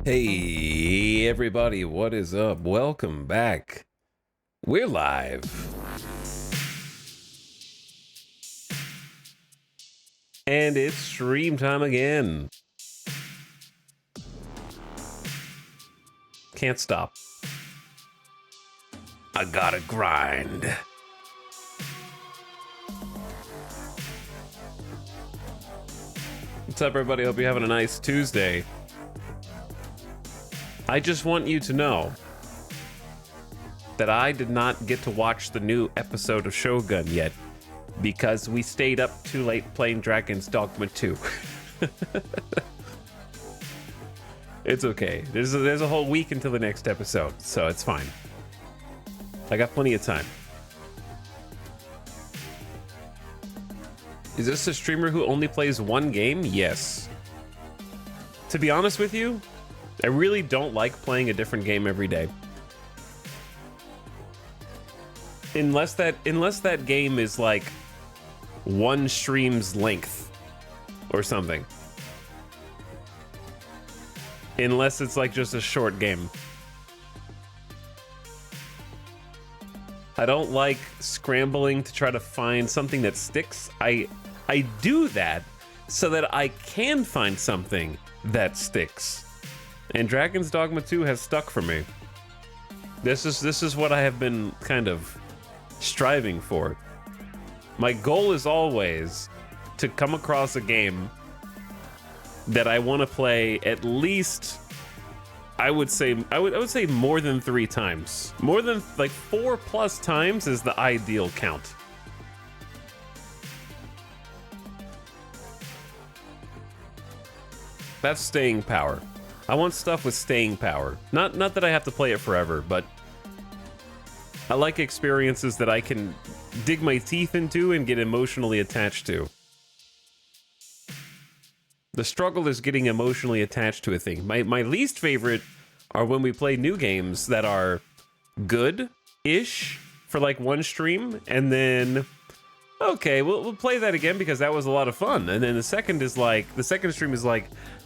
Hey everybody, what is up? Welcome back. We're live. And it's stream time again. Can't stop. I gotta grind. What's up everybody? Hope you're having a nice Tuesday. I just want you to know that I did not get to watch the new episode of Shogun yet because we stayed up too late playing Dragon's Dogma 2. It's okay. There's a whole week until the next episode, so it's fine. I got plenty of time. Is this a streamer who only plays one game? Yes. To be honest with you, I really don't like playing a different game every day. Unless that game is like one stream's length or something. Unless it's like just a short game. I don't like scrambling to try to find something that sticks. I do that so that I can find something that sticks. And Dragon's Dogma 2 has stuck for me. This is what I have been kind of striving for. My goal is always to come across a game that I want to play at least, I would say more than 3 times. More than like 4+ times is the ideal count. That's staying power. I want stuff with staying power. Not that I have to play it forever, but I like experiences that I can dig my teeth into and get emotionally attached to. The struggle is getting emotionally attached to a thing. My least favorite are when we play new games that are good-ish for like one stream, and then okay, we'll play that again because that was a lot of fun. And then the second stream is like,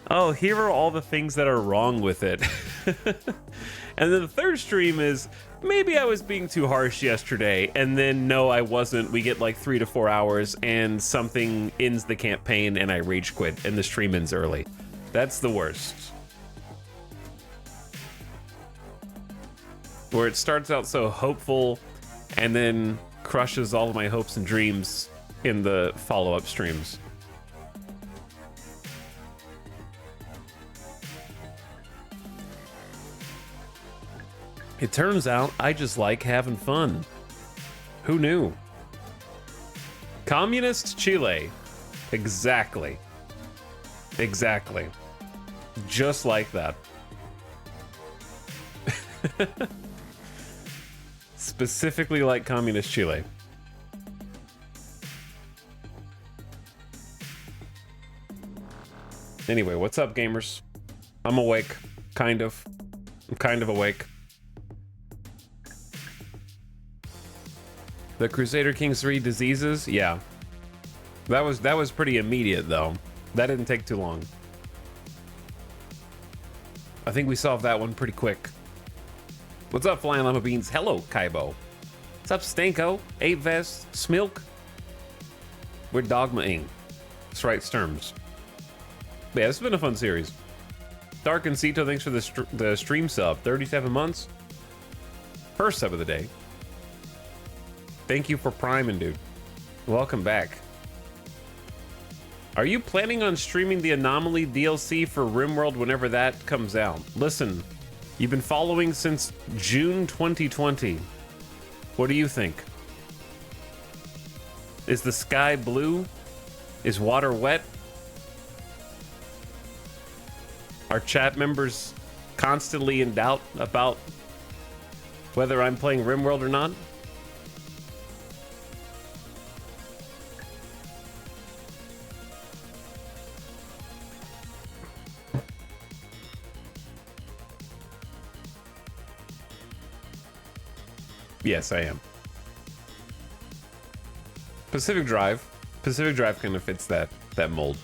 oh, here are all the things that are wrong with it. And then the third stream is maybe I was being too harsh yesterday, and then no, I wasn't. We get like 3 to 4 hours and something ends the campaign and I rage quit and the stream ends early. That's the worst. Where it starts out so hopeful and then crushes all of my hopes and dreams in the follow-up streams. It turns out I just like having fun. Who knew? Communist Chile. Exactly. Exactly. Just like that. Specifically like Communist Chile. Anyway, what's up, gamers? I'm awake. Kind of. I'm kind of awake. The Crusader Kings 3 diseases? Yeah. That was pretty immediate, though. That didn't take too long. I think we solved that one pretty quick. What's up, Flying Llama Beans? Hello, Kaibo. What's up, Stanko? 8Vest, Smilk? We're dogma-ing. That's right, Sturms. But yeah, this has been a fun series. Dark and Cito, thanks for the stream sub. 37 months. First sub of the day. Thank you for priming, dude. Welcome back. Are you planning on streaming the Anomaly DLC for RimWorld whenever that comes out? Listen, you've been following since June 2020. What do you think? Is the sky blue? Is water wet? Are chat members constantly in doubt about whether I'm playing RimWorld or not? Yes, I am. Pacific Drive kind of fits that mold.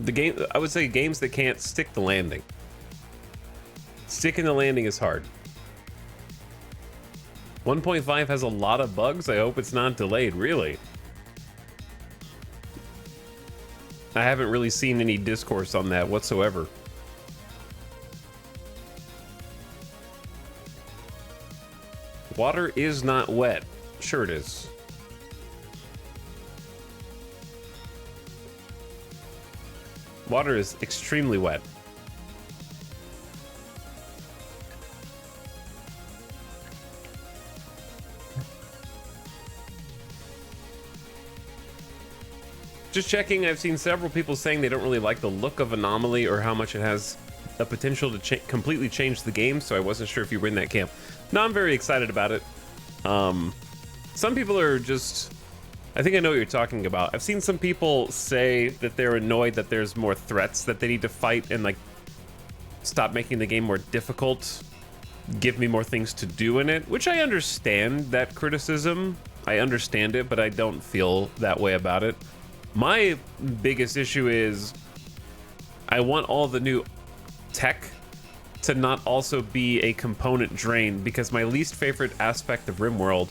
The game, I would say, games that can't stick the landing. Sticking the landing is hard. 1.5 has a lot of bugs. I hope it's not delayed, really. I haven't really seen any discourse on that whatsoever. Water is not wet. Sure it is. Water is extremely wet. Just checking, I've seen several people saying they don't really like the look of Anomaly or how much it has the potential to completely change the game, so I wasn't sure if you were in that camp. No, I'm very excited about it. Some people are just... I think I know what you're talking about. I've seen some people say that they're annoyed that there's more threats that they need to fight and, like, stop making the game more difficult, give me more things to do in it, which I understand that criticism. I understand it, but I don't feel that way about it. My biggest issue is I want all the new tech to not also be a component drain, because my least favorite aspect of RimWorld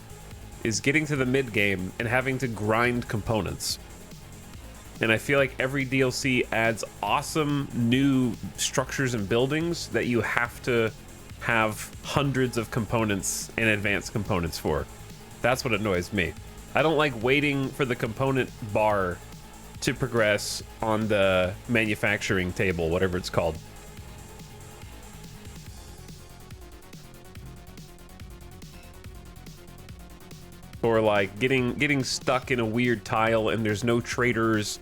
is getting to the mid game and having to grind components. And I feel like every DLC adds awesome new structures and buildings that you have to have hundreds of components and advanced components for. That's what annoys me. I don't like waiting for the component bar to progress on the manufacturing table, whatever it's called. Or like getting stuck in a weird tile and there's no traders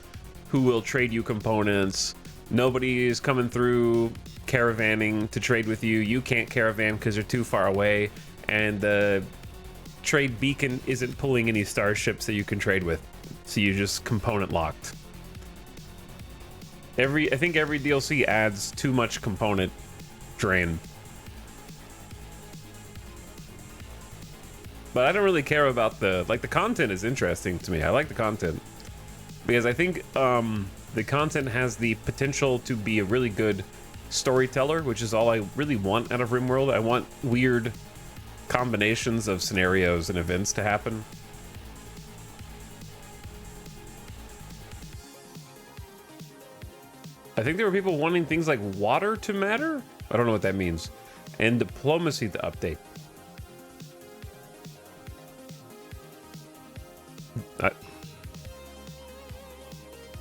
who will trade you components. Nobody is coming through caravanning to trade with you. You can't caravan because you're too far away, and the trade beacon isn't pulling any starships that you can trade with, so you just component locked. I think every DLC adds too much component drain. But I don't really care about the content is interesting to me. I like the content because I think the content has the potential to be a really good storyteller, which is all I really want out of RimWorld. I want weird combinations of scenarios and events to happen. I think there were people wanting things like water to matter. I don't know what that means. And diplomacy to update.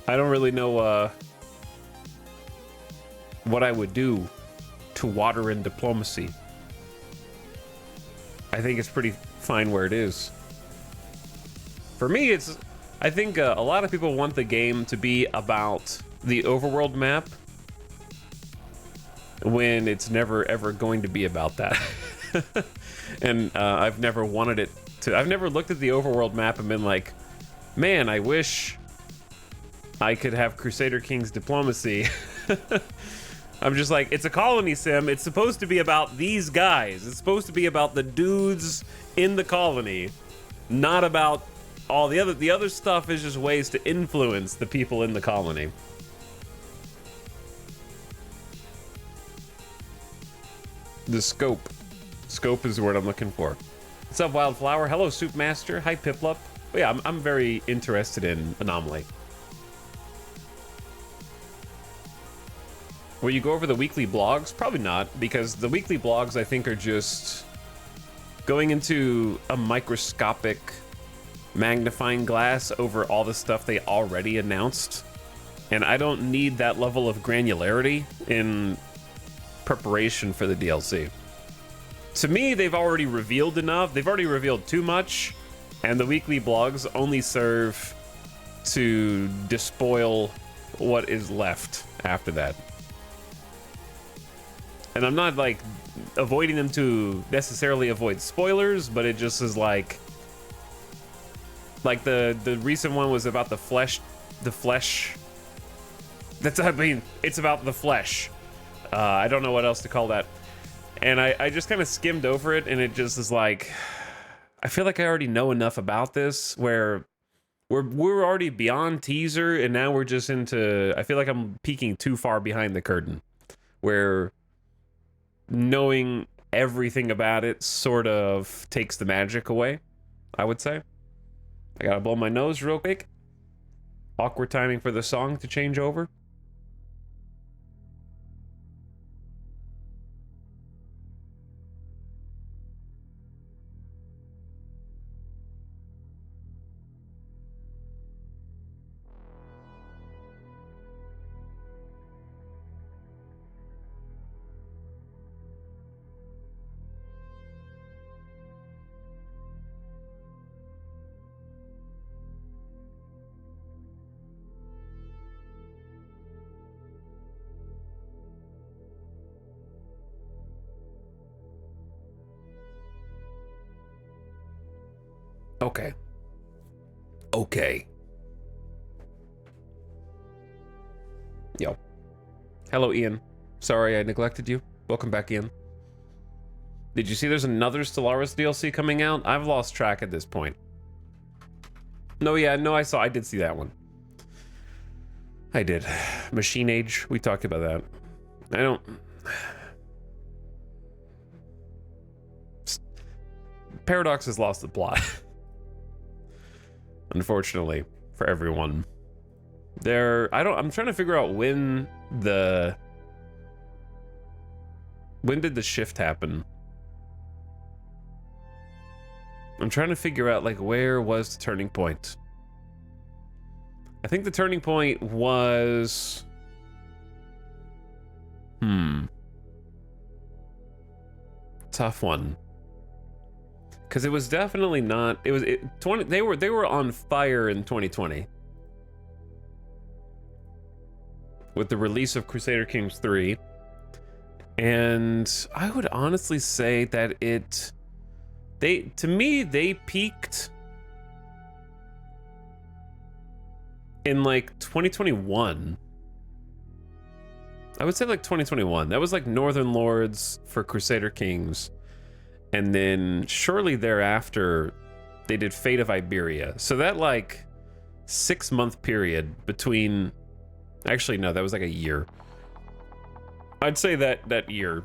I don't really know what I would do to water in diplomacy. I think it's pretty fine where it is. For me, it's... I think a lot of people want the game to be about the overworld map when it's never ever going to be about that. And I've never wanted it to... I've never looked at the overworld map and been like, man, I wish I could have Crusader Kings diplomacy. I'm just like, it's a colony sim. It's supposed to be about these guys. It's supposed to be about the dudes in the colony, not about all the other... The other stuff is just ways to influence the people in the colony. The scope. Scope is the word I'm looking for. What's up, Wildflower? Hello, Soup Master. Hi, Piplup. But yeah, I'm very interested in Anomaly. Will you go over the weekly blogs? Probably not, because the weekly blogs, I think, are just going into a microscopic magnifying glass over all the stuff they already announced. And I don't need that level of granularity in preparation for the DLC. To me, they've already revealed enough. They've already revealed too much, and the weekly blogs only serve to despoil what is left after that. And I'm not like avoiding them to necessarily avoid spoilers, but it just is like the recent one was about the flesh. That's, I mean, it's about the flesh. I don't know what else to call that. And I just kind of skimmed over it, and it just is like, I feel like I already know enough about this, where we're already beyond teaser, and now we're just into... I feel like I'm peeking too far behind the curtain, where knowing everything about it sort of takes the magic away, I would say. I gotta blow my nose real quick. Awkward timing for the song to change over. Okay. Okay. Yo. Hello, Ian. Sorry I neglected you. Welcome back, Ian. Did you see there's another Stellaris DLC coming out? I've lost track at this point. No, yeah, no, I did see that one. I did. Machine Age, we talked about that. I don't... Paradox has lost the plot. Unfortunately, for everyone. I'm trying to figure out when did the shift happen? I'm trying to figure out, like, where was the turning point? I think the turning point was... Tough one. Because it was definitely not... They were on fire in 2020. With the release of Crusader Kings 3. And I would honestly say that to me, they peaked in like 2021. I would say like 2021. That was like Northern Lords for Crusader Kings. And then shortly thereafter, they did Fate of Iberia. So that like 6-month period between... Actually, no, that was like a year. I'd say that year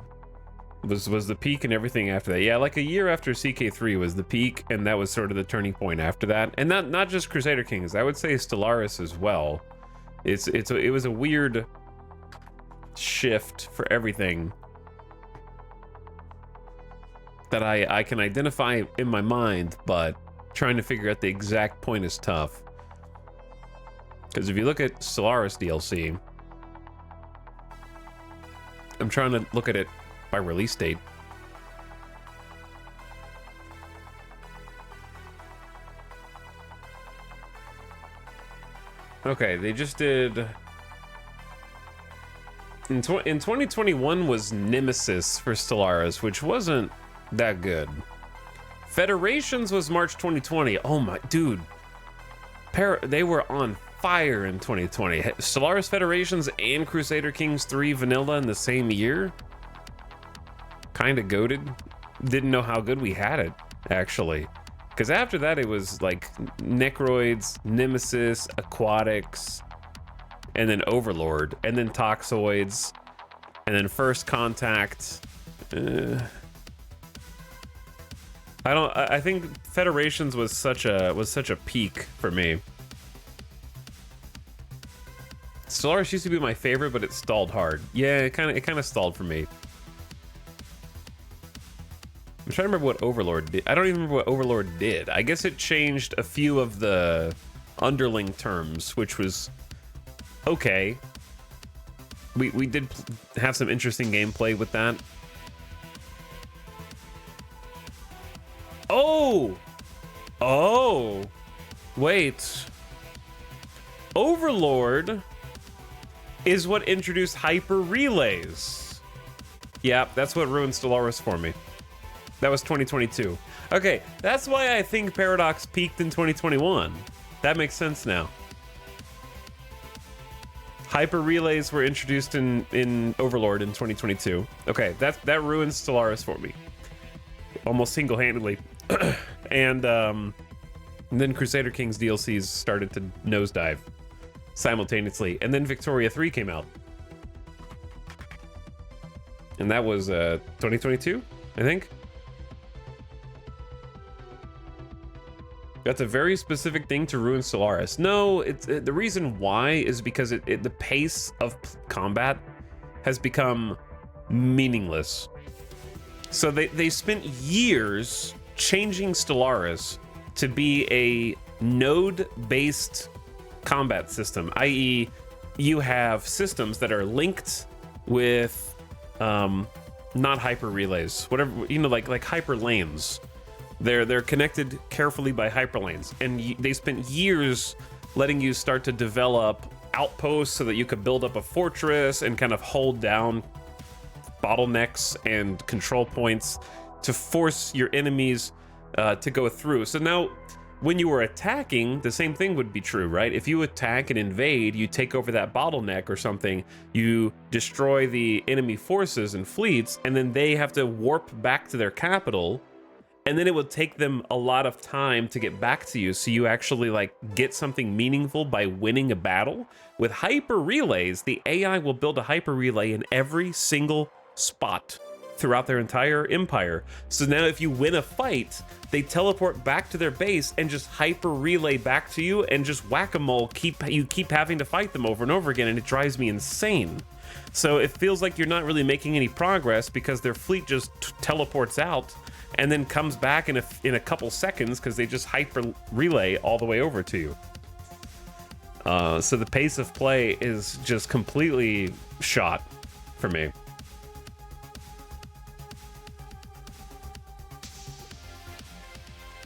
was the peak, and everything after that. Yeah, like a year after CK3 was the peak, and that was sort of the turning point after that. And not just Crusader Kings. I would say Stellaris as well. It was a weird shift for everything that I can identify in my mind, but trying to figure out the exact point is tough. Because if you look at Stellaris DLC, I'm trying to look at it by release date. Okay, they just did... In 2021 was Nemesis for Stellaris, which wasn't that good. Federations was March 2020. Oh my... Dude. They were on fire in 2020. Stellaris Federations and Crusader Kings 3 Vanilla in the same year? Kinda goated. Didn't know how good we had it, actually. Because after that, it was like Necroids, Nemesis, Aquatics, and then Overlord, and then Toxoids, and then First Contact. I think Federations was such a peak for me. Stellaris used to be my favorite, but it stalled hard. Yeah, it kind of stalled for me. I'm trying to remember what Overlord did. I don't even remember what Overlord did. I guess it changed a few of the underling terms, which was okay. We did have some interesting gameplay with that. Oh! Wait. Overlord is what introduced hyper relays. Yeah, that's what ruined Stellaris for me. That was 2022. Okay, that's why I think Paradox peaked in 2021. That makes sense now. Hyper relays were introduced in Overlord in 2022. Okay, that ruined Stellaris for me. Almost single-handedly. And then Crusader Kings DLCs started to nosedive simultaneously. And then Victoria 3 came out. And that was 2022, I think. That's a very specific thing to ruin Stellaris. No, it's the reason why is because the pace of combat has become meaningless. So they spent years changing Stellaris to be a node-based combat system, i.e., you have systems that are linked with not hyper relays, whatever, you know, like hyper lanes. They're connected carefully by hyperlanes, and they spent years letting you start to develop outposts so that you could build up a fortress and kind of hold down bottlenecks and control points to force your enemies to go through. So now, when you were attacking, the same thing would be true, right? If you attack and invade, you take over that bottleneck or something, you destroy the enemy forces and fleets, and then they have to warp back to their capital. And then it would take them a lot of time to get back to you, so you actually like get something meaningful by winning a battle. With hyper relays, the AI will build a hyper relay in every single spot throughout their entire empire. So now if you win a fight, they teleport back to their base and just hyper relay back to you, and just whack-a-mole, you keep having to fight them over and over again, and it drives me insane. So it feels like you're not really making any progress because their fleet just teleports out and then comes back in a couple seconds because they just hyper relay all the way over to you. So the pace of play is just completely shot for me.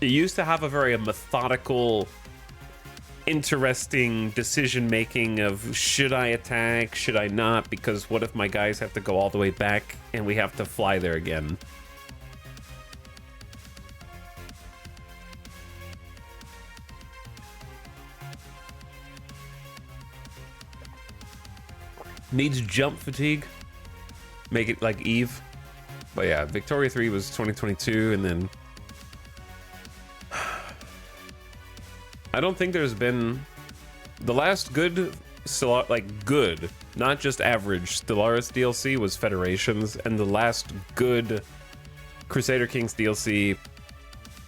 It used to have a very methodical, interesting decision making of should I attack, should I not, because what if my guys have to go all the way back and we have to fly there again. Needs jump fatigue. Make it like Eve. But yeah, Victoria 3 was 2022, and then I don't think there's been the last good like good, not just average Stellaris DLC was Federations, and the last good Crusader Kings DLC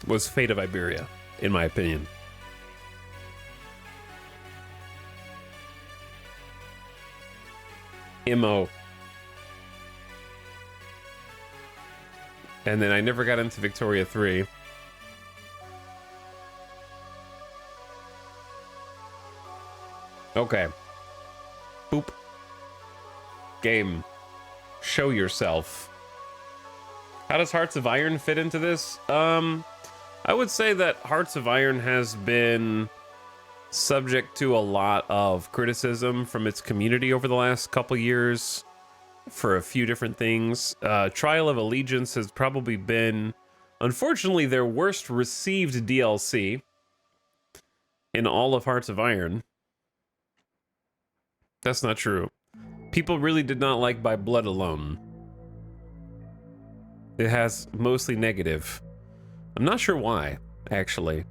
was Fate of Iberia, in my opinion. MO. And then I never got into Victoria 3. Okay. Boop. Game. Show yourself. How does Hearts of Iron fit into this? I would say that Hearts of Iron has been subject to a lot of criticism from its community over the last couple years for a few different things. Trial of Allegiance has probably been, unfortunately, their worst received DLC in all of Hearts of Iron. That's not true. People really did not like By Blood Alone. It has mostly negative. I'm not sure why, actually.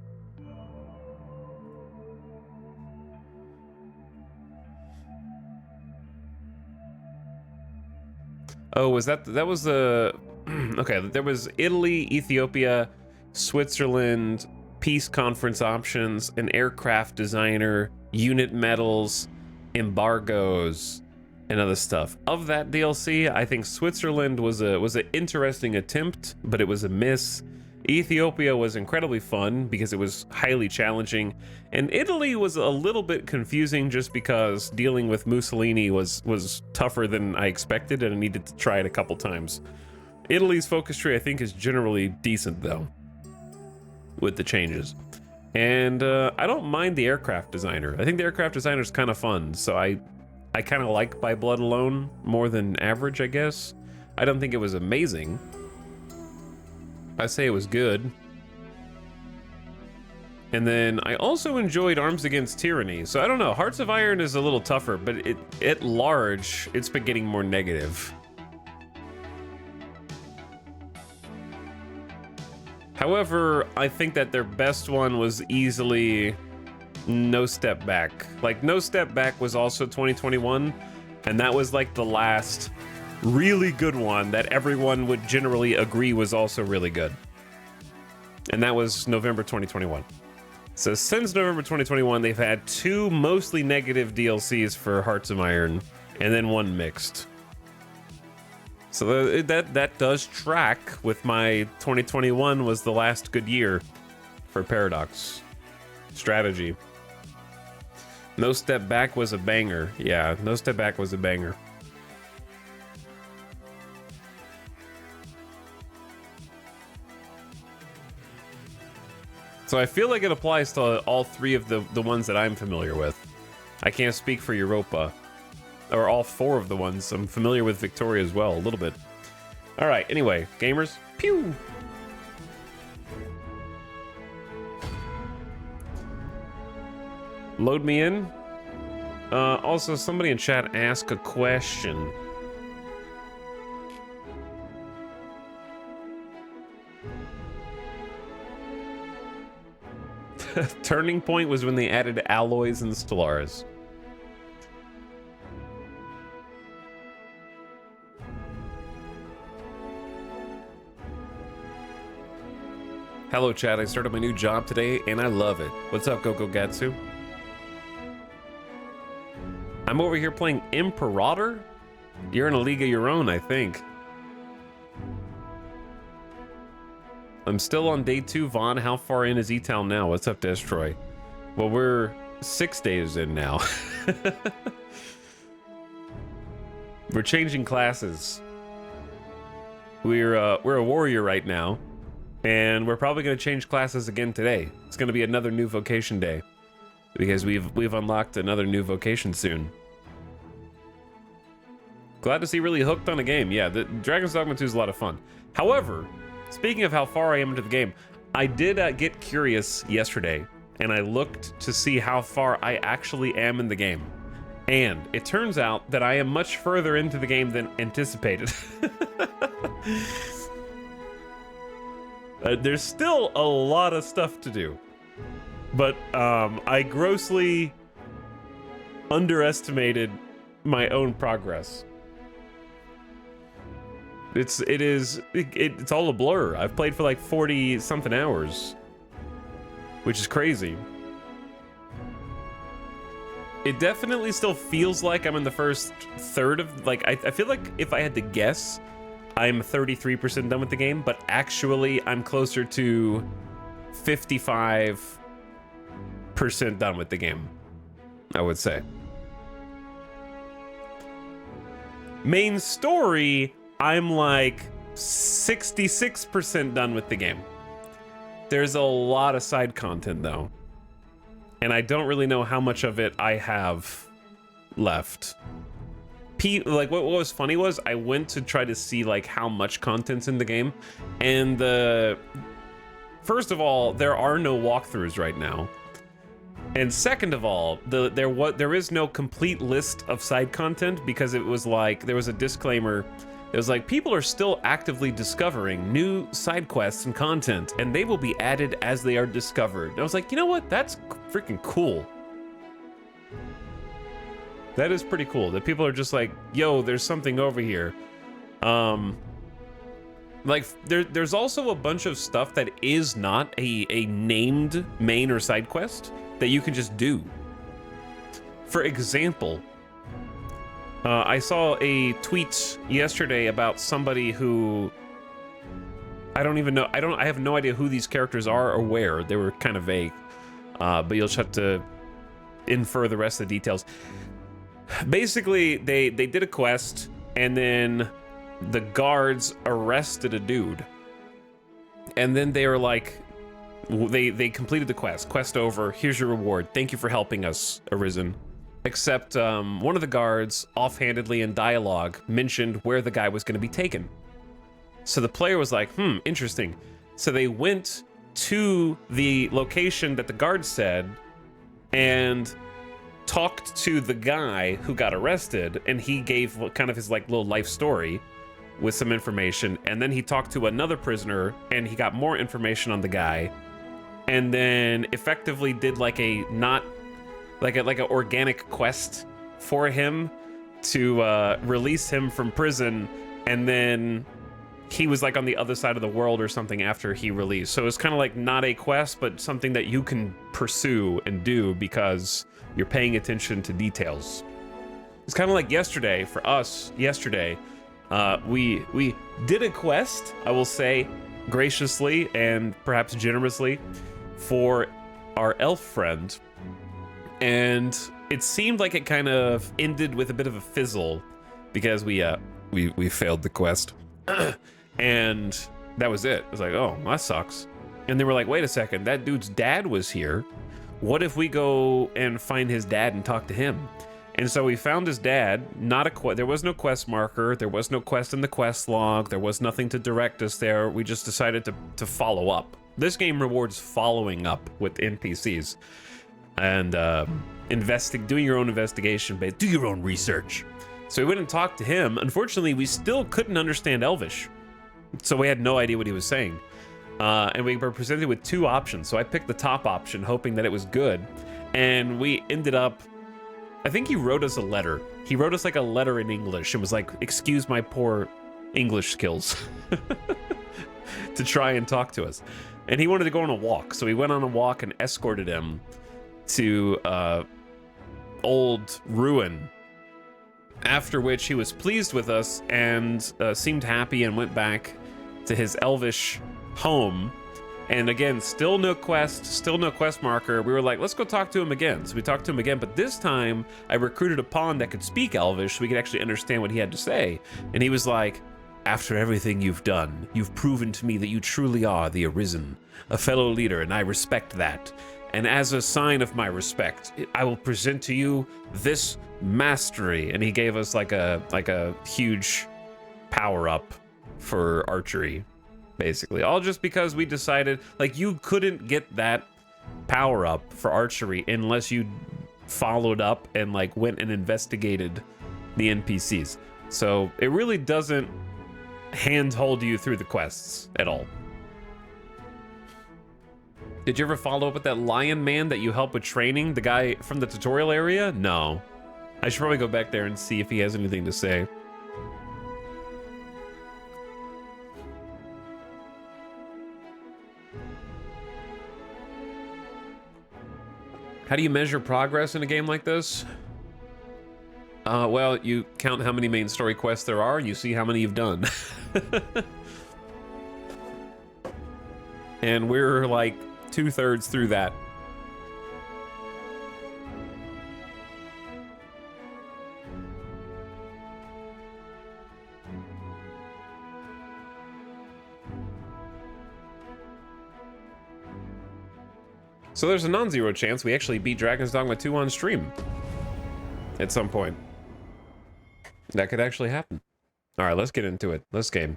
Oh, was that was the okay, there was Italy, Ethiopia, Switzerland, peace conference options, an aircraft designer, unit medals, embargoes, and other stuff. Of that DLC, I think Switzerland was an interesting attempt, but it was a miss. Ethiopia was incredibly fun because it was highly challenging, and Italy was a little bit confusing just because dealing with Mussolini was tougher than I expected, and I needed to try it a couple times. Italy's focus tree, I think, is generally decent though, with the changes. And I don't mind the aircraft designer. I think the aircraft designer is kind of fun, so I kind of like By Blood Alone more than average, I guess. I don't think it was amazing. I say it was good. And then I also enjoyed Arms Against Tyranny. So I don't know, Hearts of Iron is a little tougher, but at large, it's been getting more negative. However, I think that their best one was easily No Step Back. Like, No Step Back was also 2021, and that was like the last really good one that everyone would generally agree was also really good. And that was November 2021. So since November 2021, they've had 2 mostly negative DLCs for Hearts of Iron, and then 1 mixed. So that does track with my 2021 was the last good year for Paradox strategy. No Step Back was a banger. Yeah, No Step Back was a banger. So I feel like it applies to all 3 of the ones that I'm familiar with. I can't speak for Europa. Or all 4 of the ones. I'm familiar with Victoria as well, a little bit. Alright, anyway, gamers. Pew! Load me in. Also, somebody in chat asked a question. Turning point was when they added alloys and Stellaris. Hello chat, I started my new job today and I love it. What's up, Gogo Gatsu? I'm over here playing Imperator? You're in a league of your own, I think. I'm still on day 2, Vaughn. How far in is E-Town now? What's up, Destroy? Well, we're 6 days in now. We're changing classes. We're a warrior right now, and we're probably going to change classes again today. It's going to be another new vocation day because we've unlocked another new vocation soon. Glad to see really hooked on a game. Yeah, the Dragon's Dogma 2 is a lot of fun. However, speaking of how far I am into the game, I did get curious yesterday, and I looked to see how far I actually am in the game. And it turns out that I am much further into the game than anticipated. There's still a lot of stuff to do, but I grossly underestimated my own progress. It's all a blur. I've played for like 40 something hours, which is crazy. It definitely still feels like I'm in the first third of, like, I feel like if I had to guess, I'm 33% done with the game, but actually I'm closer to 55% done with the game, I would say. Main story, I'm like 66% done with the game. There's a lot of side content though, and I don't really know how much of it I have left. Like what was funny was I went to try to see like how much content's in the game, and first of all, there are no walkthroughs right now, and second of all, there is no complete list of side content because it was like there was a disclaimer. It was like, people are still actively discovering new side quests and content, and they will be added as they are discovered. And I was like, you know what? That's freaking cool. That is pretty cool that people are just like, yo, there's something over here. Like there's also a bunch of stuff that is not a named main or side quest that you can just do. For example, I saw a tweet yesterday about somebody who I don't even know. I have no idea who these characters are or where. They were kind of vague, but you'll just have to infer the rest of the details. Basically, they did a quest, and then the guards arrested a dude, and then they were like, they completed the quest. Quest over. Here's your reward. Thank you for helping us, Arisen. Except one of the guards, offhandedly in dialogue, mentioned where the guy was going to be taken. So the player was like, interesting. So they went to the location that the guard said and talked to the guy who got arrested, and he gave kind of his like little life story with some information, and then he talked to another prisoner and he got more information on the guy, and then effectively did like a like an organic quest for him to release him from prison, and then he was like on the other side of the world or something after he released. So it's kind of like not a quest, but something that you can pursue and do because you're paying attention to details. It's kind of like yesterday for us. Yesterday, we did a quest, I will say, graciously and perhaps generously for our elf friend, and it seemed like it kind of ended with a bit of a fizzle because we failed the quest. And that was it. I was like, oh, that sucks. And they were like, wait a second, that dude's dad was here. What if we go and find his dad and talk to him? And so we found his dad. There was no quest marker. There was no quest in the quest log. There was nothing to direct us there. We just decided to follow up. This game rewards following up with NPCs and doing your own investigation, but do your own research. So we went and talked to him. Unfortunately, we still couldn't understand Elvish, so we had no idea what he was saying. And we were presented with two options. So I picked the top option, hoping that it was good. And we ended up, I think he wrote us a letter. He wrote us like a letter in English. It was like, excuse my poor English skills, to try and talk to us. And he wanted to go on a walk. So we went on a walk and escorted him to old ruin. After which he was pleased with us and seemed happy and went back to his elvish home. And again, still no quest marker. We were like, let's go talk to him again. So we talked to him again, but this time I recruited a pawn that could speak Elvish so we could actually understand what he had to say. And he was like, after everything you've done, you've proven to me that you truly are the Arisen, a fellow leader, and I respect that. And as a sign of my respect, I will present to you this mastery. And he gave us like a huge power up for archery, basically. All just because we decided, like, you couldn't get that power up for archery unless you followed up and like went and investigated the NPCs. So it really doesn't handhold you through the quests at all. Did you ever follow up with that lion man that you helped with training? The guy from the tutorial area? No. I should probably go back there and see if he has anything to say. How do you measure progress in a game like this? Well, you count how many main story quests there are, and you see how many you've done. And we're like 2/3 through that. So there's a non-zero chance we actually beat Dragon's Dogma 2 on stream at some point. That could actually happen. All right, let's get into it. Let's game.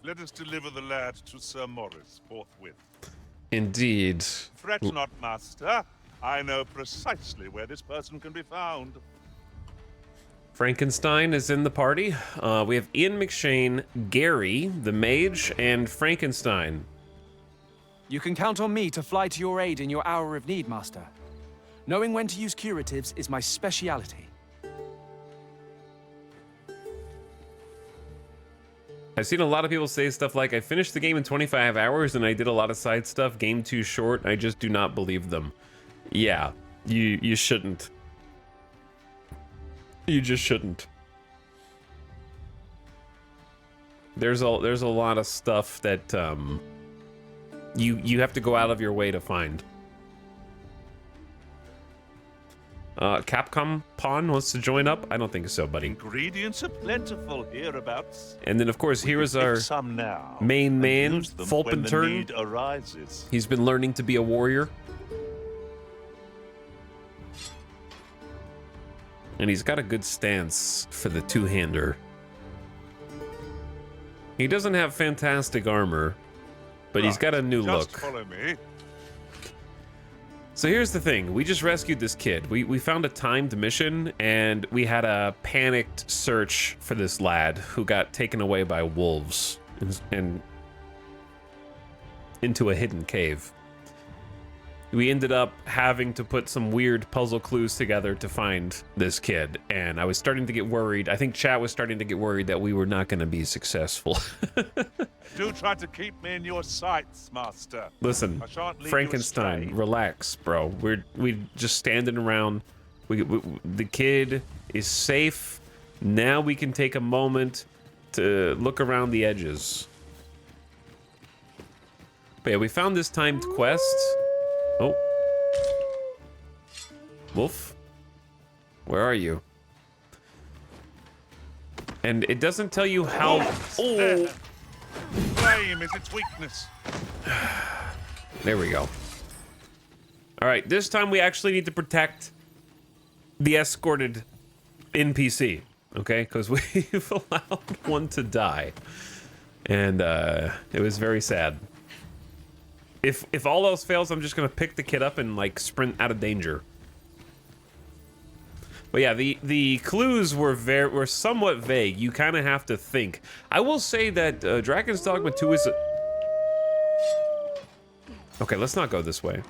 Let us deliver the lad to Sir Morris forthwith. Indeed. Fret not, master. I know precisely where this person can be found. Frankenstein is in the party. We have Ian McShane, Gary, the mage, and Frankenstein. You can count on me to fly to your aid in your hour of need, Master. Knowing when to use curatives is my speciality. I've seen a lot of people say stuff like, I finished the game in 25 hours and I did a lot of side stuff, game too short. I just do not believe them. Yeah, you shouldn't. You just shouldn't. There's a lot of stuff that you have to go out of your way to find. Capcom Pawn wants to join up? I don't think so, buddy. Ingredients are plentiful hereabouts. And then, of course, here is our some now, main man, when Fulpen the Turn. need arises. He's been learning to be a warrior. And he's got a good stance for the two-hander. He doesn't have fantastic armor, but he's got a new Just look. follow me. So here's the thing. We just rescued this kid. We found a timed mission, and we had a panicked search for this lad who got taken away by wolves and into a hidden cave. We ended up having to put some weird puzzle clues together to find this kid, and I was starting to get worried. I think chat was starting to get worried that we were not going to be successful. Do try to keep me in your sights, master. Listen, I shan't leave Frankenstein, you astray. relax, bro. We just standing around. The kid is safe. Now we can take a moment to look around the edges. But yeah, we found this timed quest. Oh. Wolf? Where are you? And it doesn't tell you how... Oh! Flame is its weakness. There we go. Alright, this time we actually need to protect the escorted NPC. Okay? Because we've allowed one to die. And it was very sad. If all else fails, I'm just gonna pick the kid up and like sprint out of danger. But yeah, the clues were somewhat vague. You kind of have to think. I will say that Dragon's Dogma 2 is. Okay, let's not go this way.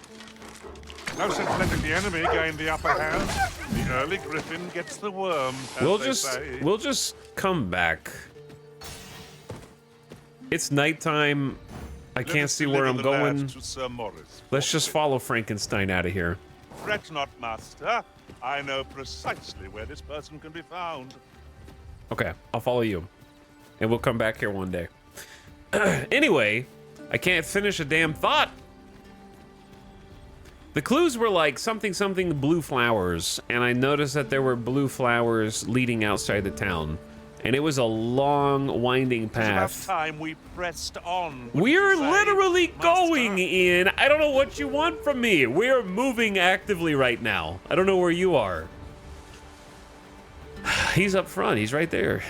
No sense letting the enemy gain the upper hand. The early griffin gets the worm. As We'll just come back. It's nighttime. I can't see where I'm going. Let's just follow Frankenstein out of here. Fret not, master. I know precisely where this person can be found. Okay, I'll follow you. And we'll come back here one day. Anyway, I can't finish a damn thought. The clues were like something blue flowers, and I noticed that there were blue flowers leading outside the town. And it was a long, winding path. It's about time we pressed on. We're literally going, Ian. I don't know what you want from me. We're moving actively right now. I don't know where you are. He's up front. He's right there.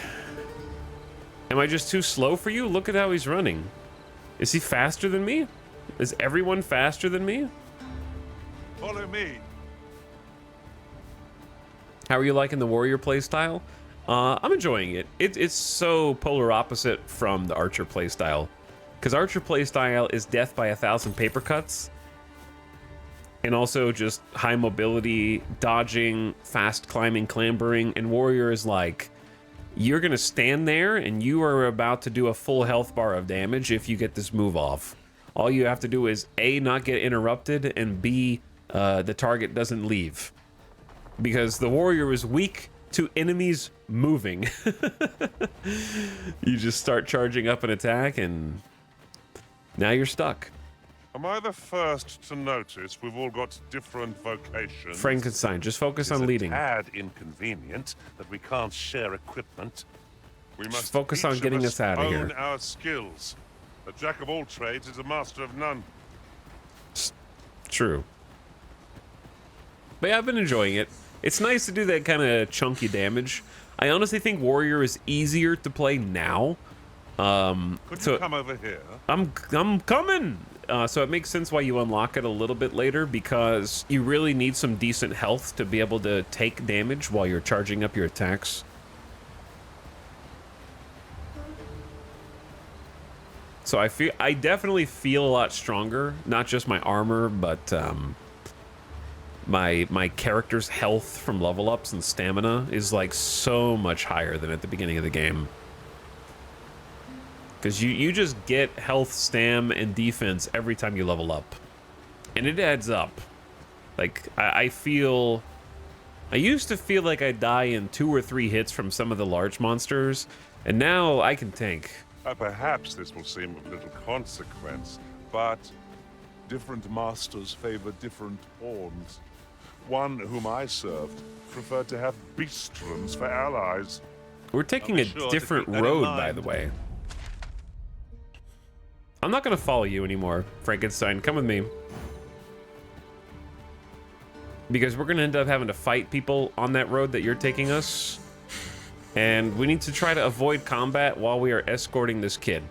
Am I just too slow for you? Look at how he's running. Is he faster than me? Is everyone faster than me? Follow me. How are you liking the warrior playstyle? I'm enjoying it. It's so polar opposite from the archer playstyle. Because archer playstyle is death by 1,000 paper cuts. and also just high mobility, dodging, fast climbing, clambering, and warrior is like, you're gonna stand there and you are about to do a full health bar of damage if you get this move off. All you have to do is A, not get interrupted, and B, the target doesn't leave. Because the warrior is weak to enemies moving. You just start charging up an attack and now you're stuck. Am I the first to notice we've all got different vocations? Frankenstein, just focus on It's leading. a tad inconvenient that we can't share equipment. We must focus on each of getting us out of own here. our skills. A jack of all trades is a master of none. True. But yeah, I've been enjoying it. It's nice to do that kind of chunky damage. I honestly think warrior is easier to play now. Could you come over here? I'm coming. So it makes sense why you unlock it a little bit later, because you really need some decent health to be able to take damage while you're charging up your attacks. So I definitely feel a lot stronger, not just my armor, but my character's health from level ups and stamina is like so much higher than at the beginning of the game. Because you just get health, stam, and defense every time you level up. And it adds up. Like, I used to feel like I'd die in 2 or 3 hits from some of the large monsters, and now I can tank. Perhaps this will seem of little consequence, but different masters favor different pawns. One whom I served preferred to have beastrons for allies. We're taking a different road, by the way. I'm not going to follow you anymore, Frankenstein. Come with me. Because we're going to end up having to fight people on that road that you're taking us. And we need to try to avoid combat while we are escorting this kid.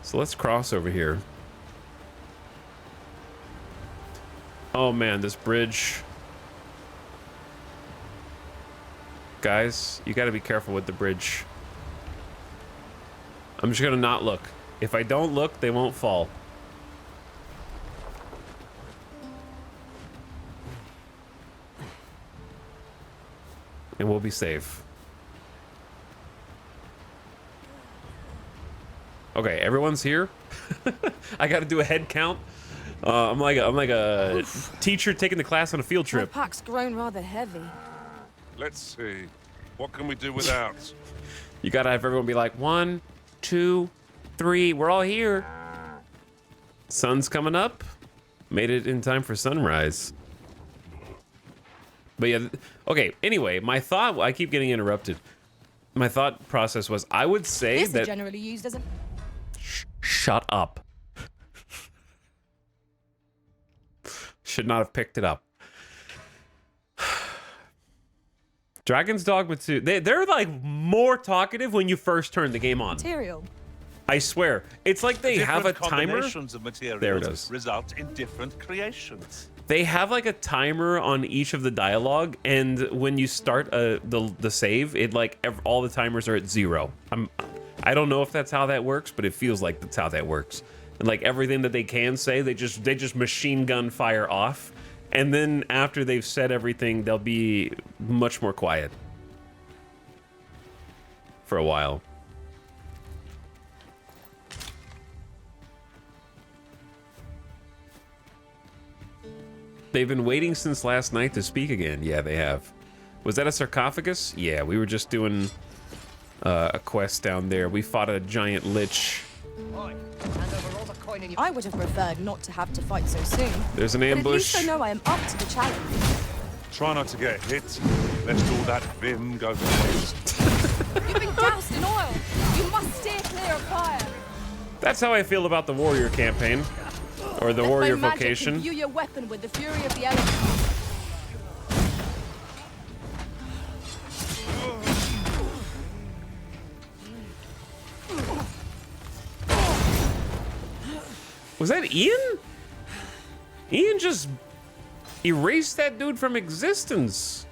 So let's cross over here. Oh man, this bridge. Guys, you gotta be careful with the bridge. I'm just gonna not look. If I don't look, they won't fall. And we'll be safe. Okay, everyone's here. I gotta do a head count. I'm like a teacher taking the class on a field trip. My pack's grown rather heavy. Let's see. What can we do without? You gotta have everyone be like, 1, 2, 3. We're all here. Sun's coming up. Made it in time for sunrise. But yeah, okay. Anyway, my thought. I keep getting interrupted. My thought process was, I would say This that. is generally used as a... Shut up. Should not have picked it up. Dragon's Dogma 2. They're like more talkative when you first turn the game on. material. I swear. It's like they have a timer. Combinations of materials There it is. result in different creations. They have like a timer on each of the dialogue, and when you start the save, it like all the timers are at 0. I don't know if that's how that works, but it feels like that's how that works. And like everything that they can say, they just machine gun fire off, and then after they've said everything, they'll be much more quiet for a while. They've been waiting since last night to speak again. Yeah, they have. Was that a sarcophagus? Yeah, we were just doing a quest down there. We fought a giant lich. I would have preferred not to have to fight so soon. There's an But at ambush. least I know I am up to the challenge. Try not to get hit, lest all that vim go to waste. You've been doused in oil. You must steer clear of fire. That's how I feel about the warrior campaign. Or the Let warrior my magic vocation. imbue your weapon with the fury of the elements. Was that Ian? Ian just erased that dude from existence.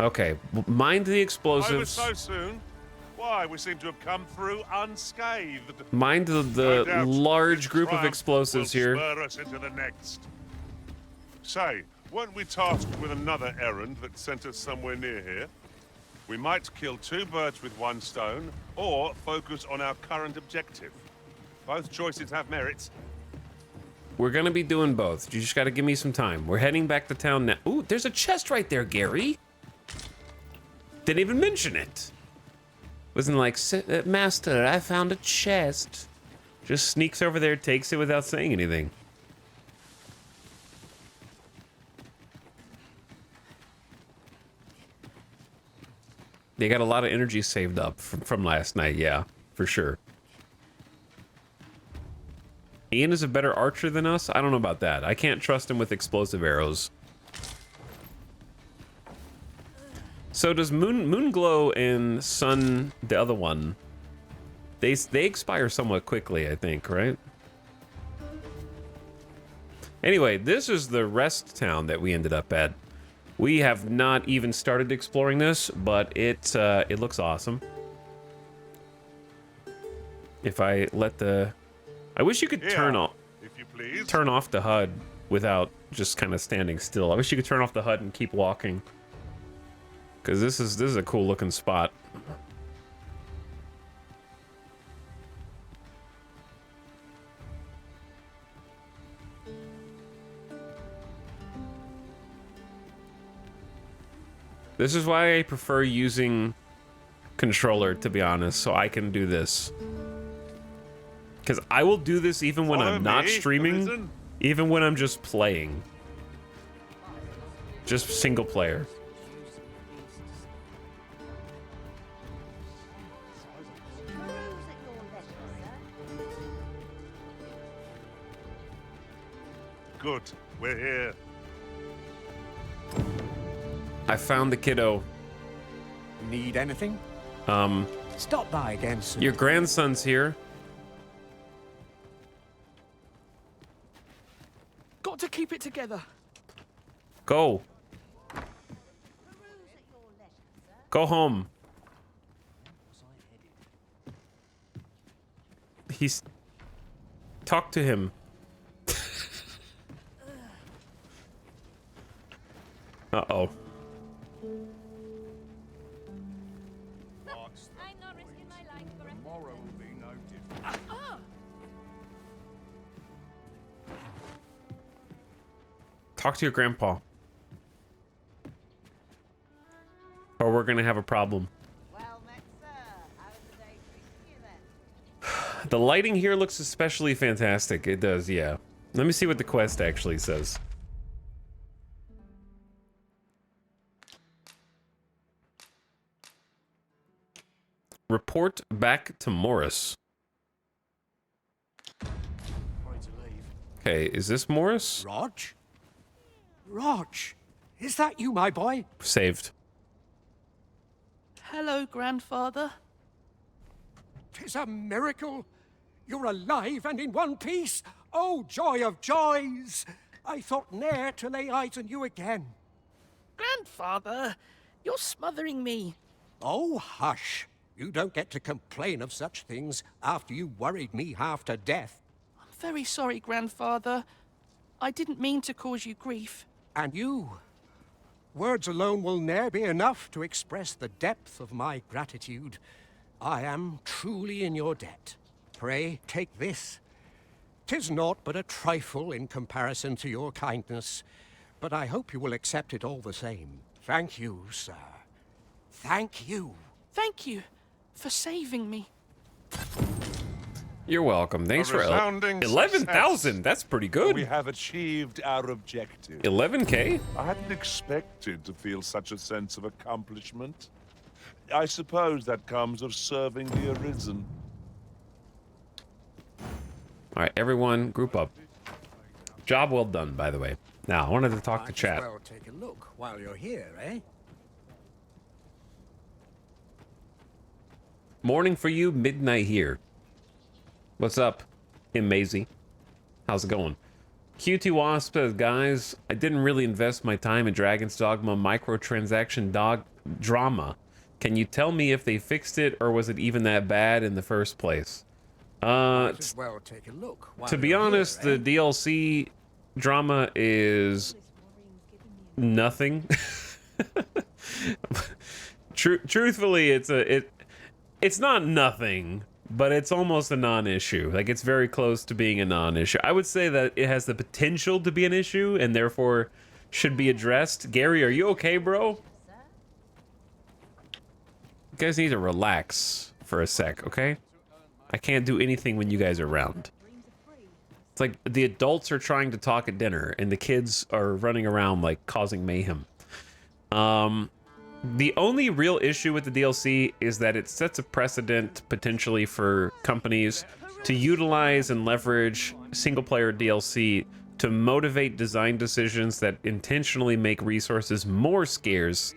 Okay, mind the Over explosives. so soon? Why, we seem to have come through unscathed. Mind No the doubt large this group of triumph explosives will here. spur us into the next. Say, weren't we tasked with another errand that sent us somewhere near here? We might kill two birds with one stone, or focus on our current objective. Both choices have merits. We're gonna be doing both. You just gotta give me some time. We're heading back to town now. Ooh, there's a chest right there, Gary. Didn't even mention it. Wasn't like, Master, I found a chest. Just sneaks over there, takes it without saying anything. They got a lot of energy saved up from last night, yeah, for sure. Ian is a better archer than us? I don't know about that. I can't trust him with explosive arrows. So does Moonglow and Sun, the other one, they expire somewhat quickly, I think, right? Anyway, this is the rest town that we ended up at. We have not even started exploring this, but it looks awesome. If I let the... I wish you could turn off... if you please. Turn off the HUD without just kind of standing still. I wish you could turn off the HUD and keep walking. Because this is a cool looking spot. This is why I prefer using controller, to be honest, so I can do this. Because I will do this even when I'm not streaming, even when I'm just playing. Just single player. Good, we're here. I found the kiddo. Need anything? Stop by again soon. Your grandson's here. Got to keep it together. Go. Go home. He's... Talk to him. Uh-oh. I'm not risking my life for it. Tomorrow will be no different. Talk to your grandpa. Or we're gonna have a problem. Well met, sir. How's the day treating you then? The lighting here looks especially fantastic. It does, yeah. Let me see what the quest actually says. Report back to Morris. Okay, is this Morris? Rog? Rog, is that you, my boy? Saved. Hello, grandfather. 'Tis a miracle. You're alive and in one piece. Oh, joy of joys! I thought ne'er to lay eyes on you again. Grandfather, you're smothering me. Oh, hush. You don't get to complain of such things after you worried me half to death. I'm very sorry, grandfather. I didn't mean to cause you grief. And you. Words alone will ne'er be enough to express the depth of my gratitude. I am truly in your debt. Pray, take this. 'Tis naught but a trifle in comparison to your kindness, but I hope you will accept it all the same. Thank you, sir. Thank you. Thank you for saving me. You're welcome. Thanks A for resounding 11,000. That's pretty good. We have achieved our objective. 11K? I hadn't expected to feel such a sense of accomplishment. I suppose that comes of serving the Arisen. All right, everyone, group up. Job well done, by the way. Now, I wanted to talk to Might as chat. well take a look while you're here, eh? Morning for you, midnight here. What's up, Kim Maisie? How's it going? QT Wasp says, guys, I didn't really invest my time in Dragon's Dogma microtransaction drama. Can you tell me if they fixed it, or was it even that bad in the first place? Might as well take a look. To be honest, the DLC drama is nothing. Truthfully, it's not nothing, but it's almost a non-issue. Like, it's very close to being a non-issue. I would say that it has the potential to be an issue and therefore should be addressed. Gary, are you okay, bro? You guys need to relax for a sec, okay? I can't do anything when you guys are around. It's like the adults are trying to talk at dinner and the kids are running around like causing mayhem. The only real issue with the DLC is that it sets a precedent potentially for companies to utilize and leverage single-player DLC to motivate design decisions that intentionally make resources more scarce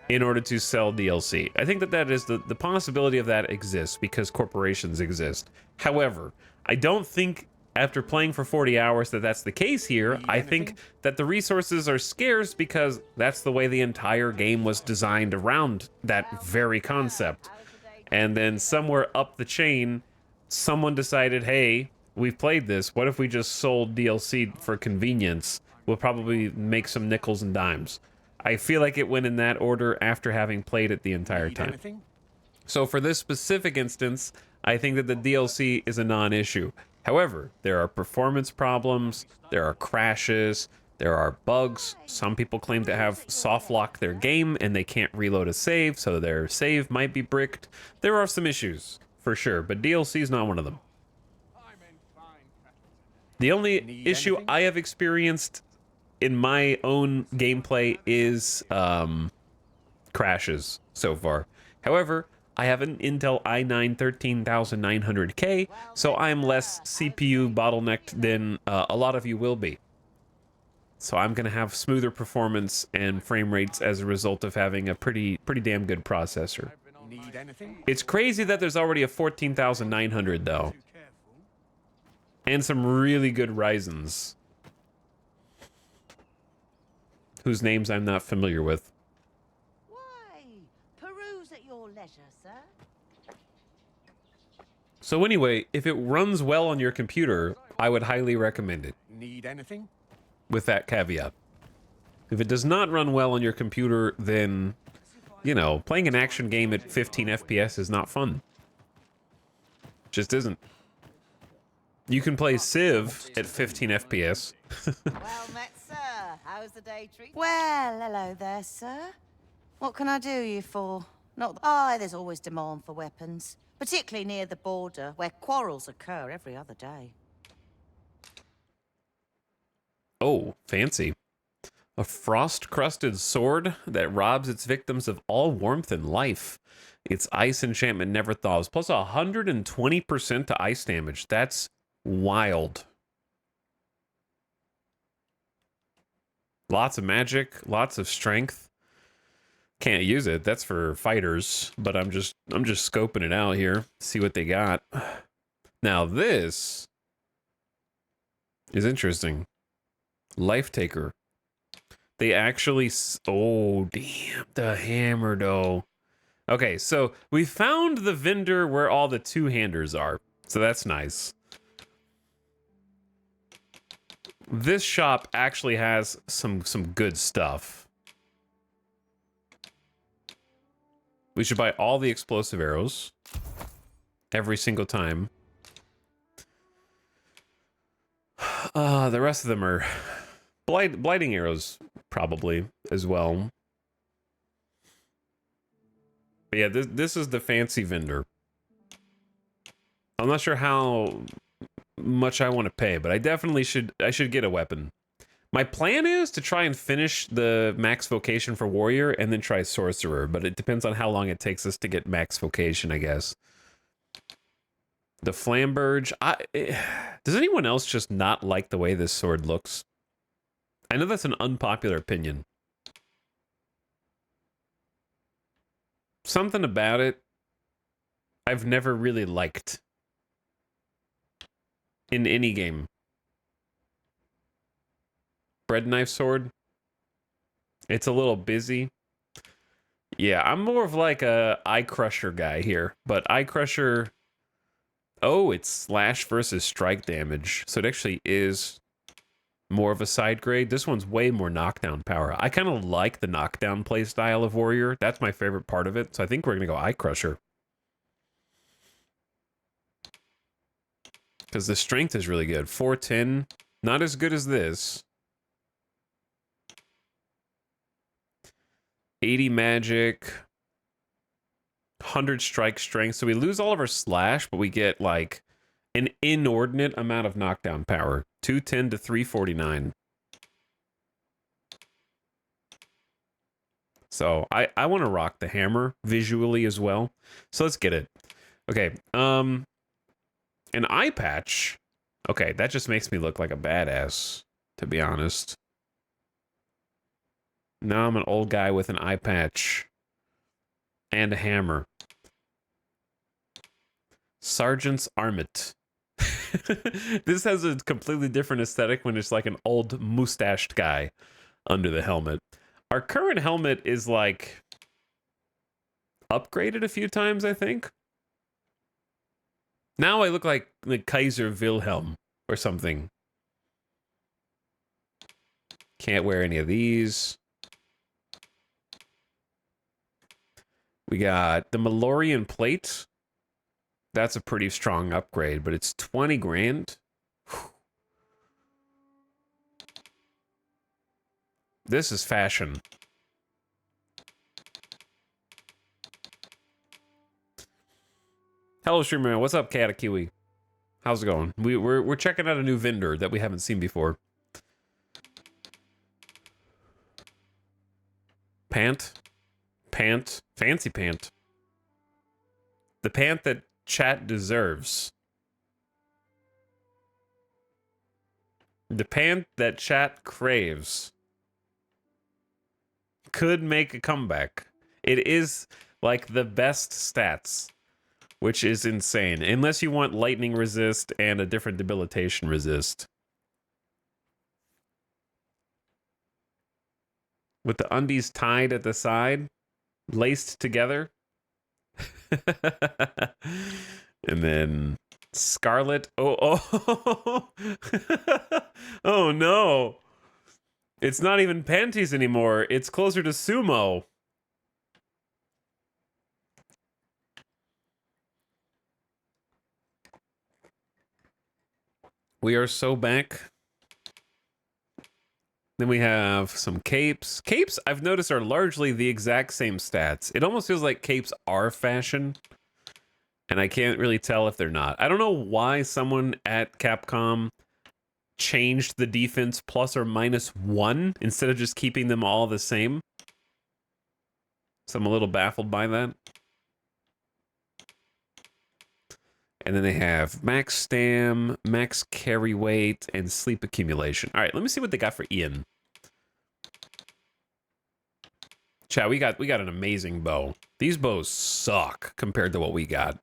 in order to sell DLC. I think that is the possibility of that exists because corporations exist. However, I don't think after playing for 40 hours that that's the case here. I think that the resources are scarce because that's the way the entire game was designed around that very concept. And then somewhere up the chain, someone decided, hey, we've played this. What if we just sold DLC for convenience? We'll probably make some nickels and dimes. I feel like it went in that order after having played it the entire time. So for this specific instance, I think that the DLC is a non-issue. However, there are performance problems, there are crashes, there are bugs. Some people claim to have soft locked their game and they can't reload a save, so their save might be bricked. There are some issues, for sure, but DLC is not one of them. The only issue I have experienced in my own gameplay is crashes so far. However, I have an Intel i9 13900K, so I'm less CPU bottlenecked than a lot of you will be. So I'm gonna have smoother performance and frame rates as a result of having a pretty damn good processor. It's crazy that there's already a 14900 though, and some really good Ryzens, whose names I'm not familiar with. Peruse at your leisure, sir. So anyway, if it runs well on your computer, I would highly recommend it. Need anything? With that caveat. If it does not run well on your computer, then, you know, playing an action game at 15 FPS is not fun. Just isn't. You can play Civ at 15 FPS. Well met, sir. How's the day treating? Well, hello there, sir. What can I do you for? Not. There's always demand for weapons, particularly near the border, where quarrels occur every other day. Oh, fancy. A frost-crusted sword that robs its victims of all warmth and life. Its ice enchantment never thaws, plus 120% to ice damage. That's wild. Lots of magic, lots of strength. Can't use it. That's for fighters, but I'm just scoping it out here. See what they got. Now this is interesting. Life Taker. They actually... Oh, damn. The hammer, though. Okay, so we found the vendor where all the two-handers are. So that's nice. This shop actually has some good stuff. We should buy all the explosive arrows. Every single time. The rest of them are... Blighting arrows, probably, as well. But yeah, this is the fancy vendor. I'm not sure how much I want to pay, but I definitely should get a weapon. My plan is to try and finish the max vocation for warrior and then try sorcerer, but it depends on how long it takes us to get max vocation, I guess. The flamberge. Does anyone else just not like the way this sword looks? I know that's an unpopular opinion. Something about it I've never really liked in any game. bread knife sword. It's a little busy. Yeah, I'm more of like a eye crusher guy here, but eye crusher. Oh, it's slash versus strike damage, so it actually is more of a side grade. This one's way more knockdown power. I kind of like the knockdown play style of warrior. That's my favorite part of it. So I think we're gonna go eye crusher because the strength is really good. 410, not as good as this. 80 magic, 100 strike strength. So we lose all of our slash, but we get like an inordinate amount of knockdown power. 210 to 349. So I want to rock the hammer visually as well. So let's get it. Okay. An eye patch. Okay, that just makes me look like a badass, to be honest. Now I'm an old guy with an eye patch and a hammer. Sergeant's Armlet. This has a completely different aesthetic when it's like an old mustached guy under the helmet. Our current helmet is like upgraded a few times, I think. Now I look like Kaiser Wilhelm or something. Can't wear any of these. We got the Malorian plate. That's a pretty strong upgrade, but it's 20 grand. Whew. This is fashion. Hello, Streamer. What's up, Katakiwi? How's it going? We're checking out a new vendor that we haven't seen before. Pant. Fancy pant. The pant that chat deserves. The pant that chat craves. Could make a comeback. It is like the best stats, which is insane. Unless you want lightning resist and a different debilitation resist. With the undies tied at the side, laced together. And then Scarlet. Oh. Oh no. It's not even panties anymore. It's closer to sumo. We are so back. Then we have some capes. Capes, I've noticed, are largely the exact same stats. It almost feels like capes are fashion, and I can't really tell if they're not. I don't know why someone at Capcom changed the defense plus or minus 1 instead of just keeping them all the same. So I'm a little baffled by that. And then they have max stam, max carry weight, and sleep accumulation. All right, let me see what they got for Ian. Chat, we got an amazing bow. These bows suck compared to what we got.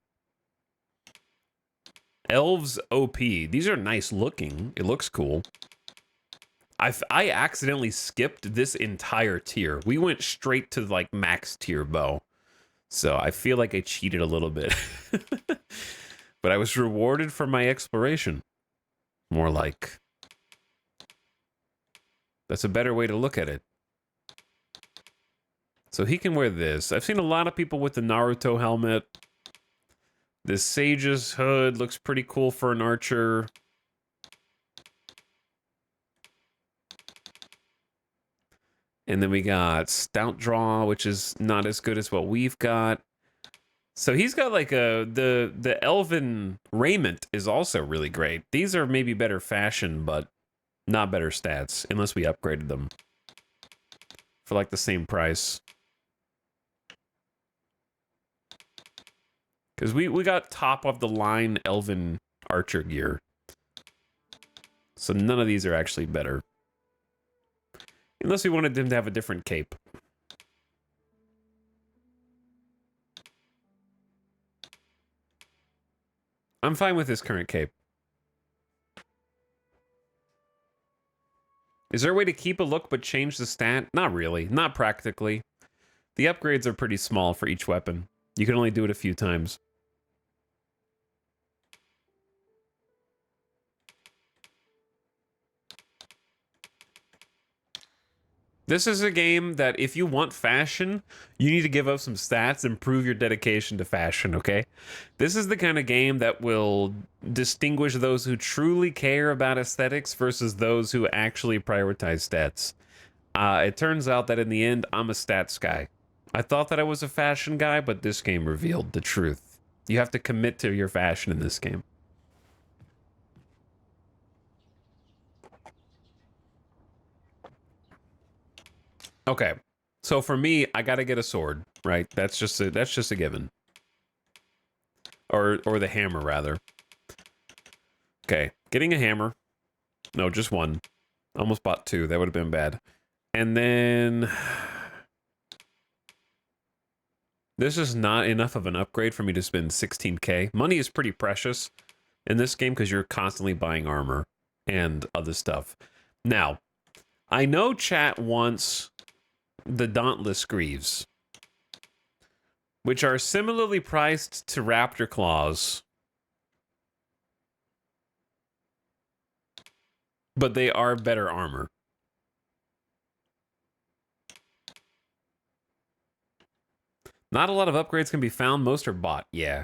Elves OP. These are nice looking. It looks cool. I accidentally skipped this entire tier. We went straight to like max tier bow. So I feel like I cheated a little bit. But I was rewarded for my exploration. More like. That's a better way to look at it. So he can wear this. I've seen a lot of people with the Naruto helmet. This Sage's hood looks pretty cool for an archer. And then we got Stout Draw, which is not as good as what we've got. So he's got like the elven raiment is also really great. These are maybe better fashion, but not better stats, unless we upgraded them for like the same price. Because we got top of the line elven archer gear. So none of these are actually better. Unless we wanted them to have a different cape. I'm fine with this current cape. Is there a way to keep a look but change the stat? Not really. Not practically. The upgrades are pretty small for each weapon. You can only do it a few times. This is a game that if you want fashion, you need to give up some stats and prove your dedication to fashion, okay? This is the kind of game that will distinguish those who truly care about aesthetics versus those who actually prioritize stats. It turns out that in the end, I'm a stats guy. I thought that I was a fashion guy, but this game revealed the truth. You have to commit to your fashion in this game. Okay, so for me, I gotta get a sword, right? That's just a given. Or the hammer, rather. Okay, getting a hammer. No, just one. Almost bought two. That would have been bad. And then... This is not enough of an upgrade for me to spend 16k. Money is pretty precious in this game because you're constantly buying armor and other stuff. Now, I know chat wants the Dauntless Greaves, which are similarly priced to Raptor Claws, but they are better armor. Not a lot of upgrades can be found. Most are bought. Yeah.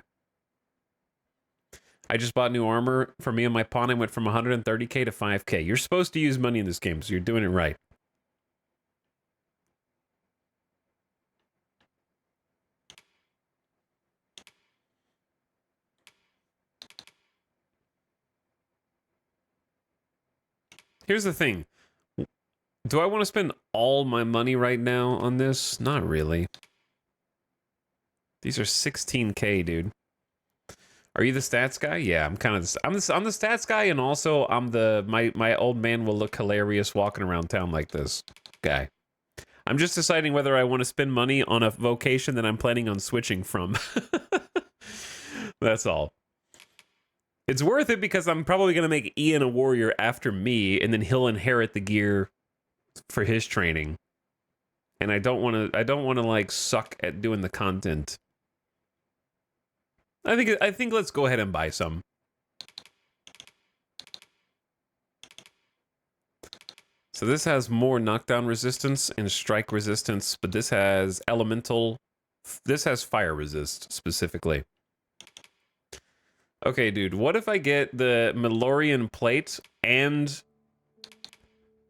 I just bought new armor for me and my pawn. I went from 130k to 5k. You're supposed to use money in this game, so you're doing it right. Here's the thing. Do I want to spend all my money right now on this? Not really. These are 16k, dude. Are you the stats guy? Yeah, I'm kind of. I'm the stats guy, and also I'm the my old man will look hilarious walking around town like this guy. I'm just deciding whether I want to spend money on a vocation that I'm planning on switching from. That's all. It's worth it because I'm probably gonna make Ian a warrior after me, and then he'll inherit the gear for his training. And I don't want to like suck at doing the content. I think let's go ahead and buy some. So this has more knockdown resistance and strike resistance, but this has elemental. This has fire resist specifically. Okay, dude, what if I get the Melorian plate and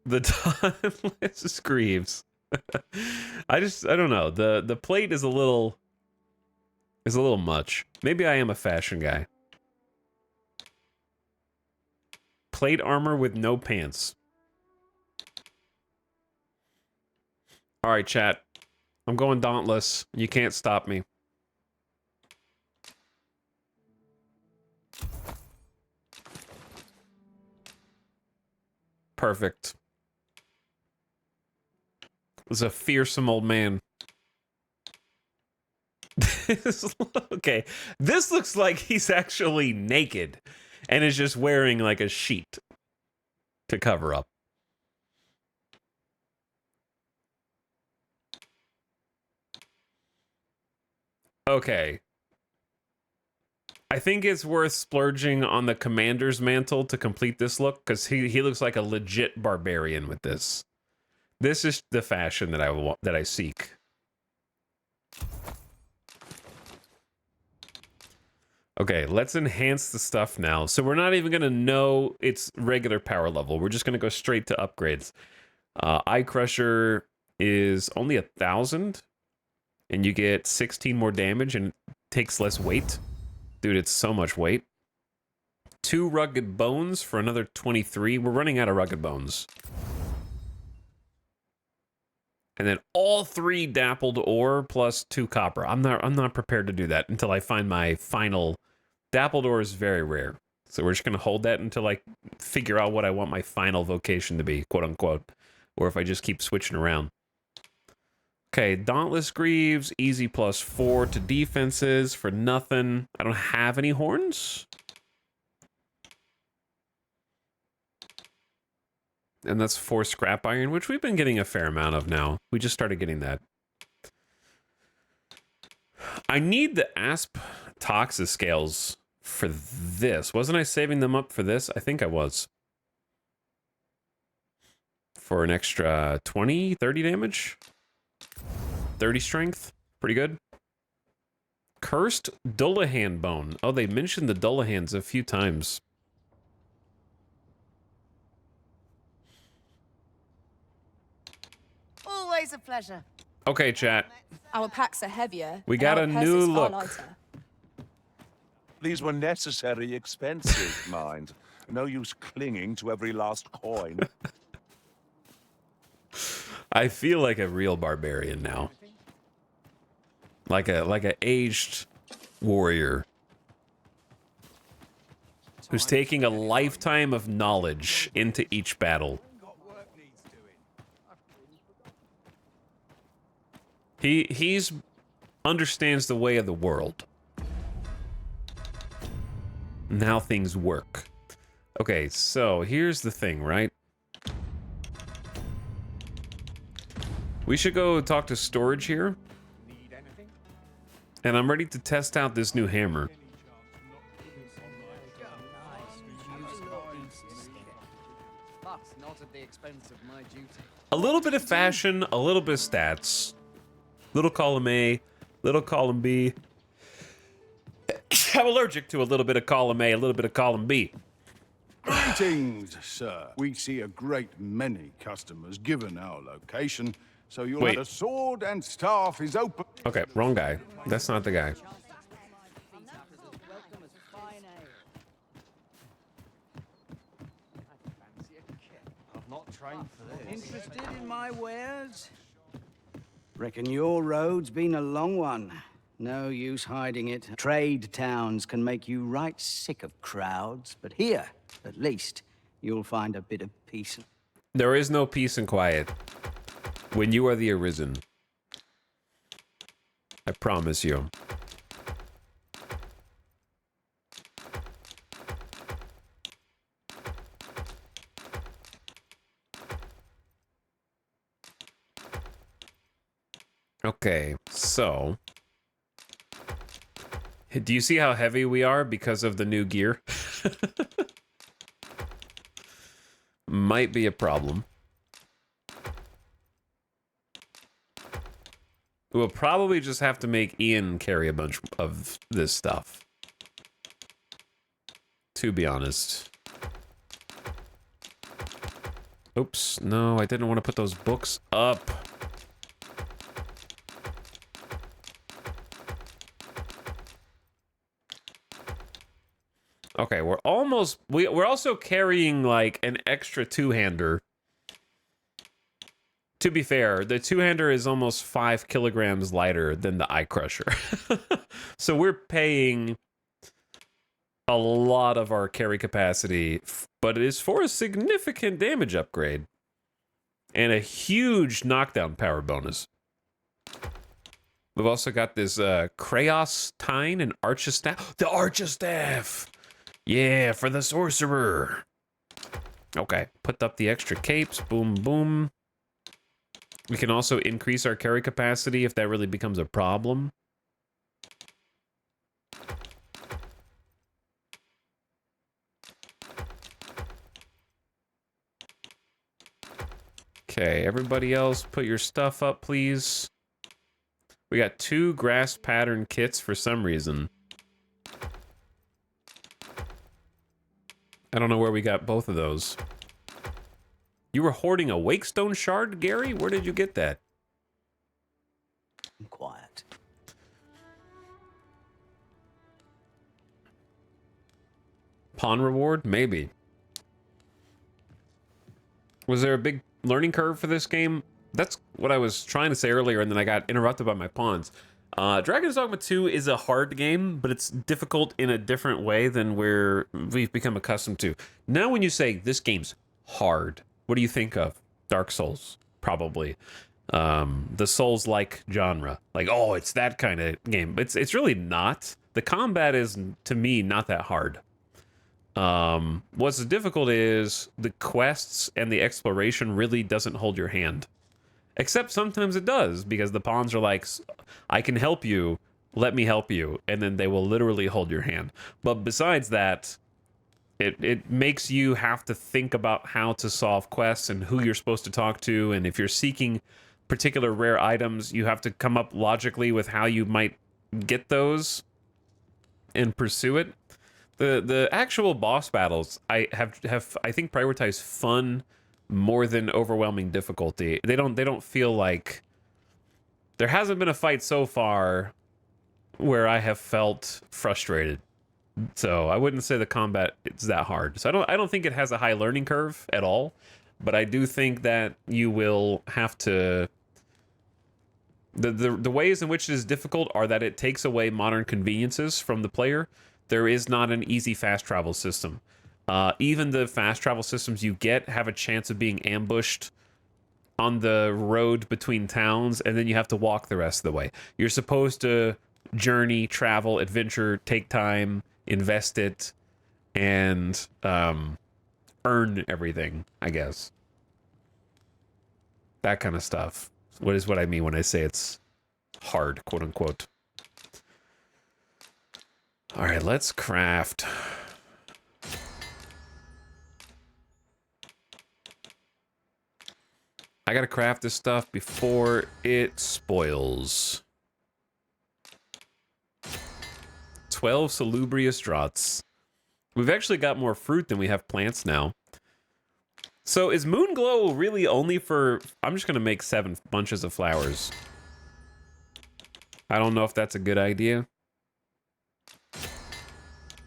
the Dauntless Greaves? I don't know. The plate is a little much. Maybe I am a fashion guy. Plate armor with no pants. All right, chat. I'm going Dauntless. You can't stop me. Perfect. This is a fearsome old man. Okay, this looks like he's actually naked and is just wearing like a sheet to cover up. Okay. I think it's worth splurging on the commander's mantle to complete this look because he looks like a legit barbarian with this. This is the fashion that I seek. Okay, let's enhance the stuff now. So we're not even going to know its regular power level. We're just going to go straight to upgrades. Eye Crusher is only 1,000, and you get 16 more damage and it takes less weight. Dude, it's so much weight. 2 Rugged Bones for another 23. We're running out of Rugged Bones. And then all 3 Dappled Ore plus 2 Copper. I'm not prepared to do that until I find my final... Dappled Ore is very rare. So we're just going to hold that until I figure out what I want my final vocation to be, quote unquote. Or if I just keep switching around. Okay, Dauntless Greaves, easy +4 to defenses for nothing. I don't have any horns. And that's 4 scrap iron, which we've been getting a fair amount of now. We just started getting that. I need the asp toxa scales for this. Wasn't I saving them up for this? I think I was. For an extra 20, 30 damage. 30 strength. Pretty good. Cursed Dullahan bone. Oh, they mentioned the Dullahans a few times. Always a pleasure. Okay, chat. Our packs are heavier. We and got our a new purses far look. lighter. These were necessary expenses, mind. No use clinging to every last coin. I feel like a real barbarian now. Like a aged warrior who's taking a lifetime of knowledge into each battle. He's understands the way of the world. And how things work. Okay, so here's the thing, right? We should go talk to storage here. And I'm ready to test out this new hammer. A little bit of fashion, a little bit of stats. Little column A, little column B. I'm allergic to a little bit of column A, a little bit of column B. Greetings, sir. We see a great many customers given our location, so your Wait. sword and staff is open. Okay, wrong guy. That's not the guy. Interested in my wares? Reckon your road's been a long one. No use hiding it. Trade towns can make you right sick of crowds, but here, at least, you'll find a bit of peace. There is no peace and quiet when you are the Arisen. I promise you. Okay, so do you see how heavy we are because of the new gear? Might be a problem. We'll probably just have to make Ian carry a bunch of this stuff. To be honest. Oops, no, I didn't want to put those books up. Okay, we're almost... We're also carrying, like, an extra two-hander. To be fair, the two-hander is almost 5 kilograms lighter than the Eye Crusher. So we're paying a lot of our carry capacity, but it is for a significant damage upgrade. And a huge knockdown power bonus. We've also got this Kraos Tine and Archistaff. The Archistaff! Yeah, for the sorcerer. Okay, put up the extra capes. Boom, boom. We can also increase our carry capacity if that really becomes a problem. Okay, everybody else, put your stuff up, please. We got 2 grass pattern kits for some reason. I don't know where we got both of those. You were hoarding a Wakestone shard, Gary? Where did you get that? Quiet. Pawn reward? Maybe. Was there a big learning curve for this game? That's what I was trying to say earlier, and then I got interrupted by my pawns. Dragon's Dogma 2 is a hard game, but it's difficult in a different way than we've become accustomed to. Now when you say, this game's hard, what do you think of? Dark Souls, probably. The Souls-like genre. Like, oh, it's that kind of game. It's really not. The combat is, to me, not that hard. What's difficult is the quests and the exploration really doesn't hold your hand. Except sometimes it does, because the pawns are like, I can help you, let me help you, and then they will literally hold your hand. But besides that, it makes you have to think about how to solve quests and who you're supposed to talk to, and if you're seeking particular rare items, you have to come up logically with how you might get those and pursue it. The actual boss battles I have I think prioritized fun more than overwhelming difficulty. They don't feel like, there hasn't been a fight so far where I have felt frustrated. So I wouldn't say the combat is that hard. So I don't think it has a high learning curve at all, but I do think that you will have to, the ways in which it is difficult are that it takes away modern conveniences from the player. There is not an easy fast travel system. Even the fast travel systems you get have a chance of being ambushed on the road between towns, and then you have to walk the rest of the way. You're supposed to journey, travel, adventure, take time, invest it, and earn everything, I guess. That kind of stuff. What I mean when I say it's hard, quote unquote. All right, let's craft. I gotta craft this stuff before it spoils. 12 salubrious draughts. We've actually got more fruit than we have plants now. So is Moonglow really only for... I'm just gonna make 7 bunches of flowers. I don't know if that's a good idea.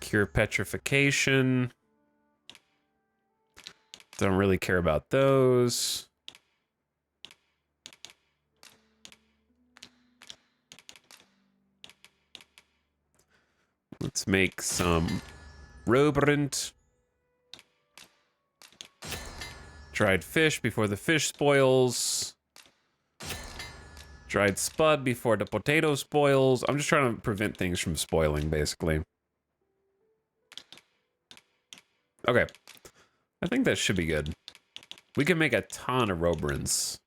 Cure petrification. Don't really care about those. Let's make some Robrant. Dried fish before the fish spoils. Dried spud before the potato spoils. I'm just trying to prevent things from spoiling, basically. Okay. I think that should be good. We can make a ton of Robrants,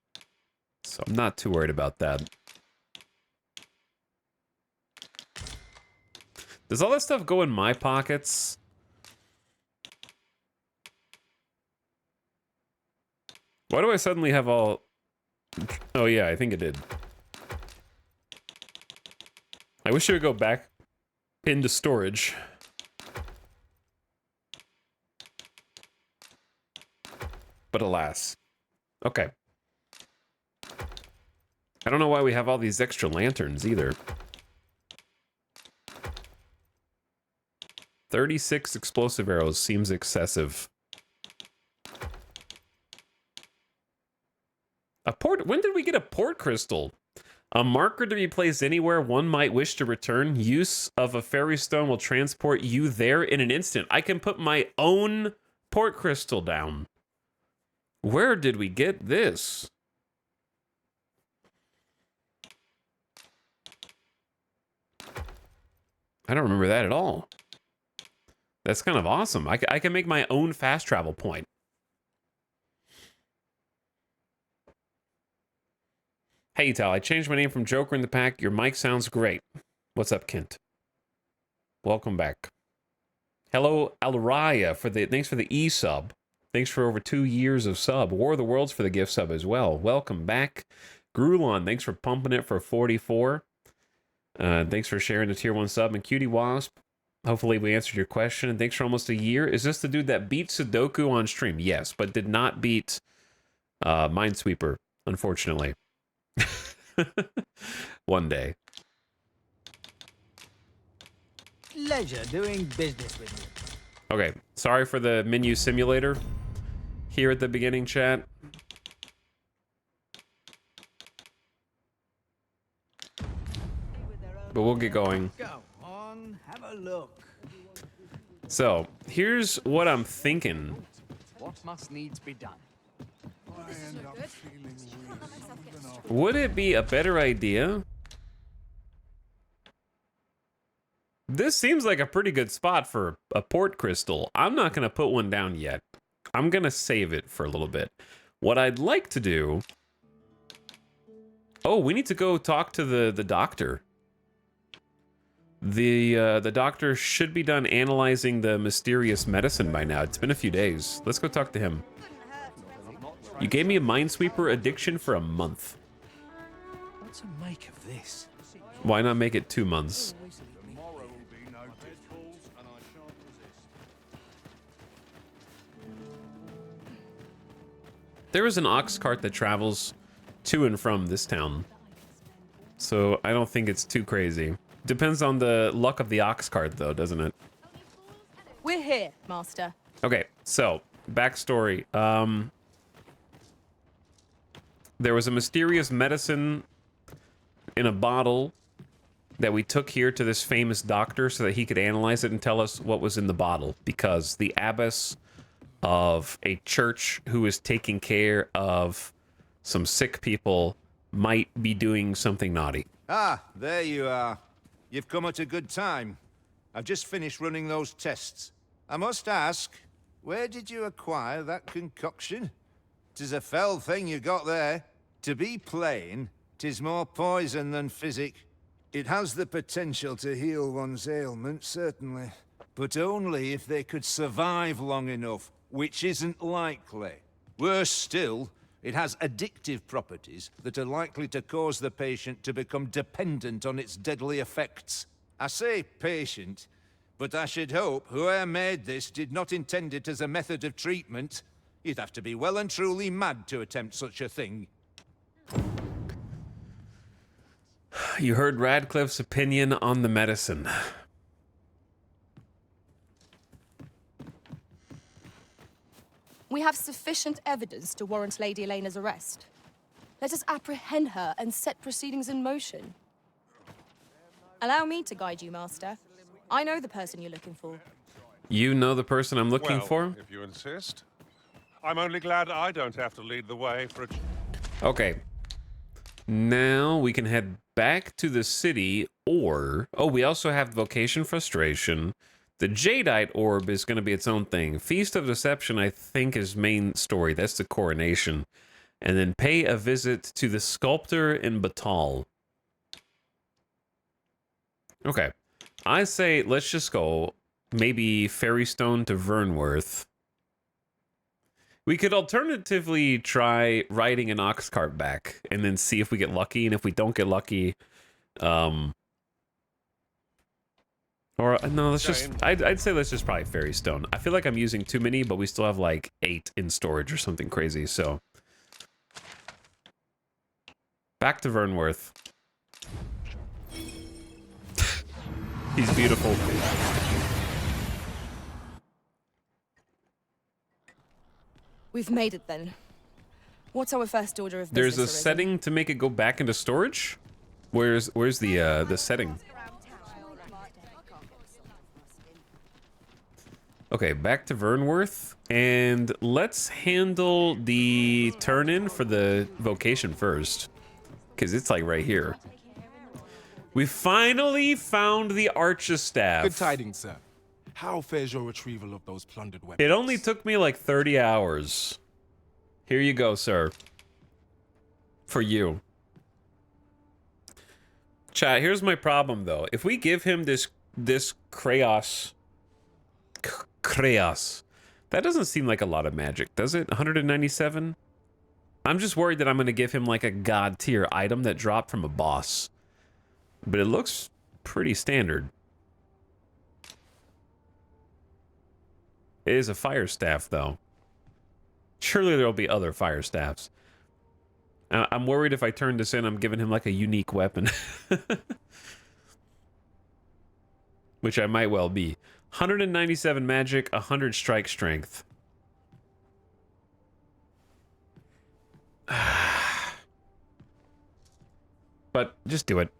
so I'm not too worried about that. Does all that stuff go in my pockets? Why do I suddenly have all... Oh yeah, I think it did. I wish it would go back into storage. But alas. Okay. I don't know why we have all these extra lanterns either. 36 explosive arrows seems excessive. A port... When did we get a port crystal? A marker to be placed anywhere one might wish to return. Use of a fairy stone will transport you there in an instant. I can put my own port crystal down. Where did we get this? I don't remember that at all. That's kind of awesome. I can make my own fast travel point. Hey, Tal, I changed my name from Joker in the Pack. Your mic sounds great. What's up, Kent? Welcome back. Hello, Alraya, thanks for the E-sub. Thanks for over 2 years of sub. War of the Worlds for the gift sub as well. Welcome back. Grulon, thanks for pumping it for 44. Thanks for sharing the tier 1 sub. And Cutie Wasp, hopefully we answered your question. And thanks for almost a year. Is this the dude that beat Sudoku on stream? Yes, but did not beat Minesweeper, unfortunately. One day. Pleasure doing business with you. Okay, sorry for the menu simulator here at the beginning, chat. But we'll get going. Go on, have a look. So, here's what I'm thinking. What must needs be done? Would it be a better idea This seems like a pretty good spot for a port crystal. I'm not going to put one down yet. I'm going to save it for a little bit. What I'd like to do... Oh, we need to go talk to the doctor. The doctor should be done analyzing the mysterious medicine by now. It's been a few days. Let's go talk to him. You gave me a Minesweeper addiction for a month. What to make of this? Why not make it 2 months? There is an ox cart that travels to and from this town. So I don't think it's too crazy. Depends on the luck of the ox cart, though, doesn't it? We're here, Master. Okay, so, backstory. There was a mysterious medicine in a bottle that we took here to this famous doctor so that he could analyze it and tell us what was in the bottle. Because the abbess of a church who is taking care of some sick people might be doing something naughty. Ah, there you are. You've come at a good time. I've just finished running those tests. I must ask, where did you acquire that concoction? 'Tis a fell thing you got there. To be plain, 'tis more poison than physic. It has the potential to heal one's ailments, certainly. But only if they could survive long enough, which isn't likely. Worse still, it has addictive properties that are likely to cause the patient to become dependent on its deadly effects. I say patient, but I should hope whoever made this did not intend it as a method of treatment. You'd have to be well and truly mad to attempt such a thing. You heard Radcliffe's opinion on the medicine. We have sufficient evidence to warrant Lady Elena's arrest. Let us apprehend her and set proceedings in motion. Allow me to guide you, Master. I know the person you're looking for. You know the person I'm looking for? If you insist. I'm only glad I don't have to lead the way for a... Okay. Now we can head back to the city, or... Oh, we also have Vocation Frustration. The Jadeite Orb is going to be its own thing. Feast of Deception, I think, is main story. That's the coronation. And then pay a visit to the Sculptor in Batal. Okay. I say let's just go maybe Ferrystone to Vernworth. We could alternatively try riding an ox cart back and then see if we get lucky. And if we don't get lucky, or no, let's just, I'd say let's just probably Ferrystone. I feel like I'm using too many, but we still have like 8 in storage or something crazy. So back to Vernworth. He's beautiful. We've made it then. What's our first order of business? There's a Arisen? setting to make it go back into storage? Where's the setting? Okay, back to Vernworth, and let's handle the turn-in for the vocation first, because it's like right here. We finally found the Archer-Staff. Good tidings, sir. How fares your retrieval of those plundered weapons? It only took me like 30 hours. Here you go, sir. For you. Chat, here's my problem, though. If we give him this Kraos, that doesn't seem like a lot of magic, does it? 197? I'm just worried that I'm going to give him like a god tier item that dropped from a boss. But it looks pretty standard. It is a fire staff, though. Surely there'll be other fire staffs. I'm worried if I turn this in, I'm giving him like a unique weapon. Which I might well be. 197 magic, 100 strike strength. But just do it.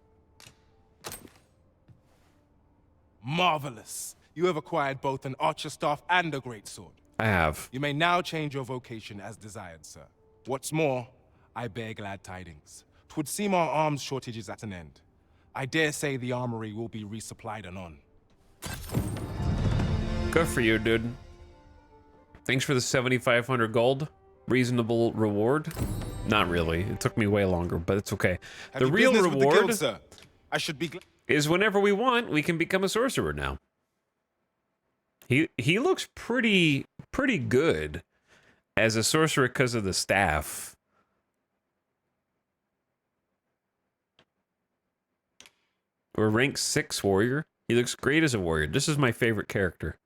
Marvelous. You have acquired both an archer staff and a greatsword. I have. You may now change your vocation as desired, sir. What's more, I bear glad tidings. 'Twould seem our arms shortage is at an end. I dare say the armory will be resupplied anon. Good for you, dude. Thanks for the 7,500 gold. Reasonable reward. Not really. It took me way longer, but it's okay. Have The you real business with the reward guild, sir? I should be is whenever we want, we can become a sorcerer now. He looks pretty good as a sorcerer because of the staff. We're rank 6 warrior. He looks great as a warrior. This is my favorite character.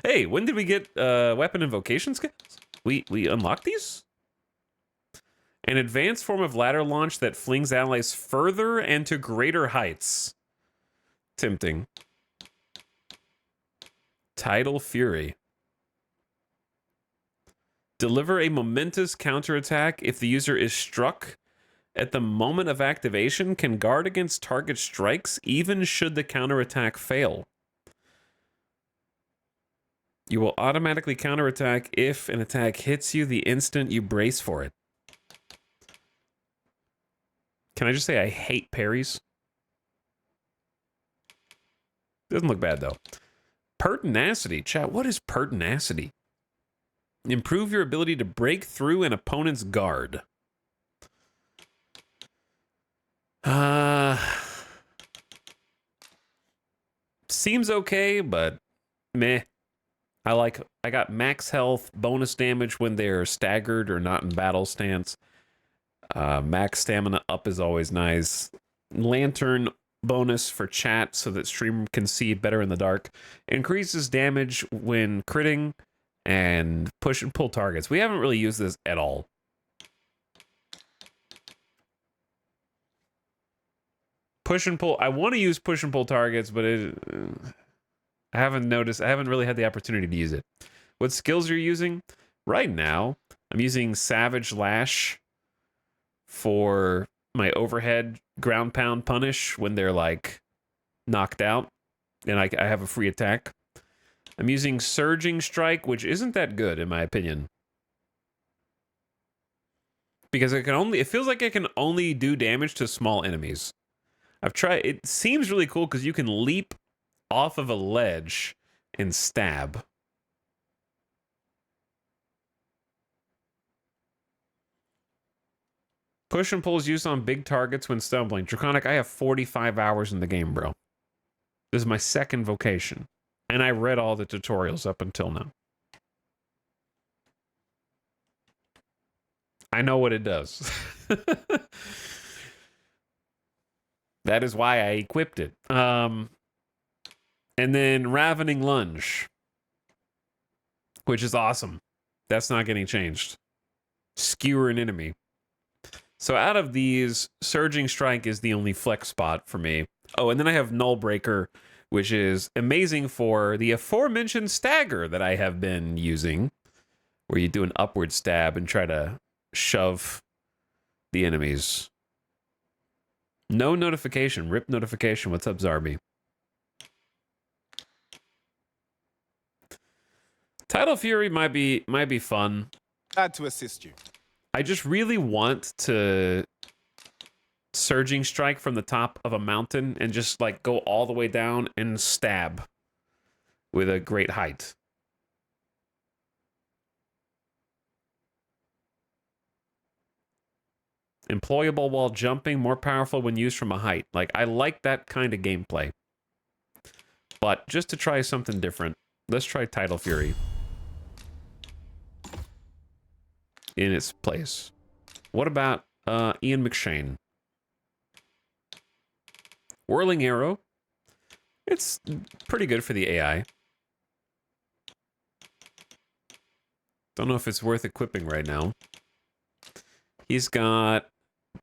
Hey, when did we get weapon and vocation skills? We unlocked these? An advanced form of ladder launch that flings allies further and to greater heights. Tempting. Tidal Fury. Deliver a momentous counterattack if the user is struck at the moment of activation, can guard against target strikes even should the counterattack fail. You will automatically counterattack if an attack hits you the instant you brace for it. Can I just say I hate parries? Doesn't look bad though. Pertinacity. Chat, what is pertinacity? Improve your ability to break through an opponent's guard. Seems okay, but meh. I got max health, bonus damage when they're staggered or not in battle stance. Max stamina up is always nice. Lantern bonus for chat so that streamer can see better in the dark. Increases damage when critting and push and pull targets. We haven't really used this at all. Push and pull. I want to use push and pull targets, but I haven't noticed. I haven't really had the opportunity to use it. What skills you're using? Right now, I'm using Savage Lash for my overhead ground pound punish when they're like knocked out, and I have a free attack. I'm using Surging Strike, which isn't that good in my opinion, because it feels like it can only do damage to small enemies. I've tried. It seems really cool because you can leap off of a ledge and stab. Push and pull is used on big targets when stumbling. Draconic, I have 45 hours in the game, bro. This is my second vocation. And I read all the tutorials up until now. I know what it does. That is why I equipped it. And then Ravening Lunge, which is awesome. That's not getting changed. Skewer an enemy. So out of these, Surging Strike is the only flex spot for me. Oh, and then I have Null Breaker, which is amazing for the aforementioned stagger that I have been using, where you do an upward stab and try to shove the enemies. No notification. Rip notification. What's up, Zarby? Tidal Fury might be fun. Glad to assist you. I just really want to Surging Strike from the top of a mountain and just like go all the way down and stab with a great height. Employable while jumping, more powerful when used from a height. Like, I like that kind of gameplay. But just to try something different, let's try Tidal Fury in its place. What about Ian McShane? Whirling Arrow. It's pretty good for the AI. Don't know if it's worth equipping right now. He's got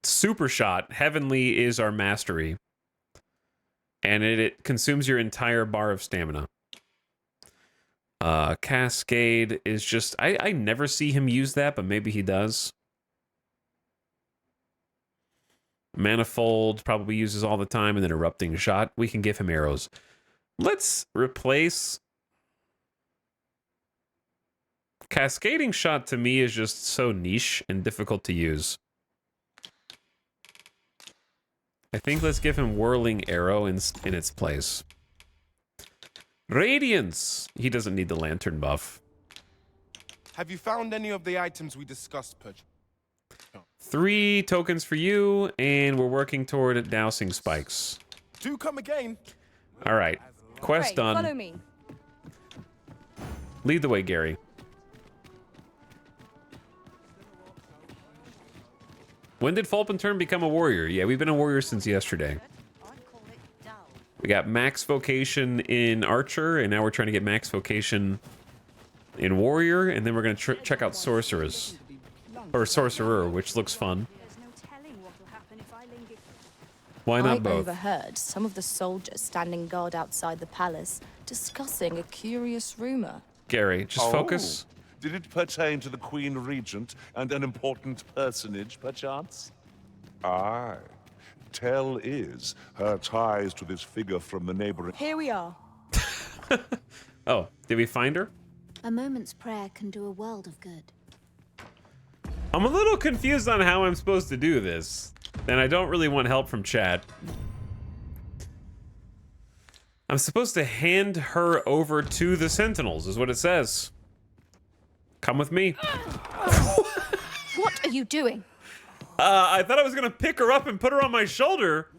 Super Shot. Heavenly is our mastery. And it consumes your entire bar of stamina. Cascade is just... I never see him use that, but maybe he does. Manifold probably uses all the time, and then Erupting Shot. We can give him arrows. Let's replace... Cascading Shot to me is just so niche and difficult to use. I think let's give him Whirling Arrow in its place. Radiance. He doesn't need the lantern buff. Have you found any of the items we discussed, Pudge? 3 tokens for you, and we're working toward dousing spikes. Do come again. All right. Quest Great, done. follow me. Lead the way, Gary. When did Fulpenturn become a warrior? Yeah, we've been a warrior since yesterday. We got max vocation in archer, and now we're trying to get max vocation in warrior, and then we're going to check out sorceress. Or sorcerer, which looks fun. Why not both? I overheard some of the soldiers standing guard outside the palace discussing a curious rumor. Gary, just focus. Did it pertain to the Queen Regent and an important personage, perchance? Aye. Tell is her ties to this figure from the neighboring... Here we are. Oh, did we find her? A moment's prayer can do a world of good. I'm a little confused on how I'm supposed to do this, and I don't really want help from chat. I'm supposed to hand her over to the Sentinels, is what it says. Come with me. What are you doing? I thought I was gonna pick her up and put her on my shoulder.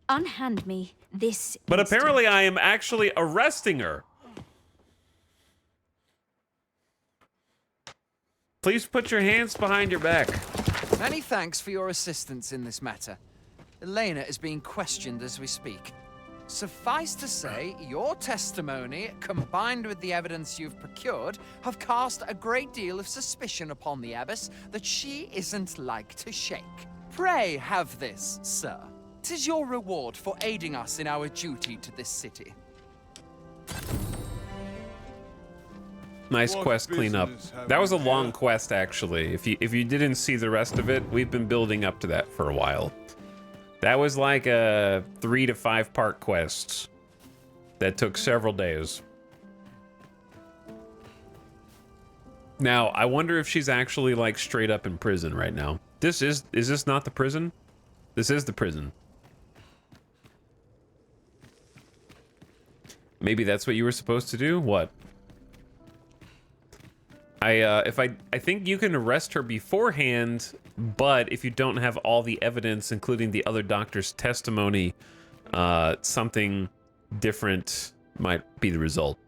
Unhand me this But instant. apparently I am actually arresting her. Please put your hands behind your back. Many thanks for your assistance in this matter. Elena is being questioned as we speak. Suffice to say, your testimony, combined with the evidence you've procured, have cast a great deal of suspicion upon the abbess that she isn't like to shake. Pray have this, sir. 'Tis your reward for aiding us in our duty to this city. Nice What quest cleanup. business have That was a you long here? quest, actually. If you didn't see the rest of it, we've been building up to that for a while. That was like a 3 to 5 part quest that took several days. Now, I wonder if she's actually like straight up in prison right now. Is this not the prison? This is the prison. Maybe that's what you were supposed to do? What? I think you can arrest her beforehand, but if you don't have all the evidence, including the other doctor's testimony, something different might be the result.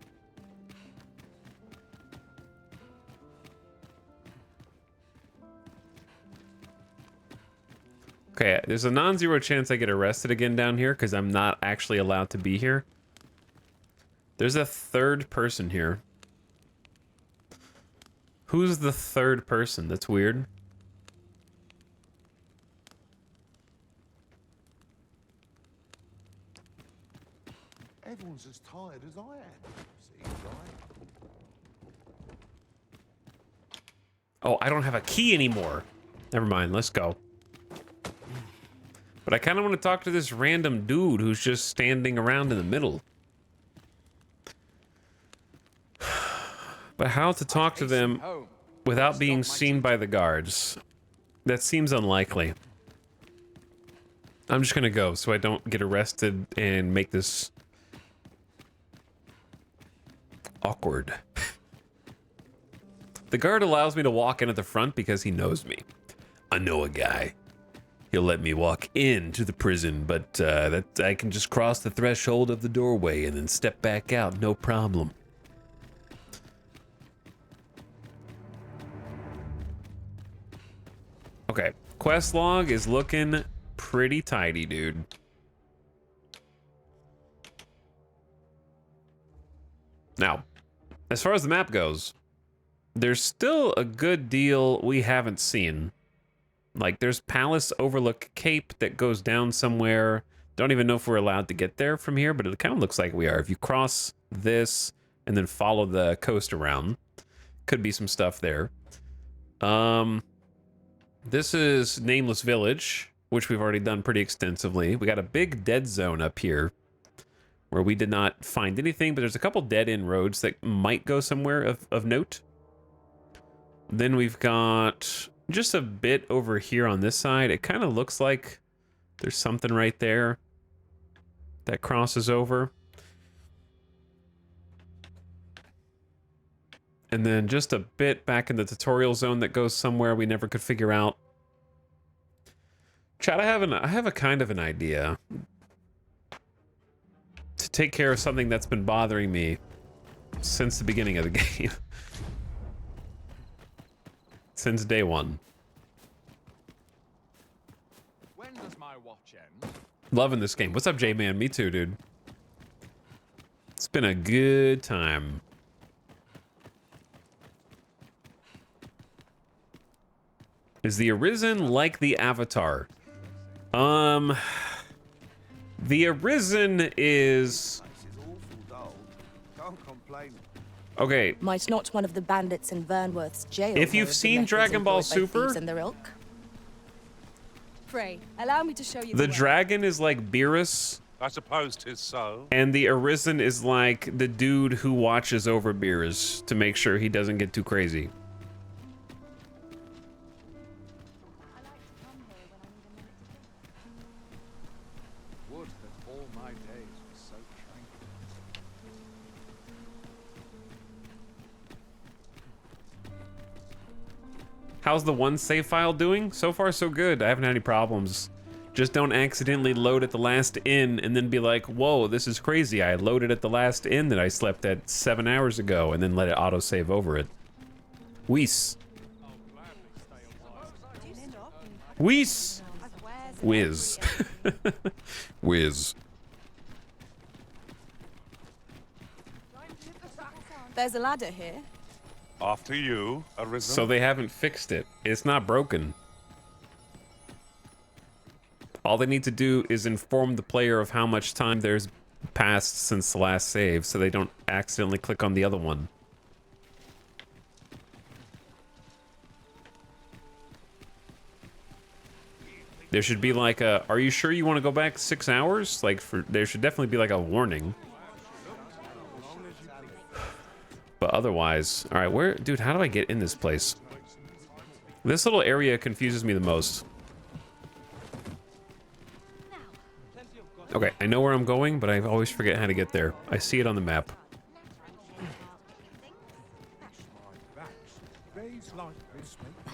Okay, there's a non-zero chance I get arrested again down here because I'm not actually allowed to be here. There's a third person here. Who's the third person? That's weird. Everyone's as tired as I am. Seems like. Oh, I don't have a key anymore. Never mind, let's go. But I kind of want to talk to this random dude who's just standing around in the middle. But how to talk to them without being seen by the guards? That seems unlikely. I'm just gonna go so I don't get arrested and make this awkward. The guard allows me to walk in at the front because he knows me. I know a guy. He'll let me walk into the prison, but that I can just cross the threshold of the doorway and then step back out, no problem. Okay, quest log is looking pretty tidy, dude. Now, as far as the map goes, there's still a good deal we haven't seen. Like, there's Palace Overlook Cape that goes down somewhere. Don't even know if we're allowed to get there from here, but it kind of looks like we are. If you cross this and then follow the coast around, could be some stuff there. This is Nameless Village, which we've already done pretty extensively. We got a big dead zone up here where we did not find anything, but there's a couple dead-end roads that might go somewhere of note. Then we've got just a bit over here on this side. It kind of looks like there's something right there that crosses over. and then just a bit back in the tutorial zone that goes somewhere we never could figure out. Chat, I have a kind of an idea to take care of something that's been bothering me since the beginning of the game. Since day one. When does my watch end? Loving this game. What's up, J-Man? Me too, dude. It's been a good time. Is the Arisen like the Avatar? The Arisen is... Okay. Might not one of the bandits in Vernworth's jail If know you've of the seen methods Dragon Ball employed by Super... thieves and their ilk? Pray, allow me to show you The way. dragon is like Beerus. I suppose 'tis so. And the Arisen is like the dude who watches over Beerus to make sure he doesn't get too crazy. Would that all my days were so tranquil. How's the one save file doing? So far, so good. I haven't had any problems. Just don't accidentally load at the last inn and then be like, whoa, this is crazy. I loaded at the last inn that I slept at 7 hours ago and then let it auto-save over it. Whiz. Whiz. Whiz. Whiz. There's a ladder here. After you, Arisen. So they haven't fixed it. It's not broken. All they need to do is inform the player of how much time there's passed since the last save, so they don't accidentally click on the other one. There should be like a, are you sure you want to go back 6 hours? Like, there should definitely be like a warning. But otherwise, all right, where, dude, how do I get in this place? This little area confuses me the most. Okay, I know where I'm going, but I always forget how to get there. I see it on the map.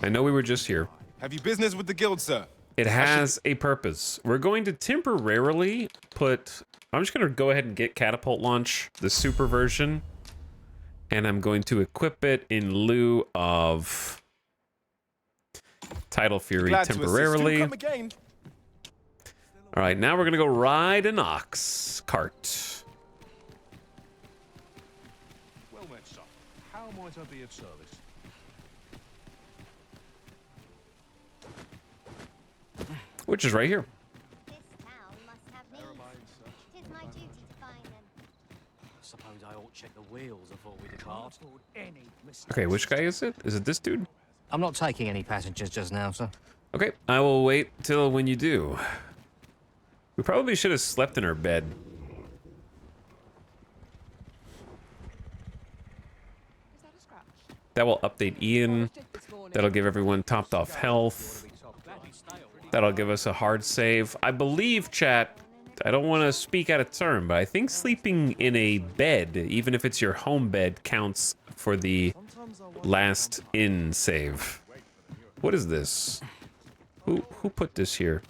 I know we were just here. Have you business with the guild, sir? It has a purpose. We're going to temporarily put... I'm just going to go ahead and get Catapult Launch, the super version. And I'm going to equip it in lieu of Tidal Fury temporarily. All right, now we're going to go ride an ox cart. Well met, sir. How might I be of service? Which is right here. Suppose I ought to check the wheels before we depart. Okay, which guy is it? Is it this dude? I'm not taking any passengers just now, sir. Okay, I will wait till when you do. We probably should have slept in our bed. That will update Ian. That'll give everyone topped off health. That'll give us a hard save. I believe, chat, I don't want to speak out of turn, but I think sleeping in a bed, even if it's your home bed, counts for the last in save. What is this? Who put this here?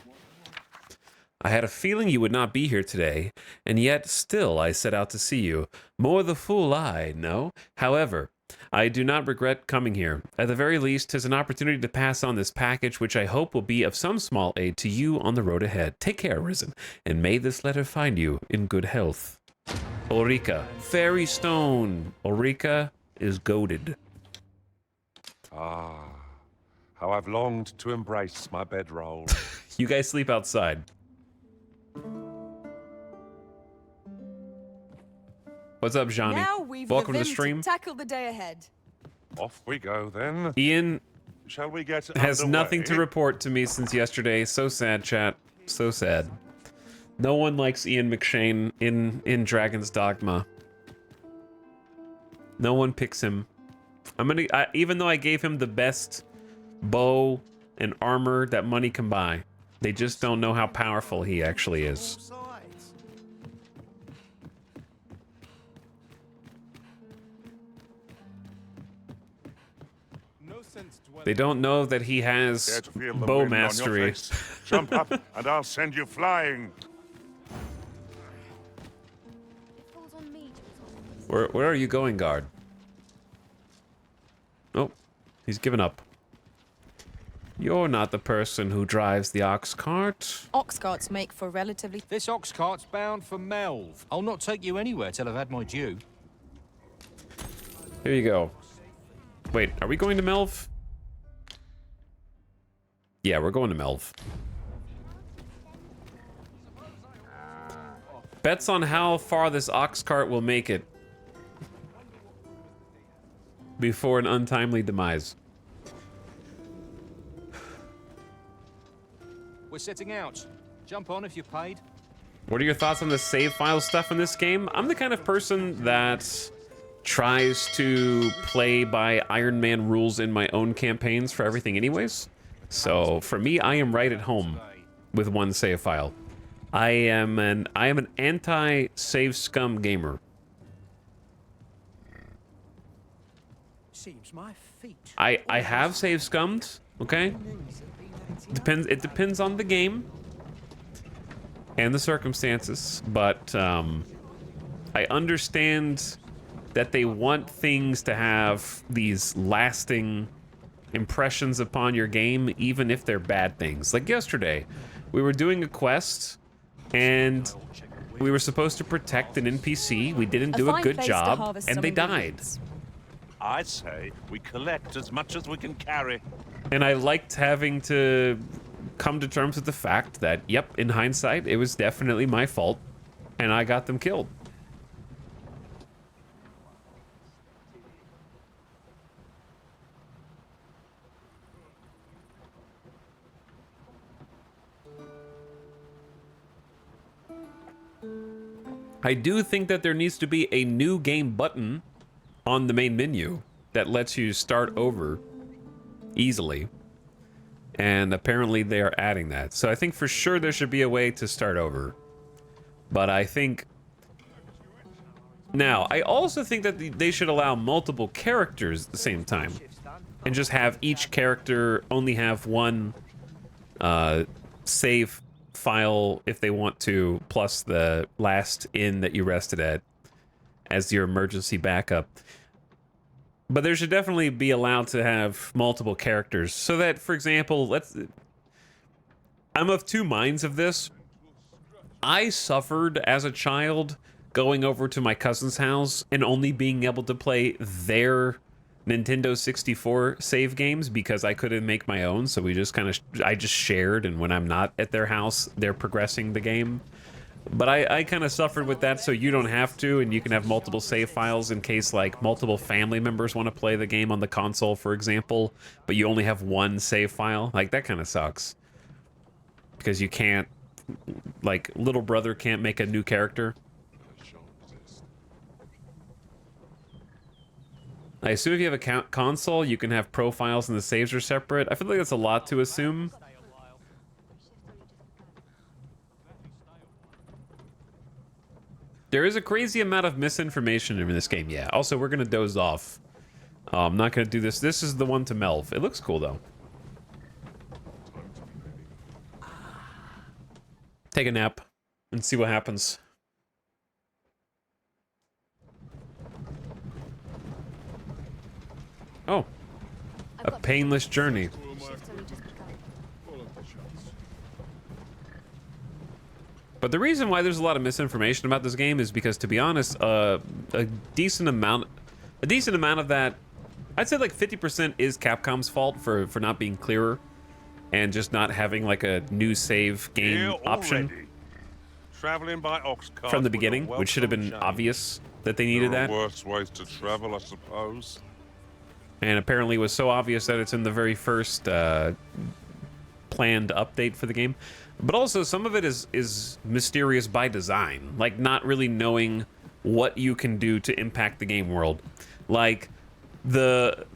I had a feeling you would not be here today, and yet still I set out to see you. More the fool I, no? However, I do not regret coming here. At the very least, 'tis an opportunity to pass on this package, which I hope will be of some small aid to you on the road ahead. Take care, Risen, and may this letter find you in good health. Ulrika. Fairy Stone. Ulrika is goaded. Ah, how I've longed to embrace my bedroll. You guys sleep outside. What's up, Johnny? Now we've Welcome the to the vim stream. tackle the day ahead. Off we go then. Ian Shall we get has underway? nothing to report to me since yesterday. So sad, chat. So sad. No one likes Ian McShane in Dragon's Dogma. No one picks him. Even though I gave him the best bow and armor that money can buy, they just don't know how powerful he actually is. They don't know that he has Dare to feel the bow wind on your mastery. face. Jump up, and I'll send you flying. Where are you going, guard? Oh, he's given up. You're not the person who drives the ox cart. Ox carts make for relatively... This ox cart's bound for Melv. I'll not take you anywhere till I've had my due. Here you go. Wait, are we going to Melv? Yeah, we're going to Melv. Bets on how far this ox cart will make it before an untimely demise. We're setting out. Jump on if you're paid. What are your thoughts on the save file stuff in this game? I'm the kind of person that tries to play by Iron Man rules in my own campaigns for everything anyways. So for me, I am right at home with one save file. I am an anti-save scum gamer. Seems my feet. I have save scummed, okay? It depends on the game and the circumstances, but I understand that they want things to have these lasting impressions upon your game, even if they're bad things. Like yesterday, we were doing a quest and we were supposed to protect an NPC. We didn't do a good job and they died. I'd say we collect as much as we can carry. And I liked having to come to terms with the fact that, yep, in hindsight, it was definitely my fault, and I got them killed. I do think that there needs to be a new game button on the main menu that lets you start over easily. And apparently they are adding that. So I think for sure there should be a way to start over. But I think... Now, I also think that they should allow multiple characters at the same time. And just have each character only have one save file if they want to, plus the last inn that you rested at as your emergency backup. But there should definitely be allowed to have multiple characters so that, for example, I'm of two minds of this. I suffered as a child going over to my cousin's house and only being able to play their Nintendo 64 save games because I couldn't make my own. So we just I just shared, and when I'm not at their house, they're progressing the game. But I kind of suffered with that, so you don't have to, and you can have multiple save files in case, like, multiple family members want to play the game on the console, for example, but you only have one save file. Like, that kind of sucks. Because you can't, like, little brother can't make a new character. I assume if you have a console, you can have profiles and the saves are separate. I feel like that's a lot to assume. There is a crazy amount of misinformation in this game, yeah. Also, we're going to doze off. I'm not going to do this. This is the one to Melv. It looks cool, though. Take a nap and see what happens. Oh. A painless journey. But the reason why there's a lot of misinformation about this game is because, to be honest, a decent amount of that, I'd say like 50% is Capcom's fault for not being clearer and just not having like a new save game option Traveling by ox cart from the beginning, which should have been obvious that they needed that. Worse ways to travel, I suppose. And apparently it was so obvious that it's in the very first planned update for the game. But also, some of it is mysterious by design, like not really knowing what you can do to impact the game world. Like the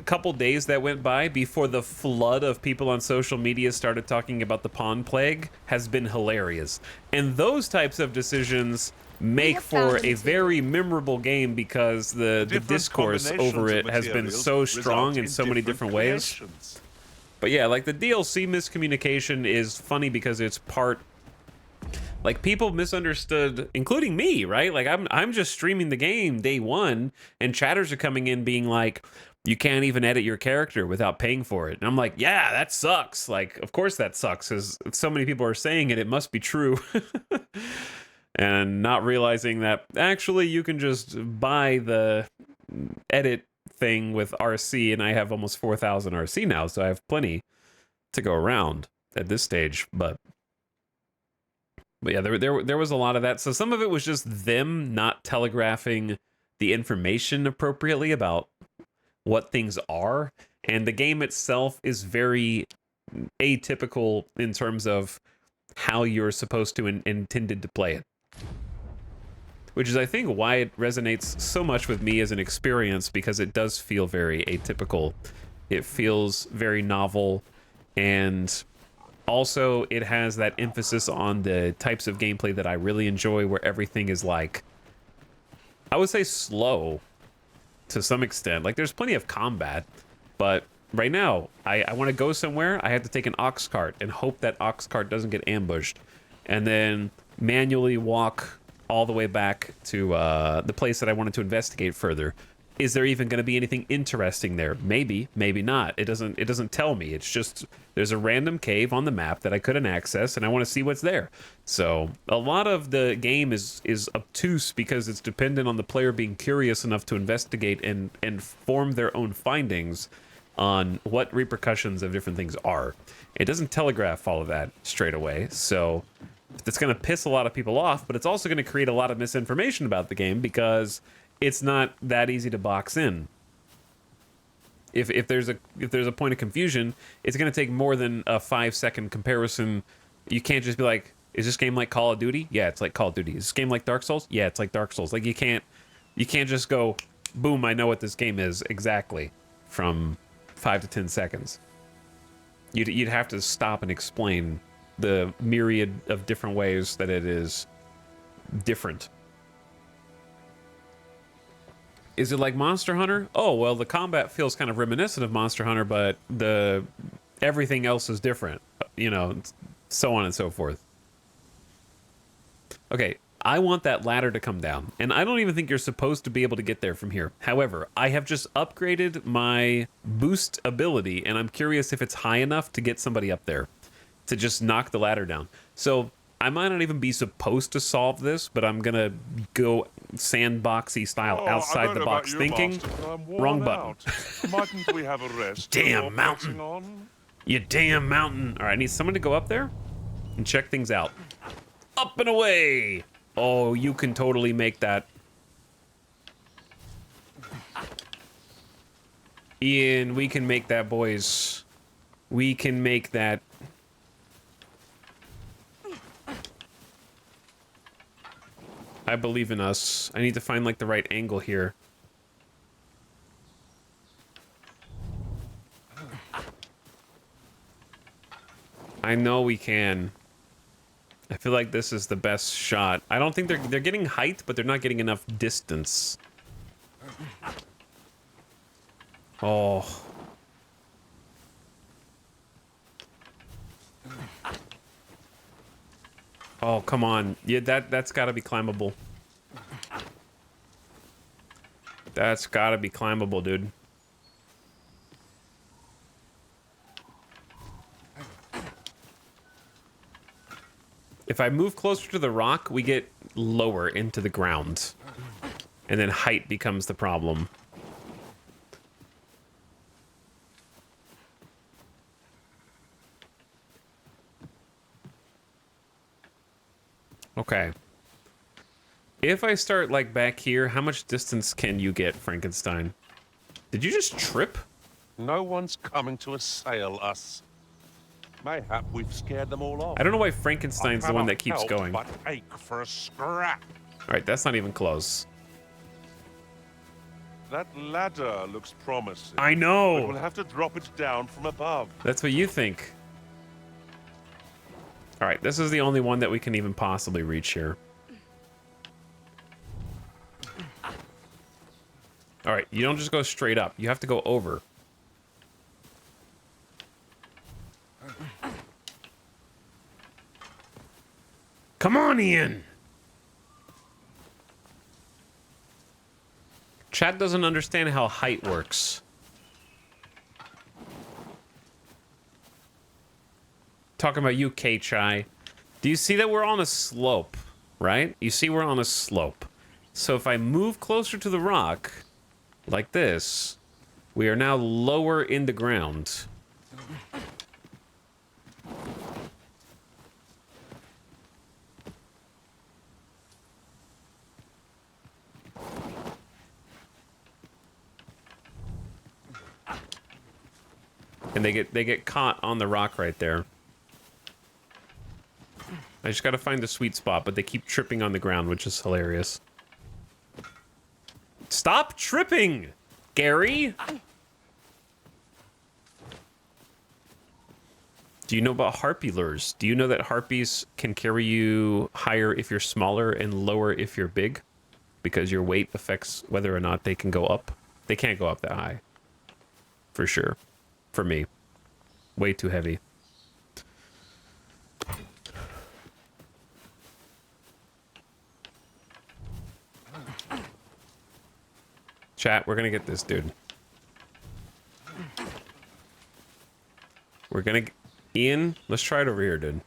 couple days that went by before the flood of people on social media started talking about the Pawn Plague has been hilarious. And those types of decisions make have for found the a very memorable game because the Different discourse combinations over of it has been materials so result strong in so many different ways. creations. But yeah, like the DLC miscommunication is funny because it's part, like, people misunderstood, including me, right? Like I'm just streaming the game day one, and chatters are coming in being like, you can't even edit your character without paying for it. And I'm like, yeah, that sucks. Like, of course that sucks, because so many people are saying it, it must be true. And not realizing that actually you can just buy the edit thing with RC, and I have almost 4,000 RC now, so I have plenty to go around at this stage. But yeah, there was a lot of that. So some of it was just them not telegraphing the information appropriately about what things are, and the game itself is very atypical in terms of how you're supposed to intended to play it, which is, I think, why it resonates so much with me as an experience, because it does feel very atypical. It feels very novel, and also it has that emphasis on the types of gameplay that I really enjoy, where everything is, like, I would say slow to some extent. Like, there's plenty of combat, but right now I want to go somewhere. I have to take an ox cart and hope that ox cart doesn't get ambushed, and then manually walk all the way back to the place that I wanted to investigate further. Is there even going to be anything interesting there? Maybe, maybe not. It doesn't tell me. It's just there's a random cave on the map that I couldn't access, and I want to see what's there. So a lot of the game is obtuse because it's dependent on the player being curious enough to investigate and form their own findings on what repercussions of different things are. It doesn't telegraph all of that straight away, so it's going to piss a lot of people off, but it's also going to create a lot of misinformation about the game because it's not that easy to box in. If there's a point of confusion, it's going to take more than a 5-second comparison. You can't just be like, is this game like Call of Duty? Yeah, it's like Call of Duty. Is this game like Dark Souls? Yeah, it's like Dark Souls. Like, you can't just go, boom, I know what this game is exactly from 5 to 10 seconds. You'd have to stop and explain the myriad of different ways that it is different. Is it like Monster Hunter? Oh, well, the combat feels kind of reminiscent of Monster Hunter, but everything else is different, you know, so on and so forth. Okay, I want that ladder to come down, and I don't even think you're supposed to be able to get there from here. However, I have just upgraded my boost ability, and I'm curious if it's high enough to get somebody up there to just knock the ladder down. So I might not even be supposed to solve this, but I'm gonna go sandboxy style, outside the box thinking. Master, Wrong button. Mightn't we have a rest? Damn mountain! You damn mountain! All right, I need someone to go up there and check things out. Up and away! Oh, you can totally make that. Ian, we can make that, boys. We can make that. I believe in us. I need to find, like, the right angle here. I know we can. I feel like this is the best shot. I don't think they're getting height, but they're not getting enough distance. Oh. Oh, come on. Yeah, that's got to be climbable. That's got to be climbable, dude. If I move closer to the rock, we get lower into the ground. And then height becomes the problem. Okay. If I start, like, back here, how much distance can you get, Frankenstein? Did you just trip? No one's coming to assail us. Mayhap we've scared them all off. I don't know why Frankenstein's the one that keeps help going. But ache for a scrap. All right, that's not even close. That ladder looks promising. I know. But we'll have to drop it down from above. That's what you think. All right, this is the only one that we can even possibly reach here. All right, you don't just go straight up. You have to go over. Come on, Ian. Chat doesn't understand how height works. Talking about you, K-Chai. Do you see that we're on a slope, right? You see we're on a slope. So if I move closer to the rock, like this, we are now lower in the ground. And they get caught on the rock right there. I just gotta find the sweet spot, but they keep tripping on the ground, which is hilarious. Stop tripping, Gary! Do you know about harpy lures? Do you know that harpies can carry you higher if you're smaller and lower if you're big? Because your weight affects whether or not they can go up. They can't go up that high. For sure. For me. Way too heavy. Chat, we're gonna get this, dude. We're gonna... Ian, let's try it over here, dude.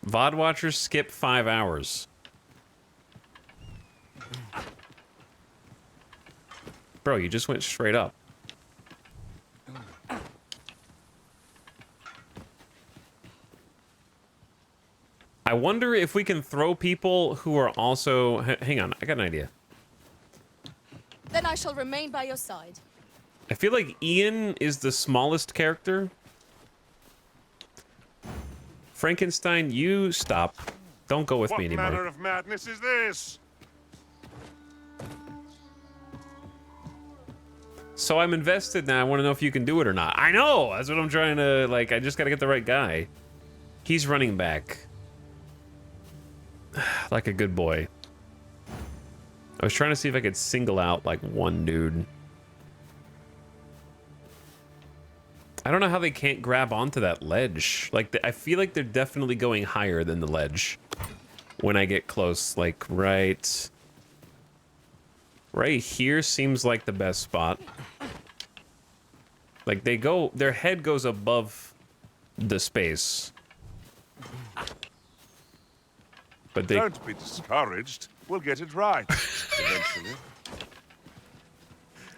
VOD watchers skip 5 hours. Bro, you just went straight up. I wonder if we can throw people who are also... Hang on, I got an idea. Then I shall remain by your side. I feel like Ian is the smallest character. Frankenstein, you stop. Don't go with me anymore. What manner of madness is this? So I'm invested now. I want to know if you can do it or not. I know! That's what I'm trying to... Like, I just gotta get the right guy. He's running back. Like a good boy. I was trying to see if I could single out, like, one dude. I don't know how they can't grab onto that ledge. Like, I feel like they're definitely going higher than the ledge. When I get close, like, right... Right here seems like the best spot. Like, they go... Their head goes above the space. But they... Don't be discouraged. We'll get it right. Eventually.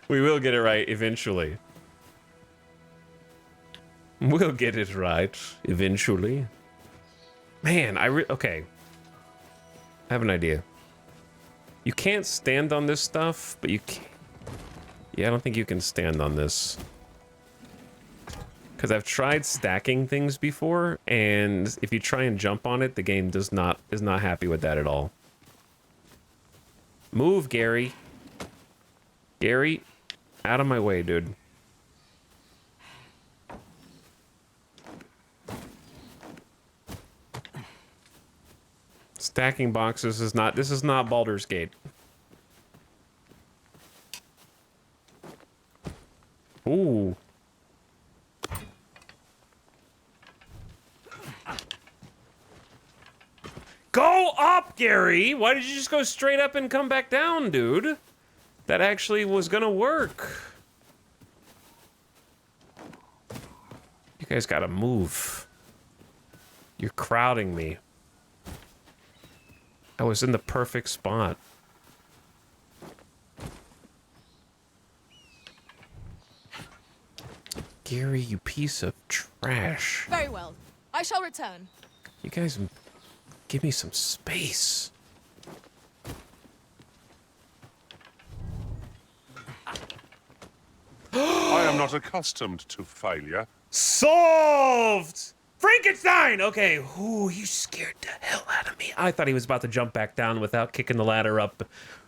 We will get it right eventually. We'll get it right eventually. Man, okay. I have an idea. You can't stand on this stuff, but you can... Yeah, I don't think you can stand on this. Because I've tried stacking things before, and if you try and jump on it, the game is not happy with that at all. Move, Gary. Gary, out of my way, dude. Stacking boxes is not... This is not Baldur's Gate. Ooh. Go up, Gary! Why did you just go straight up and come back down, dude? That actually was gonna work. You guys gotta move. You're crowding me. I was in the perfect spot. Gary, you piece of trash. Very well. I shall return. You guys, give me some space. I am not accustomed to failure. Solved! Frankenstein! Okay, ooh, you scared the hell out of me. I thought he was about to jump back down without kicking the ladder up.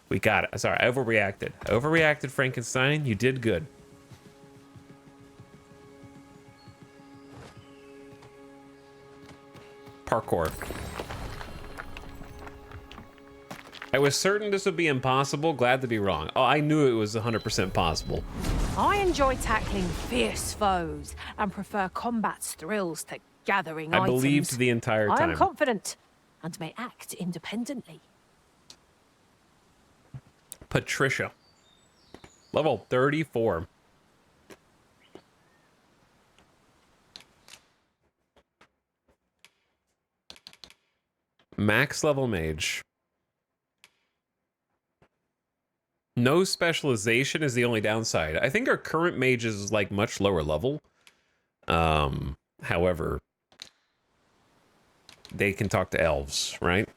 We got it. Sorry, I overreacted. I overreacted, Frankenstein. You did good. Parkour. I was certain this would be impossible. Glad to be wrong. Oh, I knew it was 100% possible. I enjoy tackling fierce foes and prefer combat's thrills to gathering I items. believed the entire I time. am confident and may act independently. Patricia. Level 34. Max level mage. No specialization is the only downside. I think our current mage is like much lower level. However, they can talk to elves, right?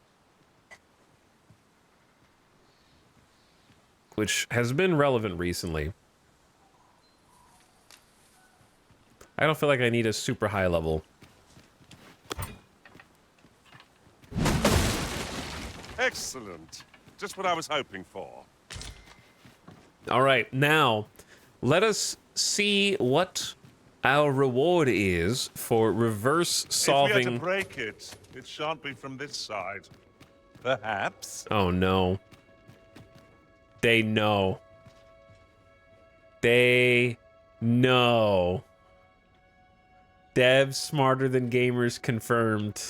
Which has been relevant recently. I don't feel like I need a super high level. Excellent. Just what I was hoping for. All right, now let us see what our reward is for reverse solving. If we are to break it, it shan't be from this side. Perhaps. Oh no. They know. They know. Devs smarter than gamers confirmed.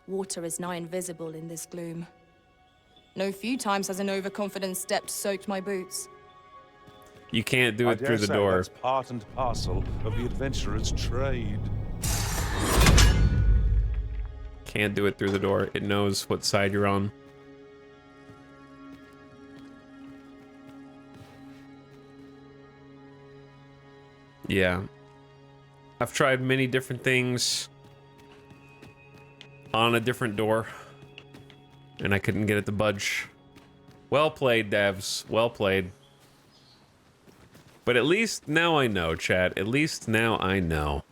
Water is nigh invisible in this gloom. No few times has an overconfident step soaked my boots. You can't do it through the door. That's part and parcel of the adventurer's trade. Can't do it through the door. It knows what side you're on. Yeah. I've tried many different things on a different door, and I couldn't get it to budge. Well played, devs. Well played. But at least now I know, chat. At least now I know.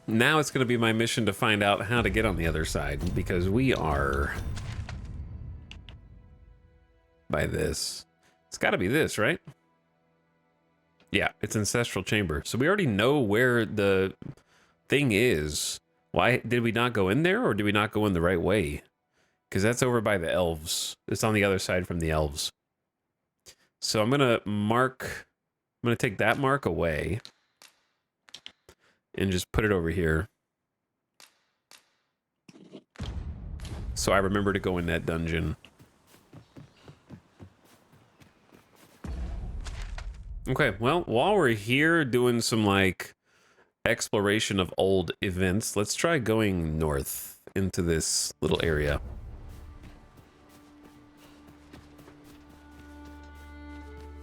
Now it's going to be my mission to find out how to get on the other side, because we are by this. It's got to be this, right? Yeah, it's ancestral chamber. So we already know where the thing is. Why did we not go in there, or did we not go in the right way? Because that's over by the elves. It's on the other side from the elves. So I'm going to mark... I'm going to take that mark away and just put it over here. So I remember to go in that dungeon. Okay, well, while we're here doing some, like, exploration of old events, let's try going north into this little area.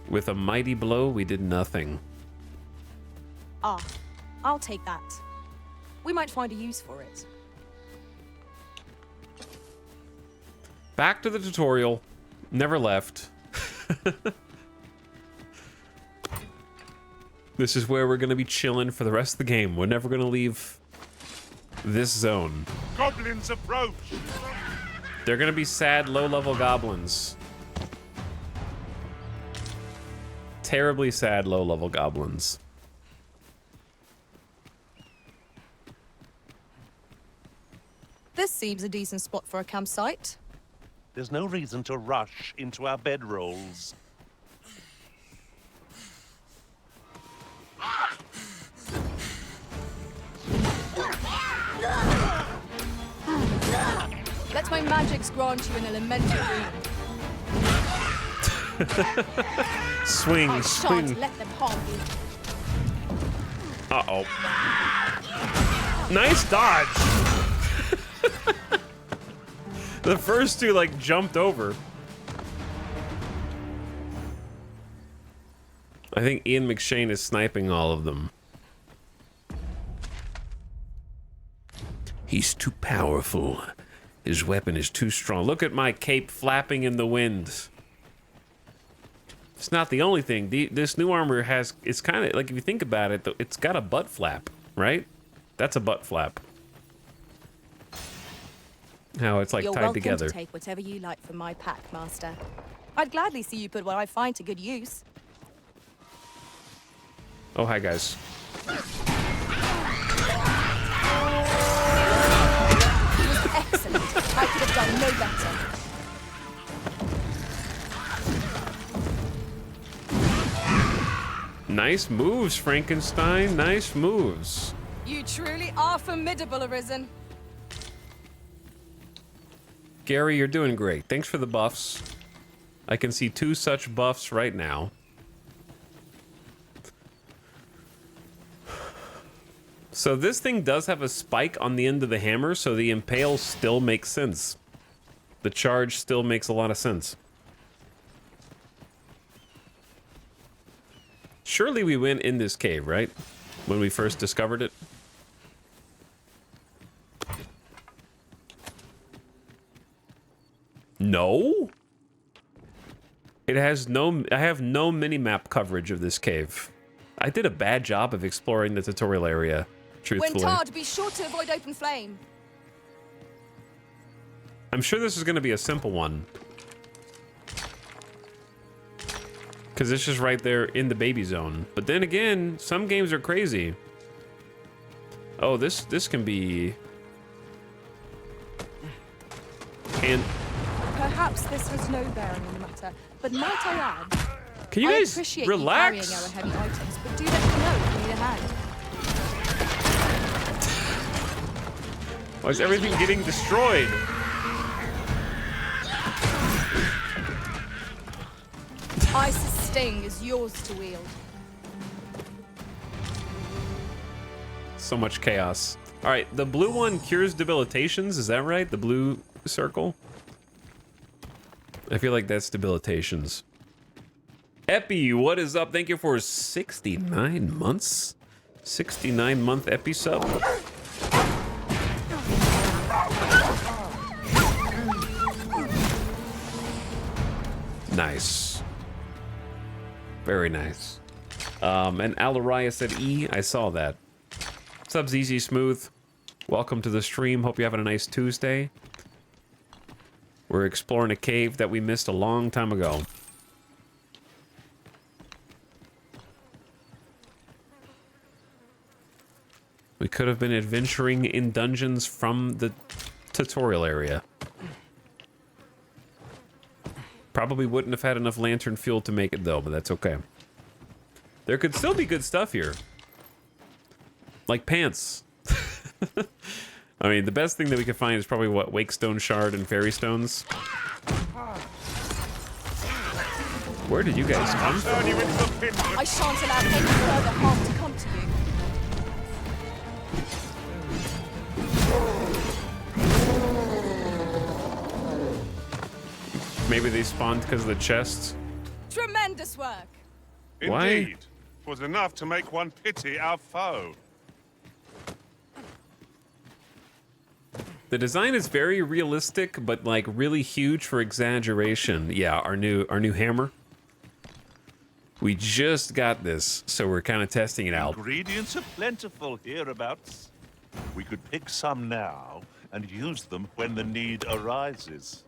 With a mighty blow, we did nothing. Ah, I'll take that. We might find a use for it. Back to the tutorial. Never left. This is where we're going to be chilling for the rest of the game. We're never going to leave this zone. Goblins approach! They're going to be sad, low-level goblins. Terribly sad, low-level goblins. This seems a decent spot for a campsite. There's no reason to rush into our bedrolls. Let my magics grant you an elemental boon. Swing, I swing. shan't let them harm you. Uh-oh. Nice dodge. The first two, like, jumped over. I think Ian McShane is sniping all of them. He's too powerful. His weapon is too strong. Look at my cape flapping in the wind. It's not the only thing. This new armor has... It's kind of... Like, if you think about it, it's got a butt flap, right? That's a butt flap. How it's, like, You're tied together. welcome to take whatever you like from my pack, Master. I'd gladly see you put what I find to good use. Oh, hi, guys. Excellent. I could have done no better. Nice moves, Frankenstein. Nice moves. You truly are formidable, Arisen. Gary, you're doing great. Thanks for the buffs. I can see 2 such buffs right now. So this thing does have a spike on the end of the hammer, so the impale still makes sense. The charge still makes a lot of sense. Surely we went in this cave, right? When we first discovered it. No? It has no... I have no mini-map coverage of this cave. I did a bad job of exploring the tutorial area, truthfully. When tarred, be sure to avoid open flame. I'm sure this is going to be a simple one. Because it's just right there in the baby zone. But then again, some games are crazy. Oh, this can be... And... Perhaps this has no bearing on the matter, but might I add... Can you guys appreciate relax? You carrying our heavy items, but do let me know if you need a hand. Why is everything getting destroyed? Ice's sting is yours to wield. So much chaos. All right, the blue one cures debilitations. Is that right? The blue circle? I feel like that's debilitations. Epi, what is up? Thank you for 69 months. 69-month Epi sub. Nice. Very nice. And Alaria said E. I saw that. Subs easy smooth. Welcome to the stream. Hope you're having a nice Tuesday. We're exploring a cave that we missed a long time ago. We could have been adventuring in dungeons from the tutorial area. Probably wouldn't have had enough lantern fuel to make it though, but that's okay. There could still be good stuff here. Like pants. I mean, the best thing that we could find is probably what, Wakestone Shard and Fairy Stones. Where did you guys come from? I shan't allow any further harm to come to you. Maybe they spawned because of the chests. Tremendous work. Why? Indeed. 'Twas enough to make one pity our foe. The design is very realistic, but like really huge for exaggeration. Yeah, our new hammer. We just got this, so we're kind of testing it out. Ingredients are plentiful hereabouts. We could pick some now and use them when the need arises.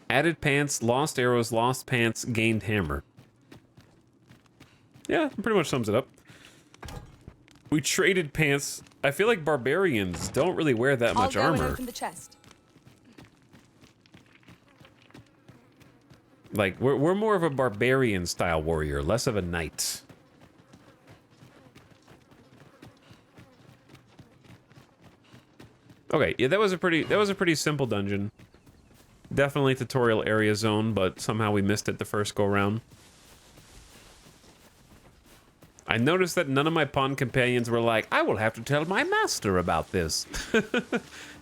Added pants, lost arrows, lost pants, gained hammer. Yeah, pretty much sums it up. We traded pants. I feel like barbarians don't really wear that much I'll go armor. and open the chest. Like, we're more of a barbarian style warrior, less of a knight. Okay, yeah, that was a pretty simple dungeon. Definitely tutorial area zone, but somehow we missed it the first go round. I noticed that none of my pawn companions were like, I will have to tell my master about this.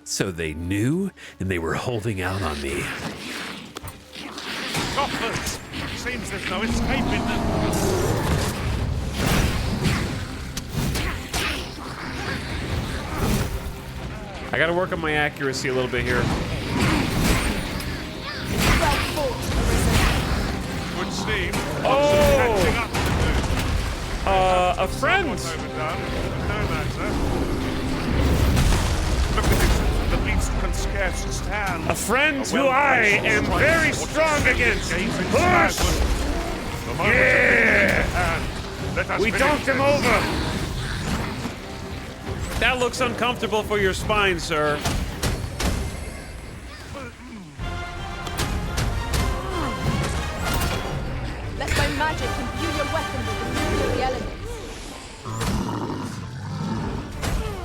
So they knew, and they were holding out on me. Coffers! Seems there's no escaping them. I gotta work on my accuracy a little bit here. Would seem. Oh! A friend! No matter. Look at this. The beast can scarce stand. A friend who I am very strong against. Push! The moment Yeah! hand, Let us We finish donked him this. over! That looks uncomfortable for your spine, sir. Let my magic imbue your weapon with the fury of the elements.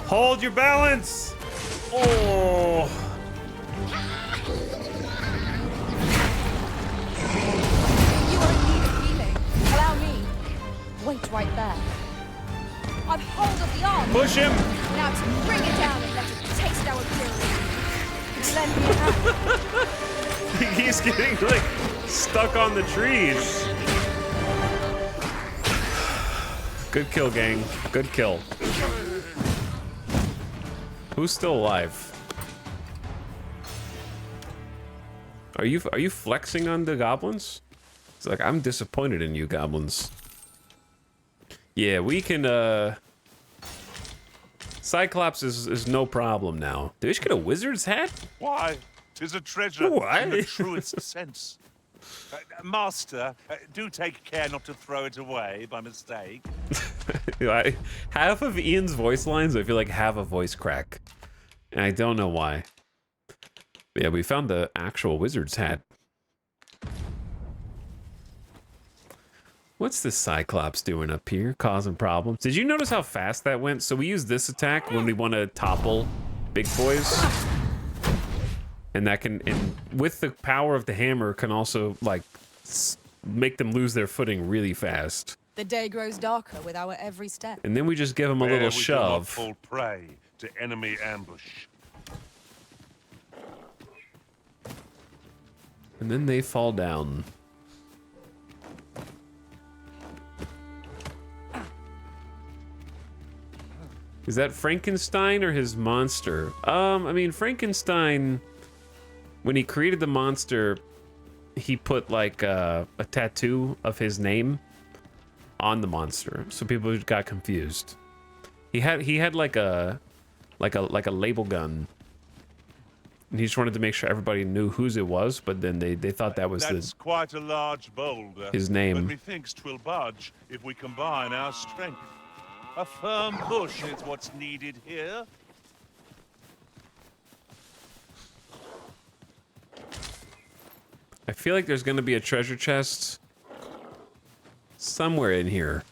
Hold your balance! Oh! You are in need of healing. Allow me. Wait right there. I've hold of the arm. Push him! Now to bring it down and let it taste our fury. Lend me a hand. He's getting, like, stuck on the trees. Good kill, gang. Good kill. Who's still alive? Are you flexing on the goblins? It's like, I'm disappointed in you, goblins. Yeah, we can, Cyclops is no problem now. Did we just get a wizard's hat? Why? 'Tis a treasure Why? in the truest sense. Master, do take care not to throw it away by mistake. Half of Ian's voice lines, I feel like, have a voice crack. And I don't know why. But yeah, we found the actual wizard's hat. What's this Cyclops doing up here, causing problems? Did you notice how fast that went? So we use this attack when we want to topple big boys. And that can, and with the power of the hammer, can also, like, make them lose their footing really fast. The day grows darker with our every step. And then we just give them a Where little we do not shove. fall prey to enemy ambush. And then they fall down. Is that Frankenstein or his monster? I mean, Frankenstein, when he created the monster, he put like a tattoo of his name on the monster, so people got confused. He had like a label gun, and he just wanted to make sure everybody knew whose it was. But then they thought that was That's quite a large boulder. his name. But methinks 'twill budge if we combine our strength. A firm push is what's needed here. I feel like there's gonna be a treasure chest somewhere in here.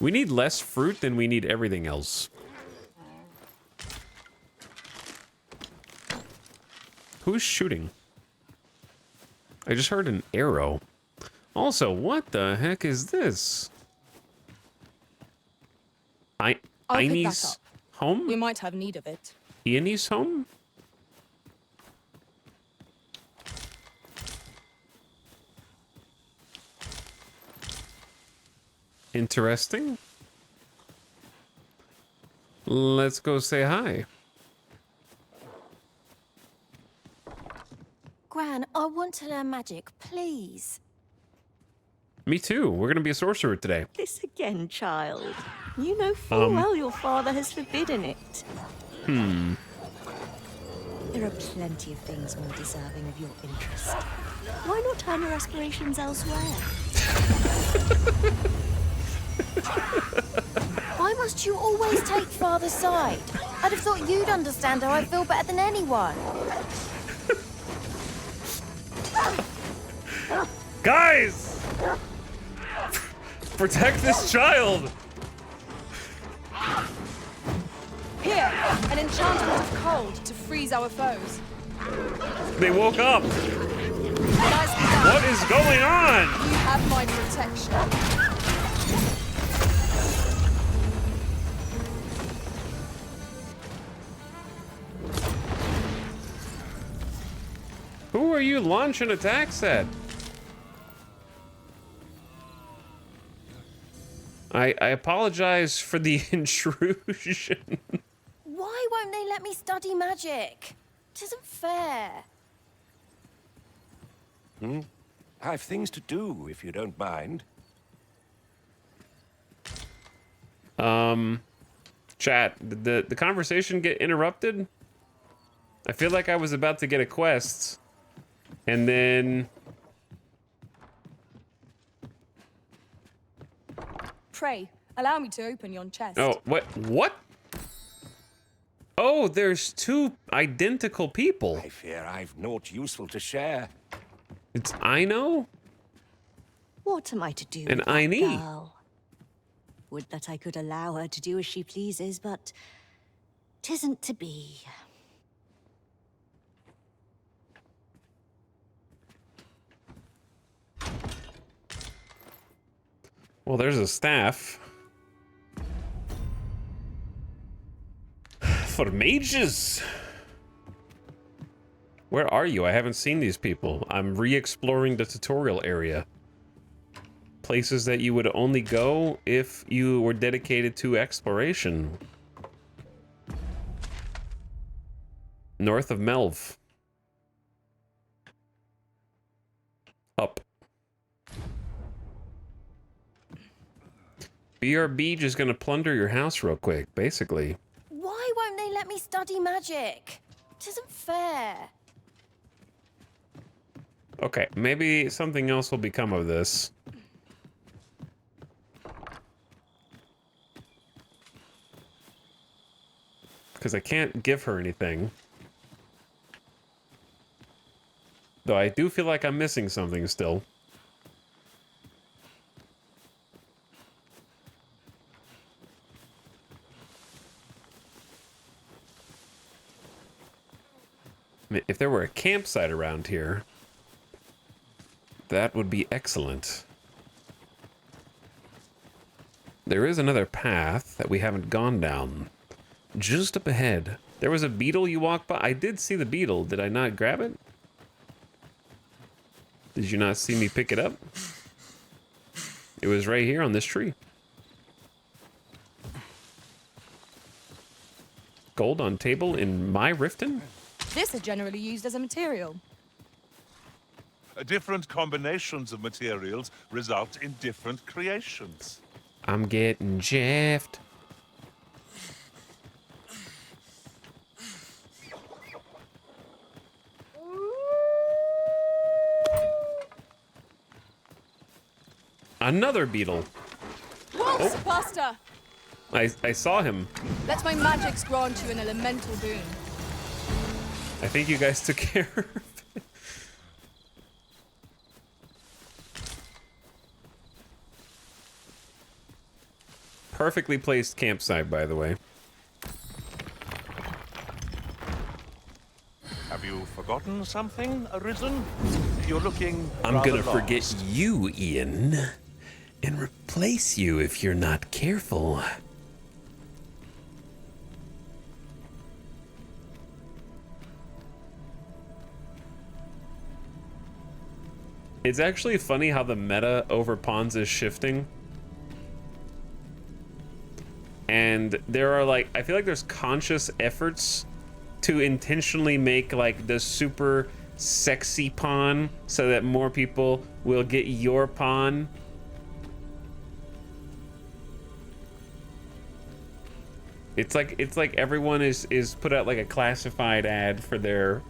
We need less fruit than we need everything else. Who's shooting? I just heard an arrow. Also, what the heck is this? I'll pick that Inie's up. home? We might have need of it. Inie's home? Interesting. Let's go say hi. Gran, I want to learn magic, please. Me too. We're gonna be a sorcerer today. This again, child. You know full well your father has forbidden it. There are plenty of things more deserving of your interest. Why not turn your aspirations elsewhere? Why must you always take father's side? I'd have thought you'd understand how I feel better than anyone. Guys! Protect this child! Here, an enchantment of cold to freeze our foes. They woke up! Nicely done. What is going on? You have my protection. Who are you launching attacks at? I apologize for the intrusion. Why won't they let me study magic? It isn't fair. I've things to do, if you don't mind. Chat, did the conversation get interrupted? I feel like I was about to get a quest, and then Pray, allow me to open yon chest. Oh, what? Oh, there's two identical people. I fear I've naught useful to share. It's Ino What am I to do and with that Aini. girl? Would that I could allow her to do as she pleases, but 'tisn't to be. Well, there's a staff. For mages. Where are you? I haven't seen these people. I'm re-exploring the tutorial area. Places that you would only go if you were dedicated to exploration. North of Melv. Up. BRB just gonna plunder your house real quick, basically. Why won't they let me study magic? It isn't fair. Okay, maybe something else will become of this. Because I can't give her anything. Though I do feel like I'm missing something still. If there were a campsite around here, that would be excellent. There is another path that we haven't gone down. Just up ahead. There was a beetle you walked by. I did see the beetle. Did I not grab it? Did you not see me pick it up? It was right here on this tree. Gold on table in my Riften? This is generally used as a material. Different combinations of materials result in different creations. I'm getting jaffed. Another beetle. Wolves, Buster! I saw him. Let my magics grant you an elemental boon. I think you guys took care of it. Perfectly placed campsite, by the way. Have you forgotten something, Arisen? You're looking I'm rather gonna forget lost. you, Ian, and replace you if you're not careful. It's actually funny how the meta over pawns is shifting. And there are like, I feel like there's conscious efforts to intentionally make like the super sexy pawn so that more people will get your pawn. It's like everyone is put out like a classified ad for their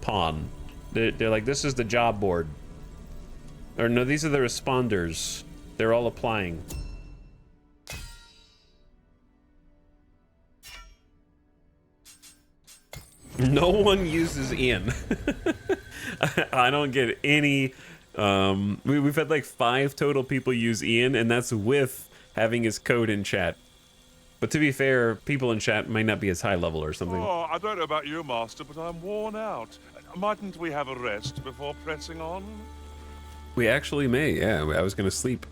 pawn. They're like, this is the job board. Or no, these are the responders. They're all applying. No one uses Ian. I don't get any. We've had like 5 total people use Ian, and that's with having his code in chat. But to be fair, people in chat might not be as high level or something. Oh, I don't know about you, Master, but I'm worn out. Mightn't we have a rest before pressing on? We actually may, yeah. I was gonna sleep.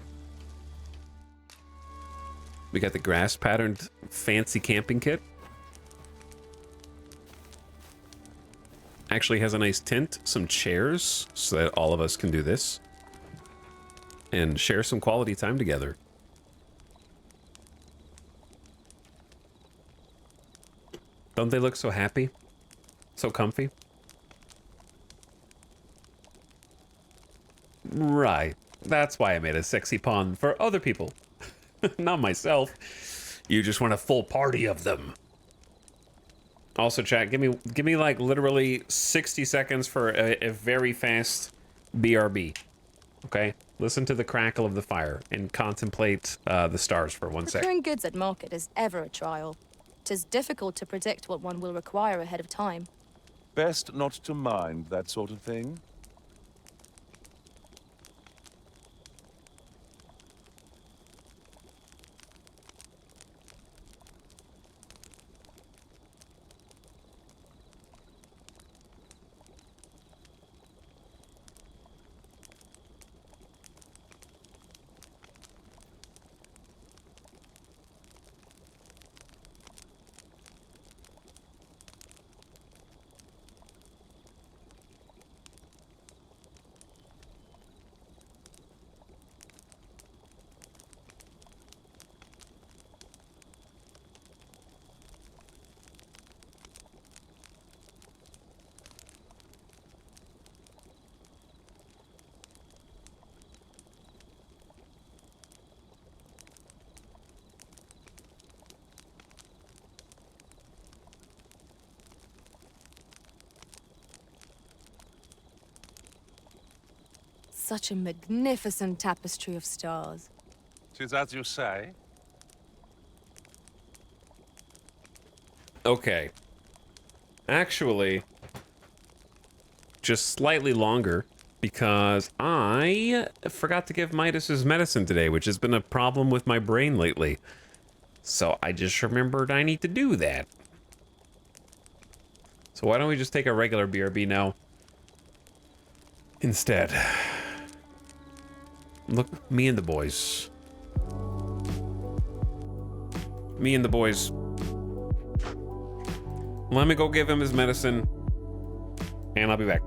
We got the grass patterned fancy camping kit. Actually has a nice tent, some chairs, so that all of us can do this. And share some quality time together. Don't they look so happy? So comfy? Right. That's why I made a sexy pawn for other people. Not myself. You just want a full party of them. Also, chat, give me like literally 60 seconds for a very fast BRB. Okay? Listen to the crackle of the fire and contemplate the stars for 1 second. Procuring goods at market is ever a trial. 'Tis difficult to predict what one will require ahead of time. Best not to mind that sort of thing. Such a magnificent tapestry of stars. 'Tis as you say. Okay. Actually, just slightly longer because I forgot to give Midas his medicine today, which has been a problem with my brain lately. So I just remembered I need to do that. So why don't we just take a regular BRB now instead? Look, me and the boys. Me and the boys. Let me go give him his medicine, and I'll be back.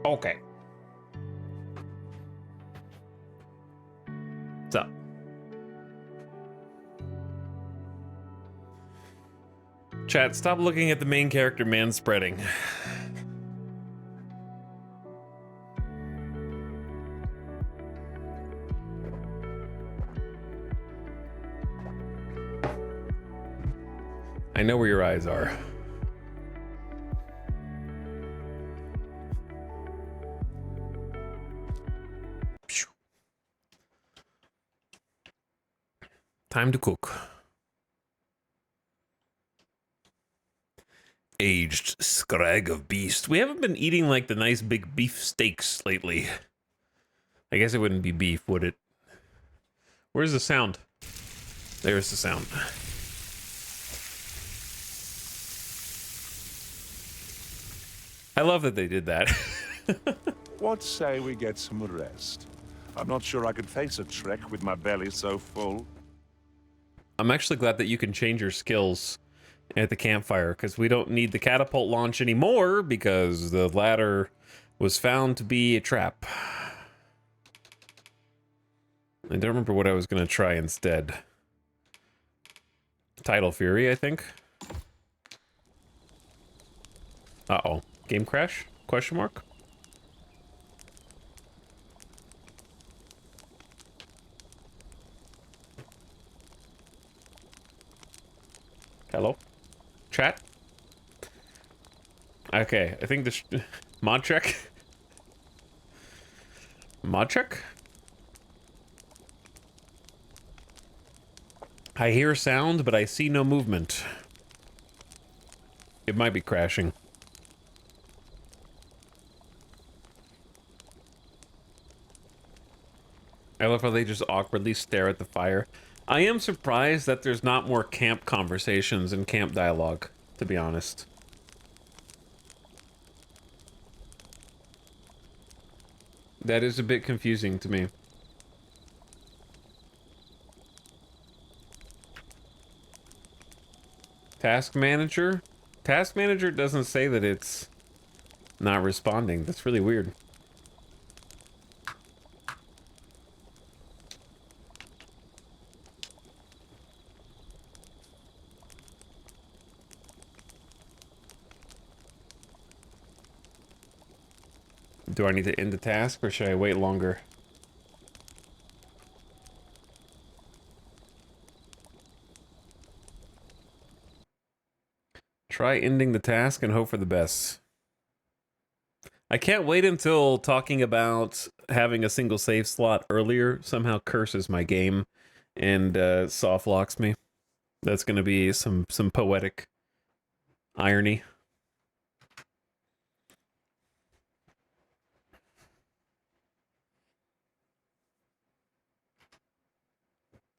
Okay. What's up? Chat, stop looking at the main character manspreading. I know where your eyes are. Time to cook. Aged scrag of beast. We haven't been eating like the nice big beef steaks lately. I guess it wouldn't be beef, would it? Where's the sound? There's the sound. I love that they did that. What say we get some rest? I'm not sure I could face a trek with my belly so full. I'm actually glad that you can change your skills at the campfire, because we don't need the catapult launch anymore because the ladder was found to be a trap. I don't remember what I was going to try instead. Tidal Fury, I think. Uh-oh. Game crash? Question mark? Hello? Chat? Okay, I think this... mod check? Mod check? I hear sound, but I see no movement. It might be crashing. I love how they just awkwardly stare at the fire. I am surprised that there's not more camp conversations and camp dialogue, to be honest. That is a bit confusing to me. Task manager? Task manager doesn't say that it's not responding. That's really weird. Do I need to end the task, or should I wait longer? Try ending the task and hope for the best. I can't wait until talking about having a single save slot earlier somehow curses my game and soft locks me. That's going to be some poetic irony.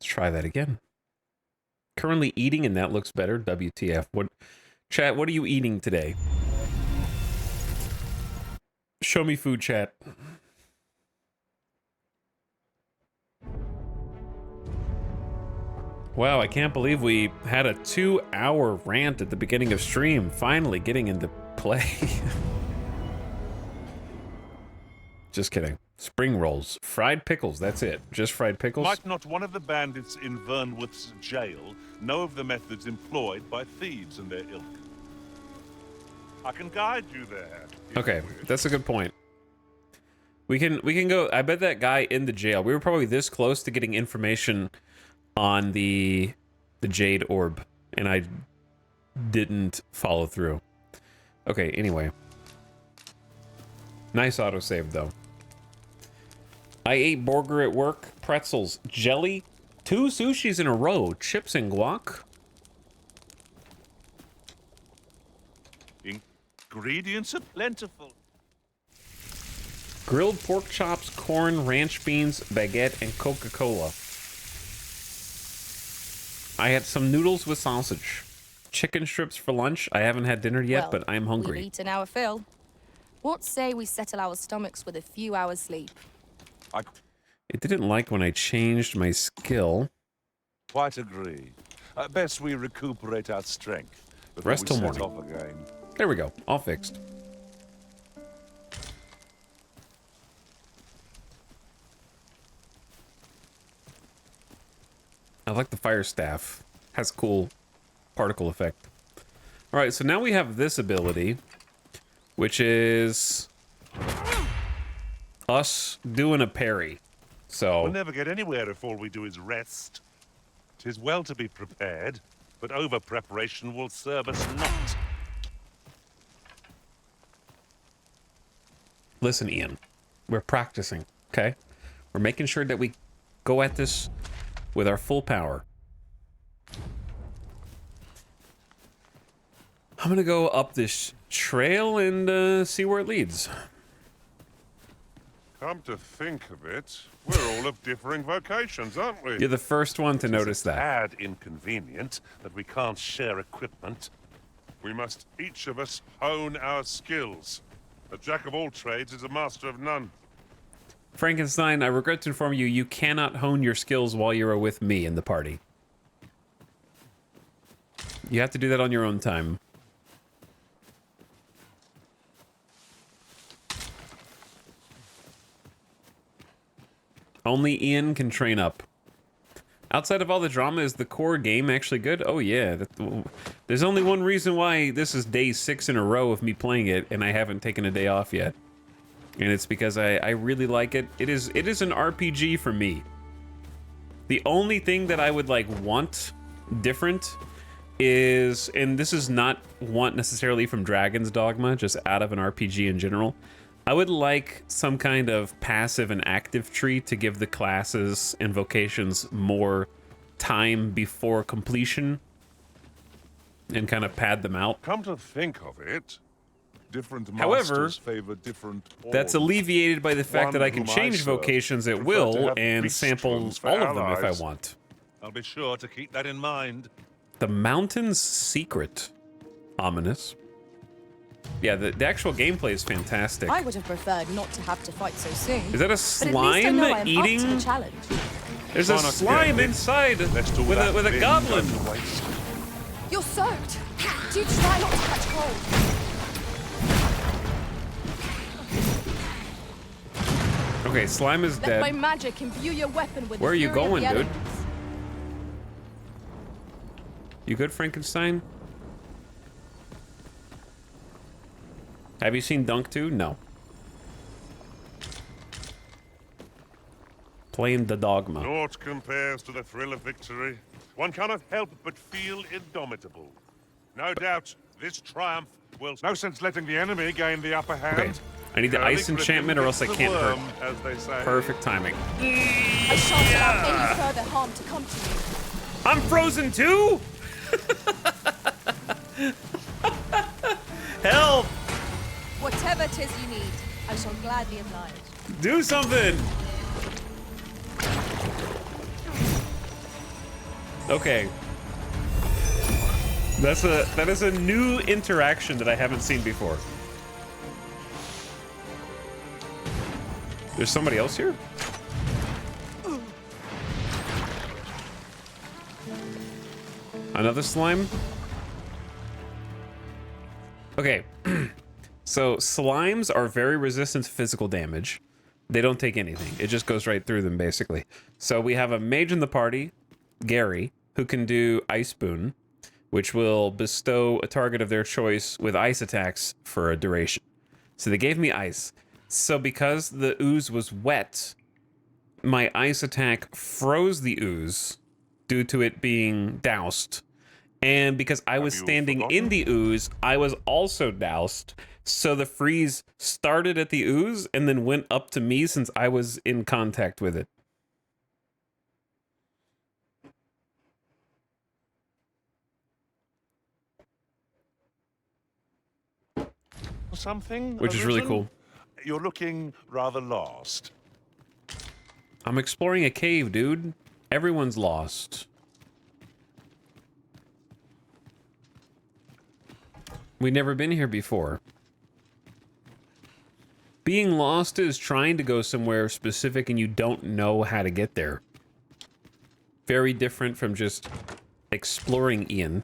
Let's try that again. Currently eating and that looks better. WTF. What, chat, what are you eating today? Show me food, chat. Wow, I can't believe we had a 2-hour rant at the beginning of stream, finally getting into play. Just kidding. Spring rolls, fried pickles, that's it. Just fried pickles? Might not one of the bandits in Vernworth's jail know of the methods employed by thieves and their ilk? I can guide you there. Okay, that's a good point. We can go. I bet that guy in the jail. We were probably this close to getting information on the jade orb, and I didn't follow through. Okay, anyway. Nice autosave though. I ate burger at work, pretzels, jelly, 2 sushis in a row, chips and guac. Ingredients are plentiful. Grilled pork chops, corn, ranch beans, baguette, and Coca-Cola. I had some noodles with sausage. Chicken strips for lunch. I haven't had dinner yet, Well, but I'm hungry. We've eaten our fill. What say we settle our stomachs with a few hours sleep? It didn't like when I changed my skill. Quite agree. Best we recuperate our strength before Rest till we set morning. off again. There we go. All fixed. I like the fire staff. Has cool particle effect. All right, so now we have this ability, which is us doing a parry. So We'll never get anywhere if all we do is rest. 'Tis well to be prepared, but over-preparation will serve us not. listen, Ian, we're practicing, okay? We're making sure that we go at this with our full power. I'm gonna go up this trail and see where it leads. Come to think of it, we're all of differing vocations, aren't we? You're the first one to notice that. Tad inconvenient that we can't share equipment. We must each of us hone our skills. A jack of all trades is a master of none. Frankenstein, I regret to inform you, you cannot hone your skills while you are with me in the party. You have to do that on your own time. Only Ian can train up. Outside of all the drama, is the core game actually good? Oh yeah. There's only one reason why this is day 6 in a row of me playing it, and I haven't taken a day off yet. And it's because I really like it. It is an RPG for me. The only thing that I would like want different is, and this is not want necessarily from Dragon's Dogma, just out of an RPG in general, I would like some kind of passive and active tree to give the classes and vocations more time before completion and kind of pad them out. Come to think of it, different However, masters favor different that's orgs. alleviated by the fact One that I can whom change serve vocations at prefer to will have and beast sample ones for all of them if I allies. want. I'll be sure to keep that in mind. The Mountain's Secret. Ominous. Yeah, the actual gameplay is fantastic. I would have preferred not to have to fight so soon. Is that a But at least I slime know I'm eating? up to the challenge. There's a Try not to slime get inside Let's do with that a bin goblin. go to waste. You're soaked. Do try not to catch cold. Okay, slime is Let my dead. magic imbue your weapon with Where are the you fury of going, the dude? elements. You good, Frankenstein? Have you seen Dunk 2? No. Playing the Dogma. Naught compares to the thrill of victory. One cannot help but feel indomitable. No doubt, this triumph will... No sense letting the enemy gain the upper hand. Okay, I need the Early ice Griffin enchantment or else I gets the can't hurt. worm, as they say. Perfect timing. I shan't allow any further harm to come to you. I'm frozen too? Help! Whatever 'tis you need, I shall gladly oblige. Do something! Okay. That is a new interaction that I haven't seen before. There's somebody else here? Another slime? Okay. So slimes are very resistant to physical damage. They don't take anything. It just goes right through them, basically. So we have a mage in the party, Gary, who can do Ice Boon, which will bestow a target of their choice with ice attacks for a duration. So they gave me ice. So because the ooze was wet, my ice attack froze the ooze due to it being doused. And because I was standing in the ooze, I was also doused. So the freeze started at the ooze and then went up to me since I was in contact with it. Something Which is really arisen? cool. You're looking rather lost. I'm exploring a cave, dude. Everyone's lost. We've never been here before. Being lost is trying to go somewhere specific and you don't know how to get there. Very different from just exploring, Ian.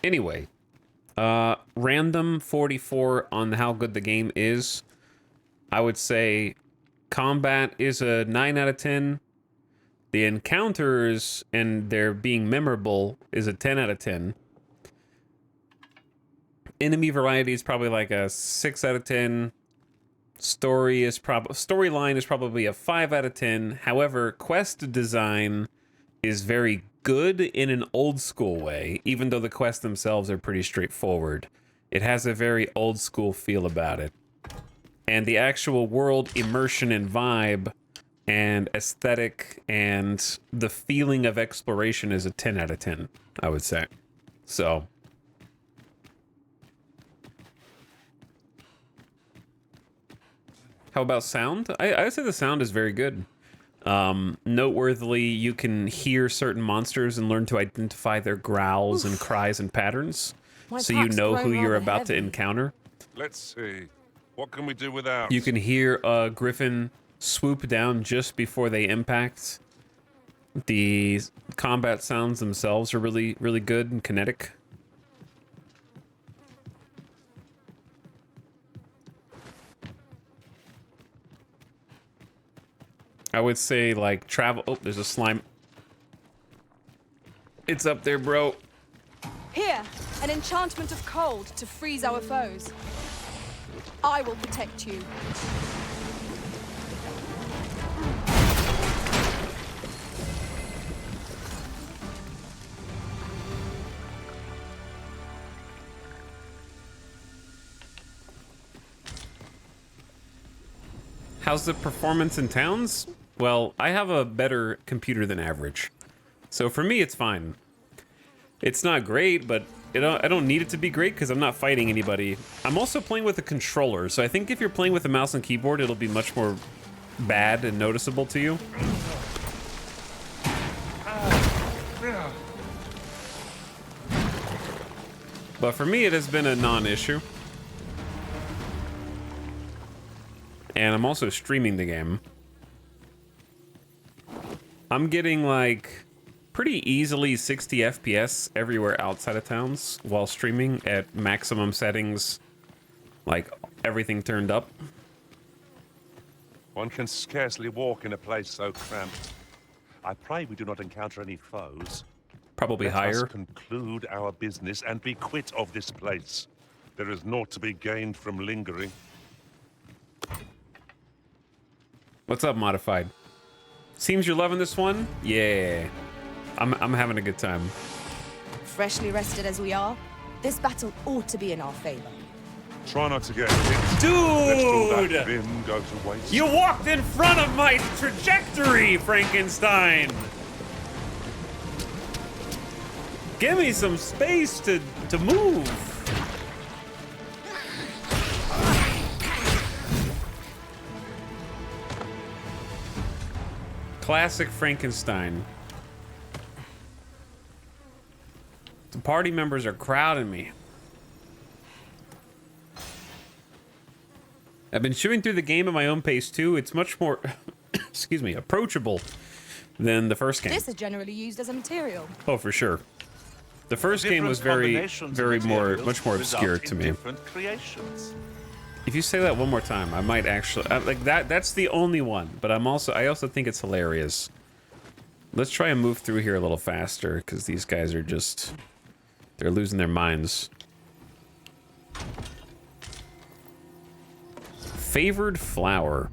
Anyway, Random 44 on how good the game is. I would say combat is a 9 out of 10. The encounters and their being memorable is a 10 out of 10. Enemy variety is probably like a 6 out of 10. Storyline is probably a 5 out of 10. However, quest design is very good in an old school way, even though the quests themselves are pretty straightforward. It has a very old school feel about it. And the actual world immersion and vibe and aesthetic and the feeling of exploration is a 10 out of 10, I would say. So how about sound? I would say the sound is very good. Noteworthily, you can hear certain monsters and learn to identify their growls and cries and patterns, so you know who you're about to encounter. Let's see. What can we do without? You can hear a griffin swoop down just before they impact. The combat sounds themselves are really, really good and kinetic. I would say, like, travel... Oh, there's a slime. It's up there, bro. Here, an enchantment of cold to freeze our foes. I will protect you. How's the performance in towns? Well, I have a better computer than average. So for me, it's fine. It's not great, but I don't need it to be great because I'm not fighting anybody. I'm also playing with a controller, so I think if you're playing with a mouse and keyboard, it'll be much more bad and noticeable to you. But for me, it has been a non-issue. And I'm also streaming the game. I'm getting, like, pretty easily 60 FPS everywhere outside of towns while streaming at maximum settings, like everything turned up. One can scarcely walk in a place so cramped. I pray we do not encounter any foes. Probably Let higher. us conclude our business and be quit of this place. There is naught to be gained from lingering. What's up, Modified? Seems you're loving this one? Yeah. I'm having a good time. Freshly rested as we are, this battle ought to be in our favor. Try not to get hit. Dude! Lest all that vim go to waste. You walked in front of my trajectory, Frankenstein! Give me some space to move. Classic Frankenstein. The party members are crowding me. I've been chewing through the game at my own pace too. It's much more, excuse me, approachable than the first game. This is generally used as a material. Oh, for sure. The first game was much more obscure to me. If you say that one more time, I might actually like that. That's the only one, but I also think it's hilarious. Let's try and move through here a little faster because these guys are they're losing their minds. Favored flower.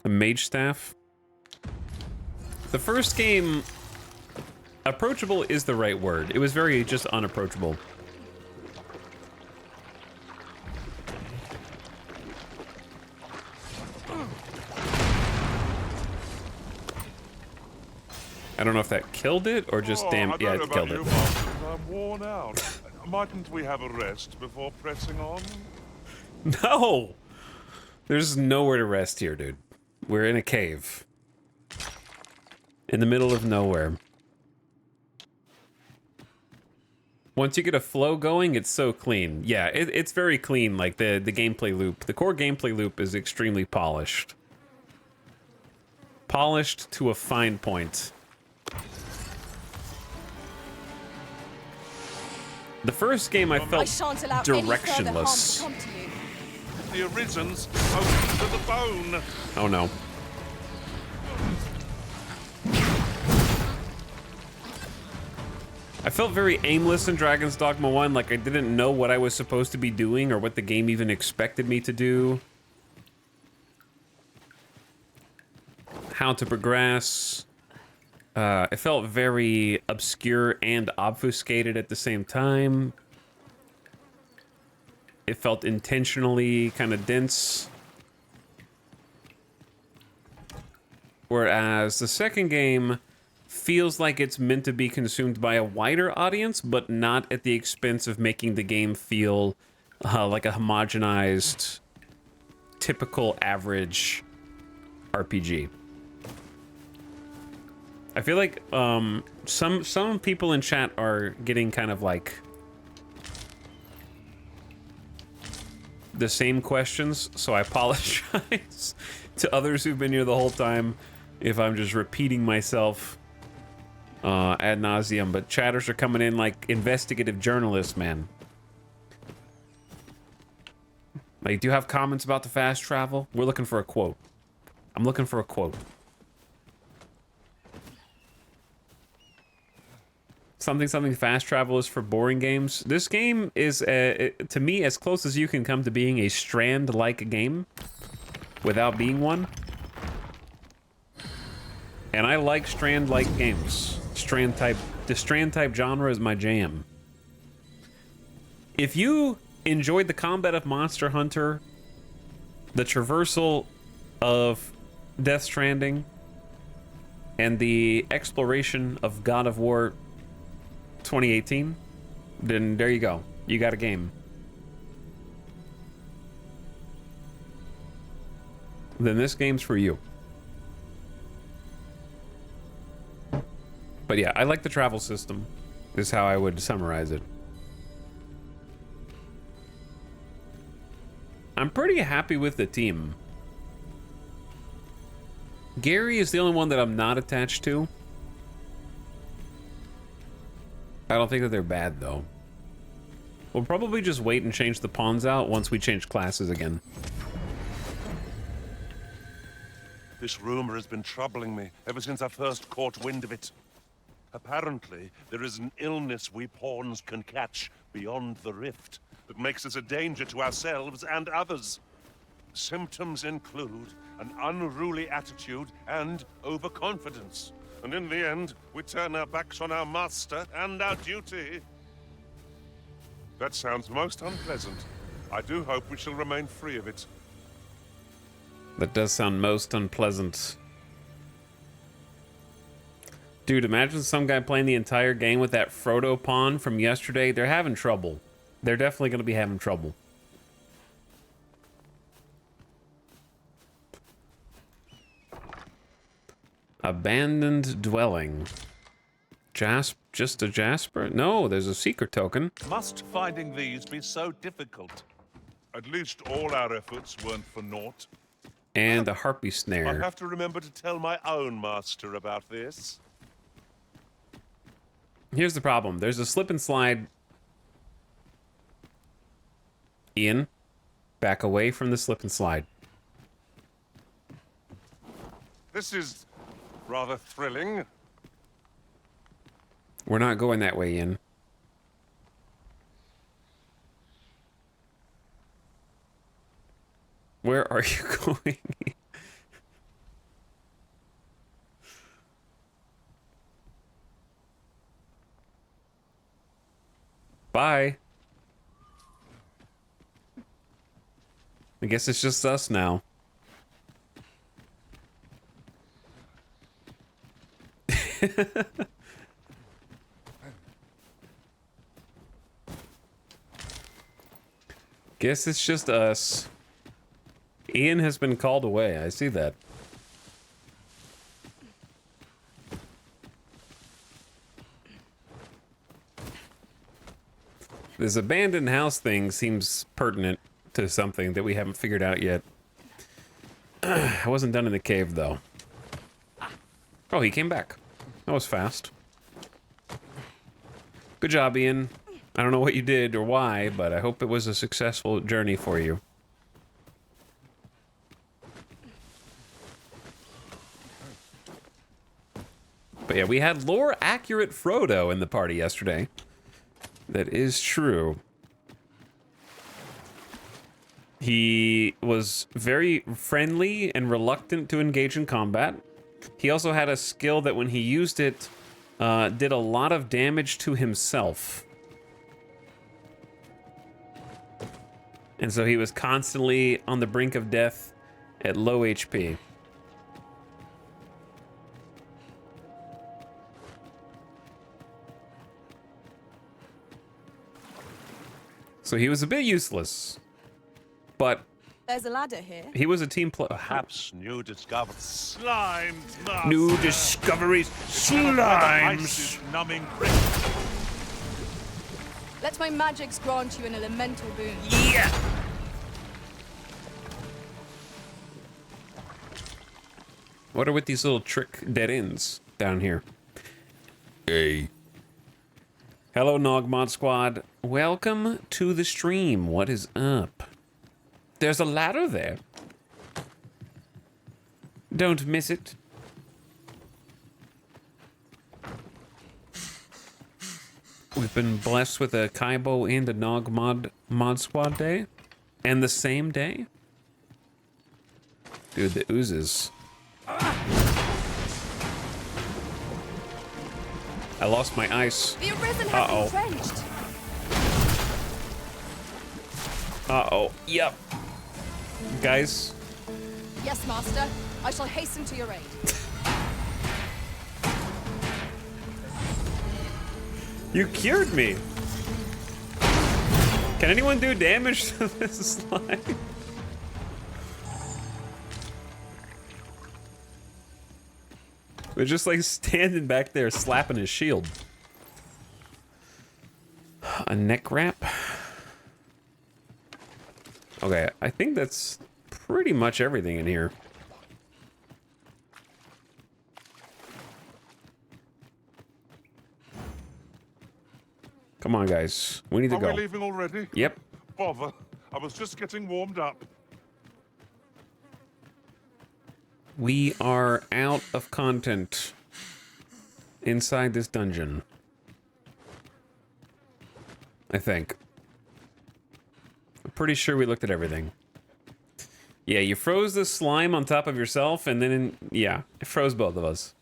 A mage staff. The first game, approachable is the right word. It was very just unapproachable. I don't know if that killed it or just yeah, it killed it. I'm worn out. Mightn't we have a rest before pressing on? No! There's nowhere to rest here, dude. We're in a cave. In the middle of nowhere. Once you get a flow going, it's so clean. Yeah, it's very clean, like the gameplay loop. The core gameplay loop is extremely polished. Polished to a fine point. The first game I I felt shan't allow any further harm to directionless. come to you. The Arisen's open to the bone. Oh no. I felt very aimless in Dragon's Dogma 1, like I didn't know what I was supposed to be doing or what the game even expected me to do. How to progress. It felt very obscure and obfuscated at the same time. It felt intentionally kind of dense. Whereas the second game feels like it's meant to be consumed by a wider audience, but not at the expense of making the game feel like a homogenized, typical average RPG. I feel like some people in chat are getting kind of like the same questions, so I apologize to others who've been here the whole time if I'm just repeating myself ad nauseum, but chatters are coming in like investigative journalists, man. Like, do you have comments about the fast travel? We're looking for a quote. I'm looking for a quote. Something fast travel is for boring games. This game is, to me, as close as you can come to being a Strand-like game without being one. And I like Strand-like games. The Strand-type genre is my jam. If you enjoyed the combat of Monster Hunter, the traversal of Death Stranding, and the exploration of God of War 2018, then there you go. You got a game. Then this game's for you. But yeah, I like the travel system, is how I would summarize it. I'm pretty happy with the team. Gary is the only one that I'm not attached to. I don't think that they're bad, though. We'll probably just wait and change the pawns out once we change classes again. This rumor has been troubling me ever since I first caught wind of it. Apparently, there is an illness we pawns can catch beyond the rift that makes us a danger to ourselves and others. Symptoms include an unruly attitude and overconfidence. And in the end, we turn our backs on our master and our duty. That sounds most unpleasant. I do hope we shall remain free of it. That does sound most unpleasant. Dude, imagine some guy playing the entire game with that Frodo pawn from yesterday. They're having trouble. They're definitely going to be having trouble. Abandoned dwelling. Just a Jasper? No, there's a secret token. Must finding these be so difficult? At least all our efforts weren't for naught. And a harpy I snare. have to remember to tell my own master about this. Here's the problem. There's a slip and slide. Ian, back away from the slip and slide. This is rather thrilling. We're not going that way, Ian. Where are you going? Bye. I guess it's just us now. Guess it's just us. Ian has been called away. I see that. This abandoned house thing seems pertinent to something that we haven't figured out yet. I wasn't done in the cave, though. Oh, he came back. That was fast. Good job, Ian. I don't know what you did or why, but I hope it was a successful journey for you. But yeah, we had lore-accurate Frodo in the party yesterday. That is true. He was very friendly and reluctant to engage in combat. He also had a skill that when he used it, did a lot of damage to himself. And so he was constantly on the brink of death at low HP. So he was a bit useless, but There's a ladder here. he was a team player. Perhaps new discovered slimes. Master. New discoveries, slimes. Numbing Let my magics grant you an elemental boon. Yeah. What are with these little trick dead ends down here? Hey. Hello, Nogmod Squad. Welcome to the stream. What is up? There's a ladder there. Don't miss it. We've been blessed with a Kaibo and a Nogmod Mod Squad day. And the same day? Dude, the oozes. I lost my ice. The Arisen has been entrenched. Uh-oh. Yep. Guys. Yes, Master. I shall hasten to your aid. You cured me. Can anyone do damage to this slime? We're just like standing back there slapping his shield. A neck wrap. Okay, I think that's pretty much everything in here. Come on, guys. We need to go. Are we leaving already? Yep. Bother. I was just getting warmed up. We are out of content inside this dungeon. I think. I'm pretty sure we looked at everything. Yeah, you froze the slime on top of yourself, and then, yeah, it froze both of us.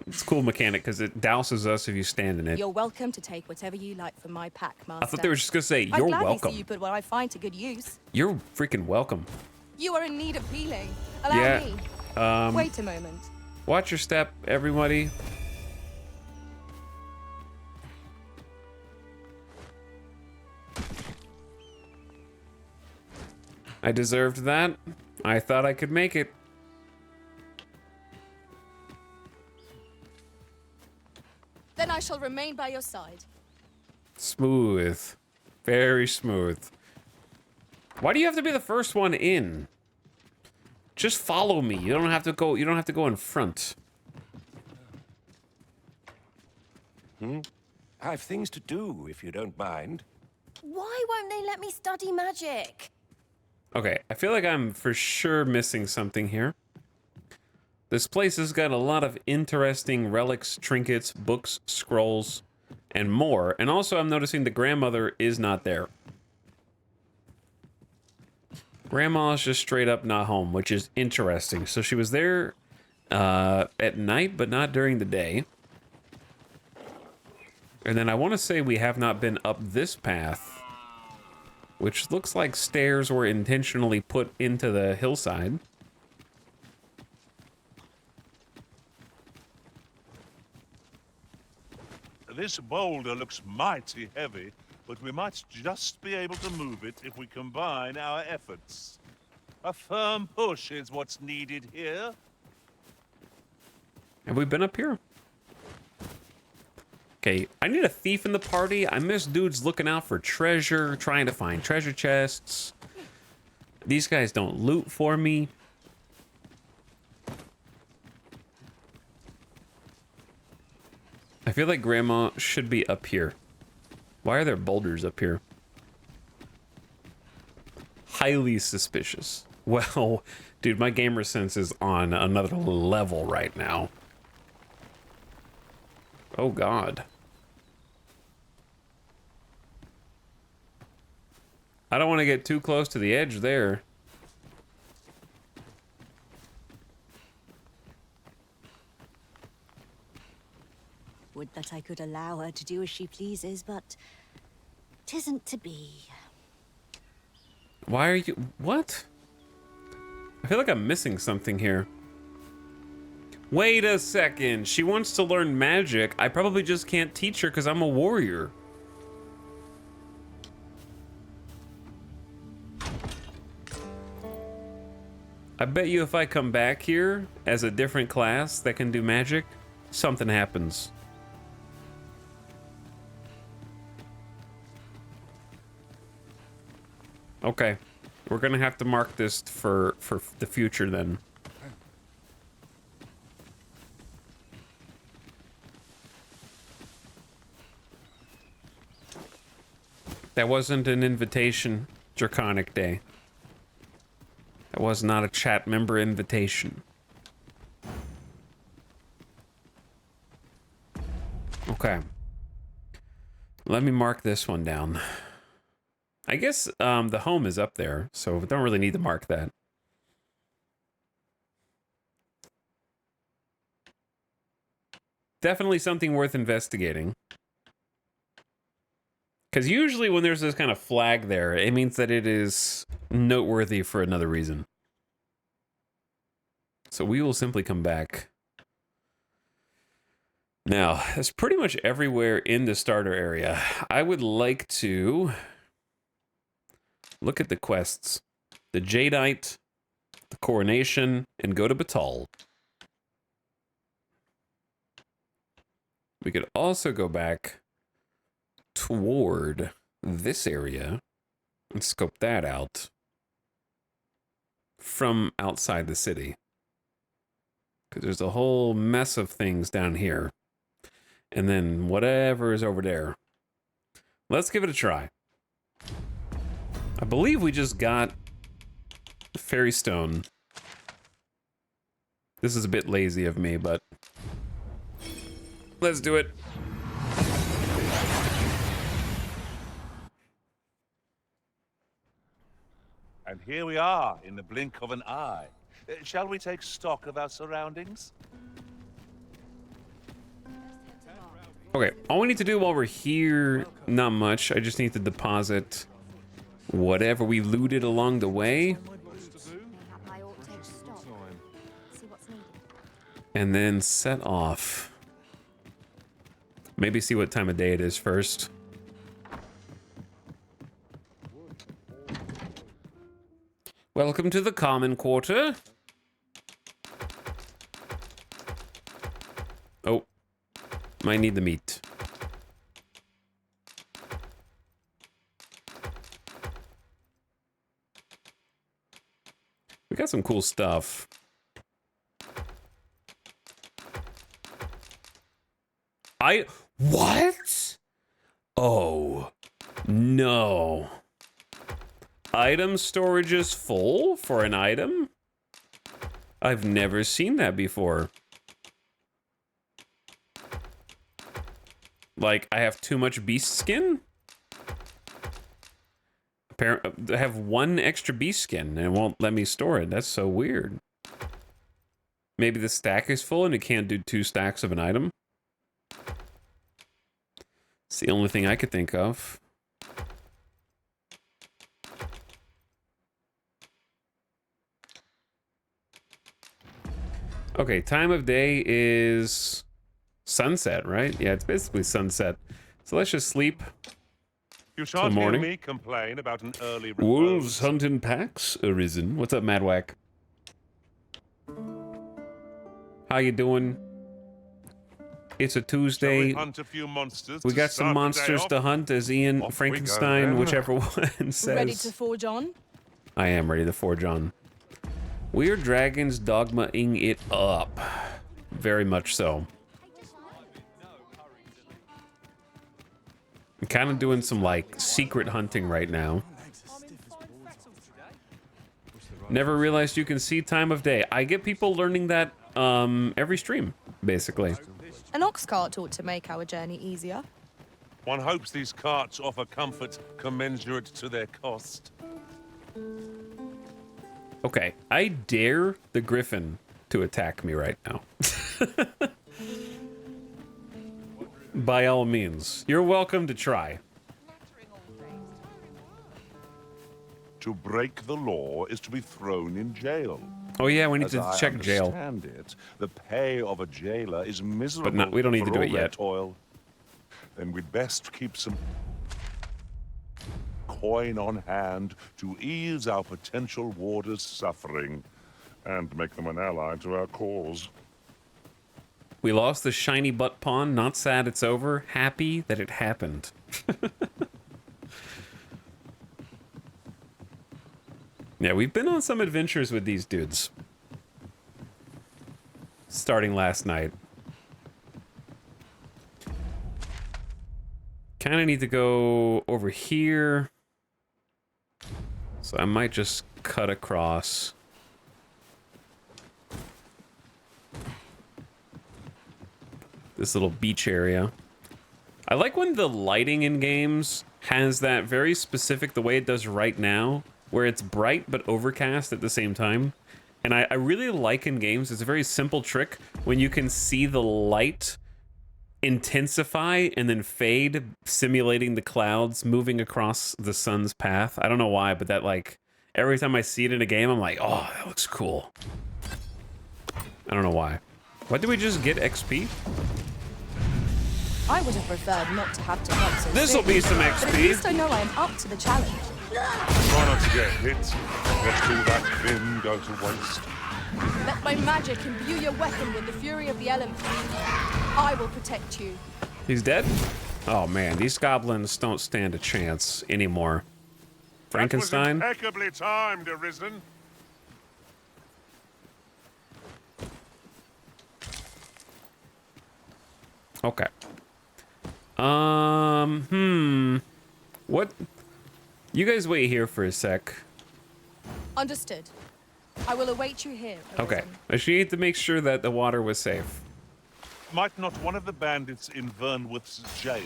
It's a cool mechanic, because it douses us if you stand in it. You're welcome to take whatever you like from my pack, Master. I thought they were just going to say, I'd you're gladly welcome. see you put what I find to good use. You're freaking welcome. You are in need of healing. Allow me. Wait a moment. Watch your step, everybody. I deserved that. I thought I could make it. Then I shall remain by your side. Smooth. Very smooth. Why do you have to be the first one in? Just follow me. You don't have to go in front. I've things to do, if you don't mind. Why won't they let me study magic? Okay, I feel like I'm for sure missing something here. This place has got a lot of interesting relics, trinkets, books, scrolls, and more. And also I'm noticing the grandmother is not there. Grandma's just straight up not home, which is interesting. So she was there at night, but not during the day. And then I want to say we have not been up this path, which looks like stairs were intentionally put into the hillside. This boulder looks mighty heavy, but we might just be able to move it if we combine our efforts. A firm push is what's needed here. Have we been up here? Okay, I need a thief in the party. I miss dudes looking out for treasure, trying to find treasure chests. These guys don't loot for me. I feel like Grandma should be up here. Why are there boulders up here? Highly suspicious. Well, dude, my gamer sense is on another level right now. Oh, God. I don't want to get too close to the edge there. Would that I could allow her to do as she pleases, but 'tisn't to be. Why are you... What? I feel like I'm missing something here. Wait a second. She wants to learn magic. I probably just can't teach her because I'm a warrior. I bet you if I come back here as a different class that can do magic, something happens. Okay, we're gonna have to mark this for the future then. That wasn't an invitation, Draconic Day. That was not a chat member invitation. Okay. Let me mark this one down. I guess the home is up there, so we don't really need to mark that. Definitely something worth investigating. Because usually when there's this kind of flag there, it means that it is noteworthy for another reason. So we will simply come back. Now, that's pretty much everywhere in the starter area. I would like to look at the quests. The Jadeite, the Coronation, and go to Batal. We could also go back toward this area and scope that out from outside the city. Because there's a whole mess of things down here. And then whatever is over there. Let's give it a try. I believe we just got Fairy Stone. This is a bit lazy of me, but let's do it. And here we are, in the blink of an eye. Shall we take stock of our surroundings? Okay, all we need to do while we're here, not much. I just need to deposit whatever we looted along the way. And then set off. Maybe see what time of day it is first. Welcome to the Common Quarter. Oh, might need the meat. We got some cool stuff. What? Oh, no. Item storage is full for an item? I've never seen that before. Like, I have too much beast skin? Apparently, I have one extra beast skin and it won't let me store it. That's so weird. Maybe the stack is full and it can't do 2 stacks of an item? It's the only thing I could think of. Okay, time of day is sunset, right? Yeah, it's basically sunset. So let's just sleep. You shan't hear me complain about an early repose. Wolves hunt in packs arisen. What's up, Madwack? How you doing? It's a Tuesday. Shall we hunt a few monsters We to got some start the day monsters off? to hunt, as Ian Off we go, Frankenstein, then. whichever one says. Ready to forge on? I am ready to forge on. Weird Dragons dogma-ing it up. Very much so. I'm kind of doing some like secret hunting right now. Never realized you can see time of day. I get people learning that every stream, basically. An ox cart ought to make our journey easier. One hopes these carts offer comfort commensurate to their cost. Okay, I dare the griffin to attack me right now. By all means, you're welcome to try. To break the law is to be thrown in jail. Oh yeah, we need As to I check jail. understand it, the pay of a jailer is miserable. But we don't need to for do all it their yet. Toil. Then we'd best keep some coin on hand to ease our potential warders' suffering and make them an ally to our cause. We lost the shiny butt pawn. Not sad it's over. Happy that it happened. Yeah, we've been on some adventures with these dudes. Starting last night. Kind of need to go over here. So I might just cut across. This little beach area. I like when the lighting in games has that very specific, the way it does right now, where it's bright but overcast at the same time. And I really like in games, it's a very simple trick when you can see the light intensify and then fade, simulating the clouds moving across the sun's path. I don't know why, but that, like, every time I see it in a game, I'm like, oh, that looks cool. I don't know why. Why did we just get XP? I would have preferred not to have to hunt so This'll soon, be some but at XP. least I know I am up to the challenge. Try not to get hit. Let all that vim go to waste. Let my magic imbue your weapon with the fury of the elements. I will protect you. He's dead? Oh man, these goblins don't stand a chance anymore. Frankenstein? That was impeccably timed, Arisen. Okay. What? You guys wait here for a sec. Understood. I will await you here. Okay. I should need to make sure that the water was safe. Might not one of the bandits in Vernworth's jail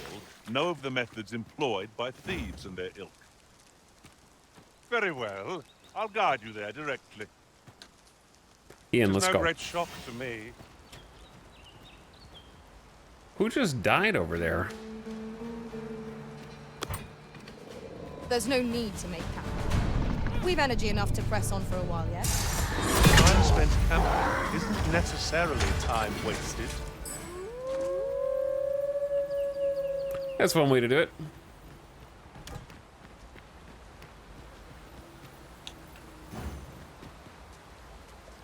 know of the methods employed by thieves and their ilk? Very well. I'll guide you there directly. Ian, It's let's no go. great shock to me. Who just died over there? There's no need to make camp. We've energy enough to press on for a while yet. Time spent camping isn't necessarily time wasted. That's one way to do it.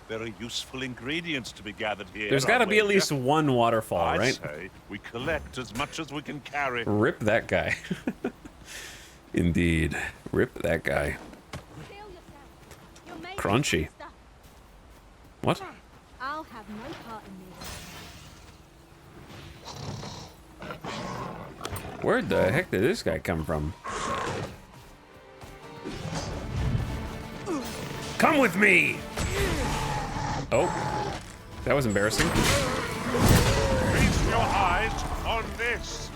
There are useful ingredients to be gathered here. There's got to be at least one waterfall, I right? say we collect as much as we can carry. Rip that guy. Indeed. Rip that guy. Crunchy. What? I'll have no part in this. Where the heck did this guy come from? Come with me! Oh, that was embarrassing. Feast your eyes on this.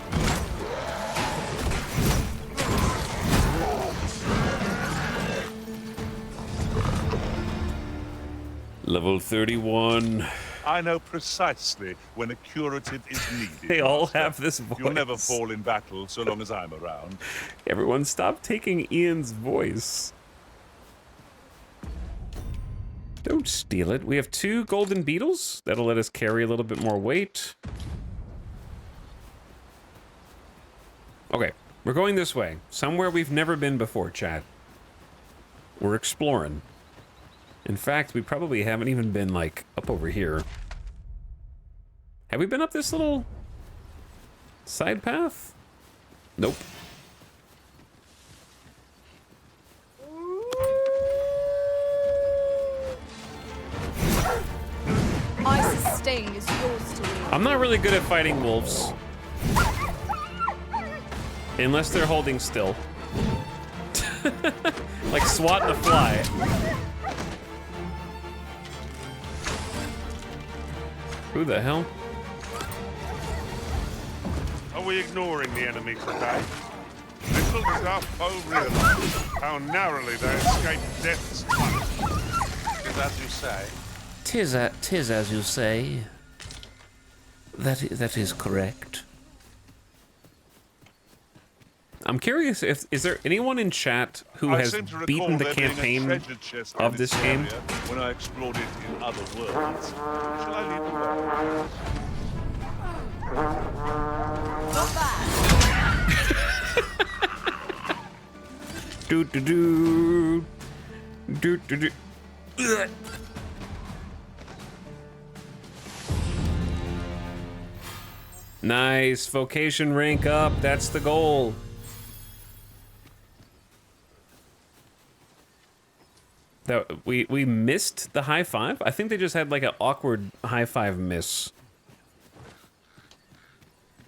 Level 31. I know precisely when a curative is needed. They all Master. have this voice. You'll never fall in battle so long as I'm around. Everyone stop taking Ian's voice. Don't steal it. We have 2 golden beetles. That'll let us carry a little bit more weight. Okay, we're going this way. Somewhere we've never been before, chat. We're exploring. In fact, we probably haven't even been, like, up over here. Have we been up this little side path? Nope. Ice's sting is yours to wield. I'm not really good at fighting wolves. Unless they're holding still. Like swatting a fly. Who the hell? Are we ignoring the enemy today? Little does our foe realize how narrowly they escaped death's touch. Is as you say. Tis as you say. That is correct. I'm curious if is there anyone in chat who has beaten the campaign of this game? When I explored it in other worlds. Shall I lead the way? Do do do do do do. Ugh. Nice vocation rank up. That's the goal. That we missed the high five. I think they just had like an awkward high five miss,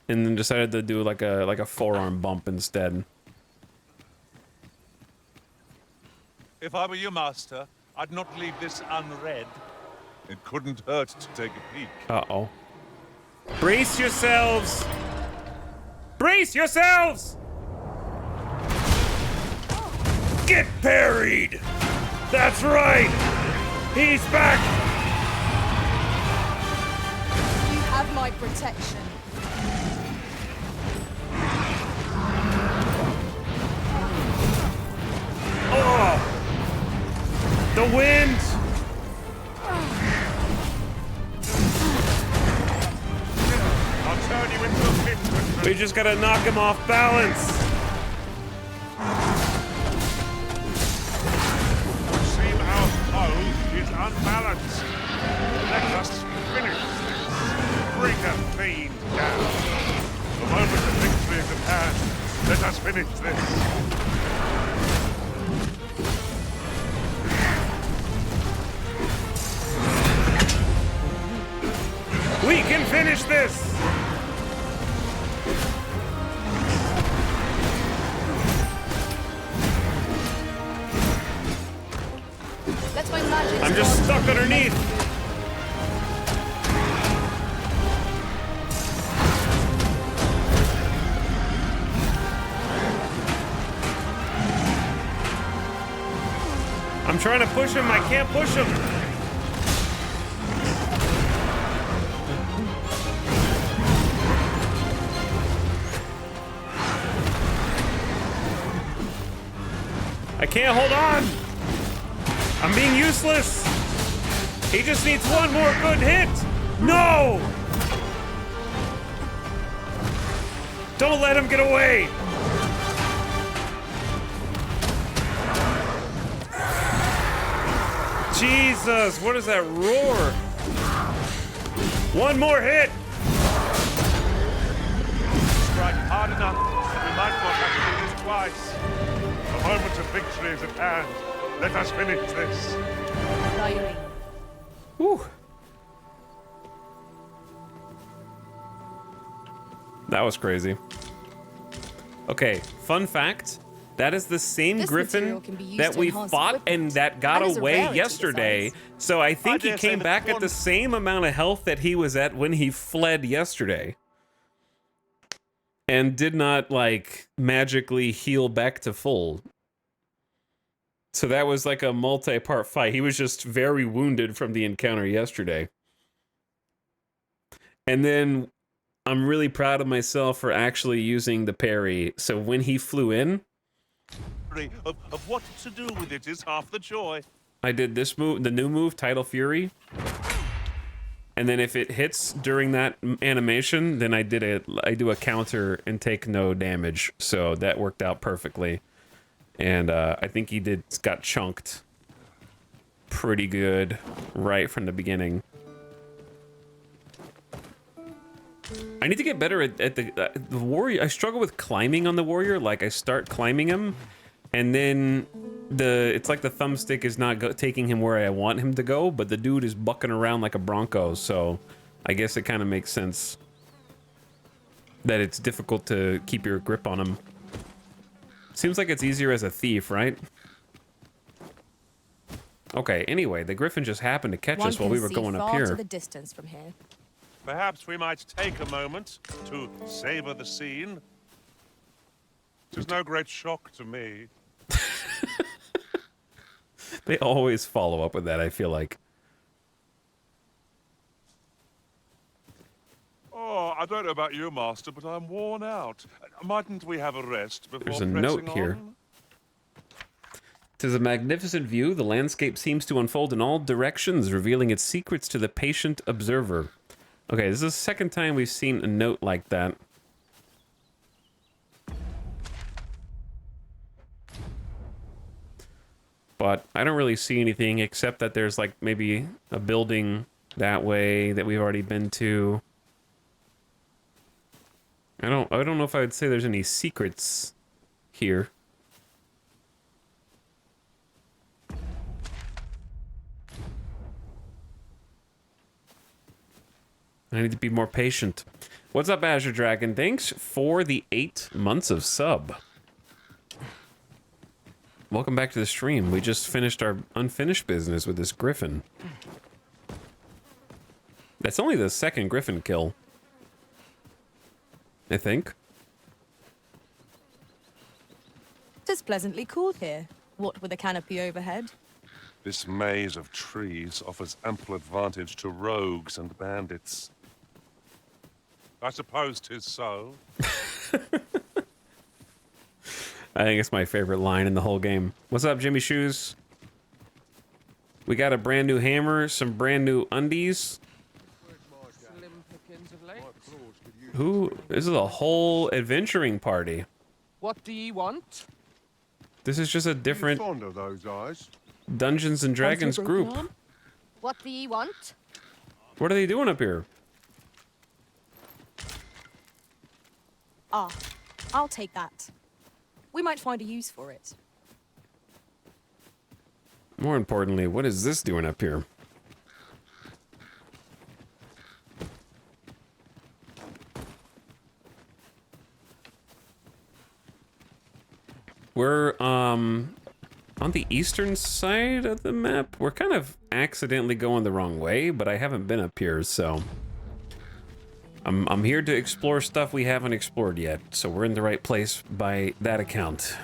and then decided to do like a forearm bump instead. If I were your master, I'd not leave this unread. It couldn't hurt to take a peek. Uh-oh. Brace yourselves! Brace yourselves! Get parried! That's right! He's back! You have my protection. Oh! The wind! I'll turn you into a pin. We just gotta knock him off balance. Seem our foe is unbalanced. Let us finish this. Bring the fiend down. The moment of victory is at hand. Let us finish this. We can finish this! Let my magic. I'm just stuck underneath. I'm trying to push him. I can't push him. I can't hold on. I'm being useless. He just needs one more good hit. No! Don't let him get away. Jesus, what is that roar? One more hit. Strike hard enough. We might not have to do this twice. The moment of victory is at hand. Let us finish this. Whew. That was crazy. Okay, fun fact. That is the same This griffin material can be used that to we enhance fought equipment. and that got That is a away rarity yesterday. besides. So I think I he dare say came that back at one- the same amount of health that he was at when he fled yesterday. And did not, like, magically heal back to full. So that was like a multi-part fight. He was just very wounded from the encounter yesterday. And then I'm really proud of myself for actually using the parry. So when he flew in, Of what to do with it is half the joy. I did this move, the new move, Tidal Fury. And then if it hits during that animation, then I do a counter and take no damage. So that worked out perfectly. And I think he got chunked pretty good right from the beginning. I need to get better at the warrior. I struggle with climbing on the warrior. Like I start climbing him, and then it's like the thumbstick is not taking him where I want him to go, but the dude is bucking around like a bronco. So I guess it kind of makes sense that it's difficult to keep your grip on him. Seems like it's easier as a thief, right? Okay, anyway, the griffin just happened to catch us while we were going up To here. the distance from here. Perhaps we might take a moment to savor the scene. Tis no great shock to me. They always follow up with that, I feel like. Oh, I don't know about you, Master, but I'm worn out. Mightn't we have a rest before There's a pressing note here. on? Tis a magnificent view. The landscape seems to unfold in all directions, revealing its secrets to the patient observer. Okay, this is the second time we've seen a note like that. But I don't really see anything except that there's like maybe a building that way that we've already been to. I don't know if I would say there's any secrets here. I need to be more patient. What's up, Azure Dragon? Thanks for the 8 months of sub. Welcome back to the stream. We just finished our unfinished business with this griffin. That's only the second griffin kill, I think. It's pleasantly cool here. What with a canopy overhead? This maze of trees offers ample advantage to rogues and bandits. I suppose 'tis so. I think it's my favorite line in the whole game. What's up, Jimmy Shoes? We got a brand new hammer, some brand new undies. Who? This is a whole adventuring party. What do ye want? This is just a different Fond of those eyes? Dungeons and Dragons group. What do ye want? What are they doing up here? Ah, I'll take that. We might find a use for it. More importantly, what is this doing up here? We're, on the eastern side of the map. We're kind of accidentally going the wrong way, but I haven't been up here, so... I'm here to explore stuff we haven't explored yet, so we're in the right place by that account.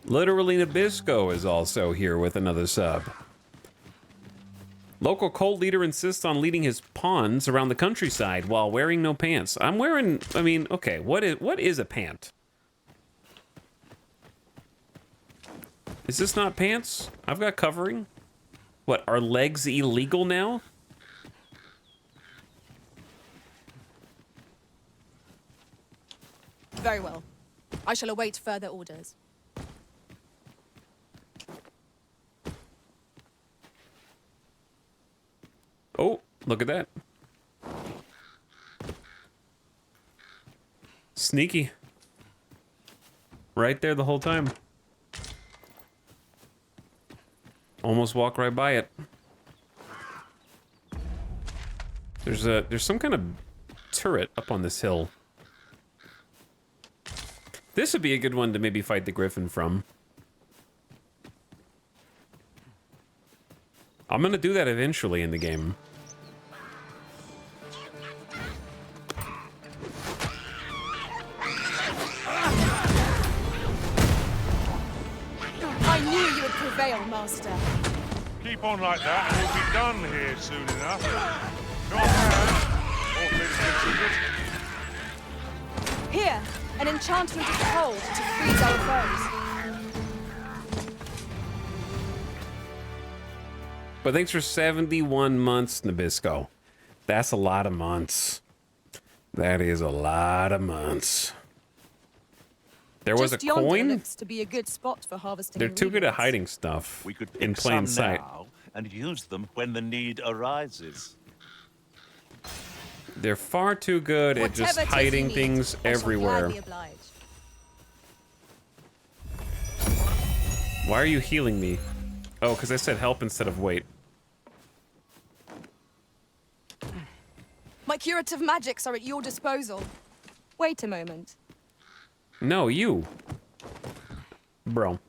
Literally Nabisco is also here with another sub. Local cult leader insists on leading his pawns around the countryside while wearing no pants. I'm wearing, I mean, okay, what is a pant? Is this not pants? I've got covering. What, are legs illegal now? Very well. I shall await further orders. Oh, look at that. Sneaky. Right there the whole time. Almost walk right by it. There's some kind of turret up on this hill. This would be a good one to maybe fight the griffin from. I'm gonna do that eventually in the game. I knew you would prevail, Master. Keep on like that and we'll be done here soon enough. Not bad. All things considered. Here, an enchantment of cold to freeze our foes. But thanks for 71 months, Nabisco. That's a lot of months. That is a lot of months. There was a Just yonder coin? looks to be a good spot for harvesting. They're too good at ingredients. hiding stuff We could in pick plain some sight. now and use them when the need arises. They're far too good at just Whatever 'tis hiding you need, things I shall everywhere. gladly oblige. Why are you healing me? Oh, because I said help instead of wait. My curative magics are at your disposal. Wait a moment. No, you. Bro.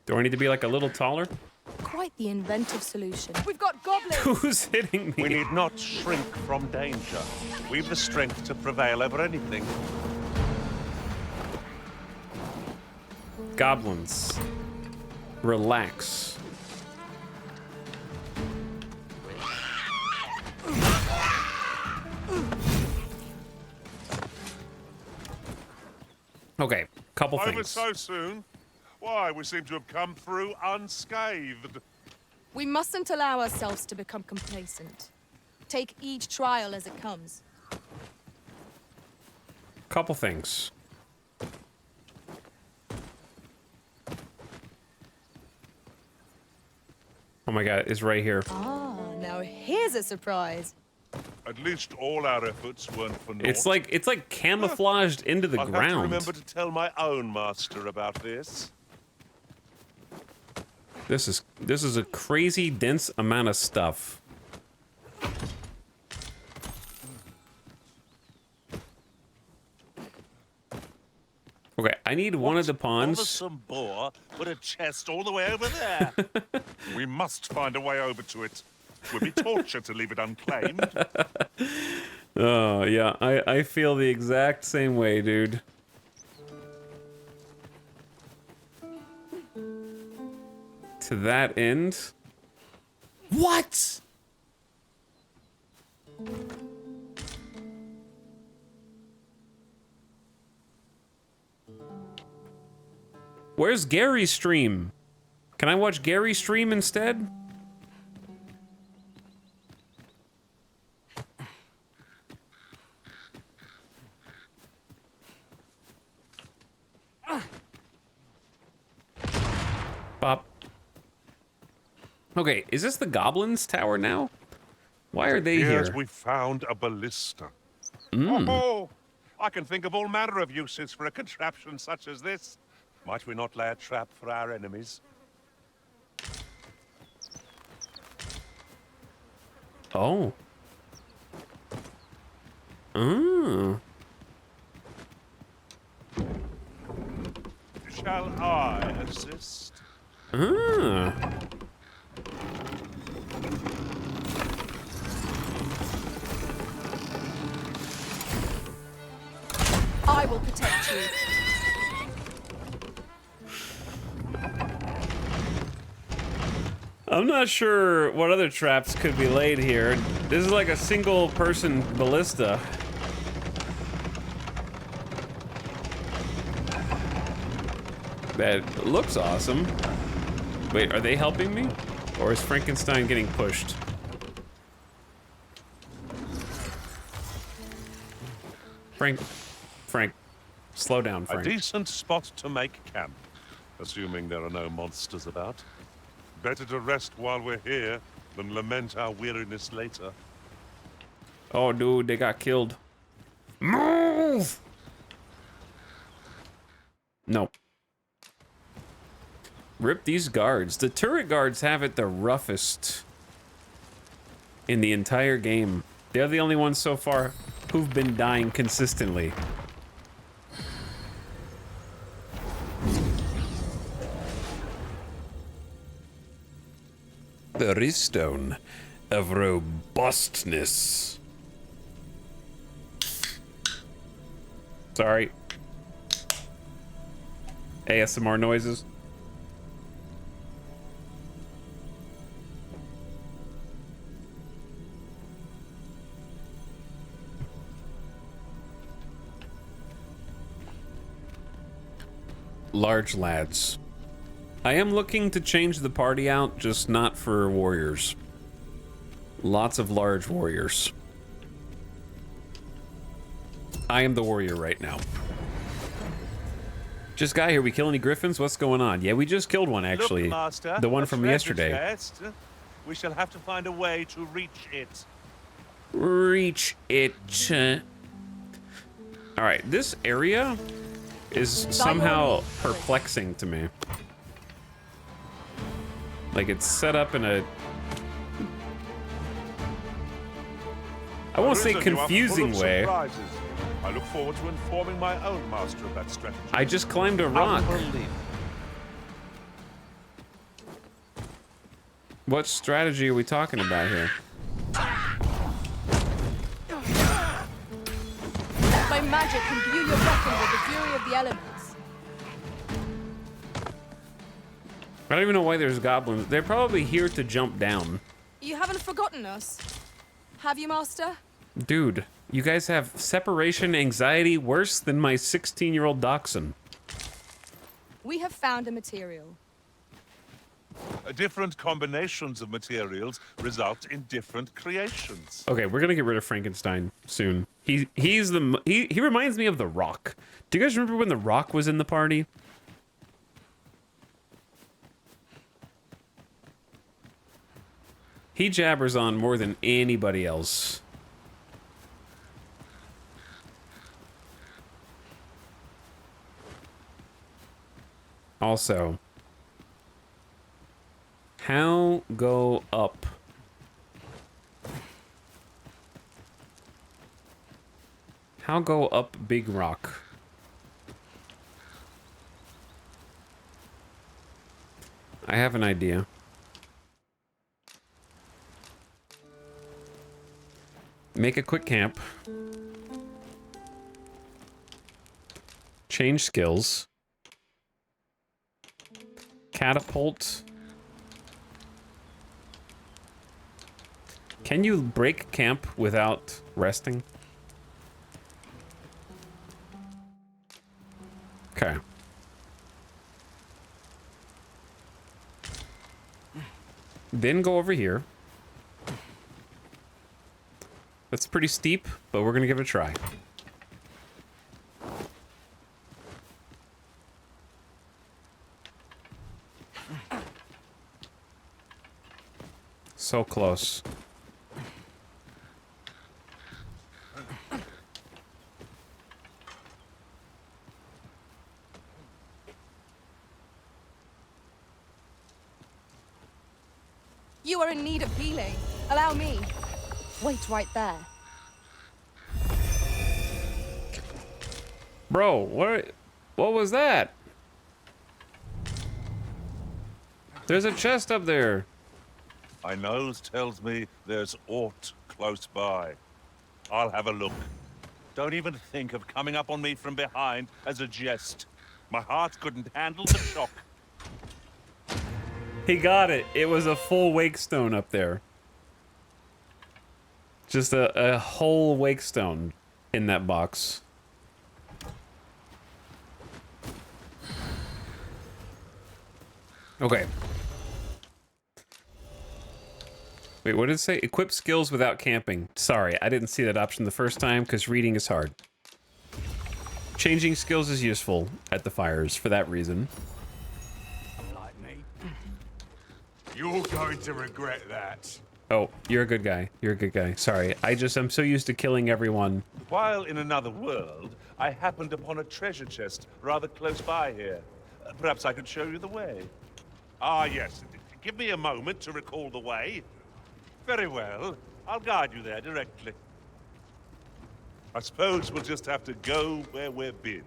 Do I need to be like a little taller? Quite the inventive solution. We've got goblins! Who's hitting me? We need not shrink from danger. We've the strength to prevail over anything. Goblins. Relax. Okay, couple Over things. so soon? Why, we seem to have come through unscathed. We mustn't allow ourselves to become complacent. Take each trial as it comes. Couple things. Oh my god, it's right here. Ah, now here's a surprise. At least all our efforts weren't for naught. It's like camouflaged into the I'll ground. have to remember to tell my own master about this. This is a crazy dense amount of stuff. Okay, I need one of the pawns. Some boar put a chest all the way over there. We must find a way over to it. It would be torture to leave it unclaimed. Oh, yeah, I feel the exact same way, dude. To that end. What? Where's Gary's stream? Can I watch Gary's stream instead? Pop. Okay, is this the Goblins Tower now? Why are they Here's here? we found a ballista. Mm. Oh, I can think of all manner of uses for a contraption such as this. Might we not lay a trap for our enemies? Oh. Mm. Shall I assist? Ah. I will protect you. I'm not sure what other traps could be laid here. This is like a single person ballista. That looks awesome. Wait, are they helping me? Or is Frankenstein getting pushed? Frank, slow down, A Frank. decent spot to make camp, assuming there are no monsters about. Better to rest while we're here than lament our weariness later. Oh, dude, they got killed. Move! No. Rip these guards. The turret guards have it the roughest in the entire game. They're the only ones so far who've been dying consistently. The Ristone of Robustness. Sorry. ASMR noises. Large lads. I am looking to change the party out, just not for warriors. Lots of large warriors. I am the warrior right now. Just got here. We kill any griffins? What's going on? Yeah, we just killed one, actually. Look, Master, the one a from treasure yesterday. chest. We shall have to find a way to reach it. Reach it. All right, this area is somehow perplexing to me. Like it's set up in a... I won't say confusing way. I look forward to informing my own master of that strategy. I just climbed a rock. What strategy are we talking about here? By magic, imbue your weapon with the fury of the elements. I don't even know why there's goblins. They're probably here to jump down. You haven't forgotten us, have you, Master? Dude, you guys have separation anxiety worse than my 16-year-old dachshund. We have found a material. Different combinations of materials result in different creations. Okay, we're gonna get rid of Frankenstein soon. He reminds me of The Rock. Do you guys remember when The Rock was in the party? He jabbers on more than anybody else. Also, how go up? How go up Big Rock? I have an idea. Make a quick camp. Change skills. Catapult. Can you break camp without resting? Okay. Then go over here. That's pretty steep, but we're gonna give it a try. So close. You are in need of healing. Allow me. Wait right there. Bro, what was that? There's a chest up there. My nose tells me there's aught close by. I'll have a look. Don't even think of coming up on me from behind as a jest. My heart couldn't handle the shock. He got it. It was a full wake stone up there. Just a whole wake stone in that box. Okay. Wait, what did it say? Equip skills without camping. Sorry, I didn't see that option the first time because reading is hard. Changing skills is useful at the fires for that reason. Like me. You're going to regret that. Oh, you're a good guy. You're a good guy. Sorry, I'm so used to killing everyone. While in another world, I happened upon a treasure chest rather close by here. Perhaps I could show you the way. Ah, yes. Give me a moment to recall the way. Very well. I'll guide you there directly. I suppose we'll just have to go where we're bid.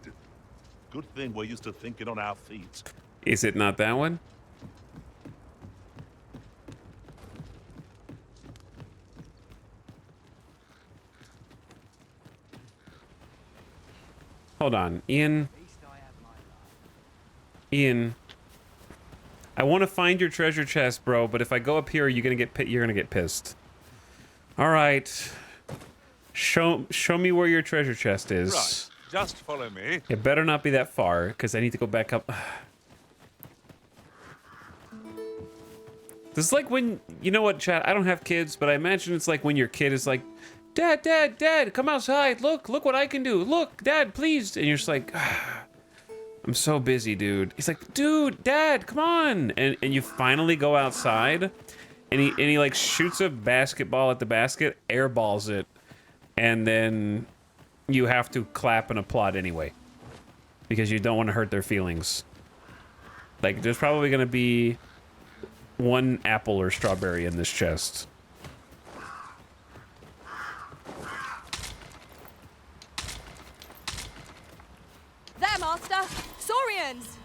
Good thing we're used to thinking on our feet. Is it not that one? Hold on, Ian. Ian. I want to find your treasure chest, bro, but if I go up here, you're gonna get pissed. All right. Show me where your treasure chest is. Right. Just follow me. It better not be that far, because I need to go back up. This is like when, you know what, chat? I don't have kids, but I imagine it's like when your kid is like, Dad, Dad, Dad, come outside. Look what I can do. Look, Dad, please. And you're just like, I'm so busy, dude. He's like, dude, Dad, come on. And you finally go outside, and he like shoots a basketball at the basket, airballs it, and then you have to clap and applaud anyway. because you don't want to hurt their feelings. Like, there's probably going to be one apple or strawberry in this chest. There, Master! Saurians!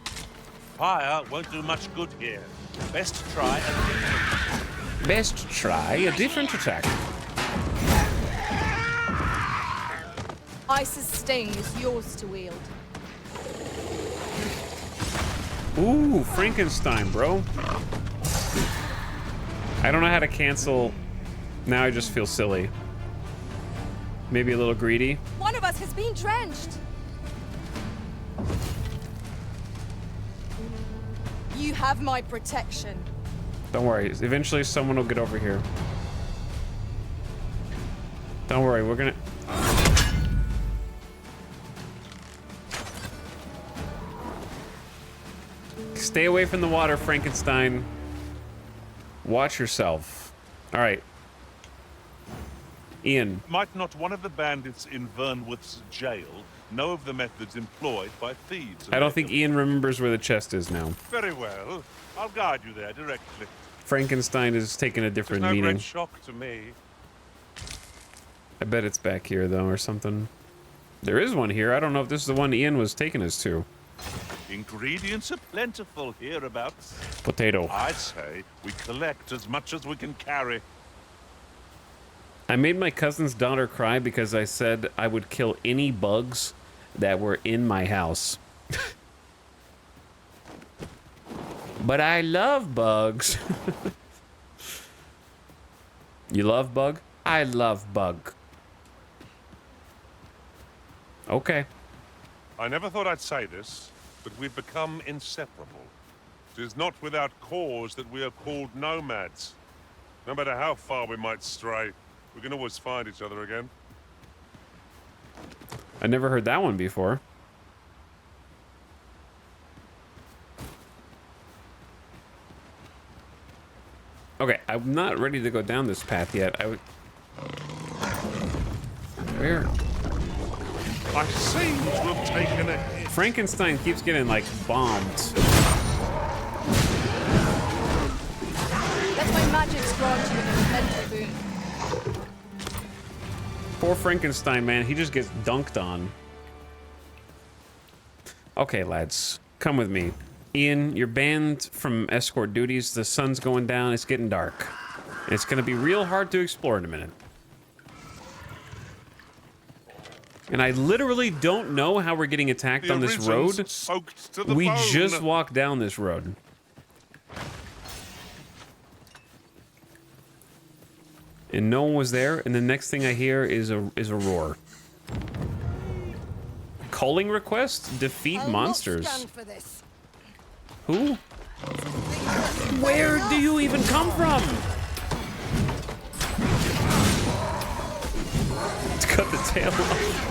Fire won't do much good here. Best try a Best try a different attack. Ice's sting is yours to wield. Ooh, Frankenstein, bro. I don't know how to cancel. Now I just feel silly. Maybe a little greedy. One of us has been drenched. You have my protection. Don't worry. Eventually someone will get over here. Don't worry, we're gonna... Stay away from the water, Frankenstein. Watch yourself. All right. Ian. Might not one of the bandits in Vernworth's jail know of the methods employed by thieves? I don't think Ian remembers where the chest is now. Very well. I'll guide you there directly. Frankenstein is taking a different There's no meaning. great shock to me. I bet it's back here, though, or something. There is one here. I don't know if this is the one Ian was taking us to. Ingredients are plentiful hereabouts. Potato. I'd say we collect as much as we can carry. I made my cousin's daughter cry because I said I would kill any bugs that were in my house. But I love bugs. You love bug? I love bug. Okay. I never thought I'd say this, but we've become inseparable. It is not without cause that we are called nomads. No matter how far we might stray, we can always find each other again. I never heard that one before. Okay, I'm not ready to go down this path yet. I would... Where? I seem to have taken a hit. Frankenstein keeps getting, like, bombed. Let my magic grant you an immense boon. Poor Frankenstein, man. He just gets dunked on. Okay, lads. Come with me. Ian, you're banned from escort duties. The sun's going down. It's getting dark. It's going to be real hard to explore in a minute. And I literally don't know how we're getting attacked on this road. Soaked to the We bone. just walked down this road. And no one was there, and the next thing I hear is a roar. Calling request? Defeat monsters. Who? Where do you even come from? Let's cut the tail off.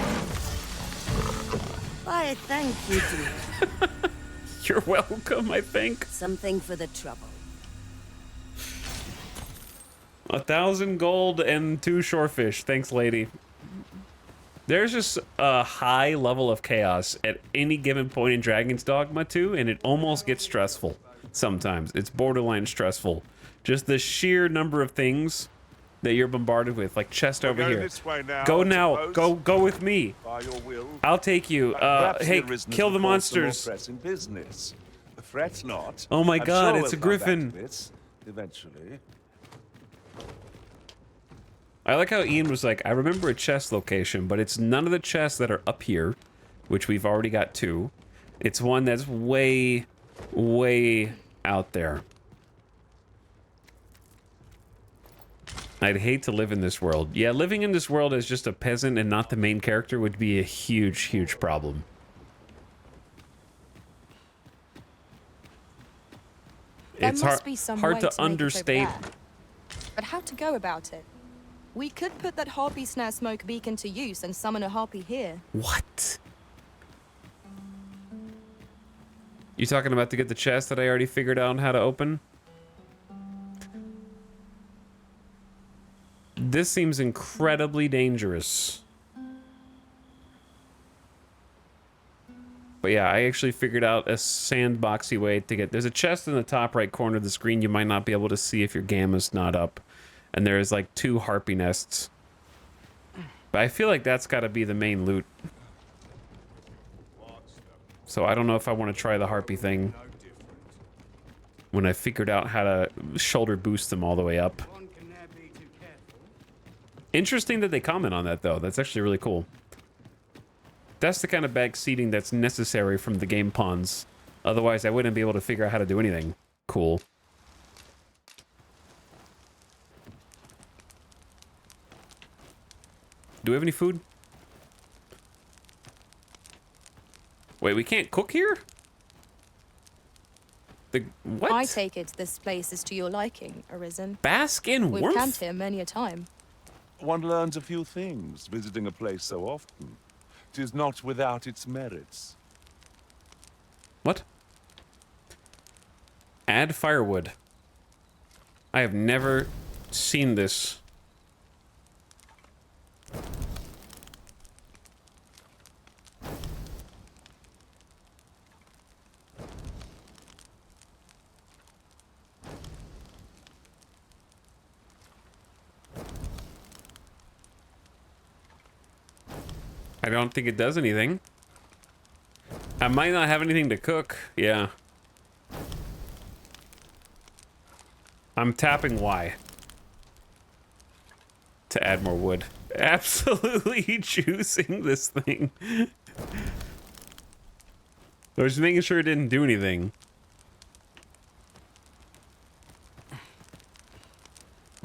Why, thank you, dear. You're welcome, I think. Something for the trouble. 1,000 gold and 2 shorefish. Thanks, lady. There's just a high level of chaos at any given point in Dragon's Dogma 2, and it almost gets stressful sometimes. It's borderline stressful. Just the sheer number of things that you're bombarded with, like chest over here. This way now, Go I now. suppose. Go with me. By your will. I'll take you. Perhaps Hey, the arisen kill has the caused some more monsters. pressing business. Fret not. Oh my I'm God, sure it's a we'll come back griffin. to this eventually. I like how Ian was like, I remember a chest location, but it's none of the chests that are up here, which we've already got 2. It's one that's way, way out there. I'd hate to live in this world. Yeah, living in this world as just a peasant and not the main character would be a huge, huge problem. It's There must be some hard way to make it over understate. there. But how to go about it? We could put that harpy snare smoke beacon to use and summon a harpy here. What? You talking about to get the chest that I already figured out how to open? This seems incredibly dangerous. But yeah, I actually figured out a sandboxy way to get... There's a chest in the top right corner of the screen you might not be able to see if your gamma's not up. And there's like 2 harpy nests. But I feel like that's got to be the main loot. So I don't know if I want to try the harpy thing when I figured out how to shoulder boost them all the way up. Interesting that they comment on that, though. That's actually really cool. That's the kind of back seating that's necessary from the game pawns. Otherwise, I wouldn't be able to figure out how to do anything cool. Do we have any food? Wait, we can't cook here? What? I take it this place is to your liking, Arisen. Bask in We've warmth? camped here many a time. One learns a few things visiting a place so often. 'Tis not without its merits. What? Add firewood. I have never seen this. I don't think it does anything. I might not have anything to cook. Yeah. I'm tapping Y to add more wood. Absolutely juicing this thing. I was making sure it didn't do anything.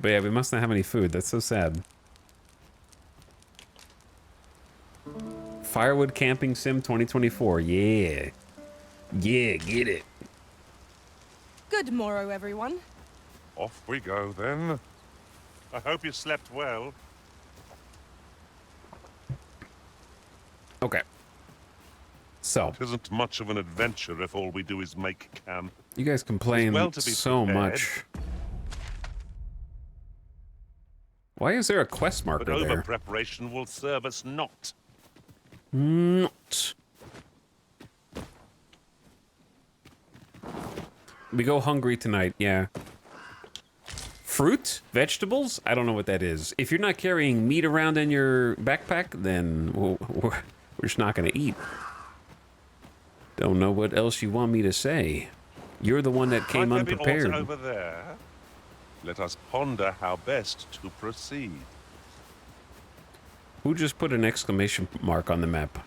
But yeah, we must not have any food. That's so sad. Firewood Camping Sim 2024. Yeah. Yeah, get it. Good morrow, everyone. Off we go, then. I hope you slept well. Okay. So. It isn't much of an adventure if all we do is make camp. You guys complain Well to be so prepared. much. Why is there a quest marker But there? over-preparation will serve us not. Not. We go hungry tonight, yeah. Fruit? Vegetables? I don't know what that is. If you're not carrying meat around in your backpack, then we're just not going to eat. Don't know what else you want me to say. You're the one that came Might there be aught unprepared. over there? Let us ponder how best to proceed. Who just put an exclamation mark on the map?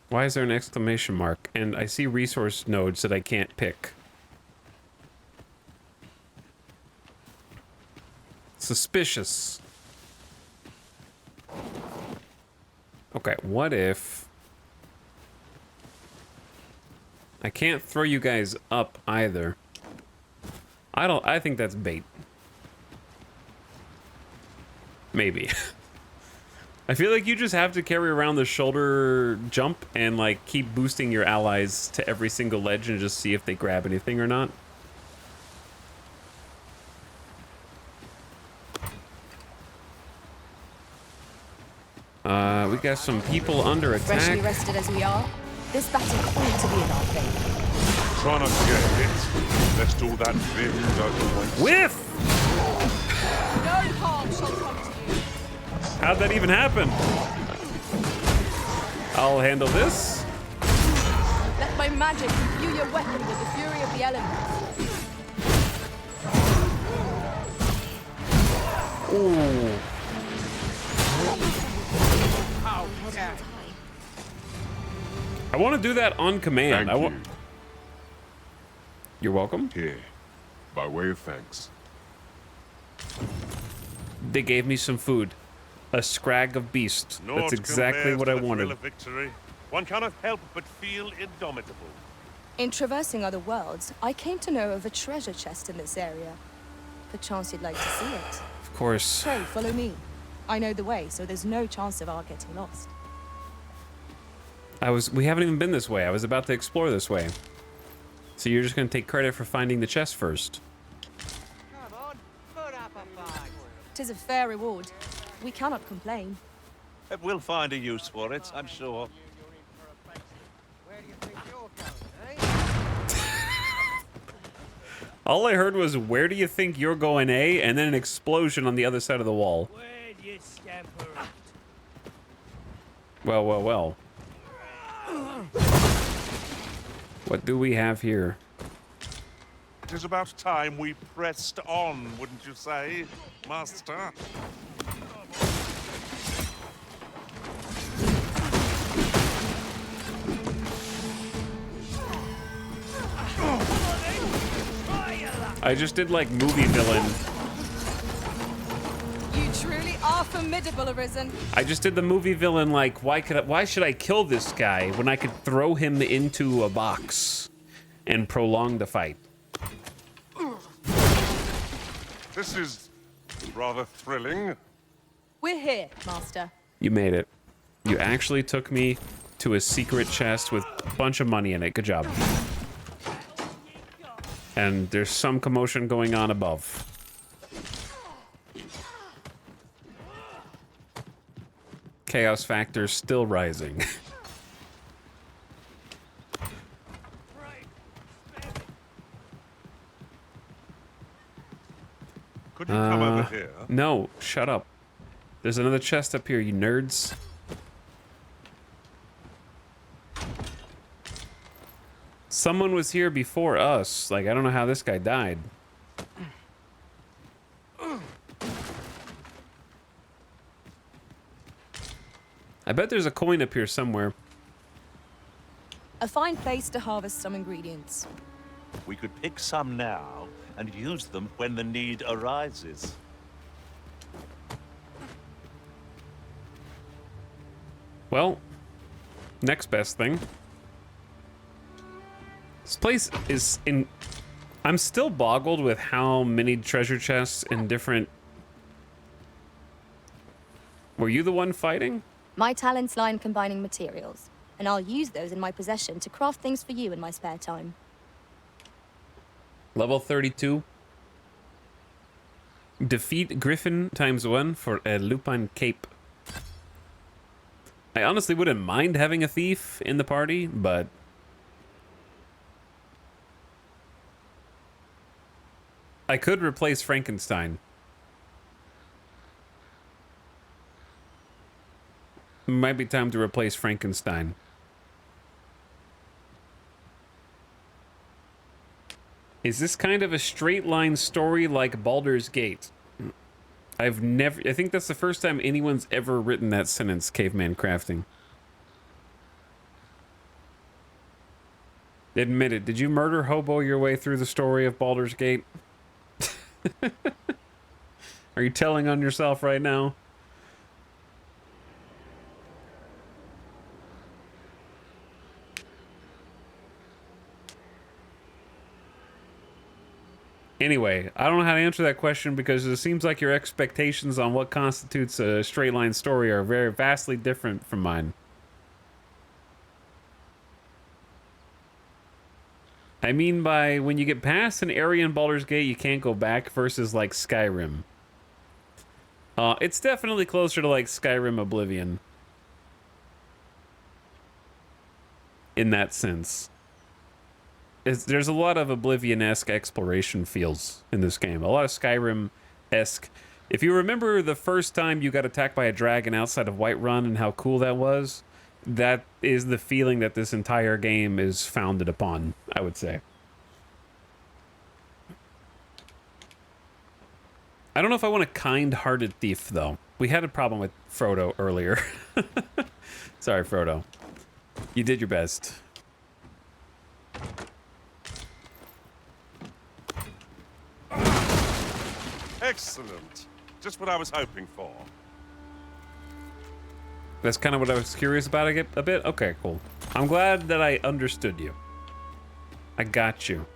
Why is there an exclamation mark? And I see resource nodes that I can't pick. Suspicious. Okay, what if... I can't throw you guys up either. I think that's bait. Maybe. I feel like you just have to carry around the shoulder jump and like keep boosting your allies to every single ledge and just see if they grab anything or not. We got some people under Freshly attack. rested as we are, this battle ought to be in our favor. Try not to get hit, lest all that vim go to waste. Whiff! No harm shall come to you. How'd that even happen? I'll handle this. Let my magic imbue your weapon with the fury of the elements. Ooh. I want to do that on command. Thank you. You're welcome. Here, by way of thanks. They gave me some food. A scrag of beast. Naught That's exactly compares what to I the thrill wanted. of victory. One cannot help but feel indomitable. In traversing other worlds, I came to know of a treasure chest in this area. Perchance you'd like to see it. Of course. Pray, follow me. I know the way, so there's no chance of our getting lost. We haven't even been this way. I was about to explore this way. So you're just going to take credit for finding the chest first. 'Tis a fair reward. We cannot complain. We'll find a use for it, I'm sure. All I heard was, where do you think you're going, eh? And then an explosion on the other side of the wall. Where do you scamper out? Well, well, well. What do we have here? It is about time we pressed on, wouldn't you say, Master? I just did like movie villain. You truly are formidable, Arisen. I just did the movie villain like, why should I kill this guy when I could throw him into a box and prolong the fight? This is rather thrilling. We're here, Master. You made it. You actually took me to a secret chest with a bunch of money in it. Good job. And there's some commotion going on above. Chaos factor still rising. Could you come over here? No, shut up. There's another chest up here, you nerds. Someone was here before us. Like, I don't know how this guy died. I bet there's a coin up here somewhere. A fine place to harvest some ingredients. We could pick some now and use them when the need arises. Well, next best thing. This place is in... I'm still boggled with how many treasure chests in different... Were you the one fighting? My talents lie in combining materials, and I'll use those in my possession to craft things for you in my spare time. Level 32. Defeat Griffin ×1 for a Lupine Cape. I honestly wouldn't mind having a thief in the party, but... I could replace Frankenstein. Might be time to replace Frankenstein. Is this kind of a straight line story like Baldur's Gate? I think that's the first time anyone's ever written that sentence, Caveman Crafting. Admit it, did you murder hobo your way through the story of Baldur's Gate? Are you telling on yourself right now? Anyway, I don't know how to answer that question because it seems like your expectations on what constitutes a straight line story are very vastly different from mine. I mean by when you get past an area in Baldur's Gate, you can't go back versus like Skyrim. It's definitely closer to like Skyrim Oblivion. In that sense. There's a lot of Oblivion-esque exploration feels in this game. A lot of Skyrim-esque. If you remember the first time you got attacked by a dragon outside of Whiterun and how cool that was, that is the feeling that this entire game is founded upon, I would say. I don't know if I want a kind-hearted thief, though. We had a problem with Frodo earlier. Sorry, Frodo. You did your best. Excellent. Just what I was hoping for. That's kind of what I was curious about a bit? Okay, cool. I'm glad that I understood you. I got you.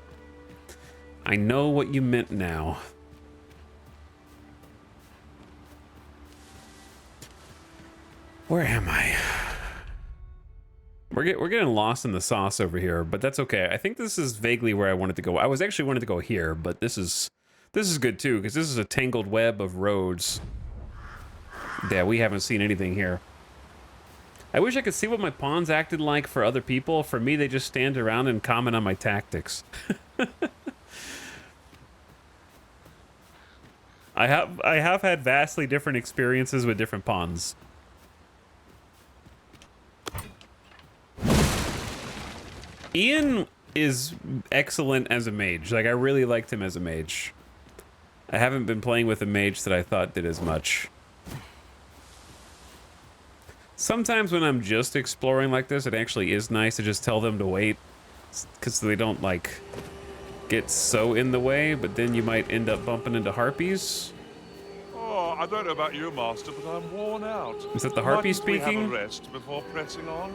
I know what you meant now. Where am I? We're getting lost in the sauce over here, but that's okay. I think this is vaguely where I wanted to go. I was actually wanted to go here, but this is This is good too, because this is a tangled web of roads. Yeah, we haven't seen anything here. I wish I could see what my pawns acted like for other people. For me, they just stand around and comment on my tactics. I have had vastly different experiences with different pawns. Ian is excellent as a mage. Like, I really liked him as a mage. I haven't been playing with a mage that I thought did as much. Sometimes when I'm just exploring like this, it actually is nice to just tell them to wait, because they don't, like, get so in the way, but then you might end up bumping into harpies. Oh, I don't know about you, Master, but I'm worn out. Is that the harpy Mightn't we speaking? have a rest before pressing on?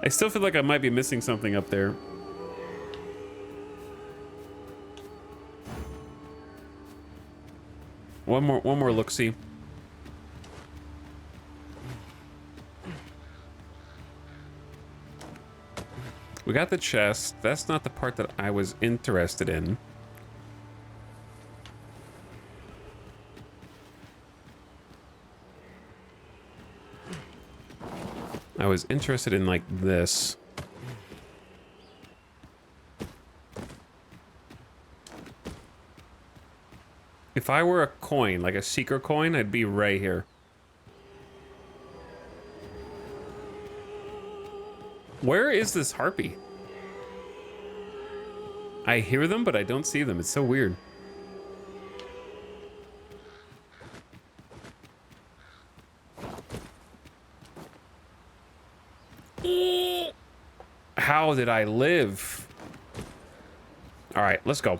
I still feel like I might be missing something up there. One more look-see. We got the chest. That's not the part that I was interested in. I was interested in, like, this. If I were a coin, like a seeker coin, I'd be right here. Where is this harpy? I hear them, but I don't see them. It's so weird. How did I live? All right, let's go.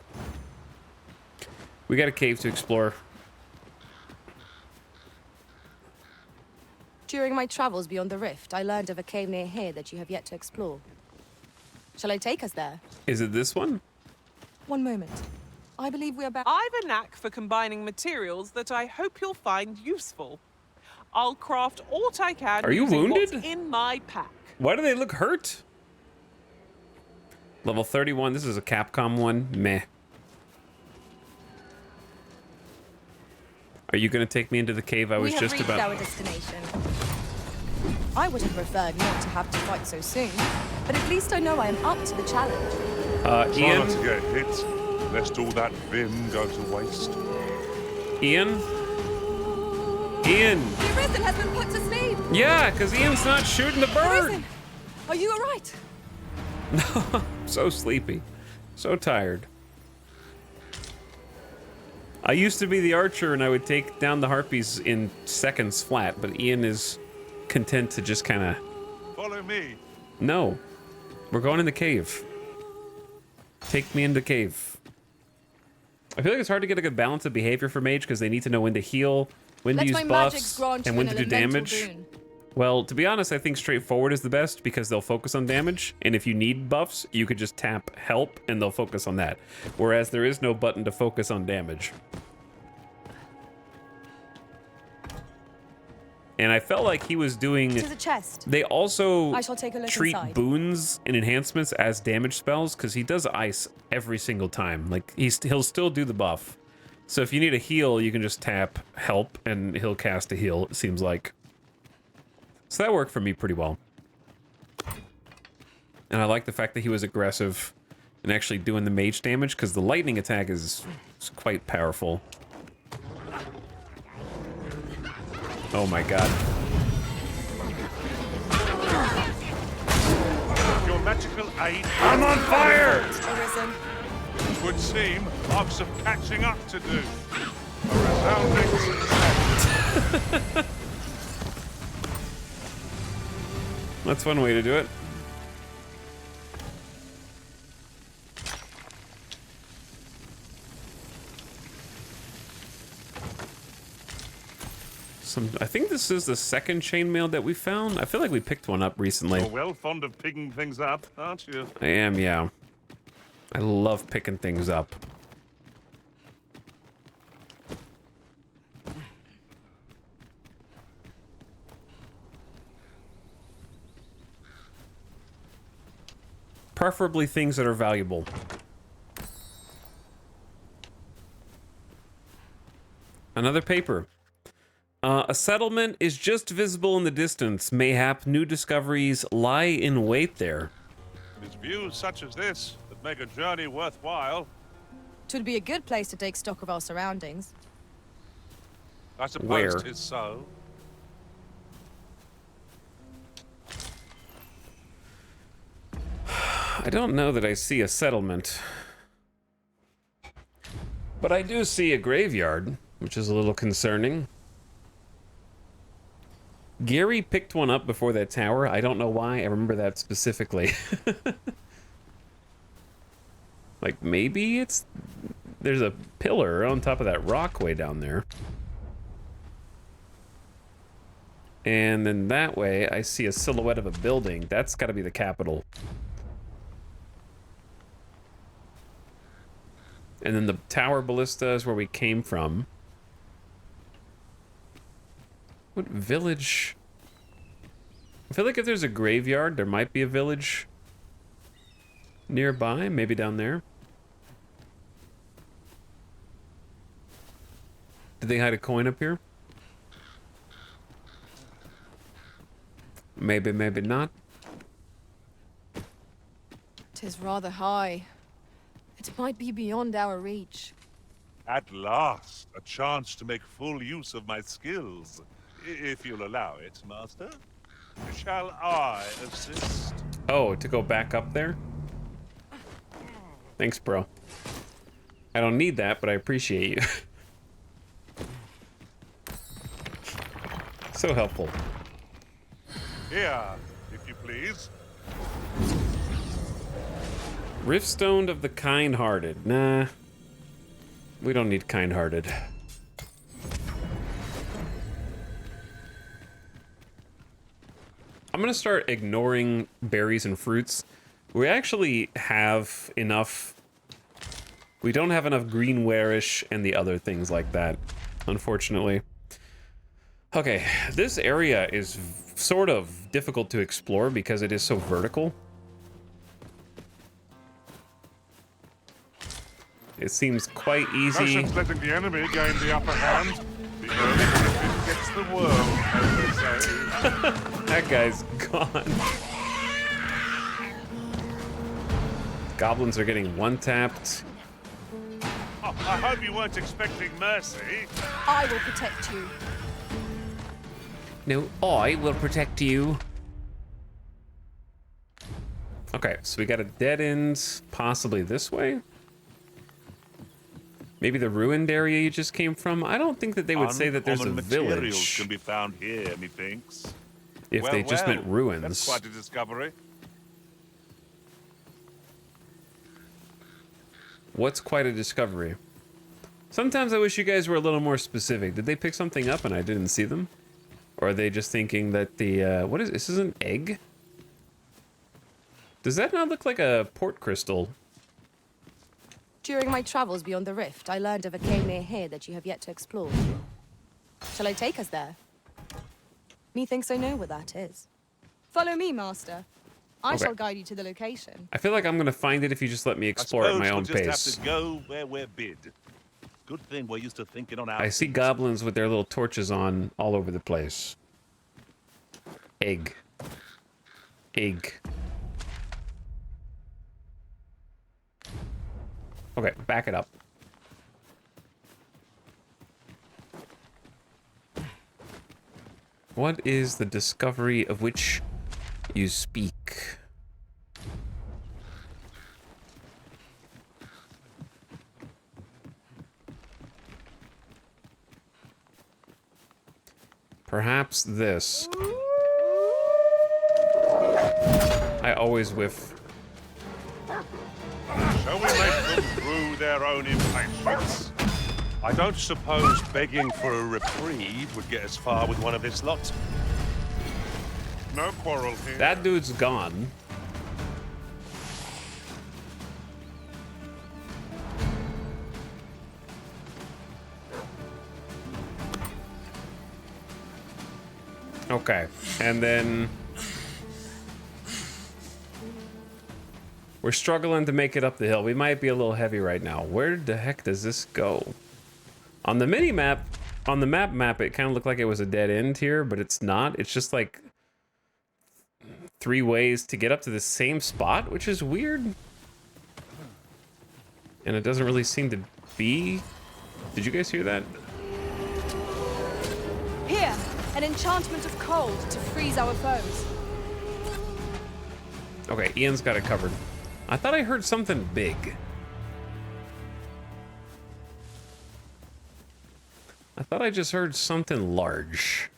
We got a cave to explore. During my travels beyond the rift, I learned of a cave near here that you have yet to explore. Shall I take us there? Is it this one? One moment. I believe we are back. I've a knack for combining materials that I hope you'll find useful. I'll craft aught I can. Are you using what's wounded? in my pack. Why do they look hurt? Level 31. This is a Capcom one. Meh. Are you going to take me into the cave I was just We have about? reached our destination. I would have preferred not to have to fight so soon, but at least I know I am up to the challenge. Try Ian? not to get hit, lest all that vim go to waste. Ian? Ian! The Arisen has been put to sleep! Yeah, because Ian's not shooting the bird! Arisen, are you alright? So sleepy. So tired. I used to be the archer and I would take down the harpies in seconds flat, but Ian is content to just kind of... Follow me. No. We're going in the cave. Take me in the cave. I feel like it's hard to get a good balance of behavior for mage because they need to know when to heal, when to use buffs, and when to do damage. Well, to be honest, I think straightforward is the best because they'll focus on damage, and if you need buffs, you could just tap help and they'll focus on that. Whereas there is no button to focus on damage. And I felt like he was doing... To the chest. They also I shall take a look treat inside. boons and enhancements as damage spells because he does ice every single time. Like, he'll still do the buff. So if you need a heal, you can just tap help and he'll cast a heal, it seems like. So that worked for me pretty well. And I like the fact that he was aggressive and actually doing the mage damage because the lightning attack is quite powerful. Oh my god. Your magical aid. I'm on fire! Arisen. It would seem I've some catching up to do. A resounding success. That's one way to do it. I think this is the second chainmail that we found. I feel like we picked one up recently. You're well fond of picking things up, aren't you? I am, yeah. I love picking things up. Preferably things that are valuable. Another paper. A settlement is just visible in the distance. Mayhap new discoveries lie in wait there. It's views such as this that make a journey worthwhile. Twould be a good place to take stock of our surroundings. I suppose Where? 'tis so. I don't know that I see a settlement. But I do see a graveyard, which is a little concerning. Gary picked one up before that tower. I don't know why. I remember that specifically. Like, maybe it's... There's a pillar on top of that rock way down there. And then that way, I see a silhouette of a building. That's got to be the capital. And then the tower ballista is where we came from. What village? I feel like if there's a graveyard, there might be a village nearby, maybe down there. Did they hide a coin up here? Maybe, maybe not. 'Tis rather high. It might be beyond our reach. At last, a chance to make full use of my skills. If you'll allow it, Master. Shall I assist? Oh, to go back up there? Thanks, bro. I don't need that, but I appreciate you. So helpful. Here, if you please. Riftstone of the Kind-Hearted. Nah. We don't need kind-hearted. I'm gonna start ignoring berries and fruits. We actually have enough... We don't have enough greenware-ish and the other things like that, unfortunately. Okay, this area is sort of difficult to explore because it is so vertical. It seems quite No easy. sense letting the enemy gain the upper hand. The early griffin gets the worm, as they say. That guy's gone. Goblins are getting one-tapped. Oh, I hope you weren't expecting mercy. I will protect you. No, I will protect you. Okay, so we got a dead end, possibly this way? Maybe the ruined area you just came from? I don't think that they would say that there's a Uncommon materials village. can be found here, methinks. If they just meant ruins. That's quite a discovery. What's quite a discovery? Sometimes I wish you guys were a little more specific. Did they pick something up and I didn't see them? Or are they just thinking that the, what is this? Is an egg? Does that not look like a port crystal? During my travels beyond the rift, I learned of a cave near here that you have yet to explore. Shall I take us there? Methinks I know where that is. Follow me, Master. I Okay. shall guide you to the location. I feel like I'm gonna find it if you just let me explore at my own We'll just pace. have to go where we're bid. Good thing we're used to thinking on our I see goblins with their little torches on all over the place. Egg. Egg. Okay, back it up. What is the discovery of which you speak? Perhaps this. I always whiff. Shall we make them rue their own impatience? I don't suppose begging for a reprieve would get us far with one of this lot. No quarrel here. That dude's gone. Okay, and then we're struggling to make it up the hill. We might be a little heavy right now. Where the heck does this go? On the mini-map, on the map, it kind of looked like it was a dead end here, but it's not. It's just like 3 ways to get up to the same spot, which is weird. And it doesn't really seem to be. Did you guys hear that? Here, an enchantment of cold to freeze our foes. Okay, Ian's got it covered. I thought I heard something big. I thought I just heard something large.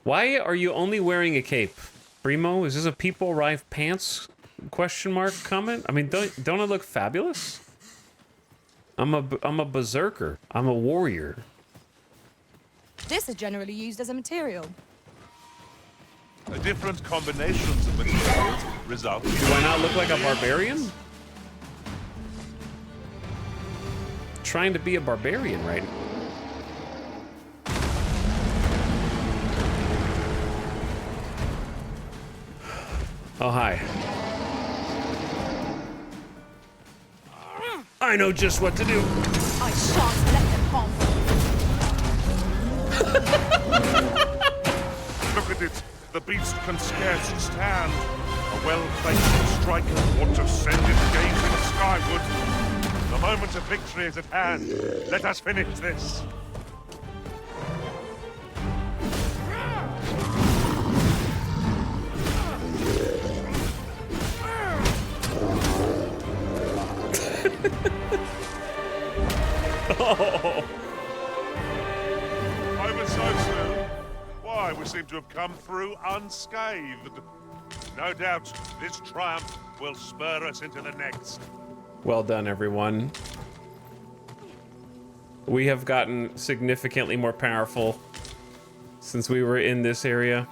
Why are you only wearing a cape? Primo, is this a people arrive pants question mark comment? I mean, don't I look fabulous? I'm a berserker. I'm a warrior. This is generally used as a material. Different combinations of materials result. Do I not look like a barbarian? Trying to be a barbarian right now. Oh, hi. I know just what to do. I shan't let them harm Look at it. The beast can scarce stand. A well-placed striker ought to send it gazing skyward. The moment of victory is at hand. Let us finish this. Oh. Over so soon? Why, we seem to have come through unscathed. No doubt this triumph will spur us into the next. Well done, everyone. We have gotten significantly more powerful since we were in this area.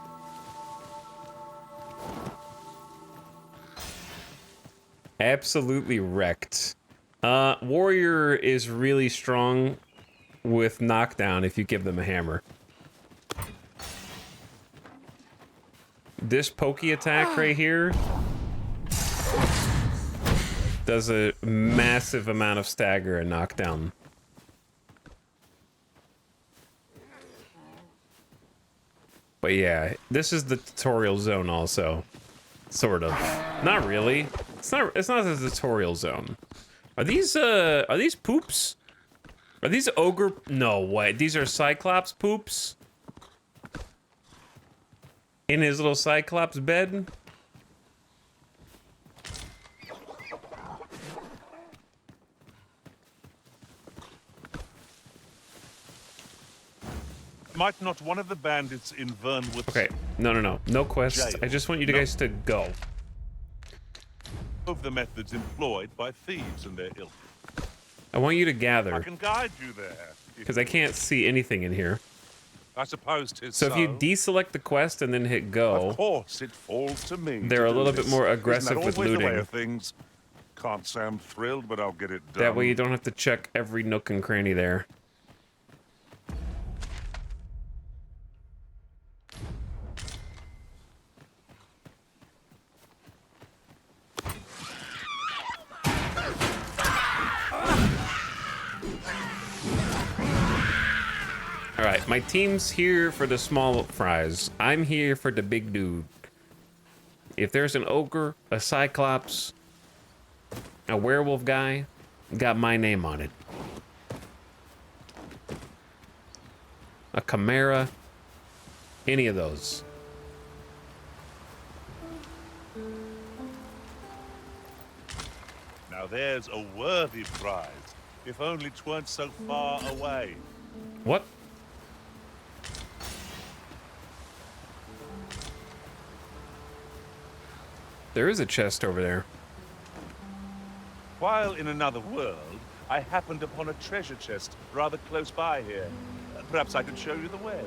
Absolutely wrecked. Warrior is really strong with knockdown if you give them a hammer. This pokey attack right here does a massive amount of stagger and knockdown. But yeah, this is the tutorial zone also. Sort of. Not really. It's not the tutorial zone. Are these poops? Are these ogre? No way. These are Cyclops poops? In his little Cyclops bed? Might not one of the bandits in Vernwood... Okay, no quest. Jail. I just want you guys to go. Of the methods employed by thieves and their ilk. I want you to I gather, can guide you there. because I can't see anything in here. I suppose 'tis So if you deselect the quest and then hit go, Of course, it falls to me. they're to a do little bit this. more Isn't aggressive that with always the way looting. of things? Can't say I'm thrilled, but I'll get it done. that way you don't have to check every nook and cranny there. Alright, my team's here for the small fries. I'm here for the big dude. If there's an ogre, a cyclops, a werewolf guy, got my name on it. A chimera, any of those. Now there's a worthy prize, if only 'tweren't so far away. What? There is a chest over there. While in another world, I happened upon a treasure chest rather close by here. Perhaps I could show you the way.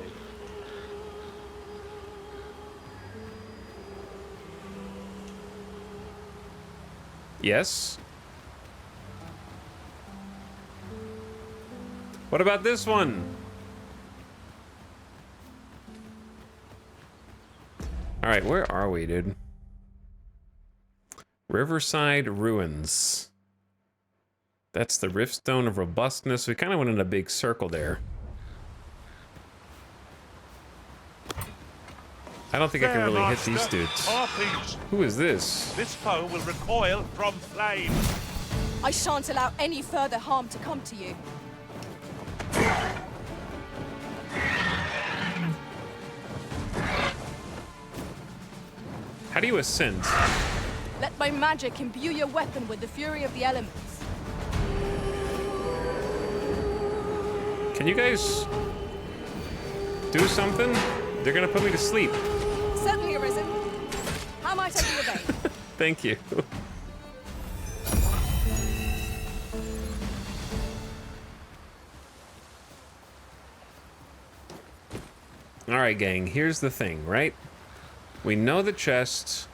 Yes? What about this one? Alright, where are we, dude? Riverside Ruins. That's the Riftstone of Robustness. We kind of went in a big circle there. I don't think I can really hit these dudes. Harpies. Who is this? This foe will recoil from flame. I shan't allow any further harm to come to you. How do you ascend? Let my magic imbue your weapon with the fury of the elements. Can you guys do something? They're gonna put me to sleep. Certainly, Arisen. How might I be of aid? Thank you. All right, gang, here's the thing, right? We know the chest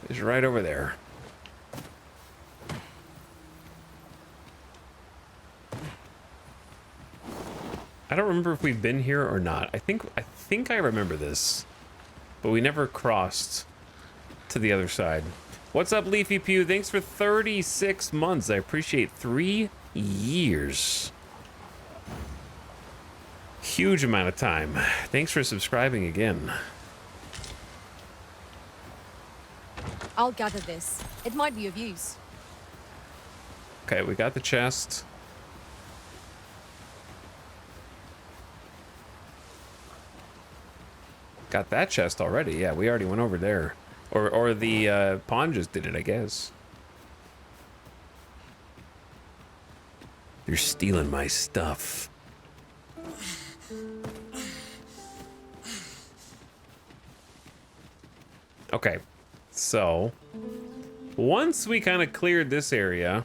is right over there. I don't remember if we've been here or not. I think I remember this, but we never crossed to the other side. What's up, Leafy Pew? Thanks for 36 months. I appreciate 3 years. Huge amount of time. Thanks for subscribing again. I'll gather this. It might be of use. Okay, we got the chest. Got that chest already. Yeah, we already went over there. Or the pawn just did it, I guess. You're stealing my stuff. Okay, so once we kind of cleared this area,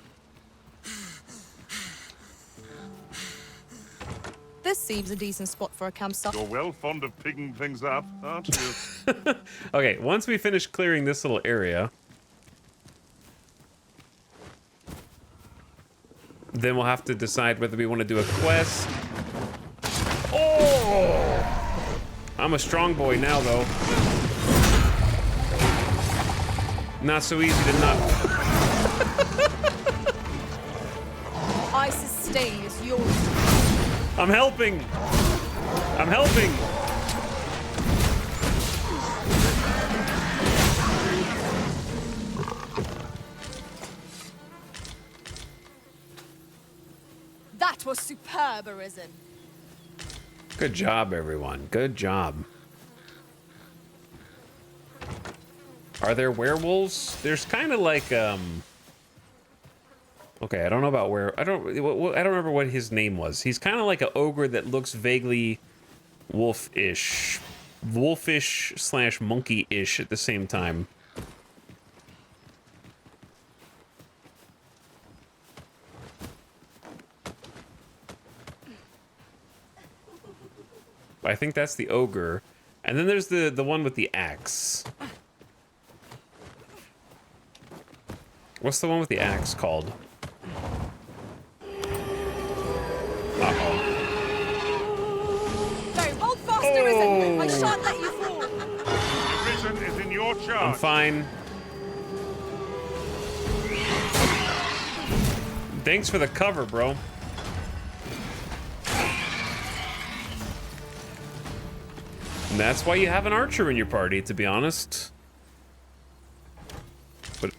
This seems a decent spot for a campsite. You're well fond of picking things up, aren't you? okay, once we finish clearing this little area, then we'll have to decide whether we want to do a quest. Oh! I'm a strong boy now, though. Not so easy to not. I sustain is yours. I'm helping. I'm helping. That was superb, Arisen. Good job, everyone. Good job. Are there werewolves? There's kind of like okay, I don't know about where. I don't remember what his name was. He's kind of like an ogre that looks vaguely wolfish / monkey-ish at the same time. I think that's the ogre. And then there's the one with the axe. What's the one with the axe called? Uh-oh. No, hold fast, Arisen. I shan't let you fall. Arisen is in your charge. I'm fine. Thanks for the cover, bro. And that's why you have an archer in your party, to be honest. But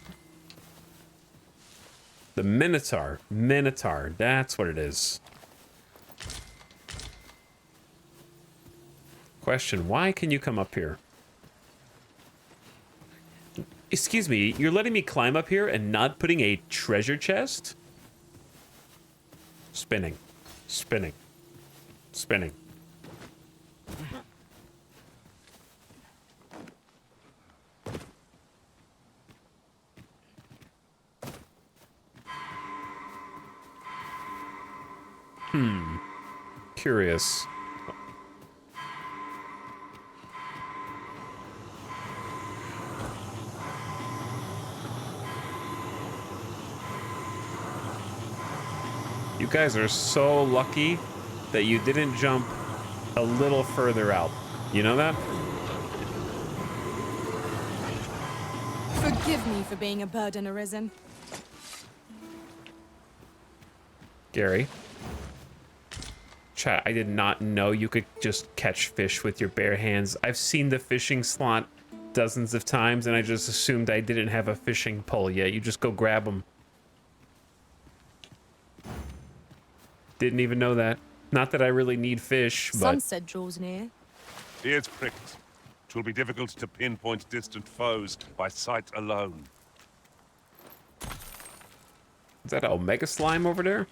the Minotaur, that's what it is. Question, why can you come up here? Excuse me, you're letting me climb up here and not putting a treasure chest? Spinning, spinning, spinning. Curious. You guys are so lucky that you didn't jump a little further out. You know that? Forgive me for being a burden, Arisen. Gary. Chat, I did not know you could just catch fish with your bare hands. I've seen the fishing slot dozens of times, and I just assumed I didn't have a fishing pole yet. You just go grab them. Didn't even know that. Not that I really need fish, but... Sunset draws near. Ears pricked. 'Twill be difficult to pinpoint distant foes by sight alone. Is that Omega Slime over there?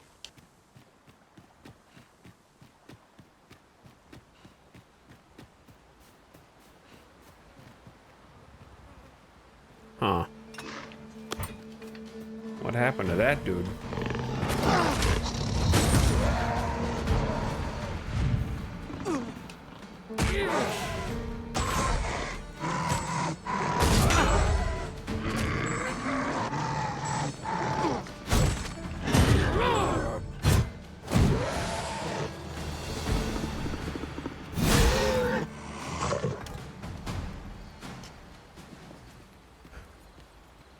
Huh. What happened to that dude?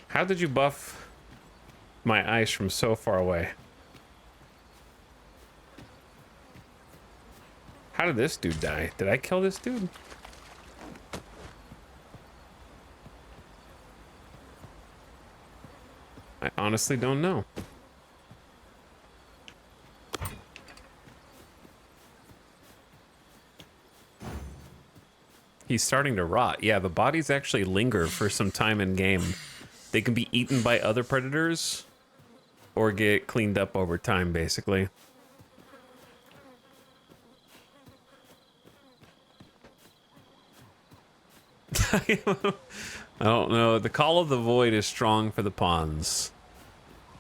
How did you buff my ice from so far away? How did this dude die? Did I kill this dude? I honestly don't know. He's starting to rot. Yeah, the bodies actually linger for some time in game. They can be eaten by other predators or get cleaned up over time, basically. I don't know. The Call of the Void is strong for the pawns.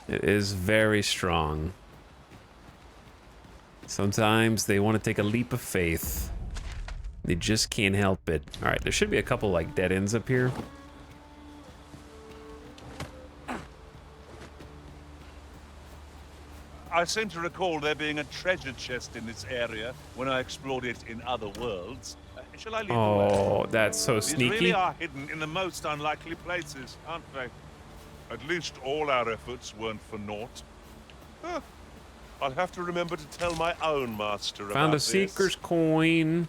It is very strong. Sometimes they want to take a leap of faith. They just can't help it. All right, there should be a couple like dead ends up here. I seem to recall there being a treasure chest in this area when I explored it in other worlds. Shall I lead the way? Oh, that's so These sneaky. really are hidden in the most unlikely places, aren't they? At least all our efforts weren't for naught. Huh. I'll have to remember to tell my own master about Found a this. Seeker's coin.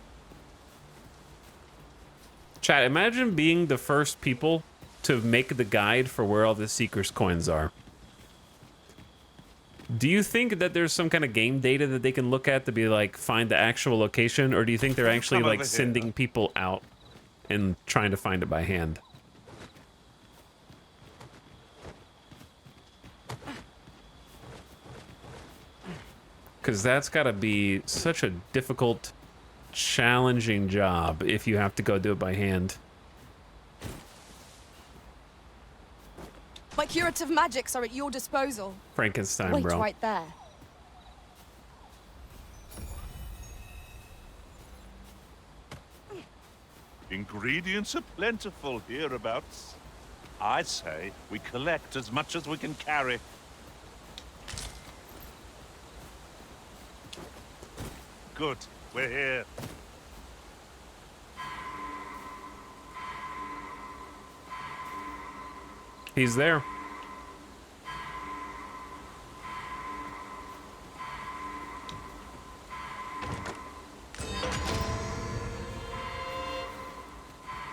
Chat, imagine being the first people to make the guide for where all the Seeker's coins are. Do you think that there's some kind of game data that they can look at to be like, find the actual location? Or do you think they're actually Come like over sending here. people out and trying to find it by hand? Because that's got to be such a difficult, challenging job if you have to go do it by hand. My curative magics are at your disposal. Frankenstein, Wait bro. right there. Ingredients are plentiful hereabouts. I say we collect as much as we can carry. Good, we're here. He's there.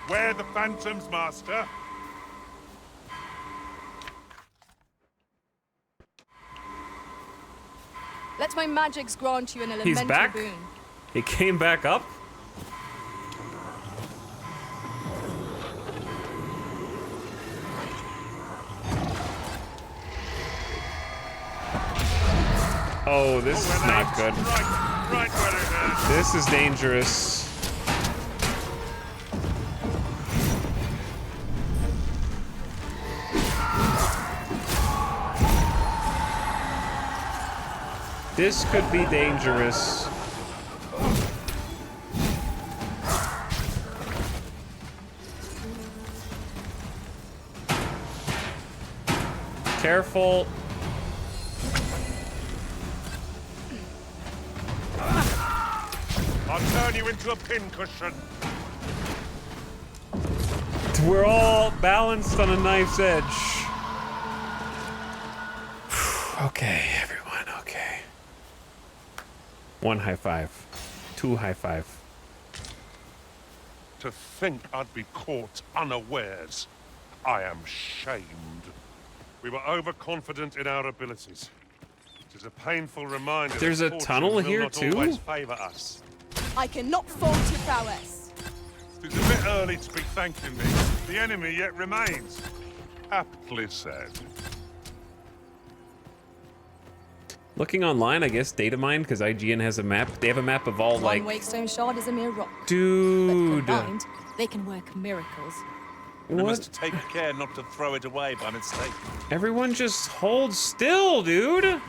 Where are the phantoms, master? Let my magics grant you an He's elemental back? boon. He came back up? Oh, this is not good. Right where it hurts. This is dangerous. This could be dangerous. Careful. I'll turn you into a pincushion. We're all balanced on a knife's edge. Okay, everyone, okay. 1 high five. 2 high five. To think I'd be caught unawares. I am shamed. We were overconfident in our abilities. It is a painful reminder There's that a fortune tunnel will here not too? always favor us. I cannot fault your prowess. It is a bit early to be thanking me. The enemy yet remains. Aptly said. Looking online, I guess data mine because IGN has a map. They have a map of all like. One Wakestone shard is a mere rock. Dude. But combined, they can work miracles. We What? must take care not to throw it away by mistake. Everyone just hold still, dude.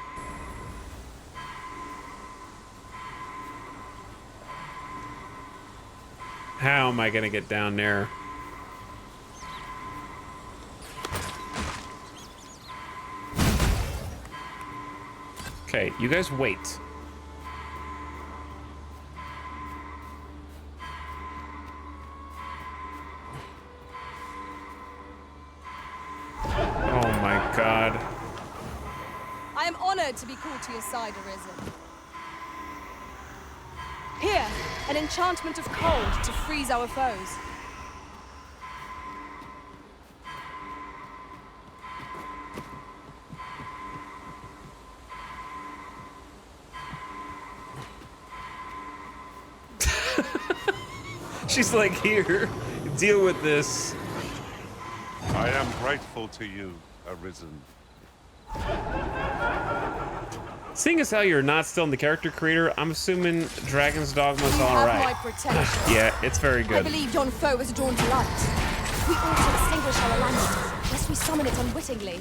How am I gonna get down there? Okay, you guys wait. Oh my god. I am honored to be called to your side, Arisen. Here, an enchantment of cold to freeze our foes. She's like, here, deal with this. I am grateful to you, Arisen. Seeing as how you're not still in the character creator, I'm assuming Dragon's Dogma's You have my alright. protection. Yeah, it's very I good. believe yon foe is drawn to light. We ought to extinguish our lantern, lest we summon it unwittingly.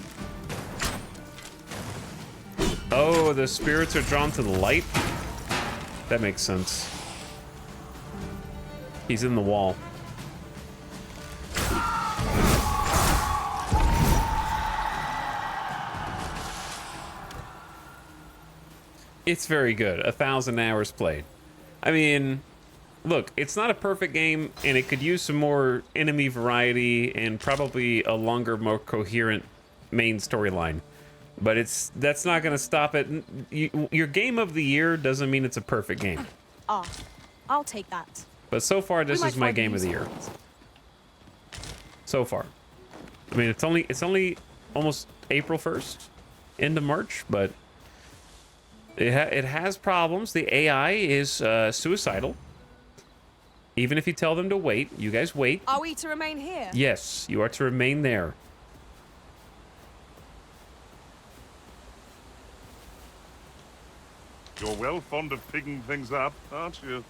Oh, the spirits are drawn to the light? That makes sense. He's in the wall. It's very good. 1,000 hours played. I mean, look, it's not a perfect game, and it could use some more enemy variety and probably a longer, more coherent main storyline. But that's not going to stop it. Your game of the year doesn't mean it's a perfect game. Ah, I'll take that. But so far, this We is might my find game of the use year. for it. So far. I mean, it's only almost April 1st, end of March, but it has problems. The AI is suicidal. Even if you tell them to wait, you guys wait. Are we to remain here? Yes, you are to remain there. You're well fond of picking things up, aren't you?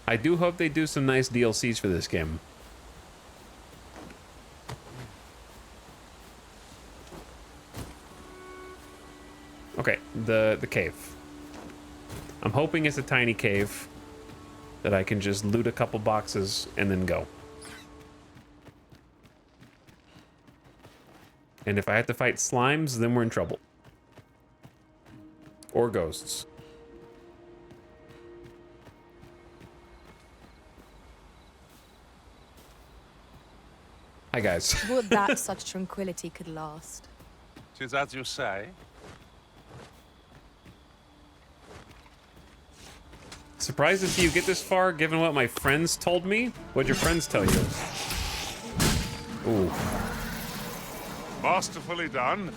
I do hope they do some nice DLCs for this game. Okay, the cave. I'm hoping it's a tiny cave that I can just loot a couple boxes and then go. And if I have to fight slimes, then we're in trouble. Or ghosts. Hi, guys. Would that such tranquility could last. 'Tis as you say. Surprised to see you get this far, given what my friends told me. What'd your friends tell you? Ooh. Masterfully done.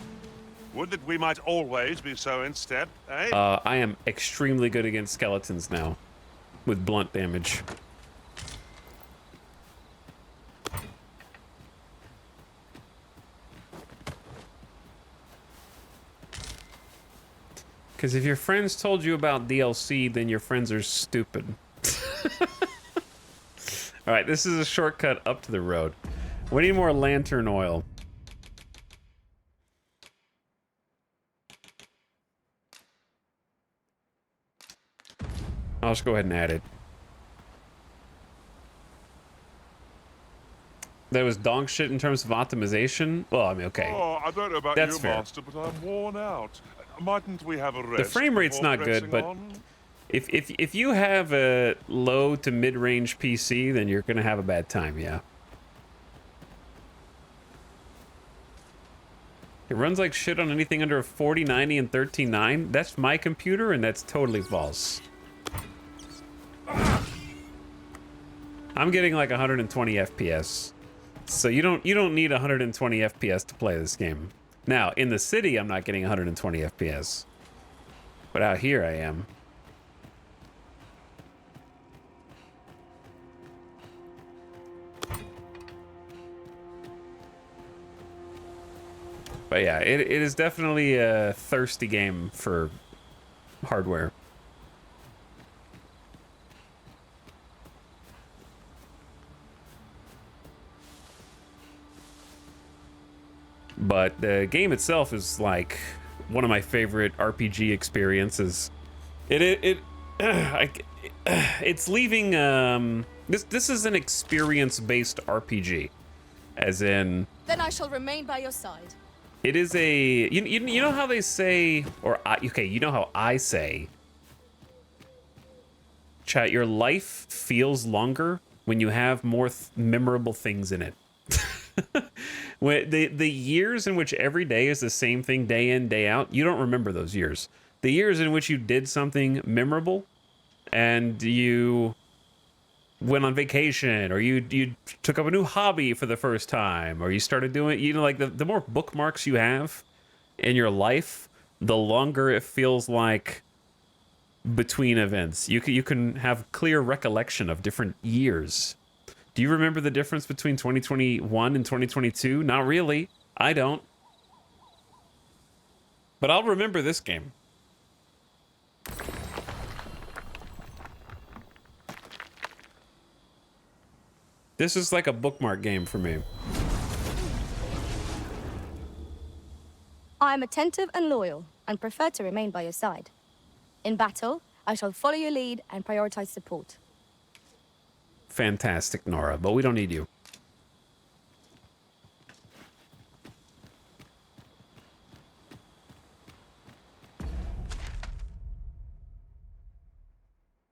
Would that we might always be so in step, eh? I am extremely good against skeletons now, with blunt damage. Because if your friends told you about DLC, then your friends are stupid. All right, this is a shortcut up to the road. We need more lantern oil. I'll just go ahead and add it. That was dog shit in terms of optimization. Well, I mean, okay. Oh, I don't know about That's you, fair. Master, but I'm worn out. Mightn't we have a rest? The frame rate's before not good, pressing but on? if you have a low to mid-range PC, then you're gonna have a bad time, yeah. It runs like shit on anything under a 4090 and 13.9. That's my computer, and that's totally false. I'm getting like 120 FPS. So you don't need 120 FPS to play this game. Now, in the city, I'm not getting 120 FPS. But out here, I am. But yeah, it is definitely a thirsty game for hardware. But the game itself is like one of my favorite RPG experiences. It's leaving this is an experience-based RPG, as in. Then I shall remain by your side. It is a you know how they say, or okay, you know how I say, chat, your life feels longer when you have more memorable things in it. When the years in which every day is the same thing day in, day out, you don't remember those years. The years in which you did something memorable and you went on vacation, or you took up a new hobby for the first time, or you started doing, like the more bookmarks you have in your life, the longer it feels like between events. You can have clear recollection of different years. Do you remember the difference between 2021 and 2022? Not really. I don't. But I'll remember this game. This is like a bookmark game for me. I am attentive and loyal, and prefer to remain by your side. In battle, I shall follow your lead and prioritize support. Fantastic, Nora, but we don't need you.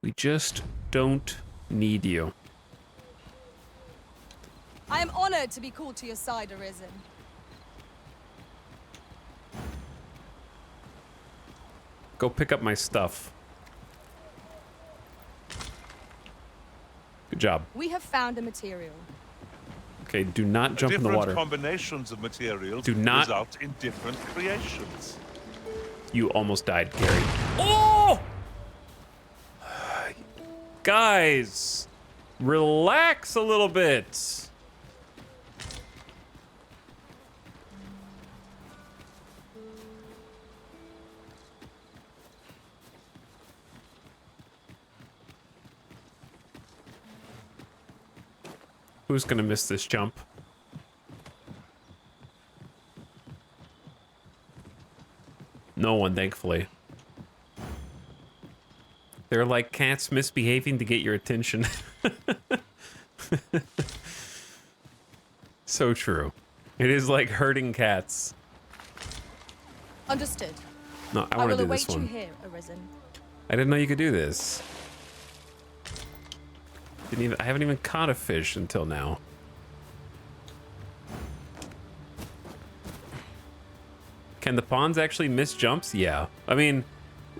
We just don't need you. I am honored to be called to your side, Arisen. Go pick up my stuff. Good job. We have found a material. Okay, do not jump in the water. Different combinations of materials Do not- result in different creations. You almost died, Gary. Oh! Guys, relax a little bit. Who's gonna miss this jump? No one, thankfully. They're like cats misbehaving to get your attention. So true. It is like herding cats. Understood. No, I want to do this will await one. you here, Arisen. I didn't know you could do this. I haven't even caught a fish until now. Can the pawns actually miss jumps? Yeah. I mean,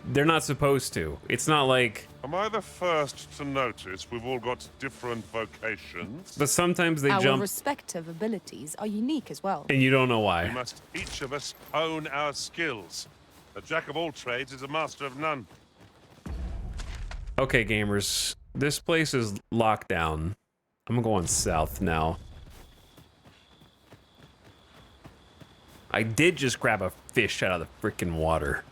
they're not supposed to. It's not like... Am I the first to notice we've all got different vocations? But sometimes they Our jump... respective abilities are unique as well. And you don't know why. We must each of us hone our skills. A jack of all trades is a master of none. Okay, gamers. This place is locked down. I'm going south now. I did just grab a fish out of the freaking water.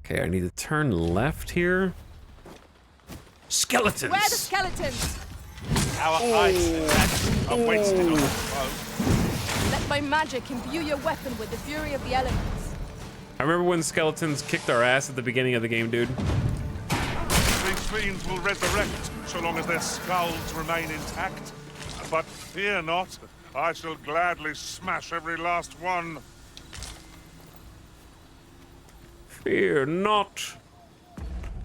Okay, I need to turn left here. Skeletons! Where are the skeletons? Our eyes are wasted on the foe. Let my magic imbue your weapon with the fury of the elements. I remember when skeletons kicked our ass at the beginning of the game, dude. These fiends will resurrect so long as their skulls remain intact. But fear not, I shall gladly smash every last one. Fear not.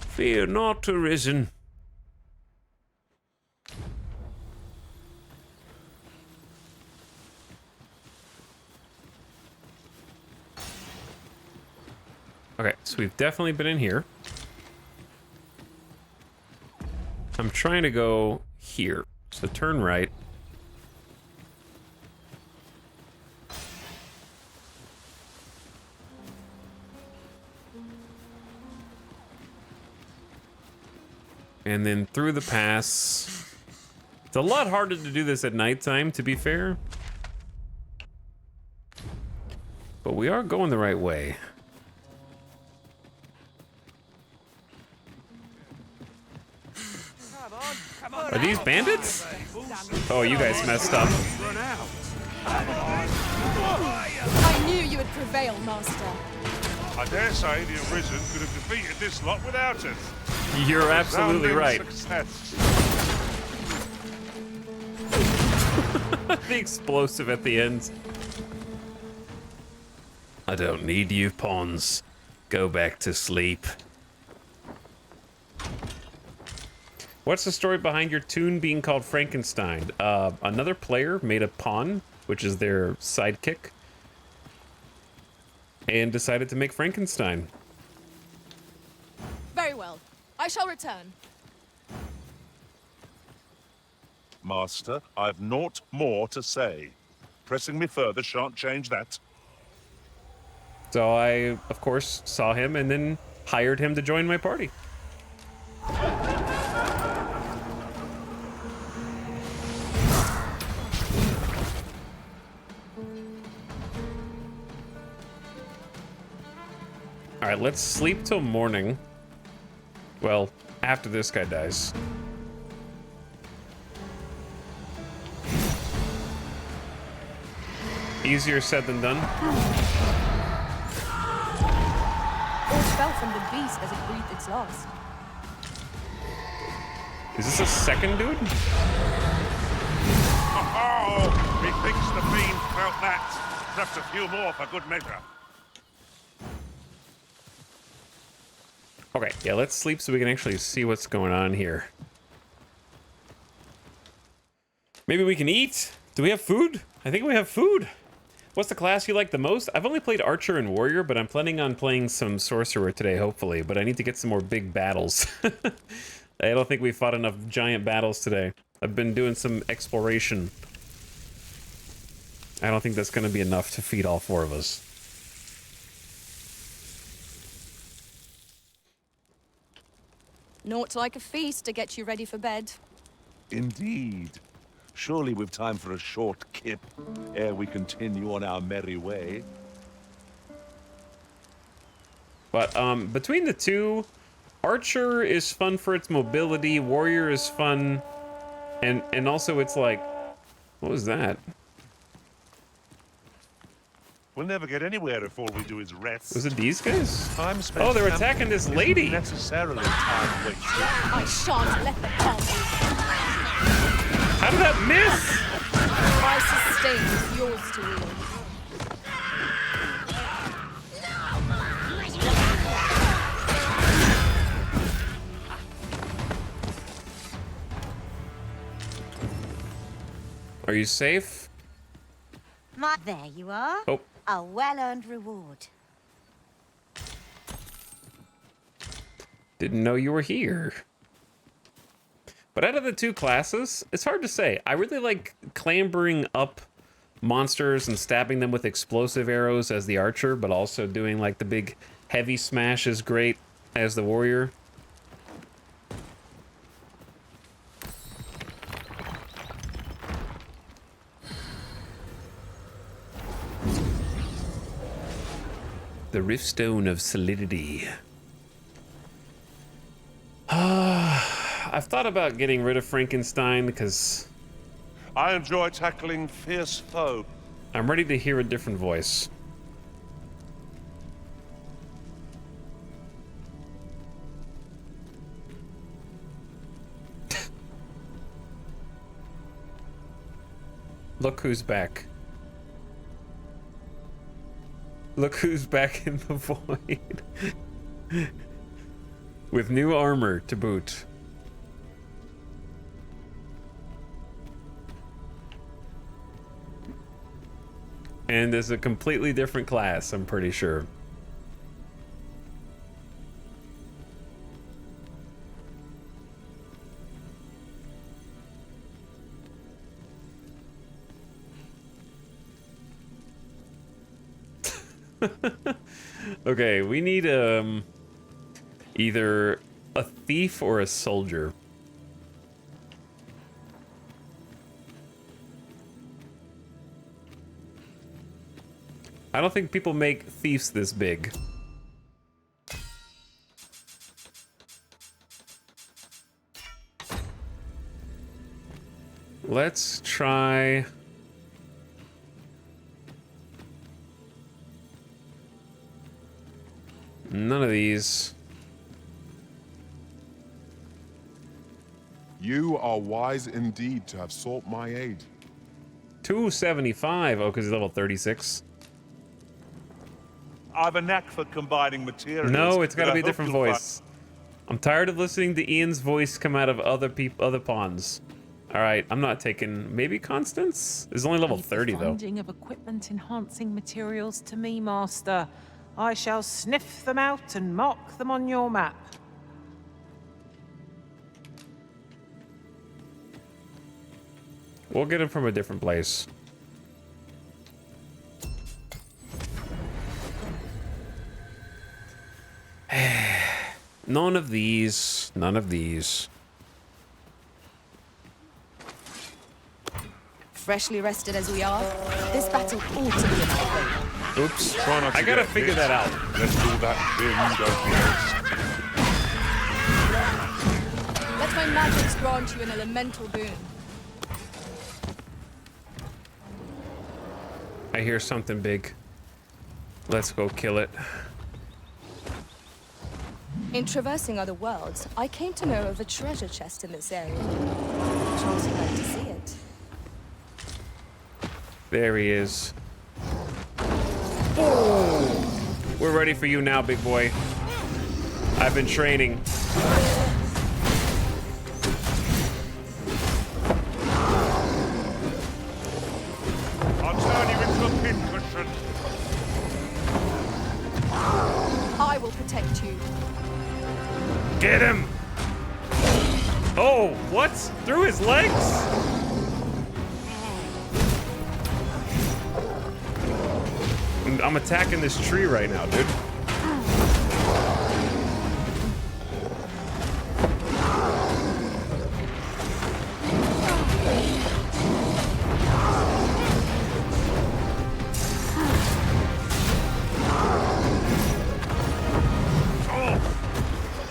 Fear not, Arisen. Okay, so we've definitely been in here. I'm trying to go here. So turn right. And then through the pass. It's a lot harder to do this at nighttime, to be fair. But we are going the right way. Are these bandits? Oh, you guys messed up. I knew you would prevail, Master. I dare say the Arisen could have defeated this lot without us. You're absolutely right. Success. The explosive at the end. I don't need you, pawns. Go back to sleep. What's the story behind your tune being called Frankenstein? Another player made a pawn, which is their sidekick, and decided to make Frankenstein. Very well. I shall return. Master, I've naught more to say. Pressing me further shan't change that. So I, of course, saw him and then hired him to join my party. All right, let's sleep till morning. Well, after this guy dies. Easier said than done. Orc fell from the beast as it breathed its last. Is this a second dude? Oh, methinks the fiend felt that. Perhaps a few more for good measure. Okay, yeah, let's sleep so we can actually see what's going on here. Maybe we can eat? Do we have food? I think we have food. What's the class you like the most? I've only played Archer and Warrior, but I'm planning on playing some Sorcerer today, hopefully. But I need to get some more big battles. I don't think we fought enough giant battles today. I've been doing some exploration. I don't think that's going to be enough to feed all four of us. Naught like a feast to get you ready for bed. Indeed. Surely we've time for a short kip ere we continue on our merry way. But between the two, Archer is fun for its mobility, Warrior is fun, and also it's like, what was that? We'll never get anywhere if all we do is rest. Was it these guys? Time spent Oh, they're attacking this lady. isn't necessarily time wasted. I shan't let them harm you. How did that miss? My sustain is yours to wield. Are you safe? There you are. Oh. A well-earned reward. Didn't know you were here. But out of the two classes, it's hard to say. I really like clambering up monsters and stabbing them with explosive arrows as the Archer, but also doing like the big heavy smash is great as the Warrior. The Riftstone of Solidity. I've thought about getting rid of Frankenstein because I enjoy tackling fierce foe. I'm ready to hear a different voice. Look who's back. Look who's back in the void. With new armor to boot. And is a completely different class, I'm pretty sure. Okay, we need either a thief or a soldier. I don't think people make thieves this big. Let's try... None of these. You are wise indeed to have sought my aid. 275. Oh, because he's level 36. I've a knack for combining materials. No, it's got to that be I a different hope you'll voice. I'm tired of listening to Ian's voice come out of other pawns. All right, I'm not taking... Maybe Constance? Is only level Leave the 30, though. finding of equipment-enhancing materials to me, Master. I shall sniff them out and mark them on your map. We'll get him from a different place. None of these. None of these. Freshly rested as we are, this battle ought to be in our favor. Oops. Try not to I gotta get figure hit. that out. Let's do that bin, don't we? Let my magics grant you an elemental boon. I hear something big. Let's go kill it. In traversing other worlds, I came to know of a treasure chest in this area. Chance you'd like to see it. There he is. Oh! We're ready for you now, big boy. I've been training. I'll turn you into a pincushion. I will protect you. Get him! Oh, what? Through his legs? I'm attacking this tree right now, dude.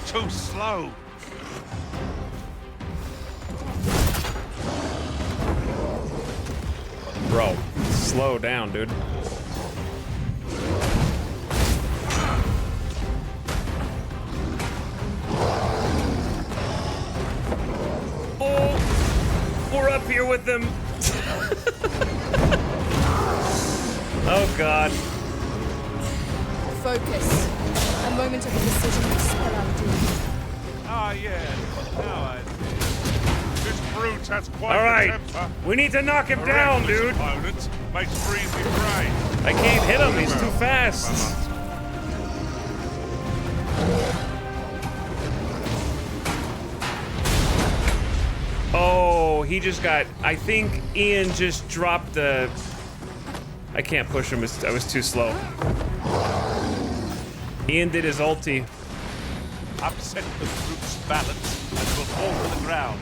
Too slow. Bro, slow down, dude. Oh, we're up here with them. Oh, God. Focus. A moment of indecision will spell out doom. Ah, yeah. Now I see. This brute has quite All a right, temper. we need to knock him A down, reckless dude. Opponent makes for easy prey. I can't hit him, he's too fast. Oh, he just got... I think Ian just dropped the... I can't push him, I was too slow. Ian did his ulti. Upset the group's balance and will fall to the ground.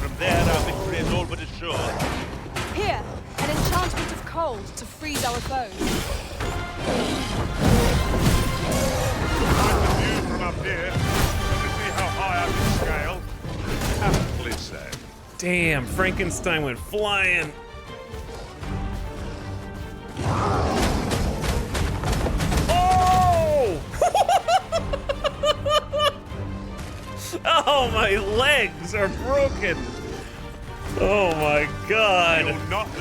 From there, our victory is all but assured. Here, an enchantment of cold to freeze our foes. Quite the view from up here. Let me see how high I can scale. Aptly said. Damn, Frankenstein went flying. Oh! Oh, my legs are broken. Oh my God.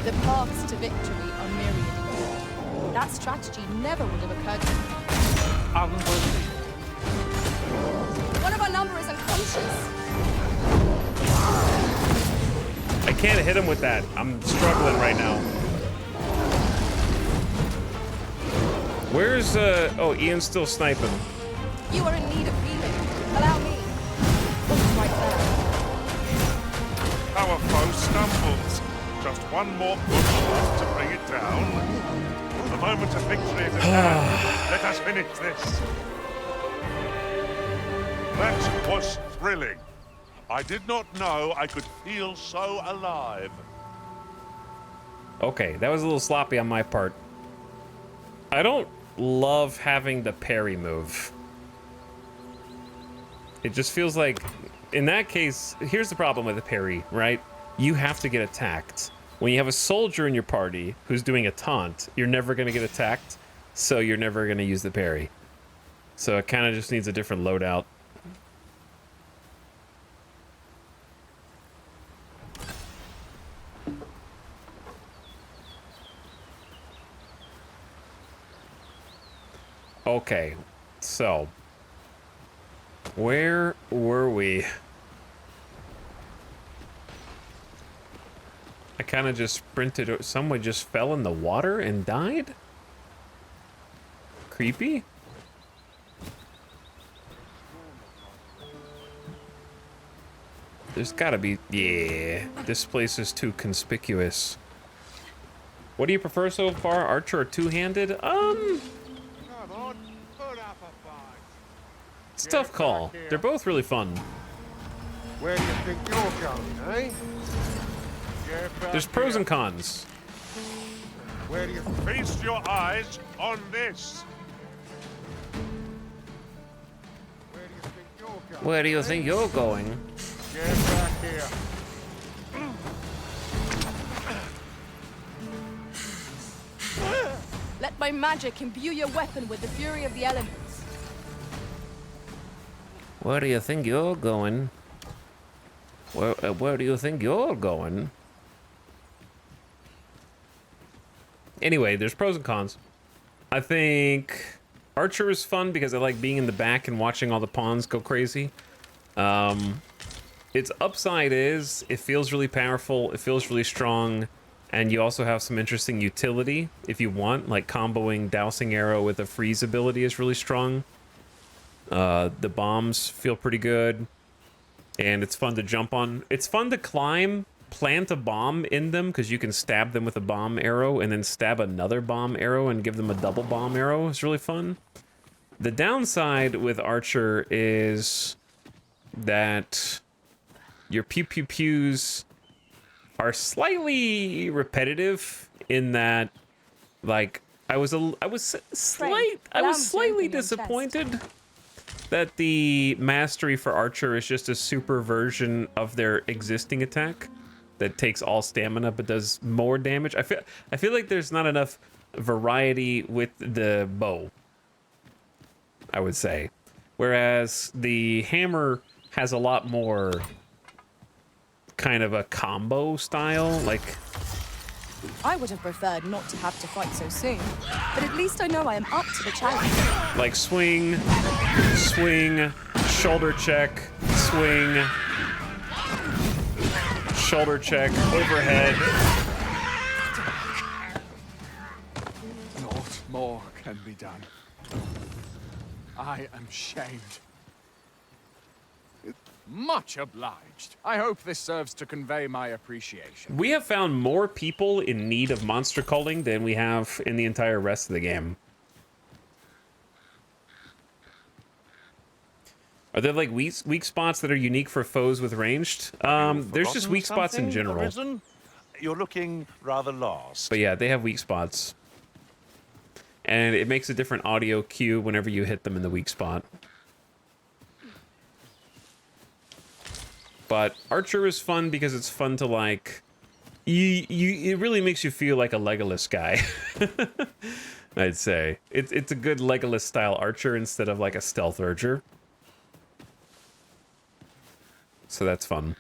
The paths to victory are myriad. That strategy never would have occurred to me. Unbelievable. One of our number is unconscious. I can't hit him with that. I'm struggling right now. Where's, oh, Ian's still sniping. You are in need of healing. Allow me. Right there. Our foe stumbles. Just one more push left to bring it down. The moment of victory is at hand. Let us finish this. That was thrilling. I did not know I could feel so alive. Okay, that was a little sloppy on my part. I don't love having the parry move. It just feels like, in that case, here's the problem with the parry, right? You have to get attacked. When you have a soldier in your party who's doing a taunt, you're never going to get attacked, so you're never going to use the parry. So it kind of just needs a different loadout. Okay, so where were we? I kind of just sprinted. Someone just fell in the water and died? Creepy? There's gotta be... Yeah, this place is too conspicuous. What do you prefer so far? Archer or two-handed? It's a tough call. They're both really fun. Where do you think you're going, eh? There's pros and cons. Where do you Feast your eyes on this. Where do you think you're going? Get back here. Let my magic imbue your weapon with the fury of the elements. Where do you think you're going? Where do you think you're going? Anyway, there's pros and cons. I think Archer is fun because I like being in the back and watching all the pawns go crazy. Its upside is it feels really powerful, it feels really strong, and you also have some interesting utility if you want, like comboing Dousing Arrow with a freeze ability is really strong. The bombs feel pretty good, and it's fun to jump on. It's fun to climb, plant a bomb in them, because you can stab them with a bomb arrow and then stab another bomb arrow and give them a double bomb arrow. It's really fun. The downside with Archer is that your pew pew pews are slightly repetitive in that, like, I was slightly disappointed that the mastery for Archer is just a super version of their existing attack that takes all stamina but does more damage. I feel like there's not enough variety with the bow, I would say. Whereas the hammer has a lot more kind of a combo style, like... I would have preferred not to have to fight so soon, but at least I know I am up to the challenge. Like swing, swing, shoulder check, swing, shoulder check, overhead. Naught more can be done. I am shamed. Much obliged. I hope this serves to convey my appreciation. We have found more people in need of monster culling than we have in the entire rest of the game. Are there like weak spots that are unique for foes with ranged? There's just weak spots in general. Arisen? You're looking rather lost. But yeah, they have weak spots. And it makes a different audio cue whenever you hit them in the weak spot. But Archer is fun because it's fun to, like, it really makes you feel like a Legolas guy. I'd say it's a good Legolas style Archer instead of like a stealth Archer. So that's fun.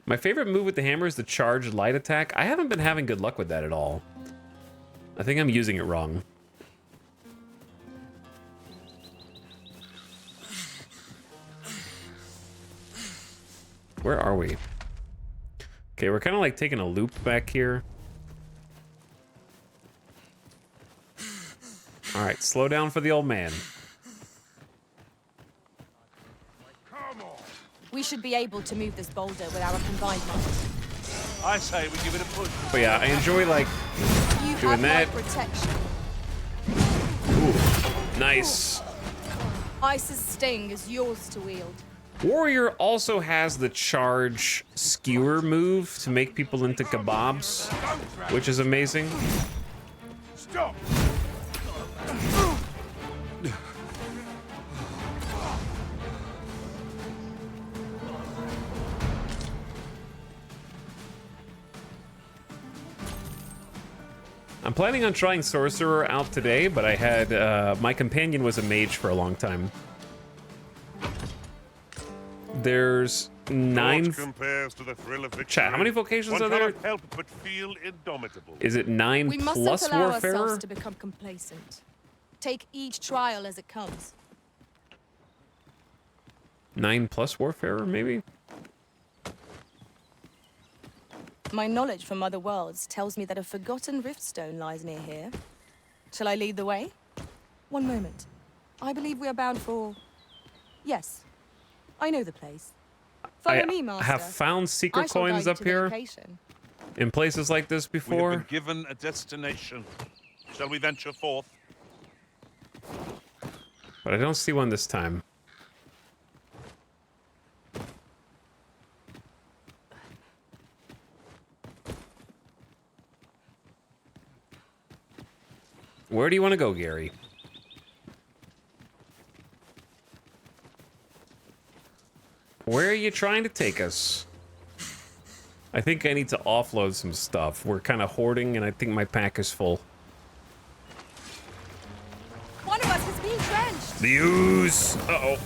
My favorite move with the hammer is the charged light attack. I haven't been having good luck with that at all. I think I'm using it wrong. Where are we? Okay, we're kind of like taking a loop back here. All right, slow down for the old man. We should be able to move this boulder with our combined might. I say we give it a push. But yeah, I enjoy like You doing have that. my protection. Ooh, nice. Ice's sting is yours to wield. Warrior also has the charge skewer move to make people into kebabs, which is amazing. Stop! I'm planning on trying Sorcerer out today, but I had, my companion was a mage for a long time. There's 9... Naught compares to the thrill of victory. Chat, how many vocations One are there? cannot help but feel indomitable. Is it 9 We mustn't plus allow Warfarer? ourselves to become complacent. Take each trial as it comes. 9 plus Warfarer, maybe? My knowledge from other worlds tells me that a forgotten riftstone lies near here. Shall I lead the way? One moment. I believe we are bound for... Yes. I know the place. Follow me, Master. I have found secret I shall guide coins you up to the here location. in places like this We have before. been given a destination. Shall we venture forth? But I don't see one this time. Where do you want to go, Gary? Where are you trying to take us? I think I need to offload some stuff. We're kind of hoarding, and I think my pack is full. One of us has been drenched. The ooze! Uh-oh.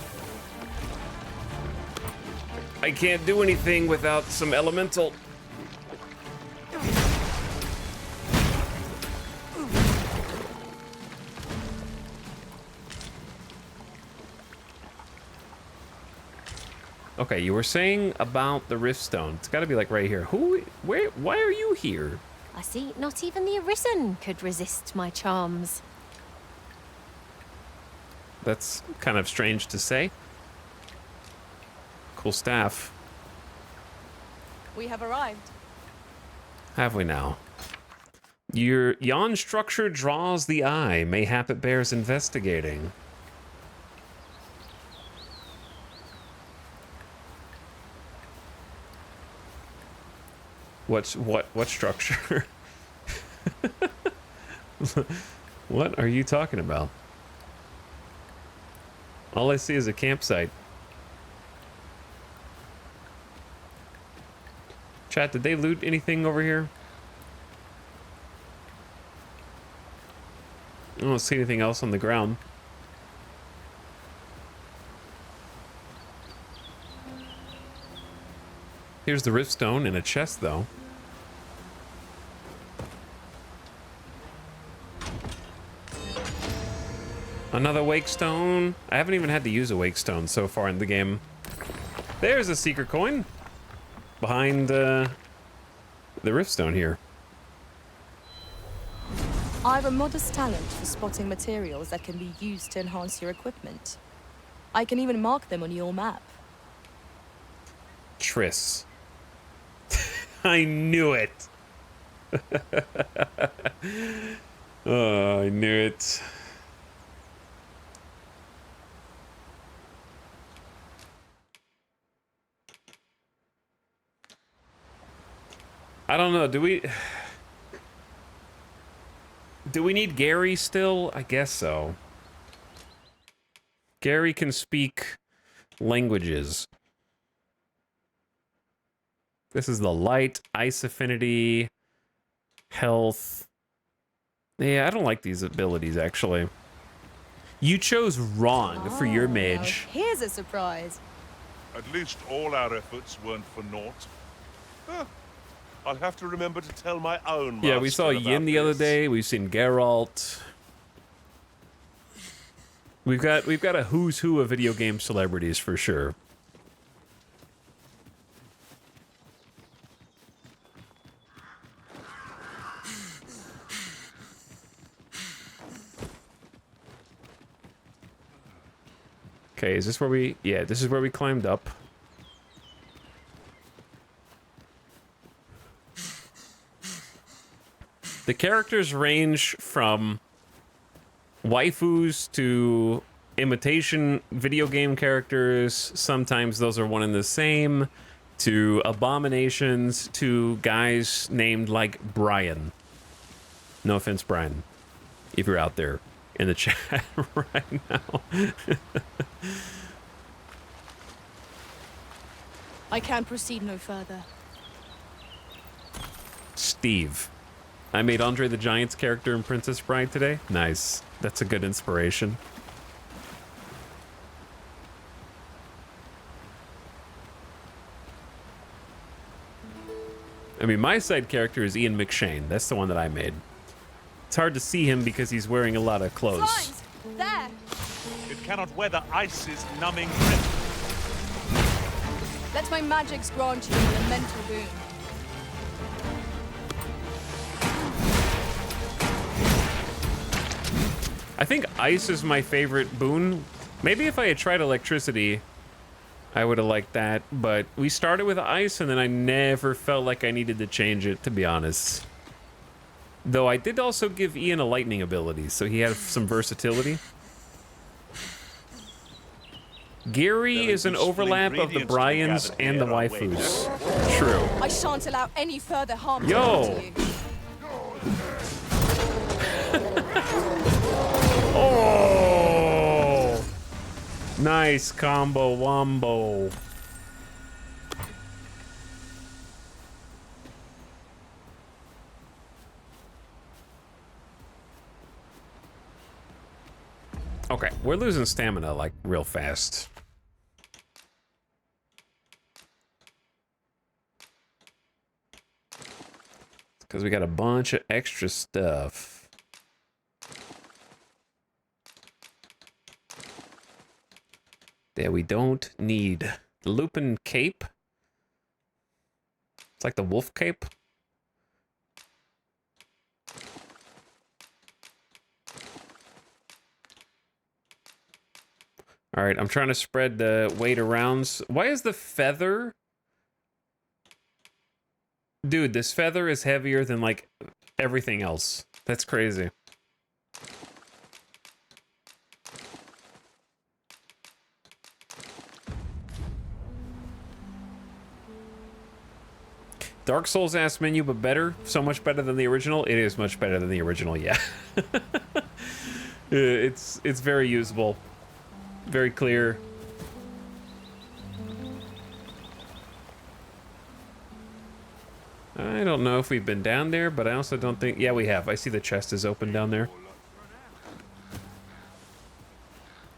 I can't do anything without some elemental. Okay, you were saying about the Riftstone. It's gotta be like right here. Why are you here? I see not even the Arisen could resist my charms. That's kind of strange to say. Cool staff. We have arrived. Have we now? Your yon structure draws the eye. Mayhap it bears investigating. What structure? What are you talking about? All I see is a campsite. Chat, did they loot anything over here? I don't see anything else on the ground. Here's the Riftstone in a chest, though. Another Wake Stone. I haven't even had to use a Wake Stone so far in the game. There's a secret coin behind the Riftstone here. I have a modest talent for spotting materials that can be used to enhance your equipment. I can even mark them on your map. Triss. I knew it. Oh, I knew it. I don't know. Do we need Gary still? I guess so. Gary can speak languages. This is the light, ice affinity, health. Yeah, I don't like these abilities, actually. You chose wrong for your mage. Here's a surprise. At least all our efforts weren't for naught. Huh. I'll have to remember to tell my own Yeah, we master saw about Yin the other this. day. We've seen Geralt. We've got a who's who of video game celebrities for sure. Okay, is this where we... Yeah, this is where we climbed up. The characters range from waifus to imitation video game characters. Sometimes those are one and the same. To abominations, to guys named like Brian. No offense, Brian, if you're out there in the chat right now. I can proceed no further. Steve. I made Andre the Giant's character in Princess Bride today. Nice. That's a good inspiration. I mean, my side character is Ian McShane. That's the one that I made. It's hard to see him because he's wearing a lot of clothes. Signs! There! It cannot weather ice's numbing grip. Let my magics grant you an elemental boon. I think ice is my favorite boon. Maybe if I had tried electricity, I would have liked that. But we started with ice, and then I never felt like I needed to change it, to be honest. Though I did also give Ian a lightning ability, so he had some versatility. Gary is an overlap of the Bryans and the waifus. True. I shan't allow any further harm Yo. to you. Oh! Nice combo wombo. Okay, we're losing stamina like real fast. Because we got a bunch of extra stuff. That we don't need. The Lupin cape. It's like the wolf cape. All right, I'm trying to spread the weight around. Why is the feather? Dude, this feather is heavier than like everything else. That's crazy. Dark Souls ass menu, but better. So much better than the original. It is much better than the original, yeah. It's very usable. Very clear. I don't know if we've been down there, but I also don't think... Yeah, we have. I see the chest is open down there.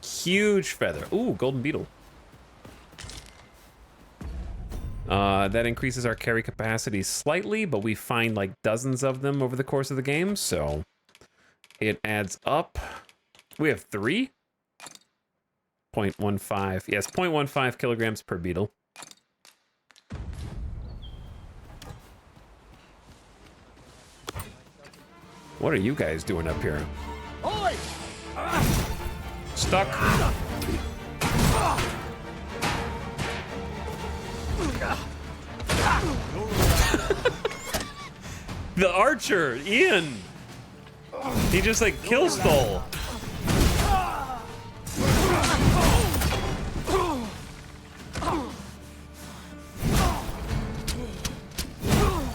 Huge feather. Ooh, golden beetle. That increases our carry capacity slightly, but we find like dozens of them over the course of the game, so it adds up. We have 3? 0.15. Yes, 0.15 kilograms per beetle. What are you guys doing up here? Oi! Stuck. The archer, Ian. He just like kill stole.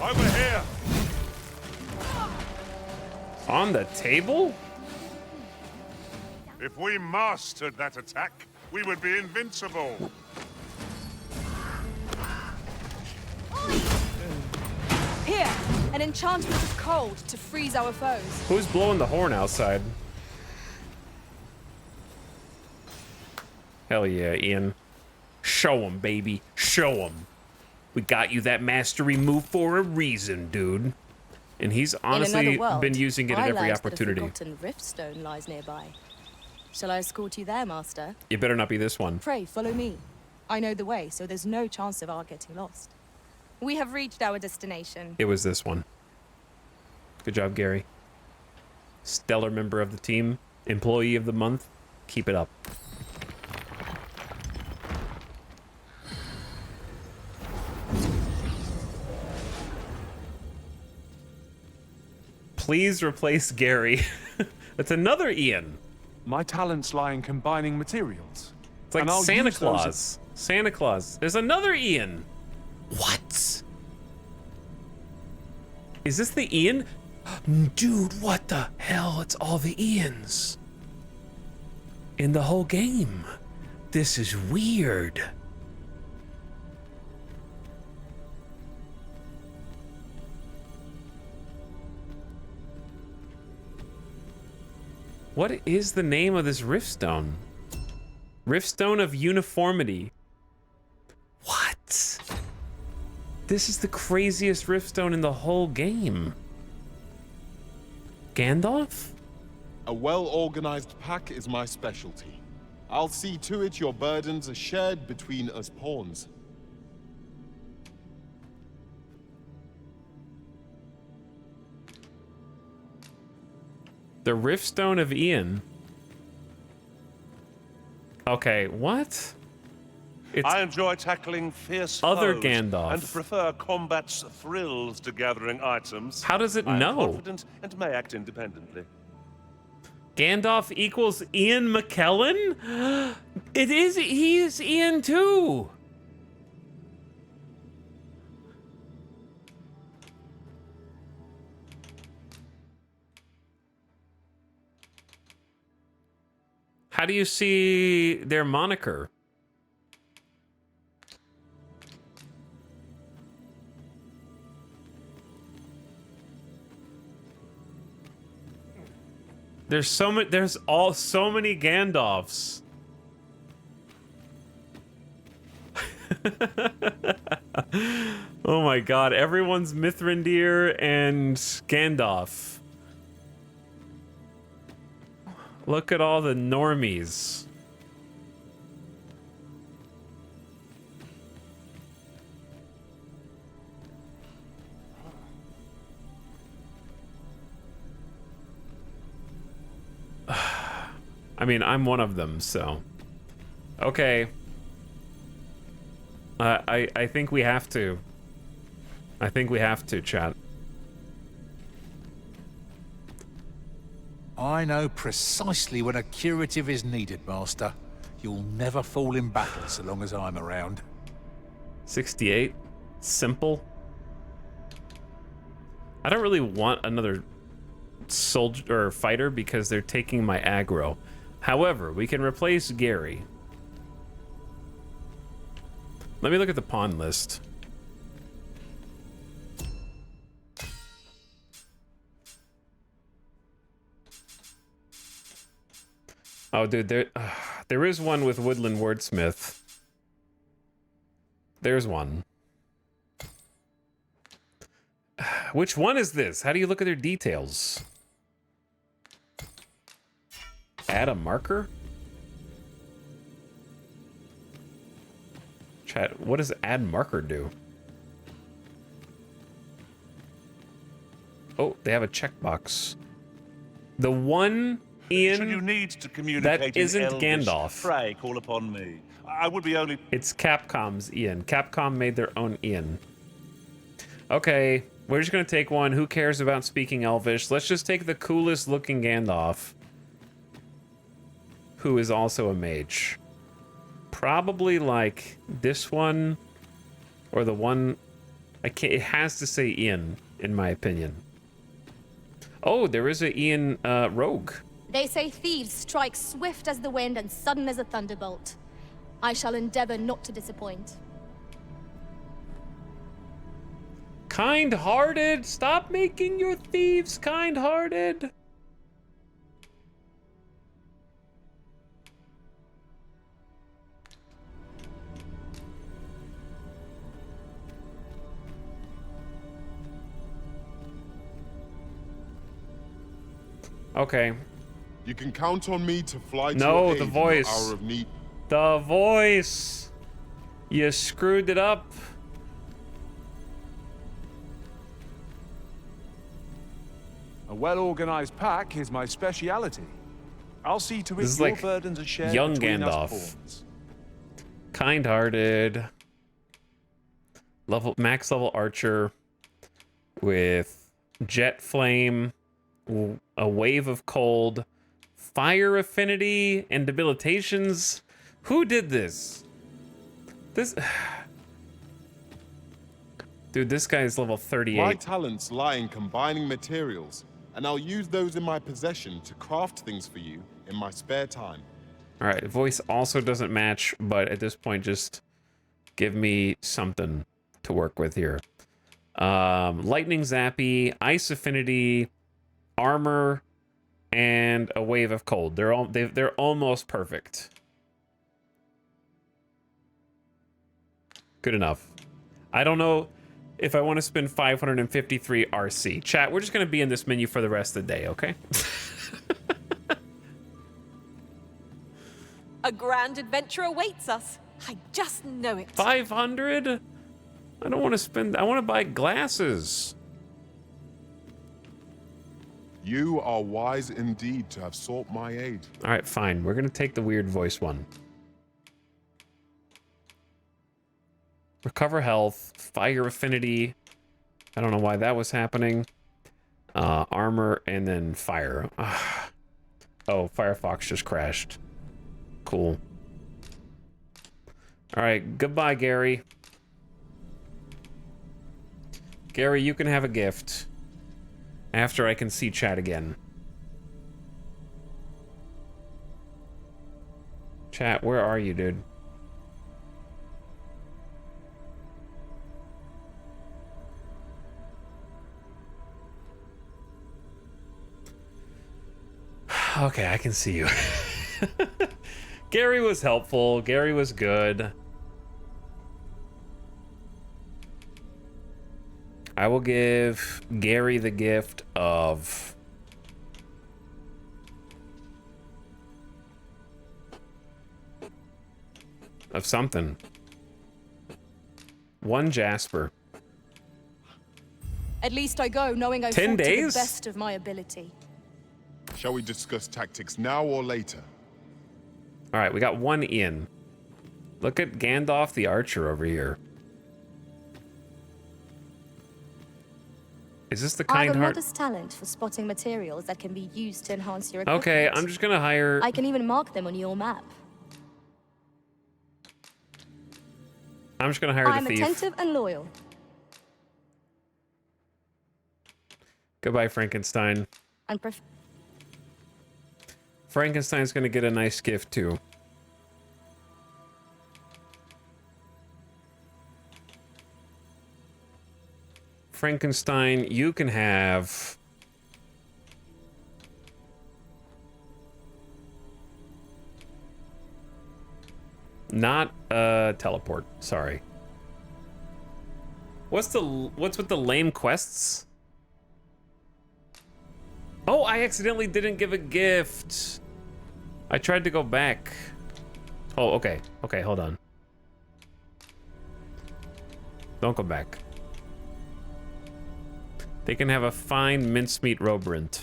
Over here. On the table? If we mastered that attack, we would be invincible. Here, an enchantment of cold to freeze our foes. Who's blowing the horn outside? Hell yeah, Ian. Show 'em, baby. Show 'em. We got you that mastery move for a reason, dude. And he's honestly been using it at every opportunity. That a forgotten riftstone lies nearby. Shall I escort you there, Master? It better not be this one. Pray, follow me. I know the way, so there's no chance of our getting lost. We have reached our destination. It was this one. Good job, Gary. Stellar member of the team. Employee of the month. Keep it up. Please replace Gary. That's another Ian. My talents lie in combining materials. It's like And I'll Santa use those Claus. Santa Claus. There's another Ian. What? Is this the Ian? Dude, what the hell? It's all the Ians in the whole game. This is weird. What is the name of this Riftstone? Riftstone of Uniformity. What? This is the craziest Riftstone in the whole game. Gandalf? A well-organized pack is my specialty. I'll see to it your burdens are shared between us pawns. The Riftstone of Ian. Okay, what? I enjoy tackling fierce other foes Gandalf. and prefer combat's thrills to gathering items. How does it I am know? confident and may act independently. Gandalf equals Ian McKellen? It is, he is Ian too. How do you see their moniker? There's so many. There's so many Gandalfs. Oh my God! Everyone's Mithrandir and Gandalf. Look at all the normies. I mean, I'm one of them, so. Okay. I think we have to. I think we have to, chat. I know precisely when a curative is needed, Master. You'll never fall in battle so long as I'm around. 68. Simple. I don't really want another soldier or fighter because they're taking my aggro. However, we can replace Gary. Let me look at the pawn list. Oh, dude, there is one with Woodland Wordsmith. There's one. Which one is this? How do you look at their details? Add a marker? Chat, what does add marker do? Oh, they have a checkbox. The one Ian Should you need to communicate that isn't in Elvish, Gandalf. pray call upon me. I would be only... It's Capcom's Ian. Capcom made their own Ian. Okay, we're just gonna take one. Who cares about speaking Elvish? Let's just take the coolest looking Gandalf, who is also a mage. Probably like this one, or the one. I can't. It has to say Ian, in my opinion. Oh, there is a Ian rogue. They say thieves strike swift as the wind and sudden as a thunderbolt. I shall endeavor not to disappoint. Kind-hearted. Stop making your thieves kind-hearted. Okay. You can count on me to fly to No, your aid the in voice. your hour of need. The voice. You screwed it up. A well-organized pack is my speciality. I'll see to it This is your like burdens are shared young between us Gandalf. pawns. Kind-hearted. Max level archer with jet flame a wave of cold, fire affinity, and debilitations. Who did this? This... Dude, this guy is level 38. My talents lie in combining materials, and I'll use those in my possession to craft things for you in my spare time. All right, voice also doesn't match, but at this point, just give me something to work with here. Lightning zappy, ice affinity, armor, and a wave of cold. They're almost perfect. Good enough. I don't know if I want to spend 553 RC. Chat, we're just going to be in this menu for the rest of the day, okay? A grand adventure awaits us. I just know it. 500? I don't want to spend... I want to buy glasses. You are wise indeed to have sought my aid. All right, fine. We're going to take the weird voice one. Recover health, fire affinity. I don't know why that was happening. Armor, and then fire. Oh, Firefox just crashed. Cool. All right, goodbye, Gary. Gary, you can have a gift after I can see chat again. Chat, where are you, dude? Okay, I can see you. Gary was helpful. Gary was good. I will give Gary the gift of... something. 1 Jasper. At least I go knowing I 10 fought to days? the best of my ability. Shall we discuss tactics now or later? All right, we got 1 in. Look at Gandalf the Archer over here. Is this the I have kind a heart? modest talent for spotting materials that can be used to enhance your equipment. Okay, I'm just gonna hire... I can even mark them on your map. I'm just gonna hire I'm the thief. attentive and loyal. Goodbye, Frankenstein. And Frankenstein's gonna get a nice gift too. Frankenstein, you can have... Not teleport, sorry. What's with the lame quests? Oh, I accidentally didn't give a gift. I tried to go back. Oh, okay. Okay, hold on. Don't go back. They can have a fine mincemeat robrant.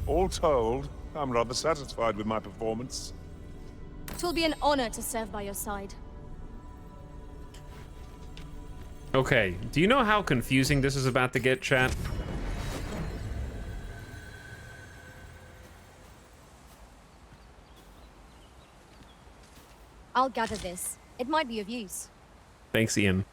All told, I'm rather satisfied with my performance. It will be an honor to serve by your side. Okay, do you know how confusing this is about to get, chat? I'll gather this. It might be of use. Thanks, Ian.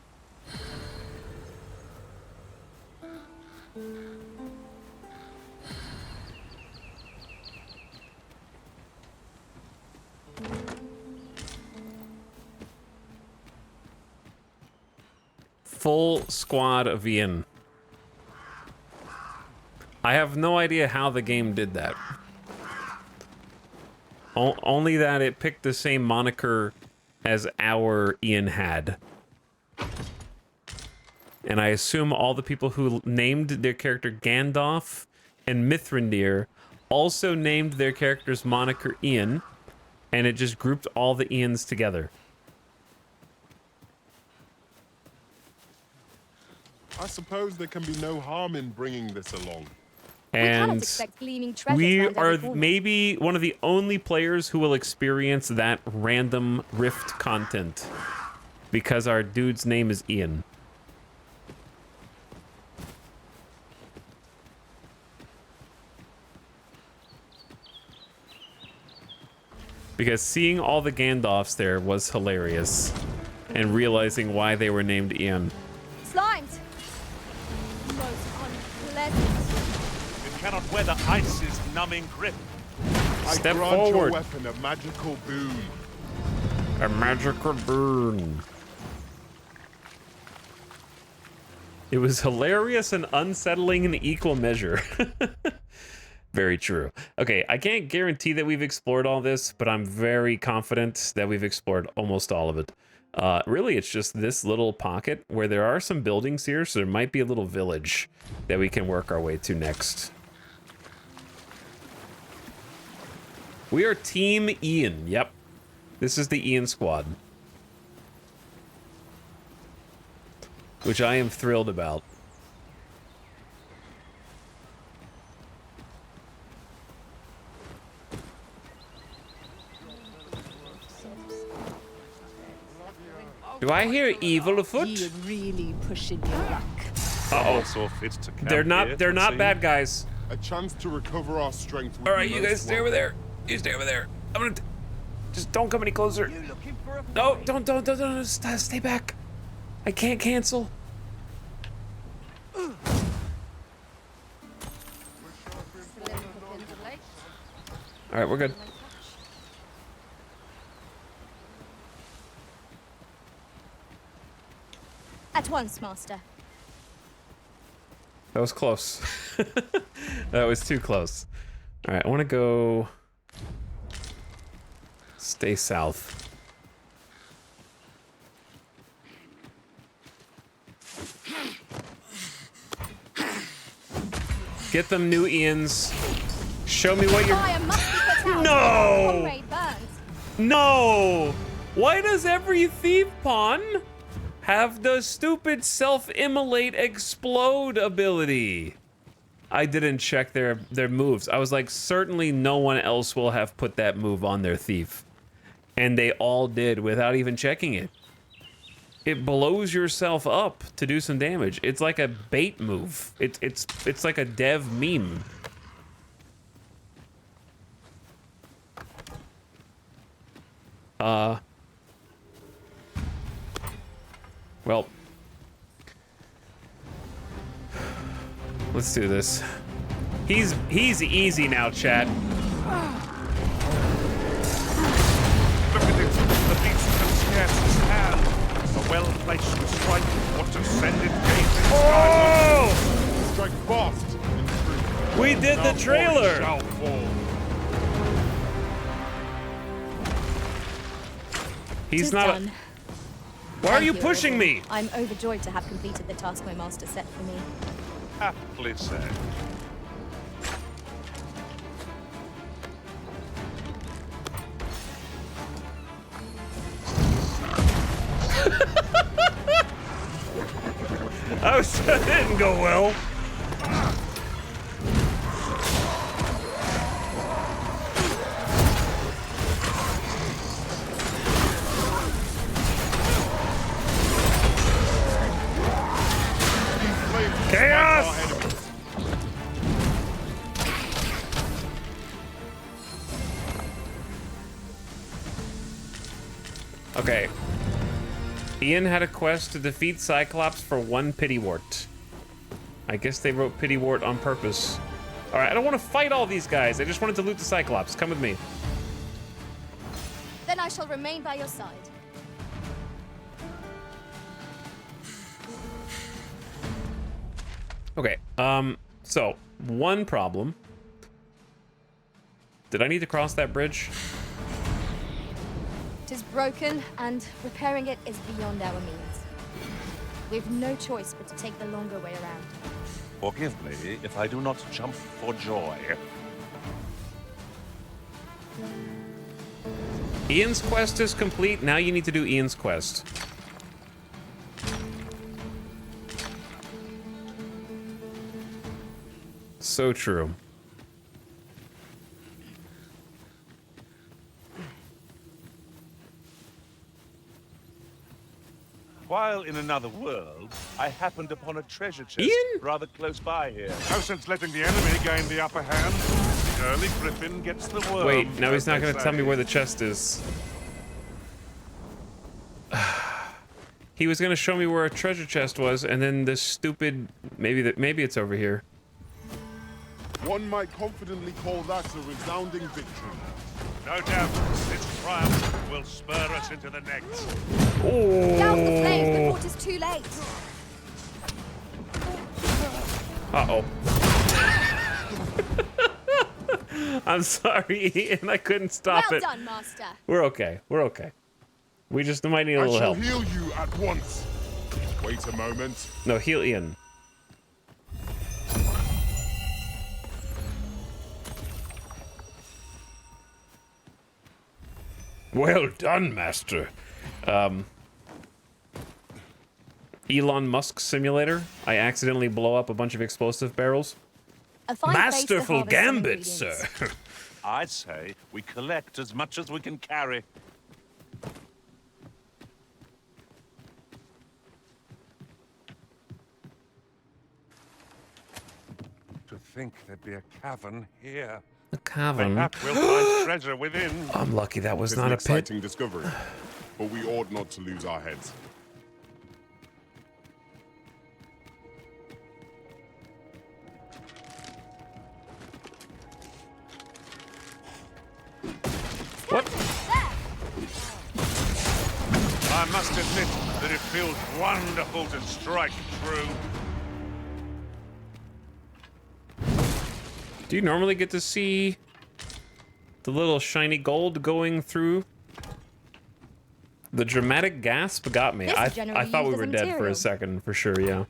Full squad of Ian. I have no idea how the game did that. Only that it picked the same moniker as our Ian had. And I assume all the people who named their character Gandalf and Mithrandir also named their character's moniker Ian, and it just grouped all the Ians together. I suppose there can be no harm in bringing this along. And we around are every corner. maybe one of the only players who will experience that random Rift content because our dude's name is Ian. Because seeing all the Gandalfs there was hilarious. And realizing why they were named Ian. Slimes! Most unpleasant. It cannot weather ice's numbing grip. Step I grant forward. your weapon a magical boon. A magical boon. It was hilarious and unsettling in equal measure. Very true. Okay, I can't guarantee that we've explored all this, but I'm very confident that we've explored almost all of it. Really, it's just this little pocket where there are some buildings here, so there might be a little village that we can work our way to next. We are Team Ian. Yep. This is the Ian squad. Which I am thrilled about. Do I hear evil afoot? You're really pushing your luck. Uh-oh. They're not bad guys. A chance to recover our strength. All right, you guys stay over there. You stay over there. I'm gonna just don't come any closer. No, don't. Stay back. I can't cancel. All right, we're good. At once, Master. That was close. That was too close. All right, I want to go stay south. Get them new Ians. Show me what you're... Fire must be put out. No! Comrade burns. No! Why does every thief pawn have the stupid self-immolate explode ability? I didn't check their moves. I was like, certainly no one else will have put that move on their thief. And they all did without even checking it. It blows yourself up to do some damage. It's like a bait move. It's like a dev meme. Well, let's do this. He's easy now, chat. Look at it. The beast can scarce his hand. A well-placed strike ought to send it gazing skyward. Oh! Strike fast. We did the trailer. Shall fall. He's Tis not. done. Why are Thank you you, pushing Orville. me? I'm overjoyed to have completed the task my master set for me. Aptly said. That didn't go well. Chaos! Okay. Ian had a quest to defeat Cyclops for 1 Pitywort. I guess they wrote Pitywort on purpose. Alright, I don't want to fight all these guys. I just wanted to loot the Cyclops. Come with me. Then I shall remain by your side. Okay, so, one problem. Did I need to cross that bridge? It is broken, and repairing it is beyond our means. We've no choice but to take the longer way around. Forgive me if I do not jump for joy. Ian's quest is complete. Now you need to do Ian's quest. So true. While in another world, I happened upon a treasure chest Ian? rather close by here. No sense letting the enemy gain the upper hand. Early Griffin gets the worm. Wait, now he's not as going they to tell me say. where the chest is. He was going to show me where a treasure chest was, and then this stupid... Maybe it's over here. One might confidently call that a resounding victory. No doubt, this triumph will spur us into the next. Down the flames before it is too late. Uh-oh. I'm sorry, Ian. I couldn't stop Well it. done, Master. We're okay. We're okay. We just might need a I little shall help. heal you at once. Wait a moment. No, heal Ian. Well done, Master. Elon Musk simulator. I accidentally blow up a bunch of explosive barrels. A fine place to Masterful harvest some gambit, sir. ingredients. I'd say we collect as much as we can carry. To think there'd be a cavern here. A cavern. Perhaps we'll find treasure within. I'm lucky that was It's not an a pit. exciting discovery, but we ought not to lose our heads. What? I must admit that it feels wonderful to strike true. Do you normally get to see the little shiny gold going through? The dramatic gasp got me. This is I generally thought we used were as dead for material. a second, for sure, yeah.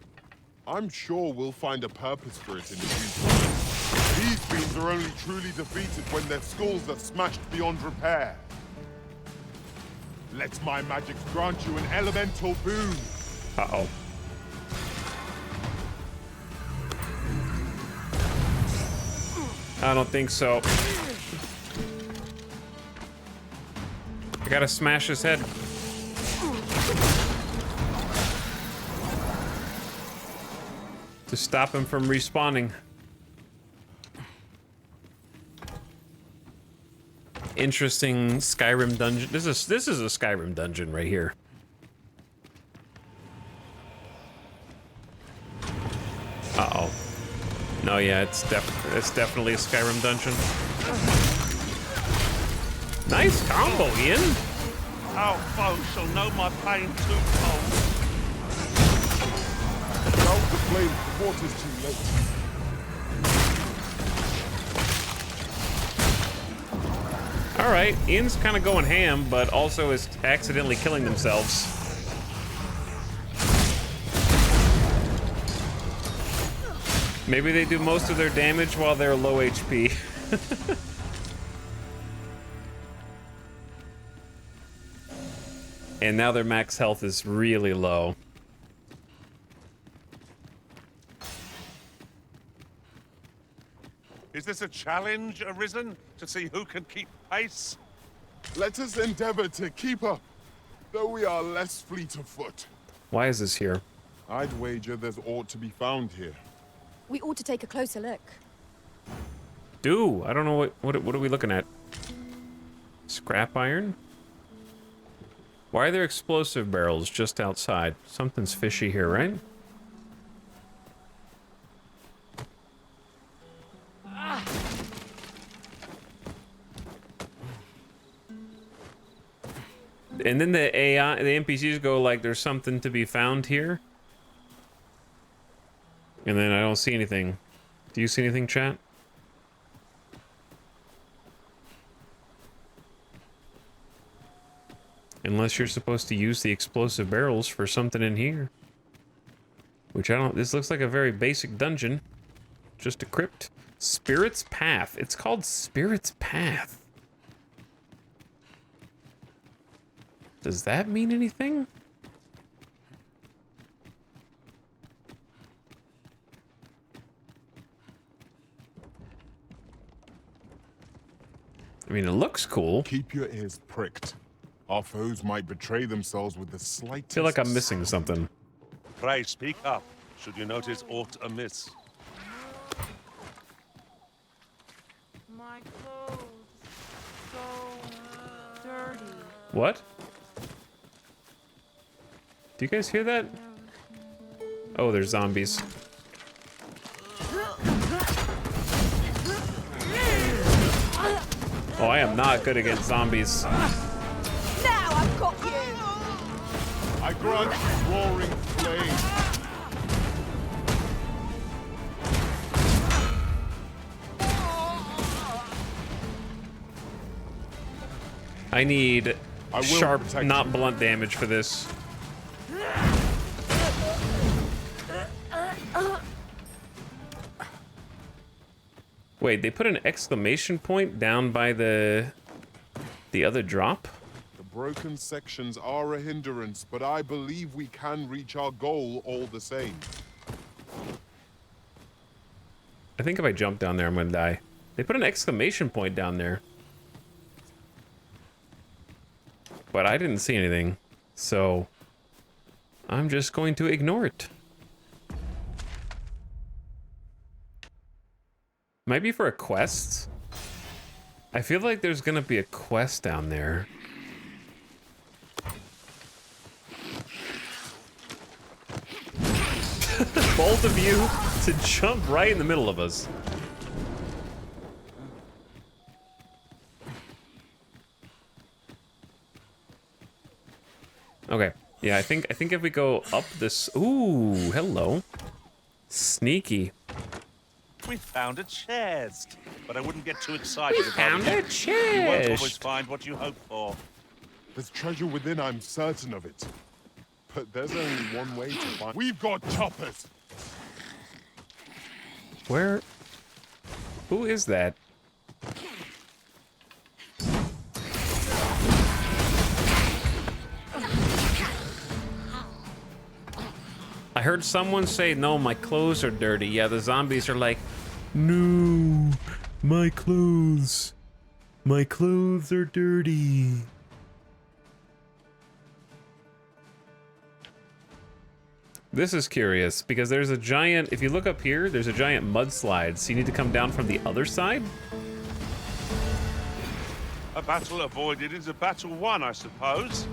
I'm sure we'll find a purpose for it in the future. These fiends are only truly defeated when their skulls are smashed beyond repair. Let my magic grant you an elemental boon. Uh-oh. I don't think so. I gotta smash his head. To stop him from respawning. Interesting Skyrim dungeon. This is a Skyrim dungeon right here. Uh-oh. No, yeah, it's definitely a Skyrim dungeon. Nice combo, Ian. Our foes shall know my pain too cold. Down the flame before it is too late. All right, Ian's kind of going ham, but also is accidentally killing themselves. Maybe they do most of their damage while they're low HP. And now their max health is really low. Is this a challenge arisen to see who can keep pace? Let us endeavor to keep up, though we are less fleet of foot. Why is this here? I'd wager there's aught to be found here. We ought to take a closer look. I don't know what are we looking at? Scrap iron? Why are there explosive barrels just outside? Something's fishy here, right? And then the AI, the NPCs go like, there's something to be found here. And then I don't see anything. Do you see anything, chat? Unless you're supposed to use the explosive barrels for something in here. Which I don't... This looks like a very basic dungeon. Just a crypt. Spirit's Path. It's called Spirit's Path. Does that mean anything? I mean, it looks cool. Keep your ears pricked. Our foes might betray themselves with the slightest... I feel like I'm missing something. Pray speak up, should you notice aught amiss. My clothes. So dirty. What? Do you guys hear that? Oh, there's zombies. Oh, I am not good against zombies. Now I've got you! I grant you roaring flame. I need I will sharp, protect not you. blunt damage for this. Wait, they put an exclamation point down by the other drop? The broken sections are a hindrance, but I believe we can reach our goal all the same. I think if I jump down there, I'm gonna die. They put an exclamation point down there. But I didn't see anything, so I'm just going to ignore it. Might be for a quest. I feel like there's gonna be a quest down there. Both of you to jump right in the middle of us. Okay. Yeah, I think if we go up this... Ooh, hello. Sneaky. We found a chest, but I wouldn't get too excited about found it. a You won't chest. always find what you hope for. There's treasure within, I'm certain of it. But there's only one way to find... We've got choppers! Where? Who is that? I heard someone say, no, my clothes are dirty. Yeah, the zombies are like, no, my clothes. My clothes are dirty. This is curious, because there's a giant, if you look up here, there's a giant mudslide, so you need to come down from the other side? A battle avoided is a battle won, I suppose.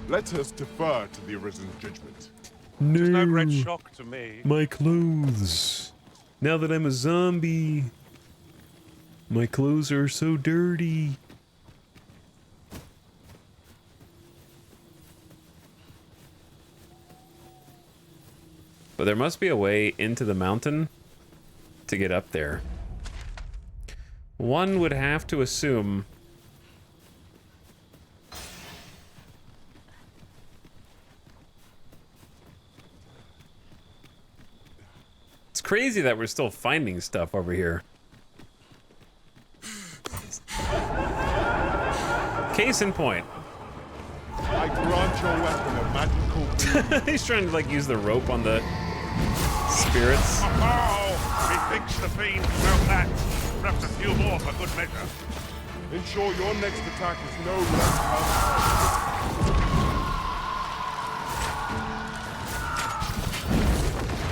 Let us defer to the Arisen's judgment. No, It's no great shock to me. my clothes. Now that I'm a zombie, my clothes are so dirty. But there must be a way into the mountain to get up there. One would have to assume. It's crazy that we're still finding stuff over here. Case in point. I grant your weapon a magical... He's trying to like use the rope on the spirits. Oh, methinks the fiend smelt that. Perhaps a few more for good measure. Ensure your next attack is no less powerful.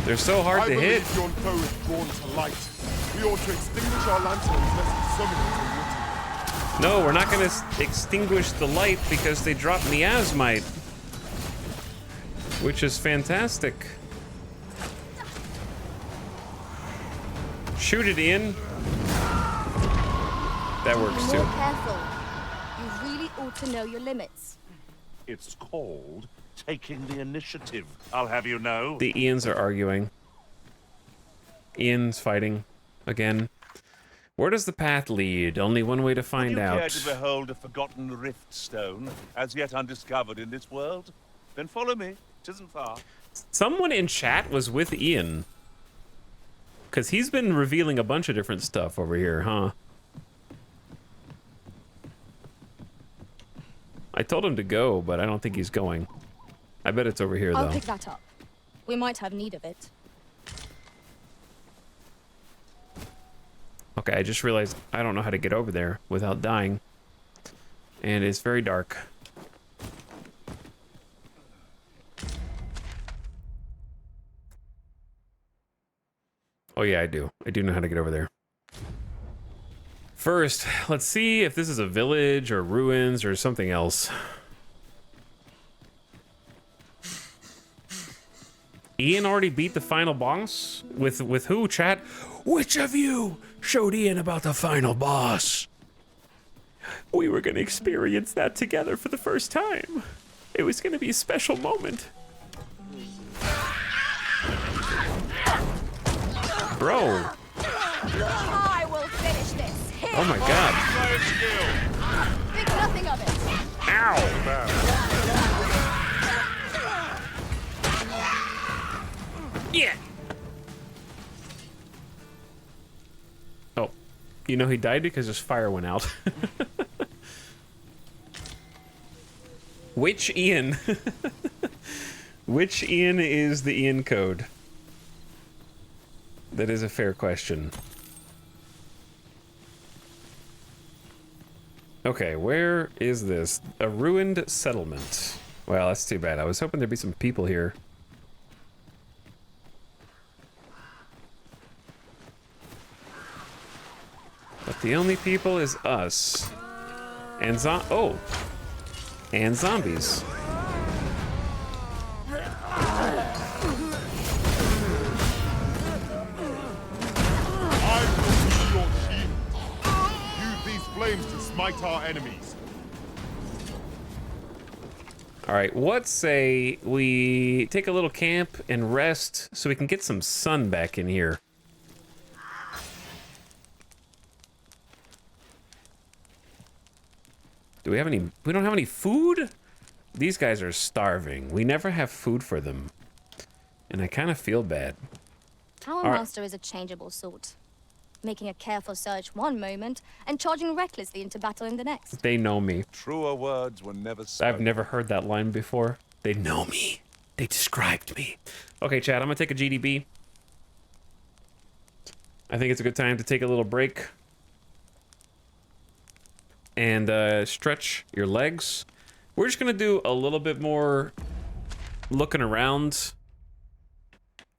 They're so hard to hit. I believe your foe is drawn to light. We ought to extinguish our lanterns lest the summoners are witty. No, we're not gonna extinguish the light because they dropped miasmite. Which is fantastic. Shoot it in. That works Be too. more careful. You really ought to know your limits. It's called taking the initiative, I'll have you know. The Ians are arguing. Ian's fighting again. Where does the path lead? Only one way to find Would you care out. to behold a forgotten rift stone, as yet undiscovered in this world? Then follow me. 'Tisn't far. Someone in chat was with Ian. Because he's been revealing a bunch of different stuff over here, huh? I told him to go, but I don't think he's going. I bet it's over here, I'll though. pick that up. We might have need of it. Okay, I just realized I don't know how to get over there without dying. And it's very dark. Oh yeah, I do. I do know how to get over there. First, let's see if this is a village or ruins or something else. Ian already beat the final boss? With who, chat? Which of you showed Ian about the final boss? We were gonna experience that together for the first time. It was gonna be a special moment. Bro. I will finish this. Here. Oh my god. Think nothing of it. Ow. Yeah. Oh, you know he died because his fire went out. Which Ian? Which Ian is the Ian code? That is a fair question. Okay, where is this? A ruined settlement. Well, that's too bad. I was hoping there'd be some people here. But the only people is us. And and zombies. Use these flames to smite our enemies. All right, what say we take a little camp and rest so we can get some sun back in here. Do we have any? We don't have any food? These guys are starving. We never have food for them. And I kind of feel bad. Our master is a changeable sort, making a careful search one moment and charging recklessly into battle in the next. They know me. Truer words were never spoken. I've never heard that line before. They know me. They described me. Okay, Chad, I'm gonna take a GDB. I think it's a good time to take a little break. And stretch your legs. We're just gonna do a little bit more looking around.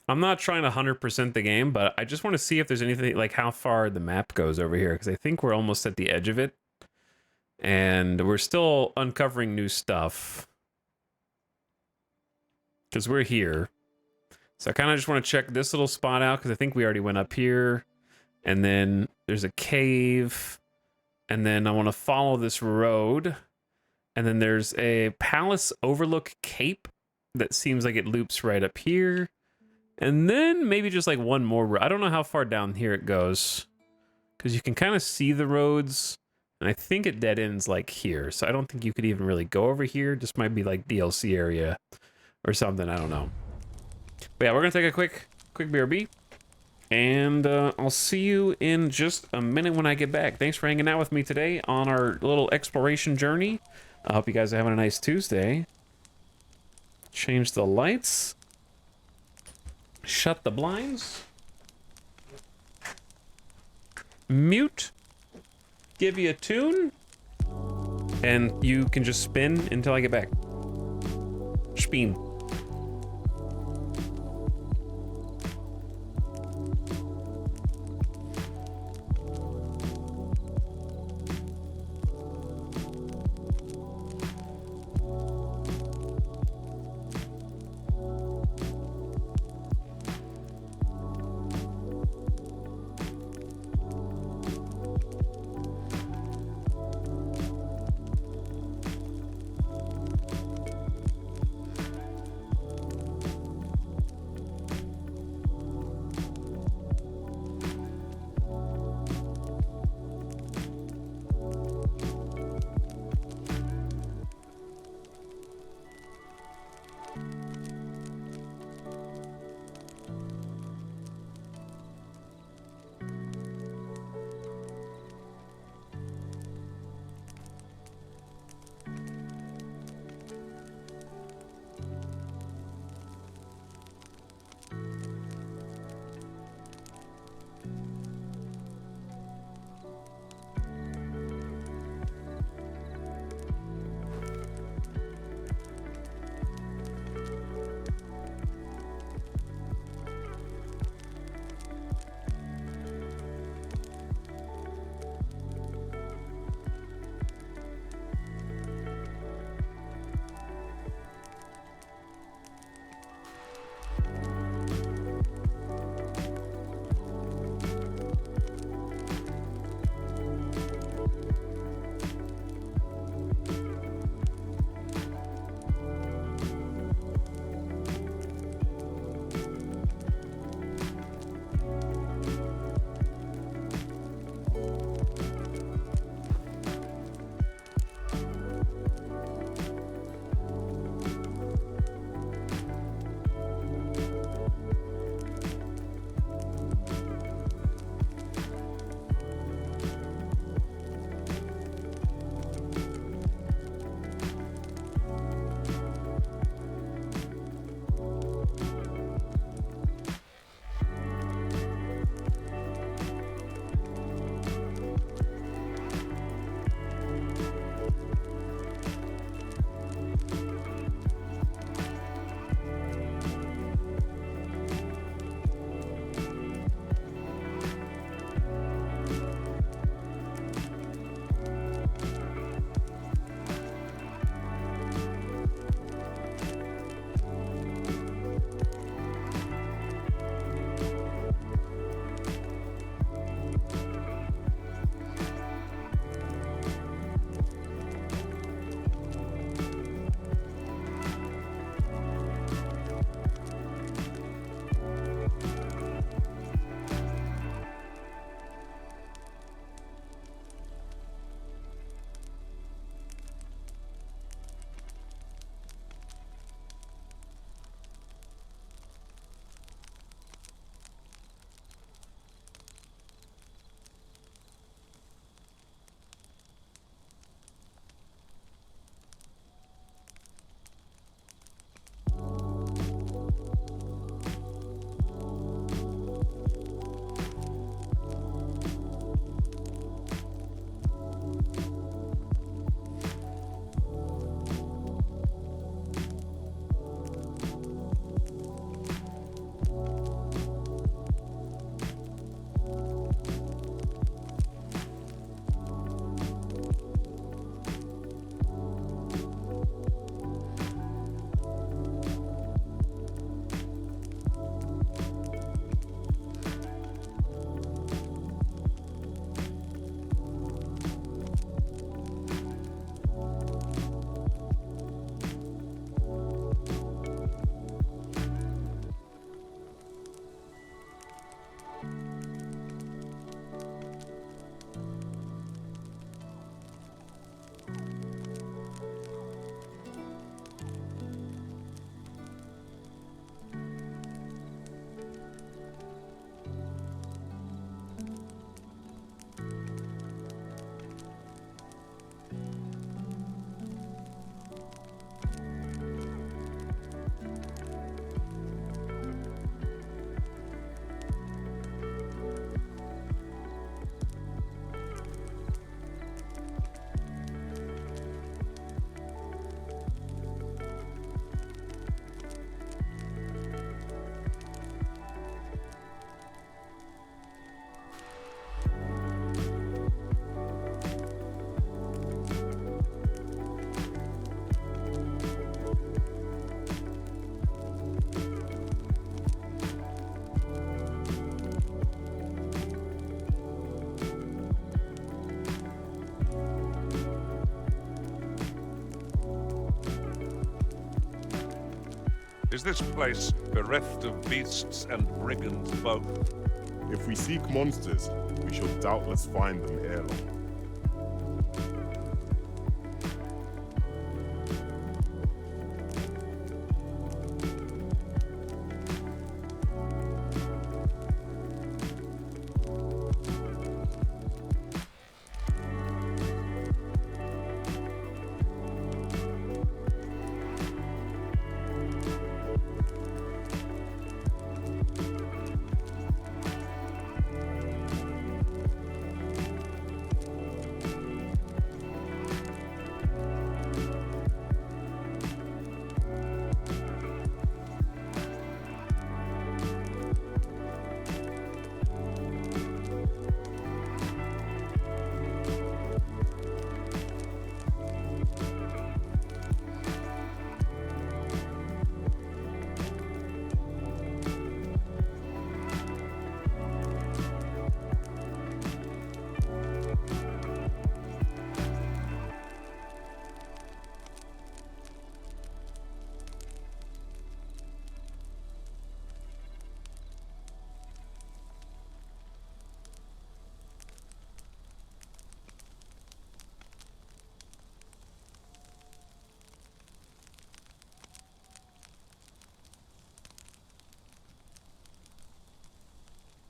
I'm not trying to 100% the game, but I just want to see if there's anything, like how far the map goes over here, because I think we're almost at the edge of it. And we're still uncovering new stuff. Because we're here. So I kind of just want to check this little spot out, because I think we already went up here. And then there's a cave. And then I want to follow this road. And then there's a palace overlook cape that seems like it loops right up here. And then maybe just like one more. I don't know how far down here it goes, because you can kind of see the roads. And I think it dead ends like here. So I don't think you could even really go over here. Just might be like DLC area or something. I don't know. But yeah, we're going to take a quick BRB. And I'll see you in just a minute when I get back. Thanks for hanging out with me today on our little exploration journey. I hope you guys are having a nice Tuesday. Change the lights. Shut the blinds. Mute. Give you a tune. And you can just spin until I get back. Spin. Is this place bereft of beasts and brigands both? If we seek monsters, we shall doubtless find them ere long.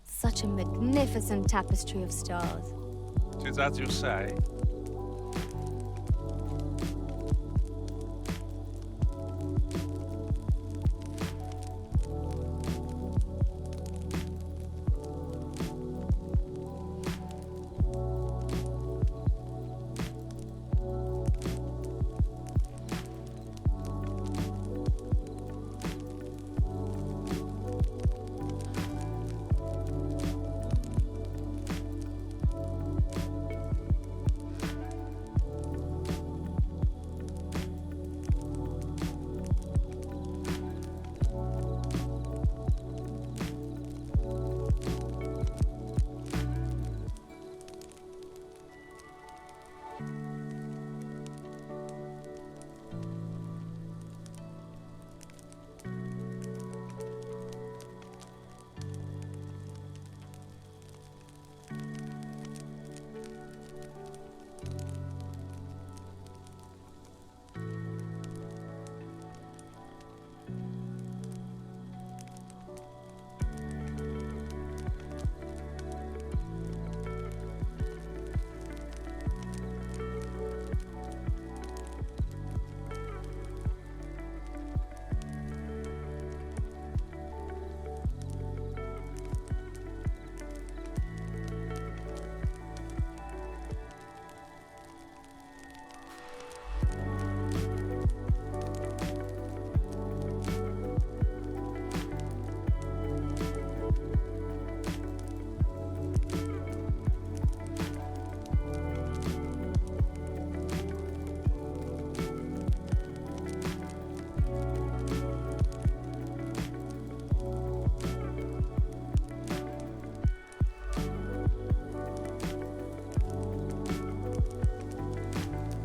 Such a magnificent tapestry of stars. 'Tis as you say.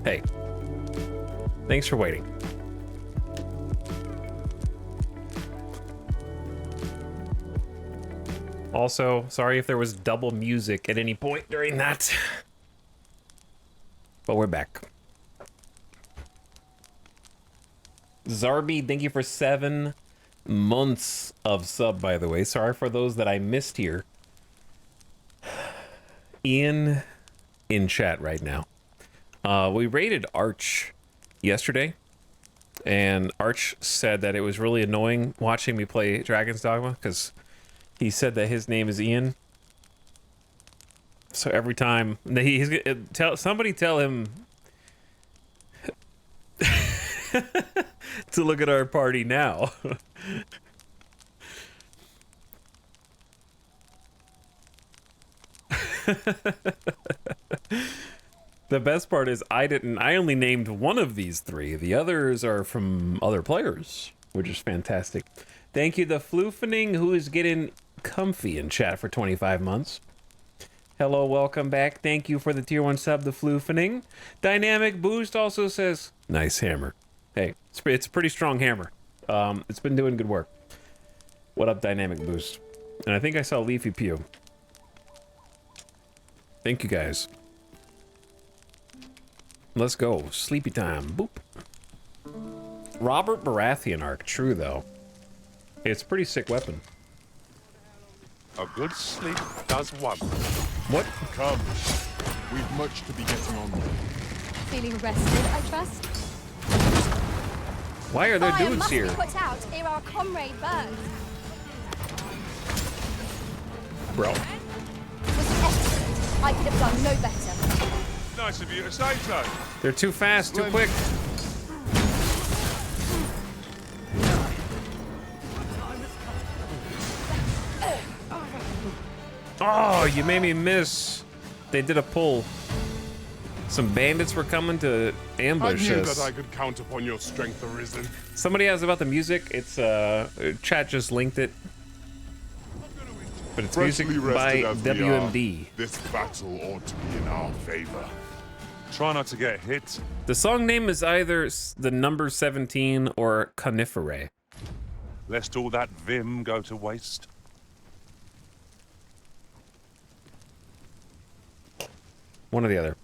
Hey, thanks for waiting. Also, sorry if there was double music at any point during that. But we're back. Zarby, thank you for 7 months of sub, by the way. Sorry for those that I missed here. Ian in chat right now. We rated Arch yesterday, and Arch said that it was really annoying watching me play Dragon's Dogma because he said that his name is Ian. So every time somebody tell him to look at our party now. The best part is I only named one of these 3. The others are from other players, which is fantastic. Thank you, the Floofening, who is getting comfy in chat for 25 months. Hello, welcome back. Thank you for the tier 1 sub, the Floofening. Dynamic Boost also says, nice hammer. Hey, it's a pretty strong hammer. It's been doing good work. What up, Dynamic Boost? And I think I saw Leafy Pew. Thank you, guys. Let's go. Sleepy time. Boop. Robert Baratheon arc. True, though. It's a pretty sick weapon. A good sleep does one. What? Come. We've much to be getting on with. Feeling rested, I trust? Why are there Fire dudes must here? be put out ere our comrade burns. Bro. Was excellent. I could have done no better. Nice of you to say so. They're too fast, too quick. Oh, you made me miss. They did a pull. Some bandits were coming to ambush I knew us. that I could count upon your strength, Arisen. Somebody asked about the music. It's chat just linked it. But it's music Freshly by rested as we WMD. are, this battle ought to be in our favor. Try not to get hit. The song name is either the number 17 or Coniferae. Lest all that vim go to waste. One or the other.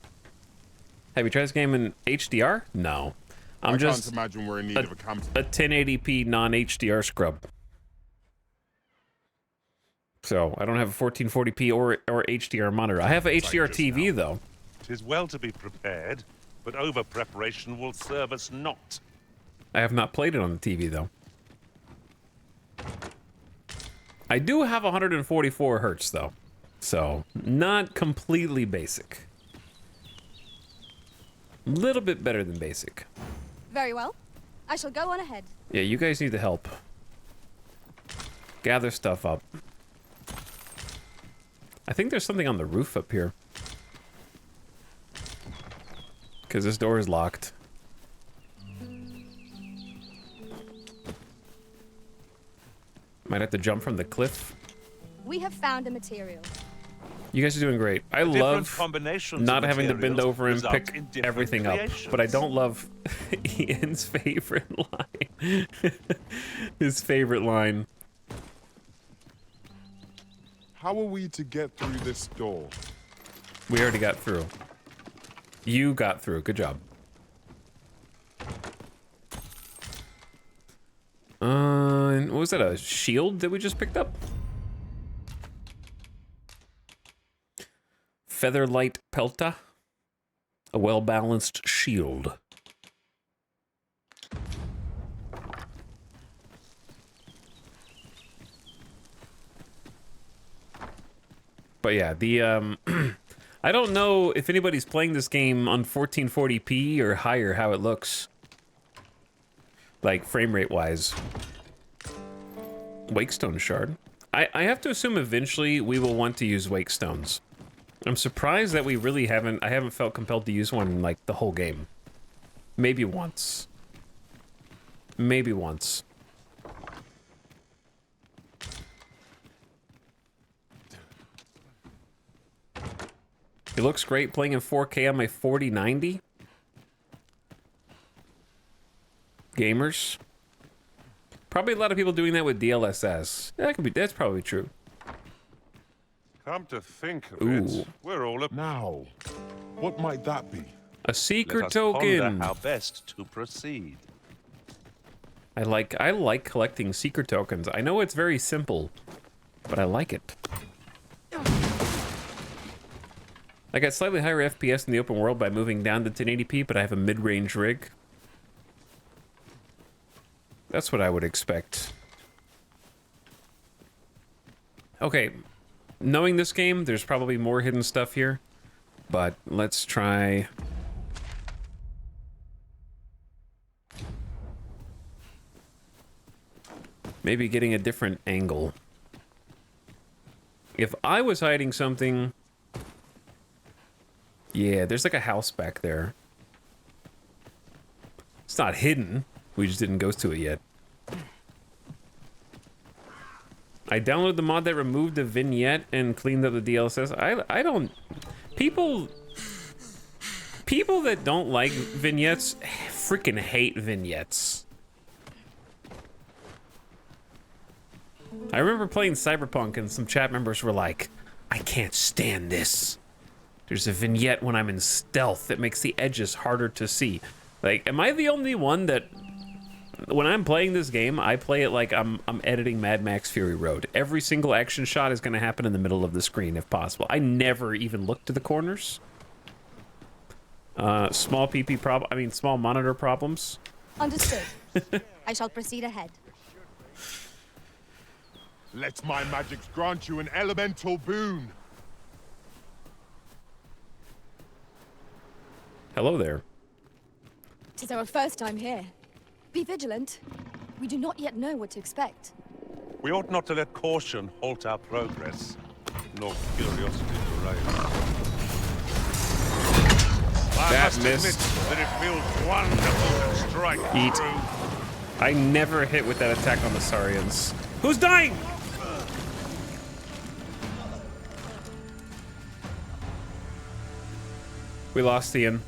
Have you tried this game in HDR? No. I just can't imagine we're in need of a camp. a 1080p non-HDR scrub. So I don't have a 1440p or HDR monitor. I have a HDR TV though. 'Tis well to be prepared, but over preparation will serve us not. I have not played it on the TV though. I do have 144 hertz though, so not completely basic. A little bit better than basic. Very well. I shall go on ahead. Yeah, you guys need to help. Gather stuff up. I think there's something on the roof up here. Because this door is locked. Might have to jump from the cliff. We have found a material. You guys are doing great. I Different love combinations not of having to bend materials over and result in pick different everything up. creations. But I don't love Ian's favorite line. His favorite line. How are we to get through this door? We already got through. You got through. Good job. What was that? A shield that we just picked up? Featherlight Pelta. A well-balanced shield. But yeah, the I don't know if anybody's playing this game on 1440p or higher how it looks. Like frame rate wise. Wakestone shard. I have to assume eventually we will want to use Wakestones. I'm surprised that we really I haven't felt compelled to use one in like the whole game. Maybe once. Maybe once. It looks great playing in 4K on my 4090. Gamers. Probably a lot of people doing that with DLSS. Yeah, that's probably true. Come to think of Ooh. it, we're all up now. What might that be? A secret Let us token. ponder how best to proceed. I like collecting secret tokens. I know it's very simple, but I like it. I got slightly higher FPS in the open world by moving down to 1080p, but I have a mid-range rig. That's what I would expect. Okay, knowing this game, there's probably more hidden stuff here, but let's try... maybe getting a different angle. If I was hiding something... Yeah, there's like a house back there. It's not hidden. We just didn't go to it yet. I downloaded the mod that removed the vignette and cleaned up the DLSS. I don't... People that don't like vignettes freaking hate vignettes. I remember playing Cyberpunk and some chat members were like, I can't stand this. There's a vignette when I'm in stealth that makes the edges harder to see. Like, am I the only one that, when I'm playing this game, I play it like I'm editing Mad Max Fury Road. Every single action shot is going to happen in the middle of the screen if possible. I never even look to the corners. Small small monitor problems. Understood. I shall proceed ahead. Let my magics grant you an elemental boon. Hello there. 'Tis our first time here. Be vigilant. We do not yet know what to expect. We ought not to let caution halt our progress, nor curiosity derail. I must admit that it feels wonderful to strike through. I never hit with that attack on the Saurians. Who's dying? We lost Ian.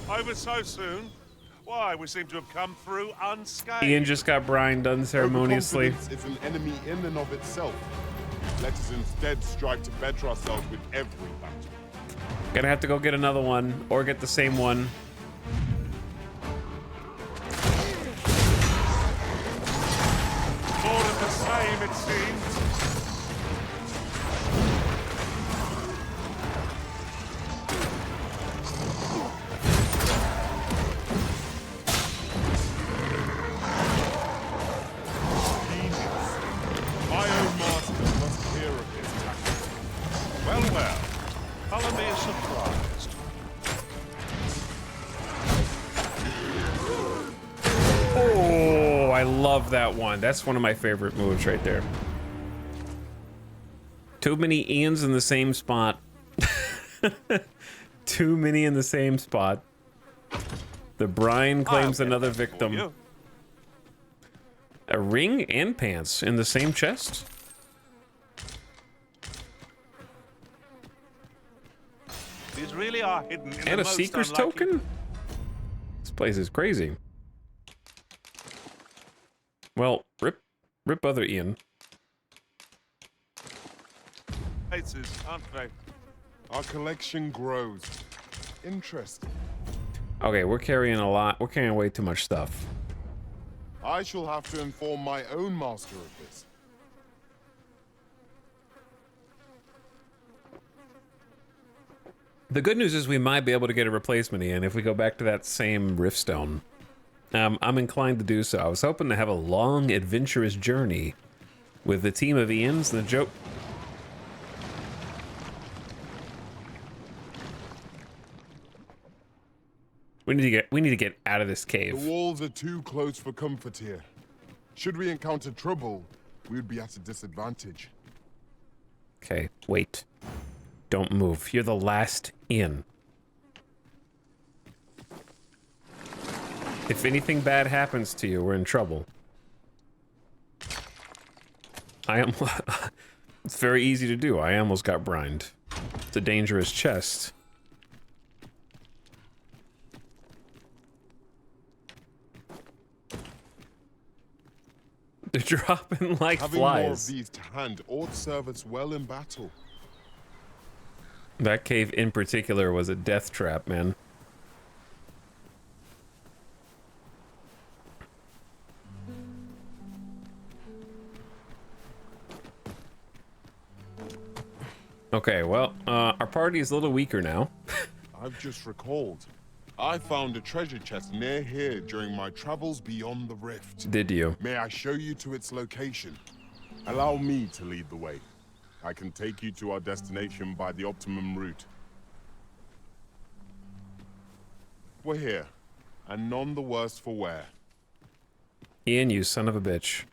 Over so soon? Why, we seem to have come through unscathed. Ian just got brined unceremoniously. Overconfidence is an enemy in and of itself. Let us instead strive to better ourselves with every battle. Gonna have to go get another one, or get the same one. More of the same, it seems. My own master must hear of his tactics. Well, well. Follow me as surprised. Oh, I love that one. That's one of my favorite moves right there. Too many Ians in the same spot. Too many in the same spot. The brine claims another victim. A ring and pants in the same chest? These really are hidden in And the a most Seeker's unlikely... token? This place is crazy. Well, rip other Ian. Places, aren't they? Our collection grows. Interesting. Okay, we're carrying a lot. We're carrying way too much stuff. I shall have to inform my own master of this. The good news is we might be able to get a replacement, Ian, if we go back to that same Riftstone. I'm inclined to do so. I was hoping to have a long, adventurous journey with the team of Ians. The joke... We need to get out of this cave. The walls are too close for comfort here. Should we encounter trouble, we would be at a disadvantage. Okay, wait. Don't move. You're the last in. If anything bad happens to you, we're in trouble. It's very easy to do. I almost got brined. It's a dangerous chest. They're dropping like Having flies. more of these to hand ought serve us well in battle. That cave in particular was a death trap, man. Okay, well, our party is a little weaker now. I've just recalled. I found a treasure chest near here during my travels beyond the rift. Did you? May I show you to its location? Allow me to lead the way. I can take you to our destination by the optimum route. We're here, and none the worse for wear. Ian, you son of a bitch.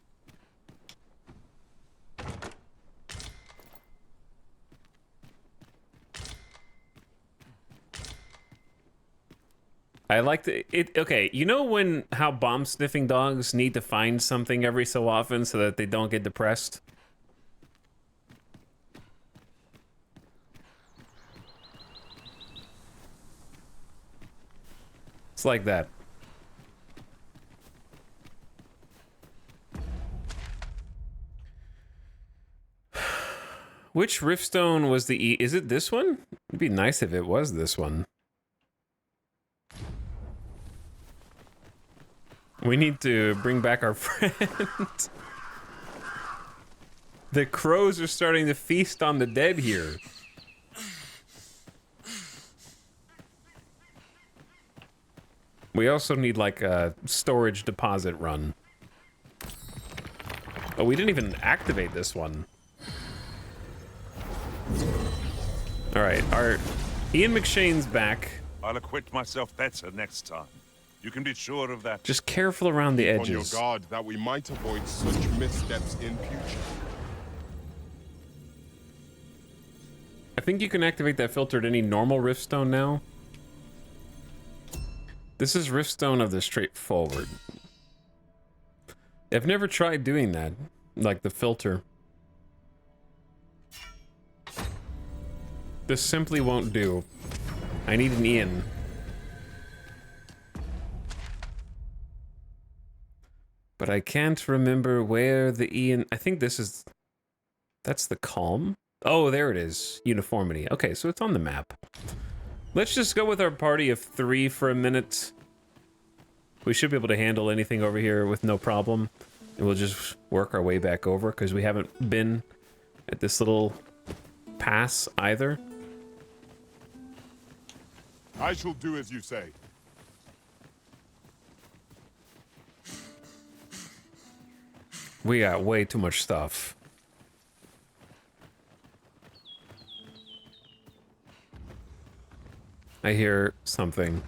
I like it. Okay, you know how bomb sniffing dogs need to find something every so often so that they don't get depressed? It's like that. Which riftstone was the E? Is it this one? It'd be nice if it was this one. We need to bring back our friend. The crows are starting to feast on the dead here. We also need like a storage deposit run. Oh, we didn't even activate this one. All right, our Ian McShane's back. I'll acquit myself better next time. You can be sure of that. Just careful around the Keep on your edges. guard that we might avoid such missteps in future. I think you can activate that filter at any normal riftstone now. This is riftstone of the straightforward. I've never tried doing that, like the filter. This simply won't do. I need an Ian. But I can't remember where the Ian... I think this is... That's the calm? Oh, there it is. Uniformity. Okay, so it's on the map. Let's just go with our party of 3 for a minute. We should be able to handle anything over here with no problem. And we'll just work our way back over, because we haven't been at this little pass either. I shall do as you say. We got way too much stuff. I hear something.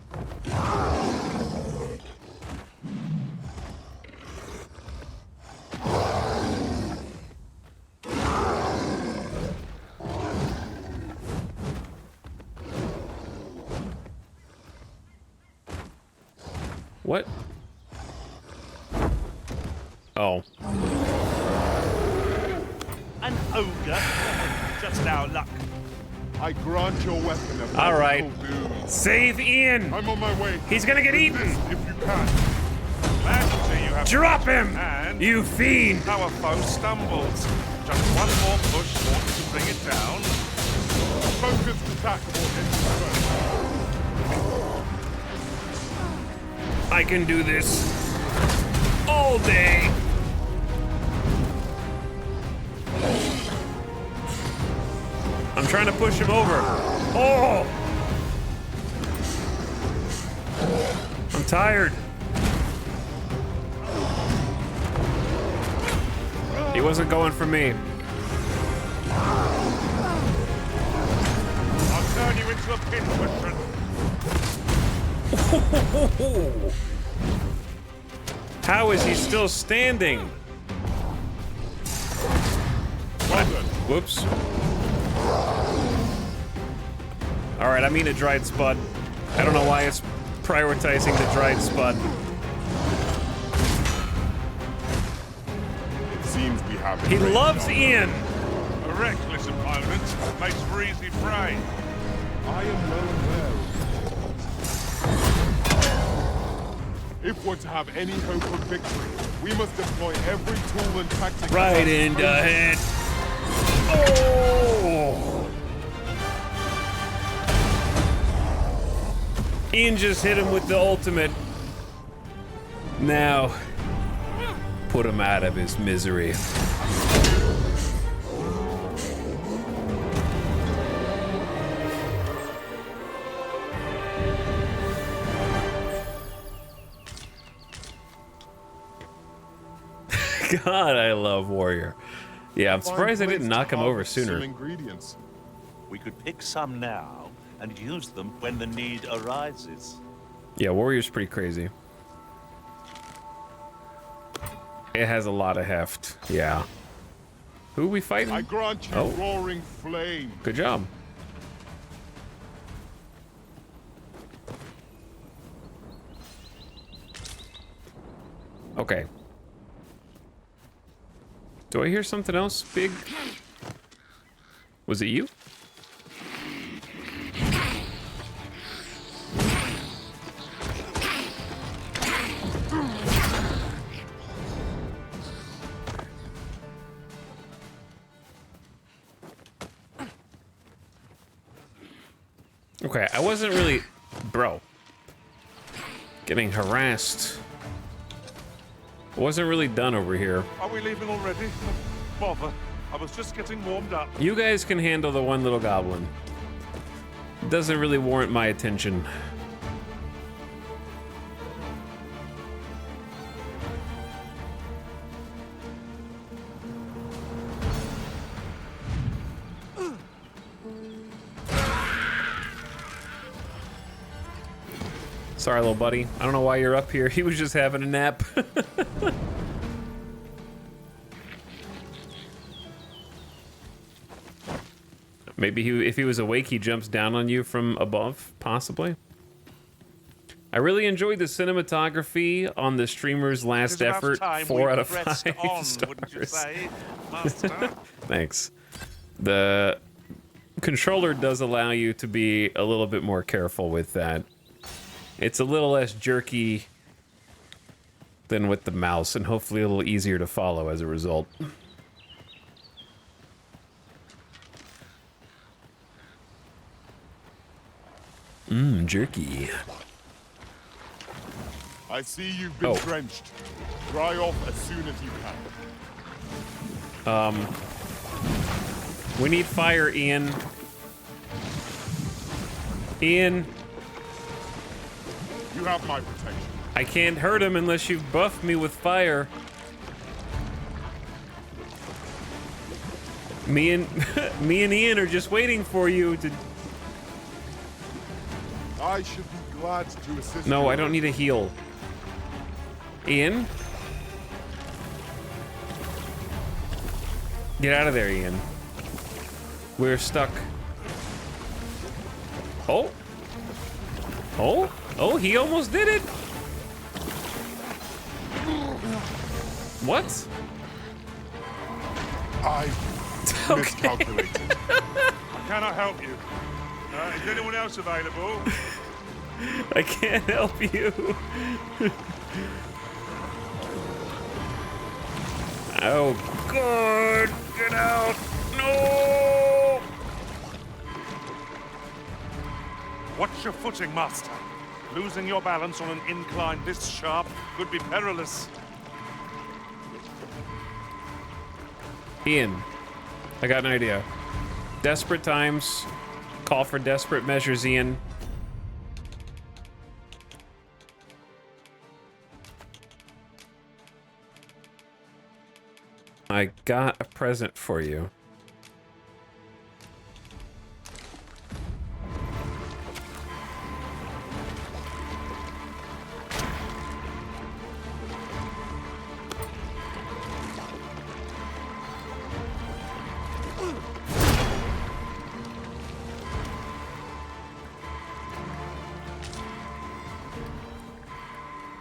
What? Oh. An ogre? Just our luck. I grant your weapon a All right. magical boon. Save Ian! I'm on my way. He's gonna get eaten! If you can. Glad to see you have Drop him! And You fiend! our foe stumbles. Just one more push ought to bring it down. Focused attack will hit you first. I can do this all day. I'm trying to push him over. Oh! I'm tired. He wasn't going for me. I'll turn you into a pincushion. How is he still standing? Whoops. All right, I mean a dried spud. I don't know why it's prioritizing the dried spud. It seems we have. He loves Ian. A reckless opponent makes for easy prey. I am well aware. If we're to have any hope of victory, we must deploy every tool and tactic. Right in the head. Oh! Ian just hit him with the ultimate. Now, put him out of his misery. God, I love Warrior. Yeah, I'm surprised I didn't knock him over sooner. Ingredients. We could pick some now and use them when the need arises. Yeah, Warrior's pretty crazy. It has a lot of heft. Yeah. Who are we fighting? I grant you roaring flame. Good job. Okay. Do I hear something else big? Was it you? Okay, I wasn't really... Bro. Getting harassed. I wasn't really done over here. Are we leaving already? Bother. I was just getting warmed up. You guys can handle the one little goblin. Doesn't really warrant my attention. Sorry, little buddy. I don't know why you're up here. He was just having a nap. Maybe if he was awake, he jumps down on you from above, possibly. I really enjoyed the cinematography on the streamer's last effort. 4 out of 5 stars. Wouldn't you say, Master? Thanks. The controller does allow you to be a little bit more careful with that. It's a little less jerky than with the mouse, and hopefully a little easier to follow as a result. Jerky. I see you've been drenched. Dry off as soon as you can. We need fire, Ian. Ian. You have my protection. I can't hurt him unless you buff me with fire. Me and Ian are just waiting for you to... I should be glad to assist you. No, I don't need a heal. Ian? Get out of there, Ian. We're stuck. Oh. Oh. Oh, he almost did it. What? I miscalculated. I cannot help you. Is anyone else available? I can't help you. Oh, God. Get out. No. Watch your footing, Master. Losing your balance on an incline this sharp could be perilous. Ian, I got an idea. Desperate times call for desperate measures, Ian. I got a present for you.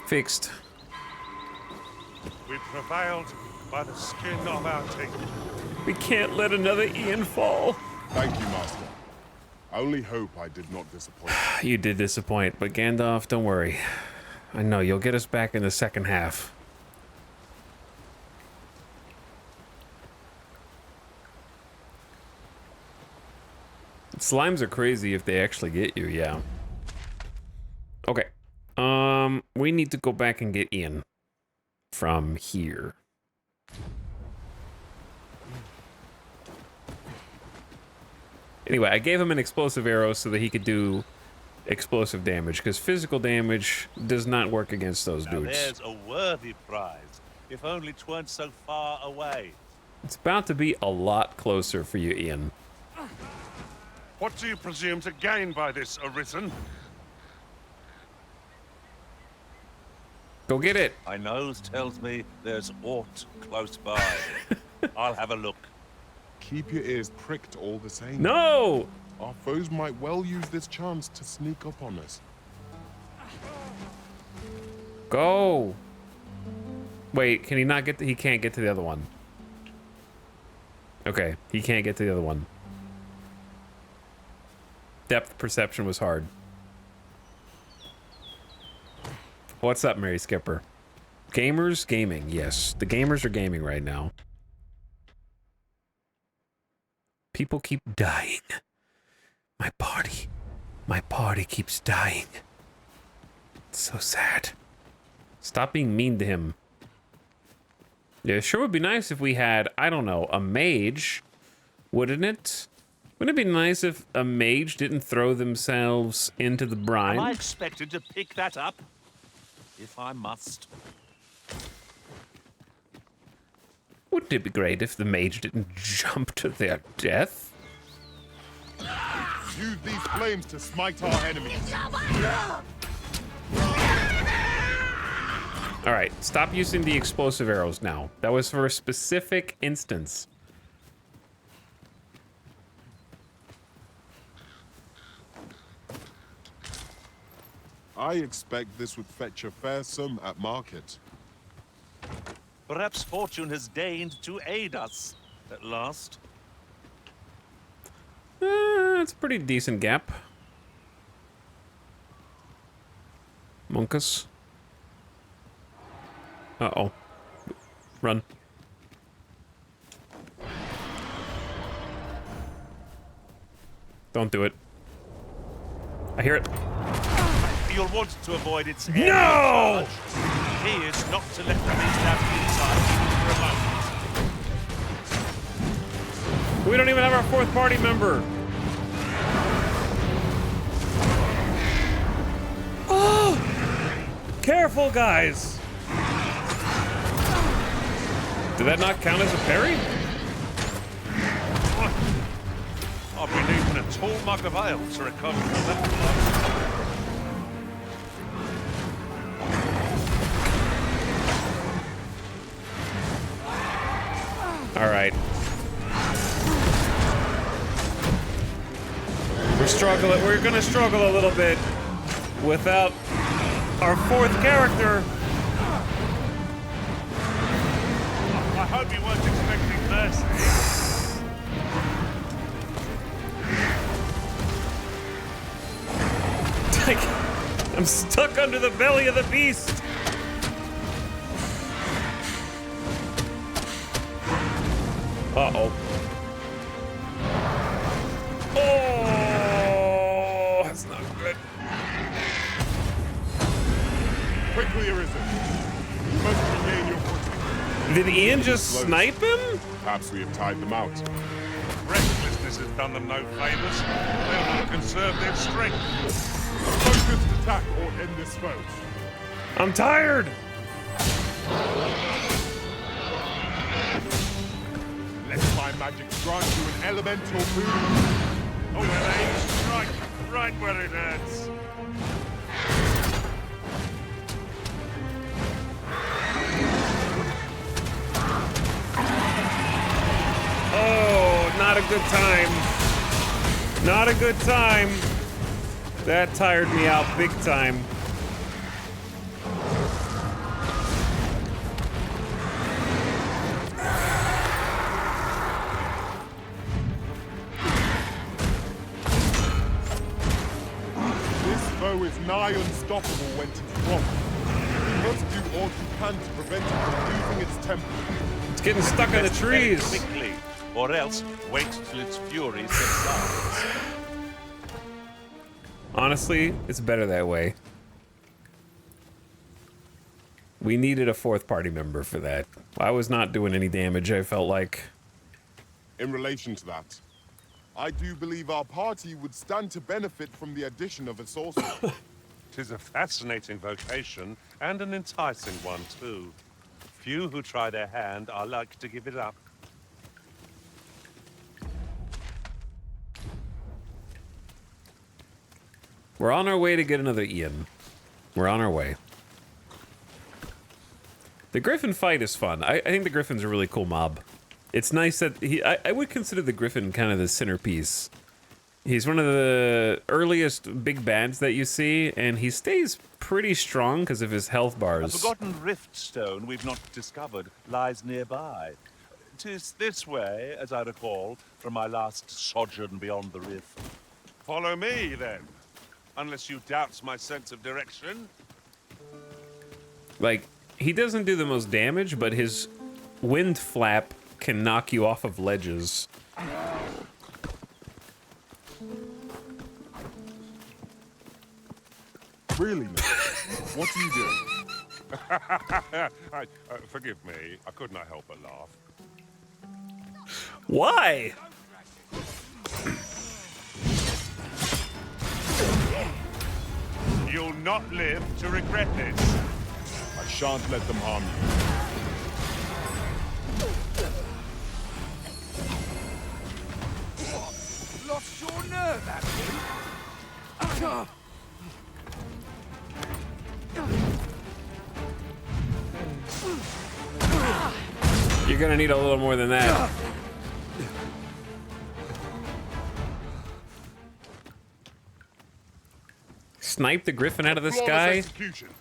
Fixed. We prevailed by the skin of our teeth. We can't let another Ian fall. Thank you, Master. I only hope I did not disappoint you. You did disappoint, but Gandalf, don't worry. I know, you'll get us back in the second half. Slimes are crazy if they actually get you, yeah. Okay. We need to go back and get Ian from here. Anyway, I gave him an explosive arrow so that he could do explosive damage, because physical damage does not work against those Now dudes. there's a worthy prize, if only 'tweren't so far away. It's about to be a lot closer for you, Ian. What do you presume to gain by this, Arisen? Go get it. My nose tells me there's aught close by. I'll have a look. Keep your ears pricked all the same. No! Our foes might well use this chance to sneak up on us. Go. Wait, can he not get he can't get to the other one. Okay, he can't get to the other one. Depth perception was hard. What's up, Mary Skipper? Gamers gaming, yes. The gamers are gaming right now. People keep dying. My body My party keeps dying. It's so sad. Stop being mean to him. Yeah, it sure would be nice if we had, I don't know, a mage, wouldn't it? Wouldn't it be nice if a mage didn't throw themselves into the brine? Am I expected to pick that up? If I must. Wouldn't it be great if the mage didn't jump to their death? Use these flames to smite our enemies. All right, stop using the explosive arrows now. That was for a specific instance. I expect this would fetch a fair sum at market. Perhaps fortune has deigned to aid us at last. It's a pretty decent gap. Monkus. Uh-oh. Run. Don't do it. I hear it. You'll want to avoid its No! charge. Key is not to let the beast out inside for a moment. We don't even have our fourth party member. Oh! Careful, guys. Did that not count as a parry? I've been eating a tall mug of ale to recover from that blow. All right. We're gonna struggle a little bit without our fourth character. I hope you weren't expecting mercy. I'm stuck under the belly of the beast. Uh-oh. Oh, that's not good. Quickly arisen. You must regain your footing. Did Ian just snipe him? Perhaps we have tied them out. Restlessness has done them no favors. They'll want to conserve their strength. A focused attack ought end this foe. I'm tired. Let my magic grant you an elemental boon. Oh, well, aim strike right where it hurts. Oh, not a good time. Not a good time. That tired me out big time. This foe is nigh unstoppable when to drop. You must do all you can to prevent it from losing its temper. It's getting stuck in the trees. Quickly, or else wait till its fury subsides. Honestly, it's better that way. We needed a fourth party member for that. I was not doing any damage, I felt like. In relation to that, I do believe our party would stand to benefit from the addition of a sorcerer. 'Tis a fascinating vocation, and an enticing one, too. Few who try their hand are like to give it up. We're on our way to get another Ian. We're on our way. The Griffin fight is fun. I think the Griffin's a really cool mob. It's nice that I would consider the Griffin kind of the centerpiece. He's one of the earliest big bands that you see, and he stays pretty strong because of his health A bars. forgotten rift stone we've not discovered lies nearby. 'Tis this way, as I recall, from my last sojourn beyond the rift. Follow me, then. Unless you doubt my sense of direction. Like, he doesn't do the most damage, but his wind flap can knock you off of ledges. Really, man? What are you doing? Forgive me. I could not help but laugh. Why? You'll not live to regret this. I shan't let them harm you. Lost your nerve, have you? You're gonna need a little more than that. Snipe the griffin out of the sky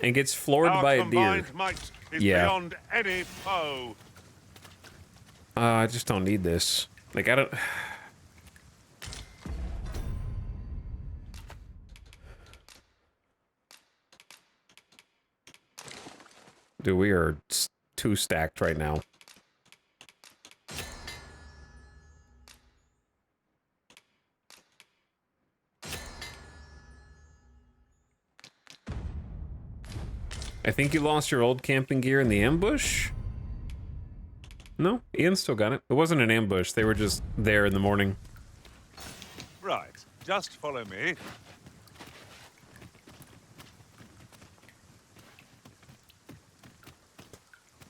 and gets floored by a deer. Might is Yeah. beyond any foe. I just don't need this. Like, I don't... Dude, we are too stacked right now. I think you lost your old camping gear in the ambush? No, Ian still got it. It wasn't an ambush. They were just there in the morning. Right, just follow me.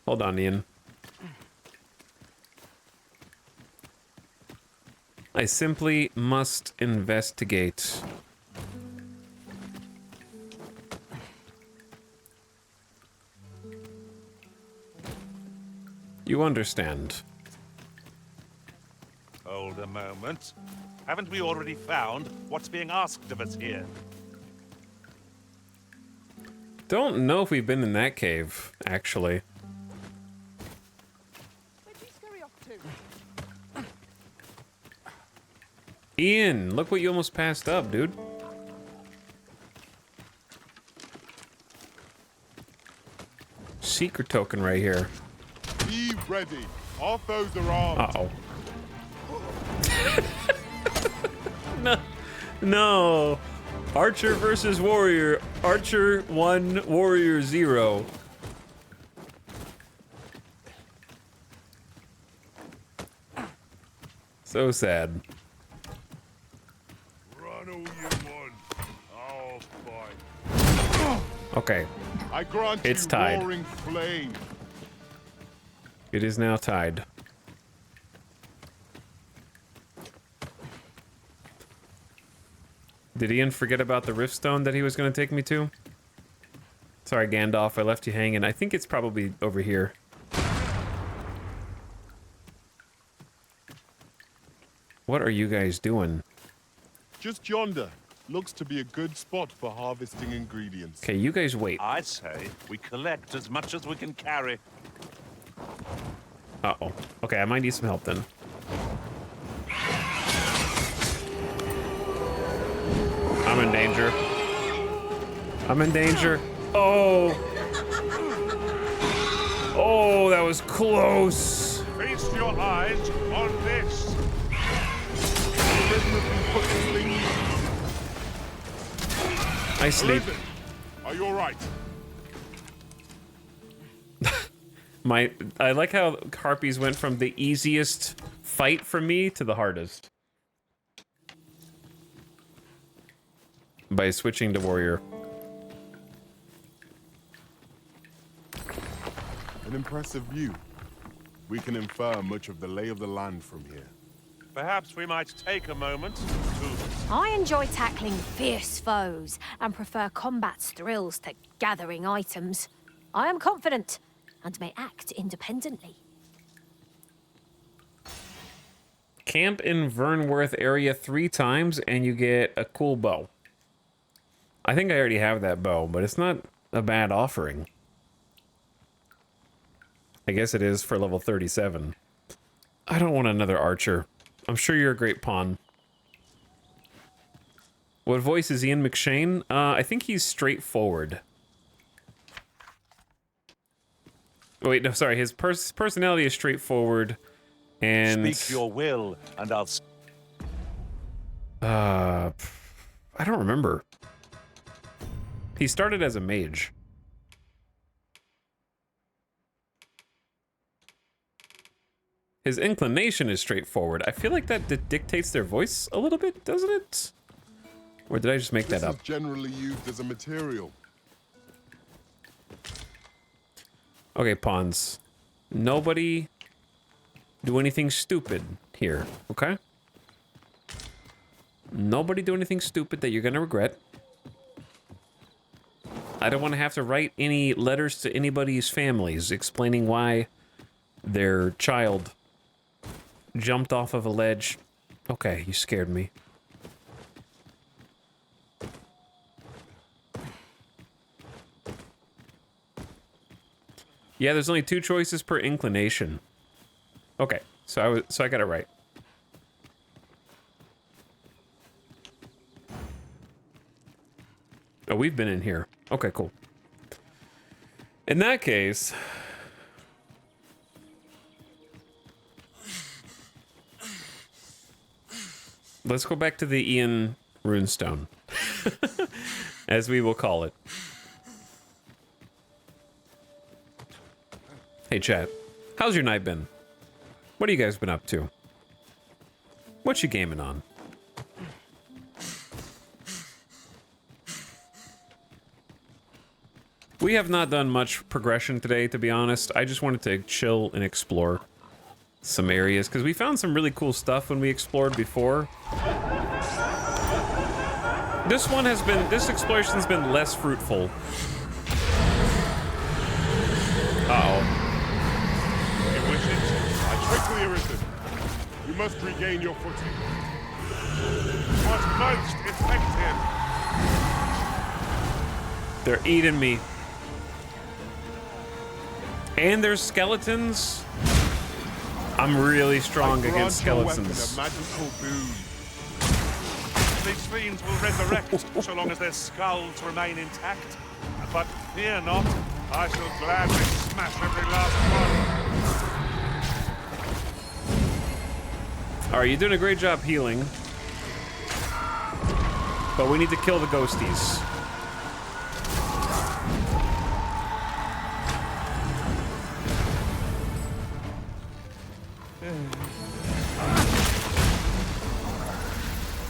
Hold on, Ian. I simply must investigate. You understand. Hold a moment. Haven't we already found what's being asked of us here? Don't know if we've been in that cave, actually. Ian, look what you almost passed up, dude. Secret token right here. Be ready. Our foes are armed. Uh-oh. No. No. Archer versus warrior. Archer 1, warrior 0. So sad. Run all you want. I'll fight. Okay. I grant It's you tied. roaring flame. It is now tied. Did Ian forget about the Riftstone that he was going to take me to? Sorry, Gandalf, I left you hanging. I think it's probably over here. What are you guys doing? Just yonder. Looks to be a good spot for harvesting ingredients. Okay, you guys wait. I say we collect as much as we can carry. Uh-oh. Okay, I might need some help then. I'm in danger. I'm in danger. Oh! Oh, that was close. Feast your eyes on this. I sleep. Elizabeth, are you all right? I like how Harpies went from the easiest fight for me to the hardest. By switching to warrior. An impressive view. We can infer much of the lay of the land from here. Perhaps we might take a moment to... I enjoy tackling fierce foes and prefer combat's thrills to gathering items. I am confident and may act independently. Camp in Vernworth area 3 times and you get a cool bow. I think I already have that bow, but it's not a bad offering. I guess it is for level 37. I don't want another archer. I'm sure you're a great pawn. What voice is Ian McShane? I think he's straightforward. Wait, no, sorry. His personality is straightforward, and Speak your will, and I'll... I don't remember. He started as a mage. His inclination is straightforward. I feel like that dictates their voice a little bit, doesn't it? Or did I just make that up? This is generally used as a material. Okay, pawns. Nobody do anything stupid here, okay? Nobody do anything stupid that you're gonna regret. I don't want to have to write any letters to anybody's families explaining why their child jumped off of a ledge. Okay, you scared me. Yeah, there's only 2 choices per inclination. Okay, so I got it right. Oh, we've been in here. Okay, cool. In that case, let's go back to the Ian runestone, as we will call it. Hey, chat. How's your night been? What have you guys been up to? What you gaming on? We have not done much progression today, to be honest. I just wanted to chill and explore some areas, because we found some really cool stuff when we explored before. This exploration's been less fruitful. Uh-oh. Quickly arisen. You must regain your footing. What most effective? They're eating me. And there's skeletons. I'm really strong against skeletons. A magical boon. These fiends will resurrect so long as their skulls remain intact. But fear not, I shall gladly smash every last one. Alright, you're doing a great job healing. But we need to kill the ghosties.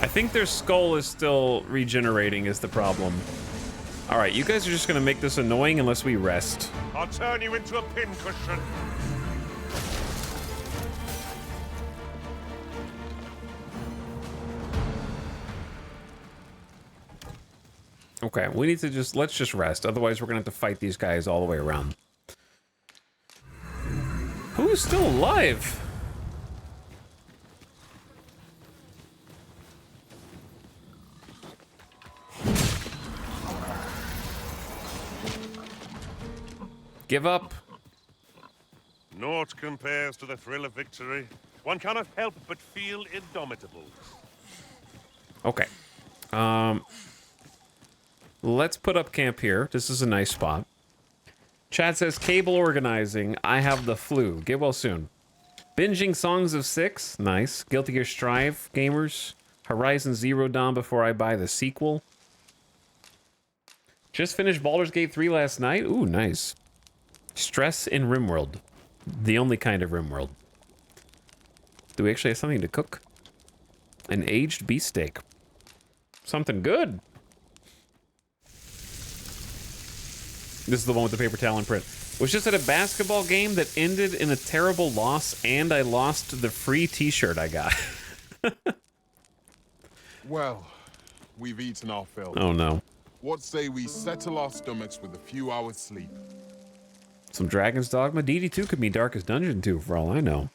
I think their skull is still regenerating is the problem. Alright, you guys are just gonna make this annoying unless we rest. I'll turn you into a pincushion. Okay, we need to let's just rest. Otherwise, we're gonna have to fight these guys all the way around. Who's still alive? Give up. Naught compares to the thrill of victory. One cannot help but feel indomitable. Okay. Let's put up camp here. This is a nice spot. Chat says, cable organizing. I have the flu. Get well soon. Binging Songs of Six. Nice. Guilty Gear Strive, gamers. Horizon Zero Dawn before I buy the sequel. Just finished Baldur's Gate 3 last night. Ooh, nice. Stress in RimWorld. The only kind of RimWorld. Do we actually have something to cook? An aged beefsteak. Something good. This is the one with the paper towel and print. Was just at a basketball game that ended in a terrible loss, and I lost the free t-shirt I got. Well, we've eaten our fill. Oh no. What say we settle our stomachs with a few hours sleep? Some Dragon's Dogma. DD2 could be Darkest Dungeon 2 for all I know.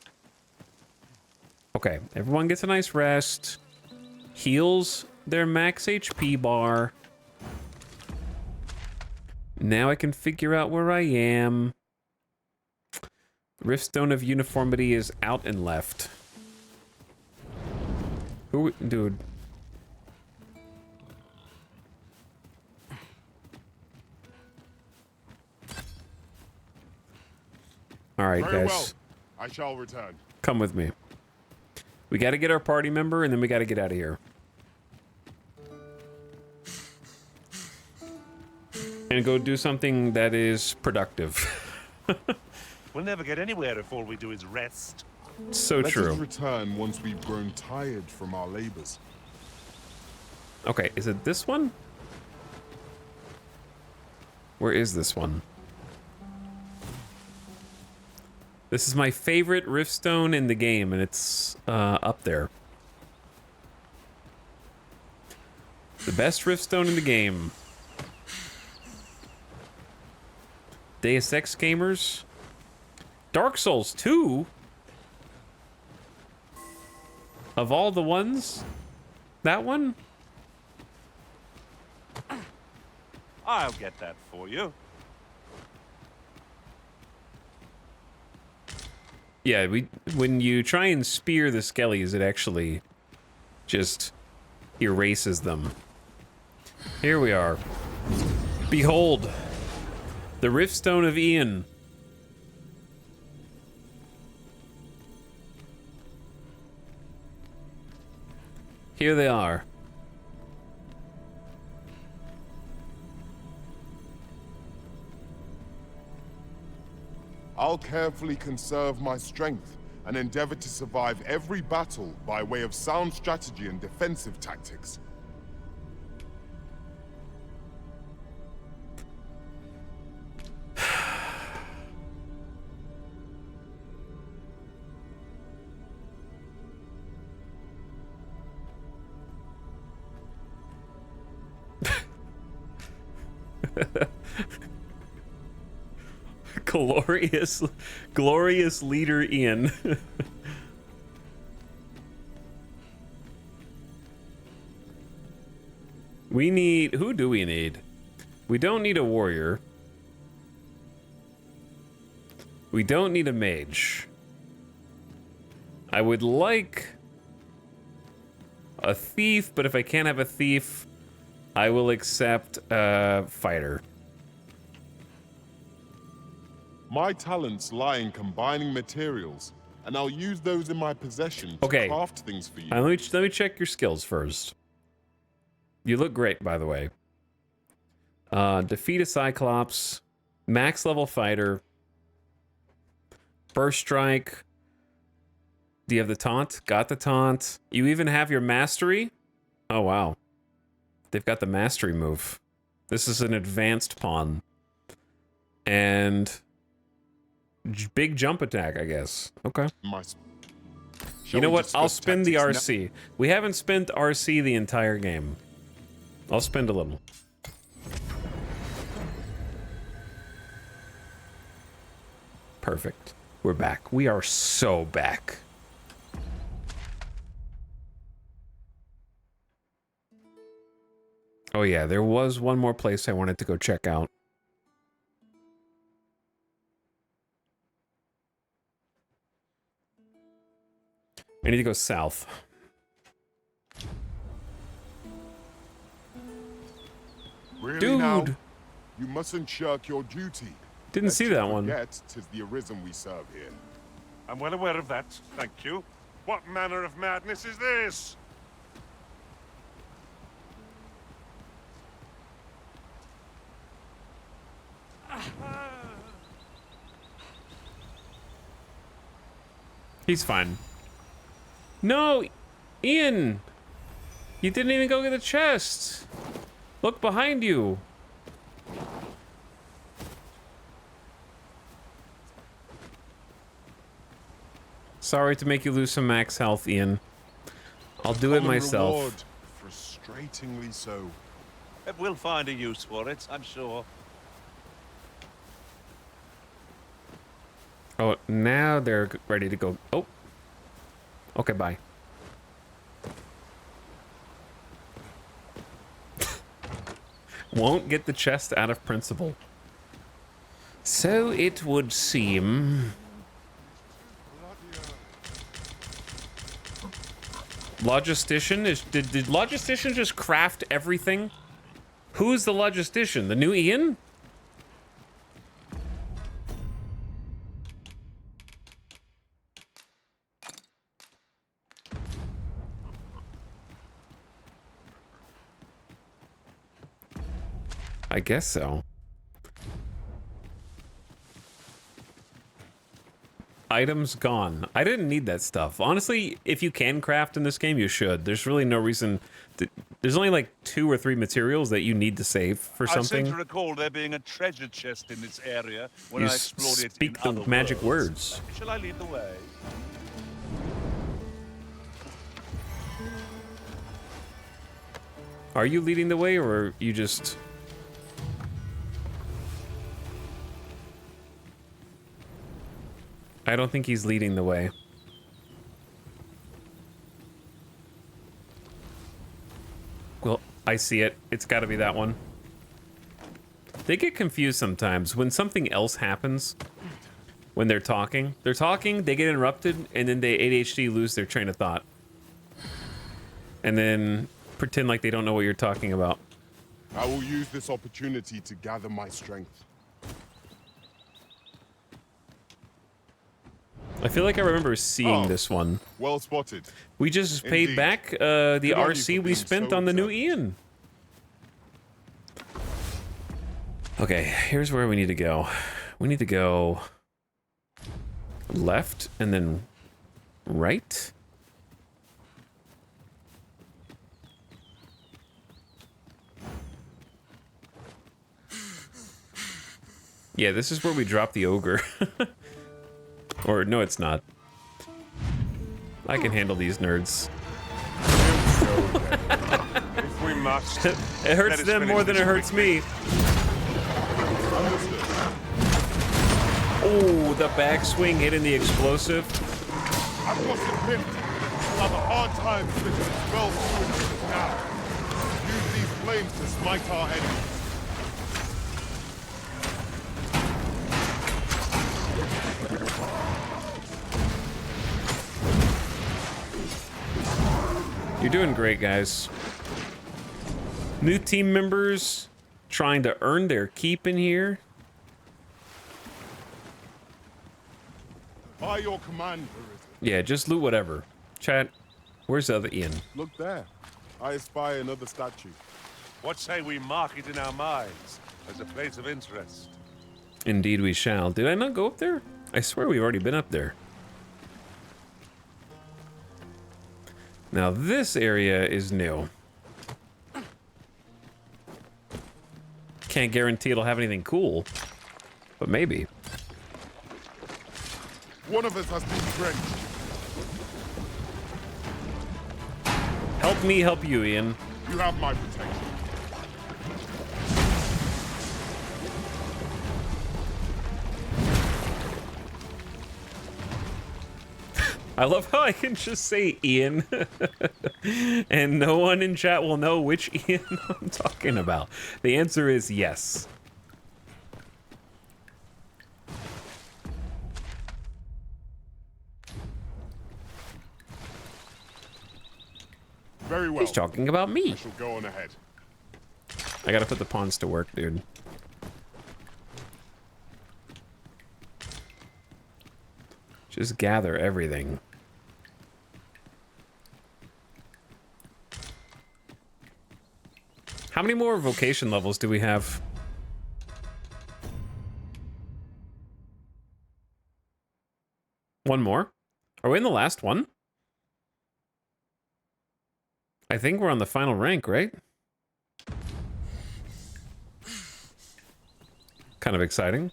Okay, everyone gets a nice rest. Heals their max HP bar. Now I can figure out where I am. Riftstone of Uniformity is out and left. Who, dude? All right, Very guys. well. I shall return. Come with me. We got to get our party member, and then we got to get out of here. and go do something that is productive. We'll never get anywhere if all we do is rest. So Let true. us return once we've grown tired from our labors. Okay, is it this one? Where is this one? This is my favorite riftstone in the game, and it's up there. The best riftstone in the game. Deus Ex gamers. Dark Souls 2? Of all the ones? That one? I'll get that for you. Yeah, when you try and spear the skellies, it actually just erases them. Here we are. Behold, the Riftstone of Ian. Here they are. I'll carefully conserve my strength and endeavor to survive every battle by way of sound strategy and defensive tactics. Glorious leader Ian. We need, who do we need? We don't need a warrior. We don't need a mage. I would like a thief, but if I can't have a thief, I will accept a fighter. My talents lie in combining materials, and I'll use those in my possession to Okay. craft things for you. Let me check your skills first. You look great, by the way. Defeat a Cyclops, max level fighter, burst strike. Do you have the taunt? Got the taunt. You even have your mastery? Oh, wow. They've got the mastery move. This is an advanced pawn. And big jump attack, I guess. Okay. You know what? I'll spend the RC. We haven't spent RC the entire game. I'll spend a little. Perfect. We're back. We are so back. Oh yeah, there was one more place I wanted to go check out. I need to go south. Really Dude! now? You mustn't shirk your duty. Didn't see that one. Forget 'tis the Arisen we serve here. I'm well aware of that, thank you. What manner of madness is this? He's fine. No! Ian! You didn't even go get the chest! Look behind you! Sorry to make you lose some max health, Ian. I'll do it Common myself. reward. Frustratingly so. We'll find a use for it, I'm sure. Oh, now they're ready to go. Oh. Okay, bye. Won't get the chest out of principle. So it would seem. Logistician is. Did Logistician just craft everything? Who's the Logistician? The new Ian? I guess so. Items gone. I didn't need that stuff. Honestly, if you can craft in this game, you should. There's really no reason to, there's only like 2 or 3 materials that you need to save for I seem something. to recall there being a treasure chest in this area when You I explored it in speak the other magic worlds. words. Shall I lead the way? Are you leading the way, or are you just... I don't think he's leading the way. Well, I see it. It's got to be that one. They get confused sometimes when something else happens. When they're talking, they get interrupted, and then they ADHD lose their train of thought. And then pretend like they don't know what you're talking about. I will use this opportunity to gather my strength. I feel like I remember seeing this one. Well spotted. We just paid Indeed. back the Good on you RC for we being spent so on the new observant. Ian. Okay, here's where we need to go. We need to go left and then right. Yeah, this is where we drop the ogre. Or, no, it's not. I can handle these nerds. If we must. It hurts them more than it hurts me. Oh, the backswing hitting the explosive. I've got the pin. I'll have a hard time splitting the spell through now. Use these flames to smite our enemies. You're doing great, guys. New team members trying to earn their keep in here. By your command, Verita. Yeah, just loot whatever. Chat, where's the other Ian? Look there. I espy another statue. What say we mark it in our minds as a place of interest? Indeed we shall. Did I not go up there? I swear we've already been up there. Now this area is new. Can't guarantee it'll have anything cool, but maybe. One of us has been drenched. Help me help you, Ian. You have my protection. I love how I can just say Ian, and no one in chat will know which Ian I'm talking about. The answer is yes. Very well. He's talking about me. I shall go on ahead. I gotta put the pawns to work, dude. Just gather everything. How many more vocation levels do we have? One more? Are we in the last one? I think we're on the final rank, right? Kind of exciting.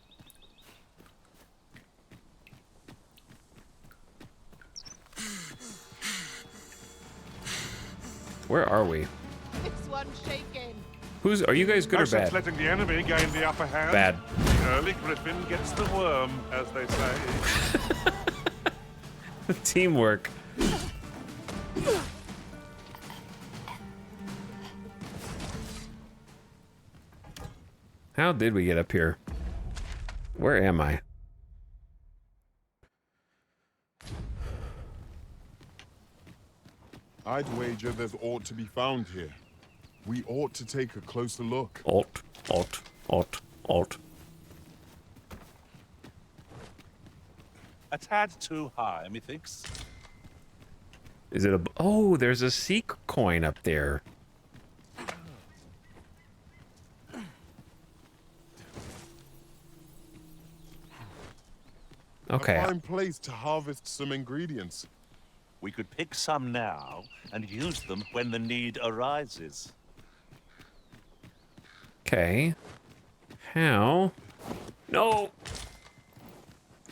Where are we? This one's shaking. Are you guys good No or sense bad? letting the enemy gain the upper hand. Bad. The early griffin gets the worm, as they say. Teamwork. How did we get up here? Where am I? I'd wager there's aught to be found here. We ought to take a closer look. Alt. A tad too high, methinks. Is it a... Oh, there's a Seek coin up there. Okay. A fine place to harvest some ingredients. We could pick some now and use them when the need arises. Okay. How? No!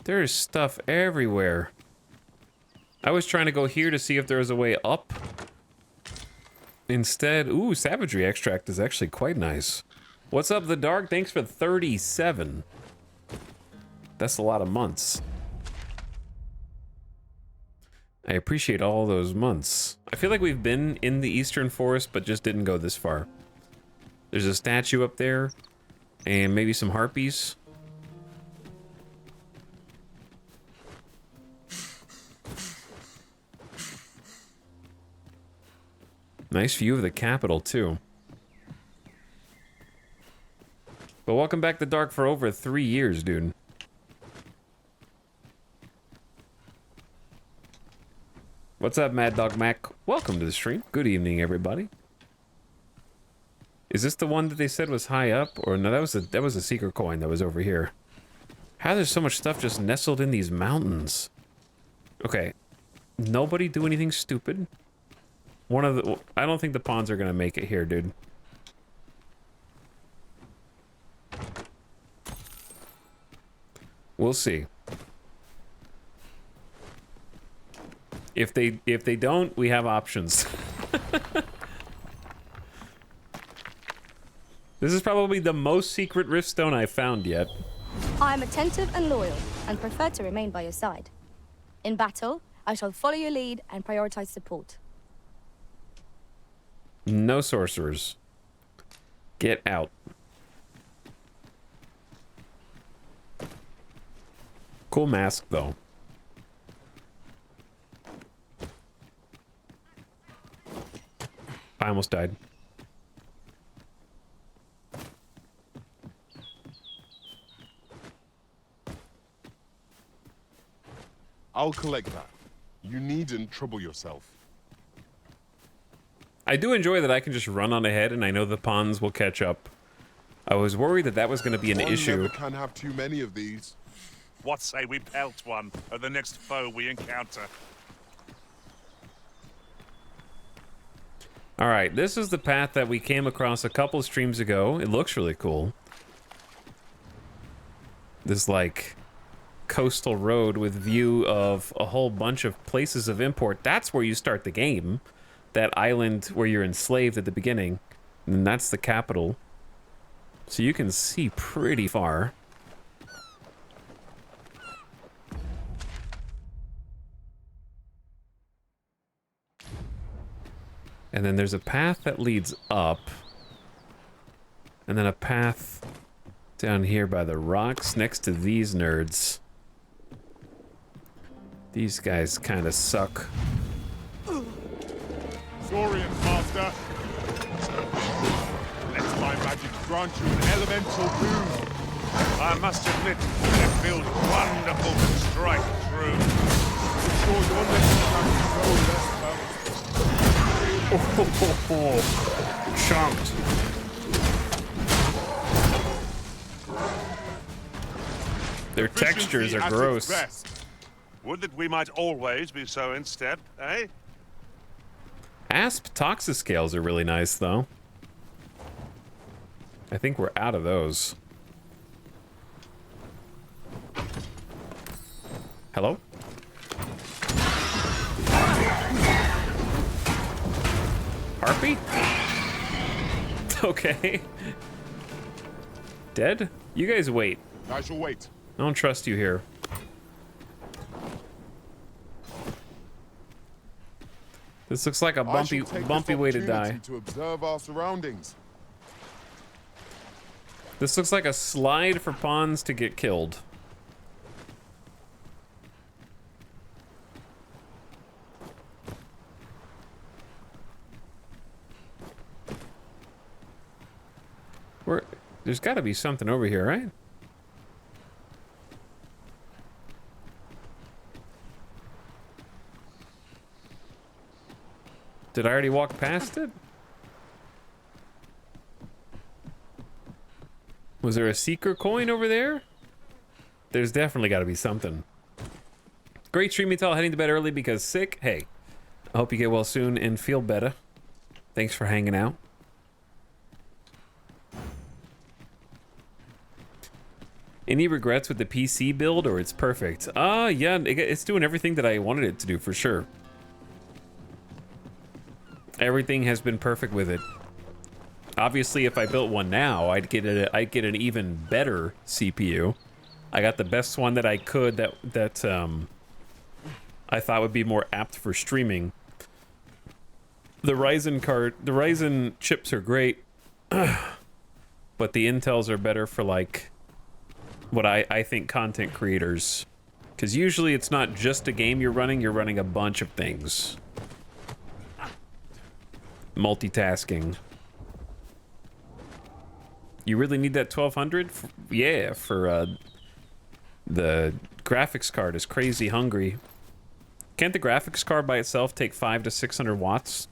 There's stuff everywhere. I was trying to go here to see if there was a way up. Instead, ooh, savagery extract is actually quite nice. What's up, The Dark? Thanks for 37. That's a lot of months. I appreciate all those months. I feel like we've been in the Eastern Forest, but just didn't go this far. There's a statue up there, and maybe some harpies. Nice view of the capital, too. But welcome back to Dark for over 3 years, dude. What's up, Mad Dog Mac? Welcome to the stream. Good evening, everybody. Is this the one that they said was high up? Or no, that was a secret coin that was over here. How there's so much stuff just nestled in these mountains? Okay. Nobody do anything stupid. I don't think the pawns are gonna make it here, dude. We'll see. If they don't, we have options. This is probably the most secret riftstone I've found yet. I am attentive and loyal, and prefer to remain by your side. In battle, I shall follow your lead and prioritize support. No sorcerers. Get out. Cool mask, though. I almost died. I'll collect that. You needn't trouble yourself. I do enjoy that I can just run on ahead and I know the pawns will catch up. I was worried that that was going to be an issue. One never can have too many of these. What say we pelt one at the next foe we encounter? Alright, this is the path that we came across a couple streams ago. It looks really cool. This, like, coastal road with view of a whole bunch of places of import. That's where you start the game. That island where you're enslaved at the beginning. And that's the capital. So you can see pretty far. And then there's a path that leads up. And then a path down here by the rocks next to these nerds. These guys kind of suck. Saurian Master. Let my magic grant you an elemental boon. I must admit, it feels wonderful to strike through. I'm sure your legend can be no less powerful. Chunked. Their textures are gross. Would that we might always be so instead, eh? Asp toxiscales are really nice, though. I think we're out of those. Hello? Harpy? Okay. Dead? You guys wait. I shall wait. I don't trust you here. This looks like a bumpy way to die. To observe our surroundings. This looks like a slide for pawns to get killed. There's got to be something over here, right? Did I already walk past it? Was there a secret coin over there? There's definitely got to be something. Great stream, Metal. Heading to bed early because sick. Hey, I hope you get well soon and feel better. Thanks for hanging out. Any regrets with the PC build, or it's perfect? Yeah, it's doing everything that I wanted it to do for sure. Everything has been perfect with it. Obviously, if I built one now, I'd get an even better CPU. I got the best one that I could that I thought would be more apt for streaming. The Ryzen chips are great, but the Intels are better for like what I think content creators, because usually it's not just a game you're running a bunch of things. Multitasking. You really need that 1200? Yeah, for the graphics card is crazy hungry. Can't the graphics card by itself take 500 to 600 watts?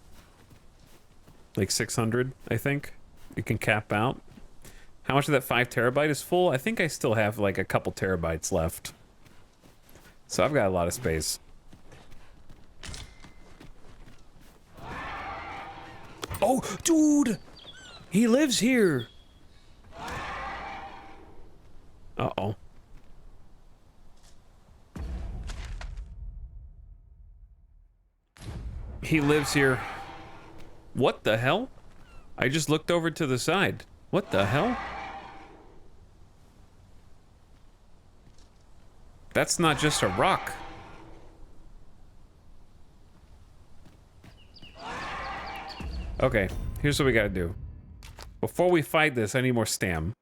Like 600, I think. It can cap out. How much of that 5 terabyte is full? I think I still have like a couple terabytes left. So I've got a lot of space. Oh, dude! He lives here! Uh-oh. He lives here. What the hell? I just looked over to the side. What the hell? That's not just a rock. Okay, here's what we gotta do. Before we fight this, I need more stam.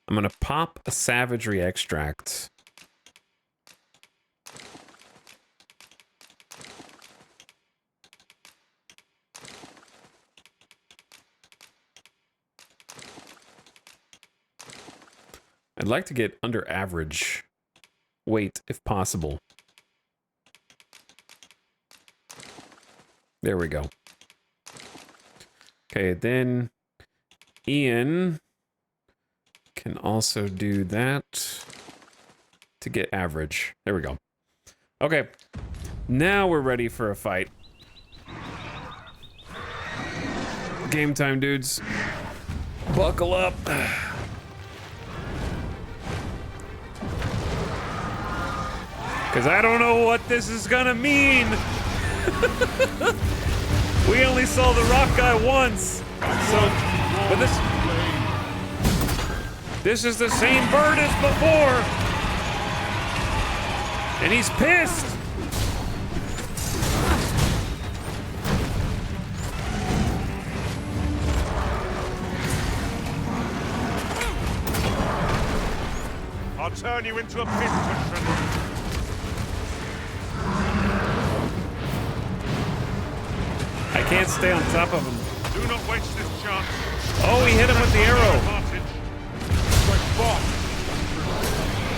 I'm gonna pop a savagery extract. I'd like to get under average weight if possible. There we go. Okay, then Ian can also do that to get average. There we go. Okay, now we're ready for a fight. Game time, dudes. Buckle up. Because I don't know what this is gonna mean. We only saw the rock guy once. So, but this is the same bird as before. And he's pissed. I'll turn you into a pit cushion. I can't stay on top of him. Do not waste this chance. Oh, he hit him with the arrow.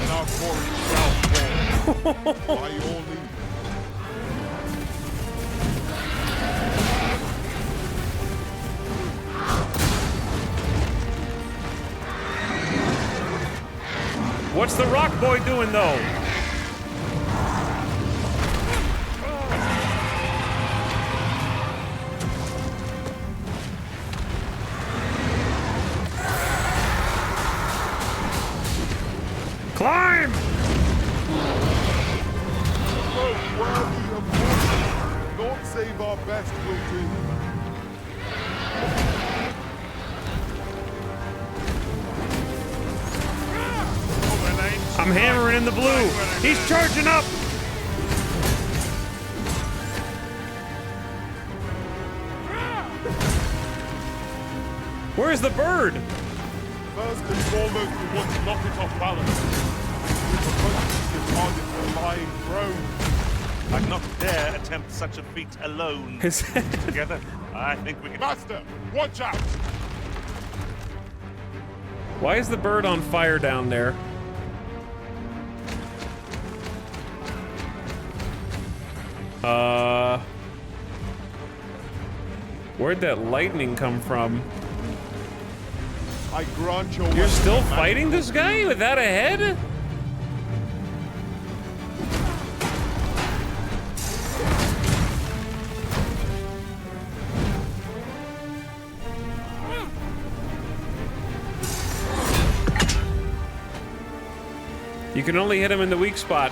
Now for it shall fall. By all means. What's the rock boy doing though? Climb! Not save our best will do. I'm hammering in the blue. He's charging up. Where's the bird? First and foremost, we want to knock it off balance. We're supposed to target the lying throne. I'd not dare attempt such a feat alone. Together, I think we can... Master, watch out! Why is the bird on fire down there? Where'd that lightning come from? I grant your You're still weapon fighting magical this guy without a head? You can only hit him in the weak spot.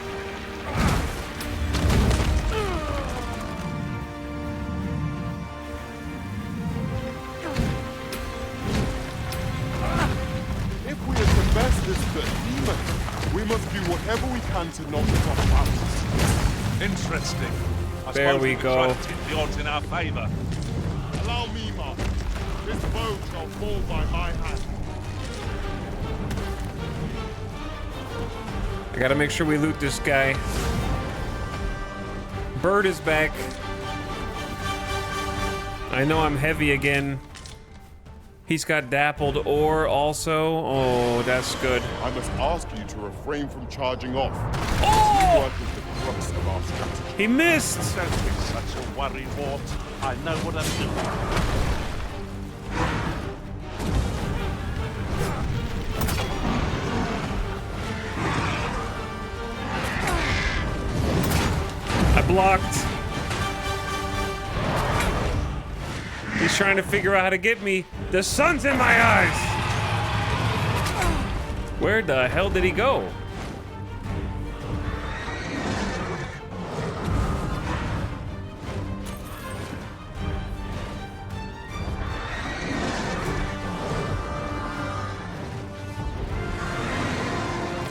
If we are to best this behemoth, we must do whatever we can to knock it off balance. Interesting. I There suppose we could go. try to tip the odds in our favor. Allow me, Master. This bow shall fall by my hand. I gotta make sure we loot this guy. Bird is back. I know I'm heavy again. He's got dappled ore also. Oh, that's good. I must ask you to refrain from charging off. Oh! Teamwork is the crux of our strategy. He missed! Don't be such a worry, Wart. I know what I'm doing. I blocked. He's trying to figure out how to get me. The sun's in my eyes! Where the hell did he go?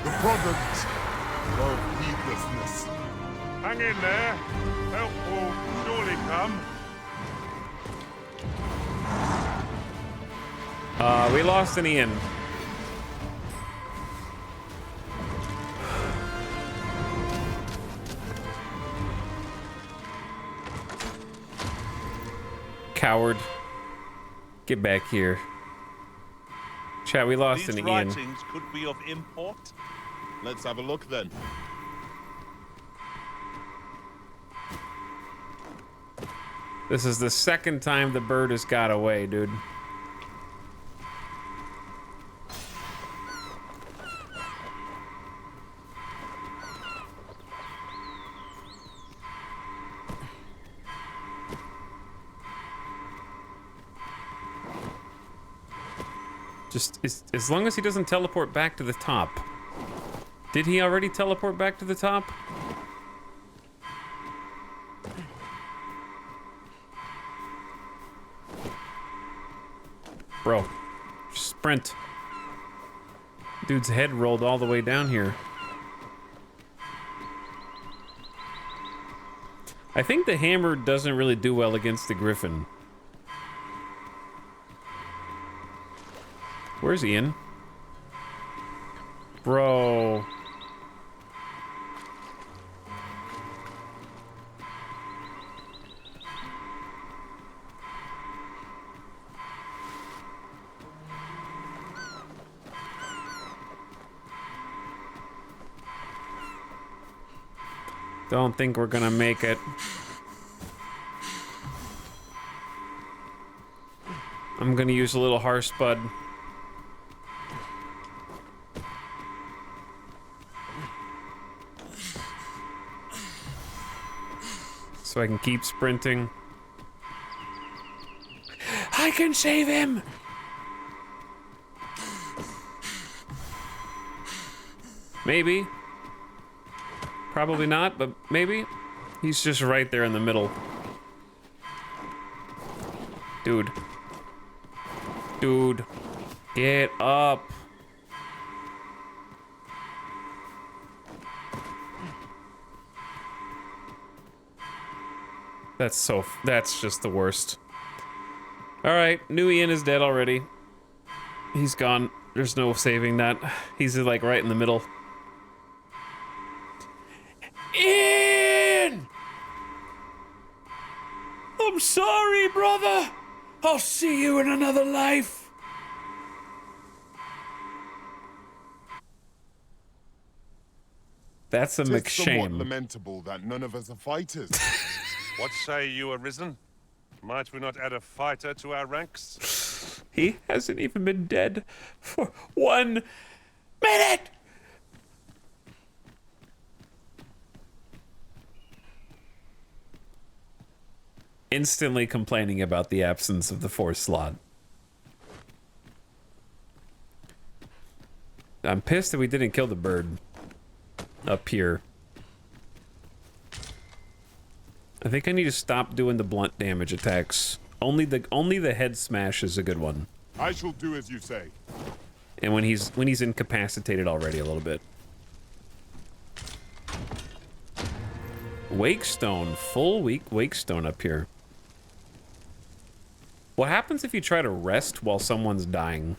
The product of heedlessness. Hang in there. Help will surely come. We lost an Ian. Coward. Get back here. Chat, we lost These an Ian. writings could be of import. Let's have a look then. This is the second time the bird has got away, dude. Just as long as he doesn't teleport back to the top. Did he already teleport back to the top? Bro, just sprint. Dude's head rolled all the way down here. I think the hammer doesn't really do well against the griffin. Where's Ian? Bro. Don't think we're gonna make it. I'm gonna use a little harsh spud. So I can keep sprinting. I can save him! Maybe. Probably not, but maybe. He's just right there in the middle. Dude. Dude. Get up. That's just the worst. Alright, new Ian is dead already. He's gone. There's no saving that. He's like right in the middle. Ian! I'm sorry, brother. I'll see you in another life. That's a 'Tis somewhat McShame. lamentable that none of us are fighters. What say you, Arisen? Might we not add a fighter to our ranks? He hasn't even been dead for 1 minute! Instantly complaining about the absence of the 4th slot. I'm pissed that we didn't kill the bird up here. I think I need to stop doing the blunt damage attacks. Only the head smash is a good one. I shall do as you say. And when he's incapacitated already a little bit. Wakestone, full Wakestone up here. What happens if you try to rest while someone's dying?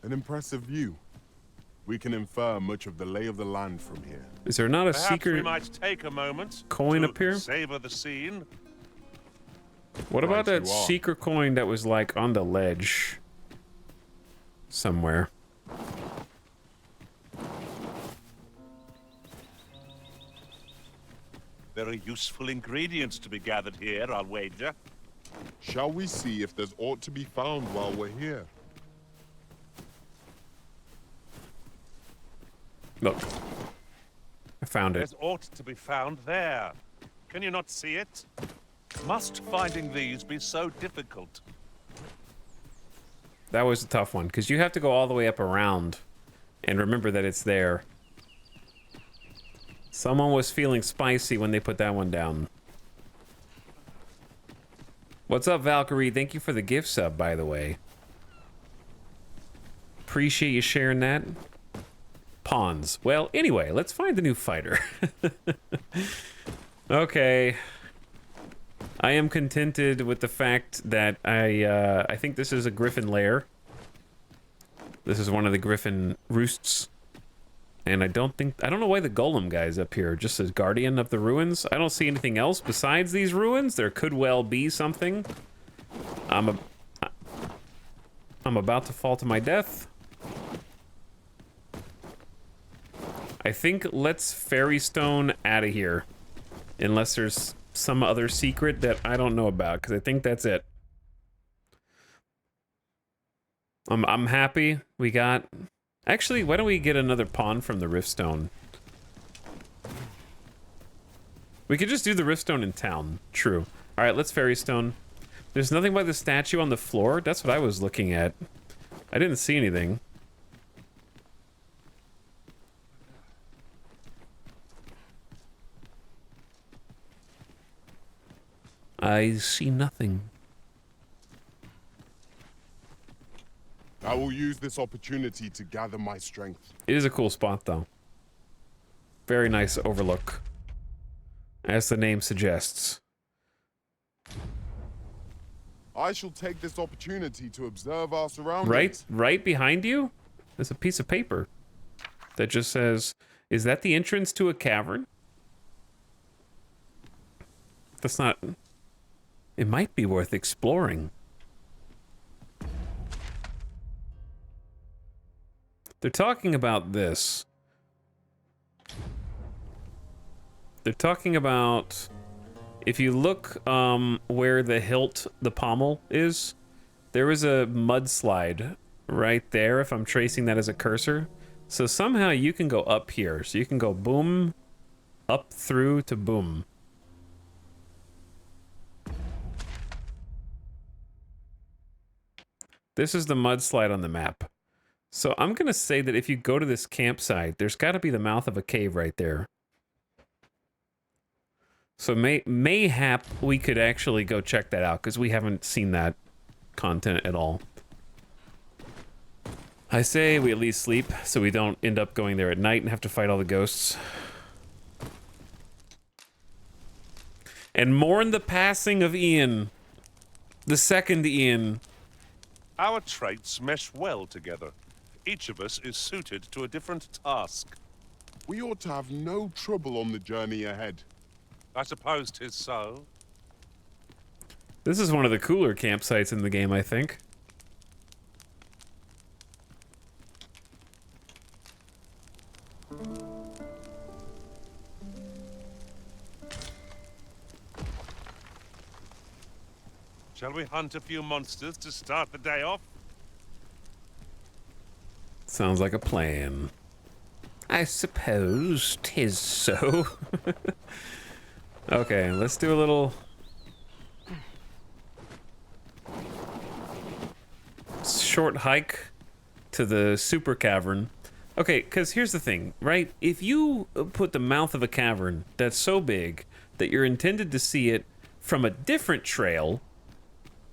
An impressive view. We can infer much of the lay of the land from here. Is there not a Perhaps secret we might take a moment coin to up here? savor the scene. What about Right that you are. secret coin that was like on the ledge somewhere? Very useful ingredients to be gathered here, I'll wager. Shall we see if there's aught to be found while we're here? Look. I found it. There's ought to be found there. Can you not see it? Must finding these be so difficult? That was a tough one, because you have to go all the way up around and remember that it's there. Someone was feeling spicy when they put that one down. What's up, Valkyrie? Thank you for the gift sub, by the way. Appreciate you sharing that. Pawns. Well, anyway, let's find the new fighter. Okay. I am contented with the fact that I think this is a griffin lair. This is one of the griffin roosts. And I don't know why the golem guy's up here, just as guardian of the ruins. I don't see anything else besides these ruins. There could well be something. I'm about to fall to my death. I think let's fairy stone out of here. Unless there's some other secret that I don't know about, because I think that's it. I'm happy we got... Actually, why don't we get another pawn from the Riftstone? We could just do the Riftstone in town. True. Alright, let's fairy stone. There's nothing by the statue on the floor? That's what I was looking at. I didn't see anything. I see nothing. I will use this opportunity to gather my strength. It is a cool spot, though. Very nice overlook. As the name suggests. I shall take this opportunity to observe our surroundings. Right behind you? There's a piece of paper that just says, is that the entrance to a cavern? That's not... It might be worth exploring. They're talking about this. They're talking about... If you look where the hilt, the pommel is, there is a mudslide right there if I'm tracing that as a cursor. So somehow you can go up here. So you can go boom, up through to boom. This is the mudslide on the map. So I'm going to say that if you go to this campsite, there's got to be the mouth of a cave right there. So mayhap we could actually go check that out, because we haven't seen that content at all. I say we at least sleep, so we don't end up going there at night and have to fight all the ghosts. And mourn the passing of Ian. The second Ian. Our traits mesh well together. Each of us is suited to a different task. We ought to have no trouble on the journey ahead. I suppose 'tis so. This is one of the cooler campsites in the game, I think. Shall we hunt a few monsters to start the day off? Sounds like a plan. I suppose 'tis so. Okay, let's do a little short hike to the super cavern. Okay, because here's the thing, right? If you put the mouth of a cavern that's so big that you're intended to see it from a different trail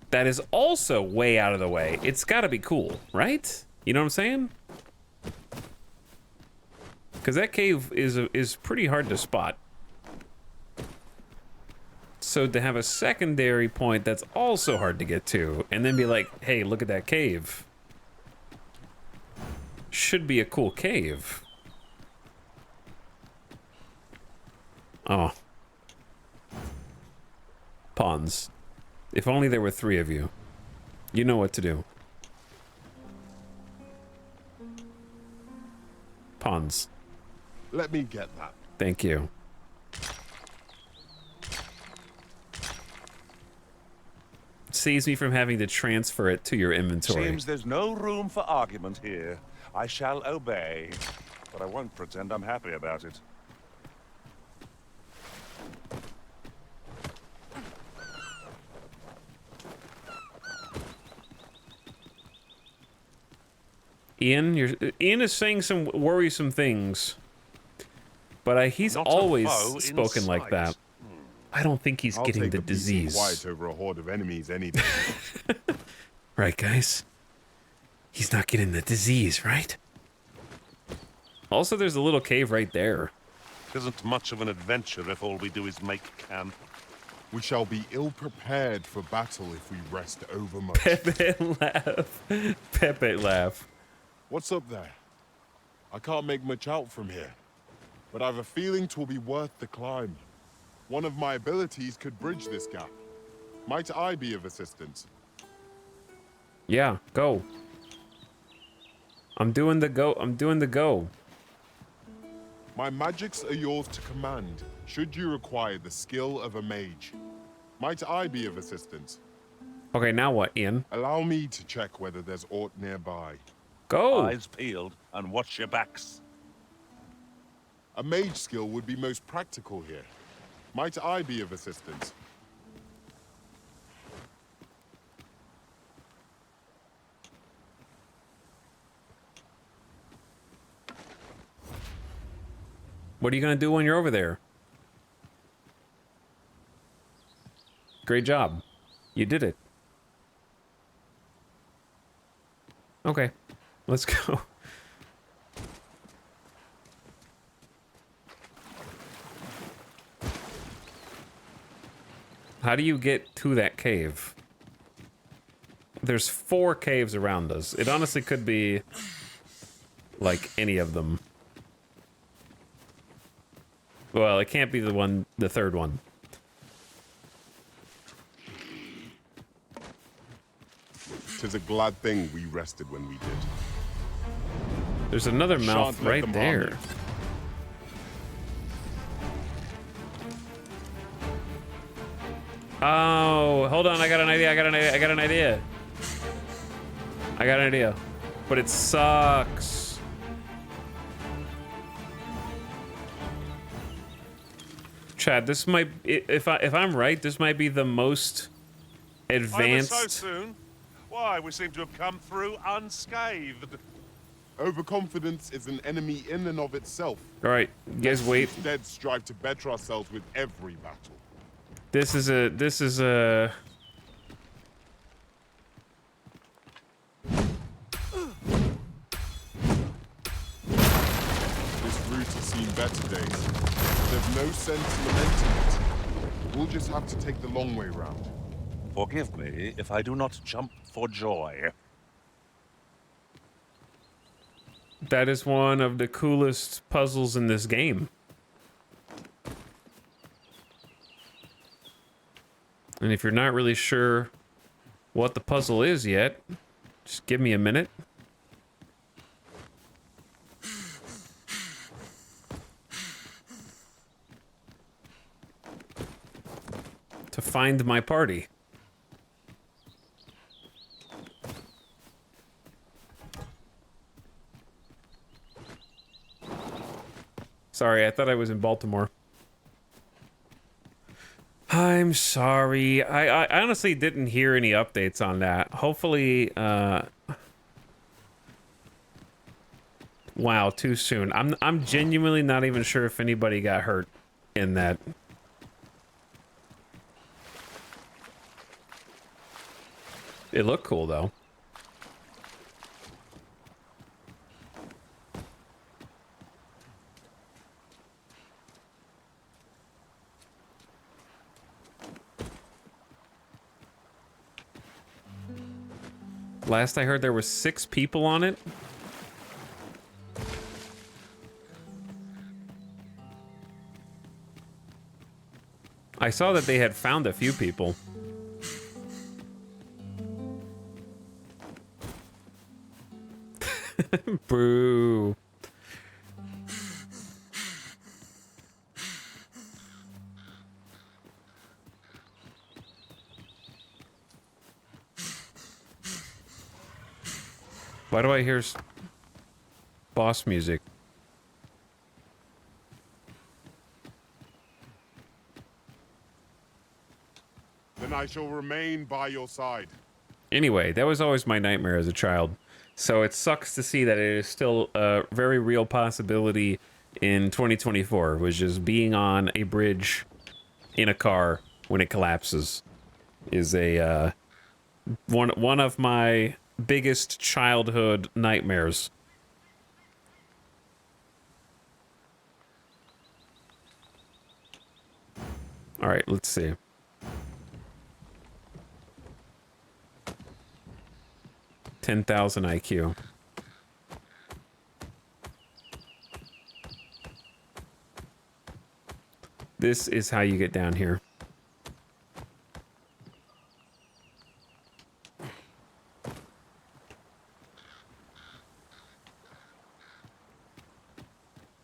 that is also way out of the way, it's got to be cool, right? You know what I'm saying? Because that cave is pretty hard to spot. So to have a secondary point that's also hard to get to, and then be like, hey, look at that cave. Should be a cool cave. Oh. Pawns. If only there were 3 of you. You know what to do. Pawns. Let me get that. Thank you. Saves me from having to transfer it to your inventory. Seems there's no room for argument here. I shall obey, but I won't pretend I'm happy about it. Ian, Ian is saying some worrisome things, but he's Not a always foe in spoken like sight. that. I don't think he's I'll getting take the a peace and disease. quiet over a horde of enemies any day. Right, guys? He's not getting the disease, right? Also, there's a little cave right there. Isn't much of an adventure if all we do is make camp. We shall be ill-prepared for battle if we rest overmuch. Pepe laugh. Pepe laugh. What's up there? I can't make much out from here, but I've a feeling 'twill be worth the climb. One of my abilities could bridge this gap. Might I be of assistance? Yeah, go. I'm doing the go. My magics are yours to command, should you require the skill of a mage. Might I be of assistance? Okay, now what, Ian? Allow me to check whether there's aught nearby. Go! Eyes peeled and watch your backs. A mage skill would be most practical here. Might I be of assistance? What are you gonna do when you're over there? Great job. You did it. Okay, let's go. How do you get to that cave? There's 4 caves around us. It honestly could be like any of them. Well, it can't be the third one. Tis a glad thing we rested when we did. There's another mouth Shan't let right them there. harm Oh, hold on, I got an idea. But it sucks. Chad, this might, if I'm right, this might be the most advanced. So soon? Why, we seem to have come through unscathed. Overconfidence is an enemy in and of itself. All right, guys, wait. Instead, strive to better ourselves with every battle. This is a. This route has seen better days. There's no sense lamenting it. We'll just have to take the long way round. Forgive me if I do not jump for joy. That is one of the coolest puzzles in this game. And if you're not really sure what the puzzle is yet, just give me a minute. find my party. Sorry, I thought I was in Baltimore. I'm sorry. I honestly didn't hear any updates on that. Hopefully, wow, too soon. I'm genuinely not even sure if anybody got hurt in that. It looked cool though. Last I heard there were 6 people on it. I saw that they had found a few people. Boo. Why do I hear boss music? Then I shall remain by your side. Anyway, that was always my nightmare as a child. So it sucks to see that it is still a very real possibility in 2024, which is being on a bridge in a car when it collapses is a one of my biggest childhood nightmares. All right, let's see. $10,000 IQ. This is how you get down here.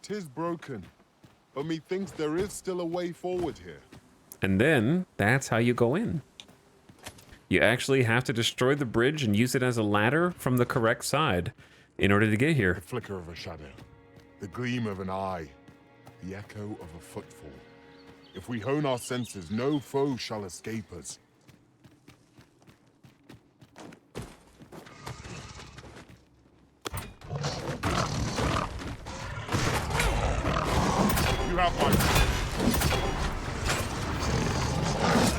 Tis broken, but methinks there is still a way forward here. And then that's how you go in. You actually have to destroy the bridge and use it as a ladder from the correct side in order to get here. The flicker of a shadow, the gleam of an eye, the echo of a footfall. If we hone our senses, no foe shall escape us. You have my...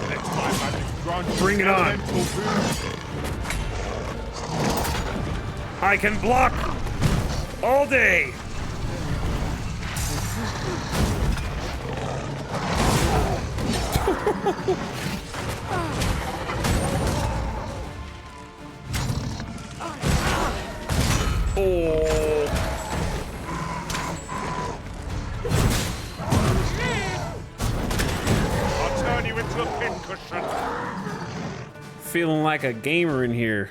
Next time, magic grant. Bring it on. I can block all day. Oh. I'll turn you into a pincushion. Feeling like a gamer in here.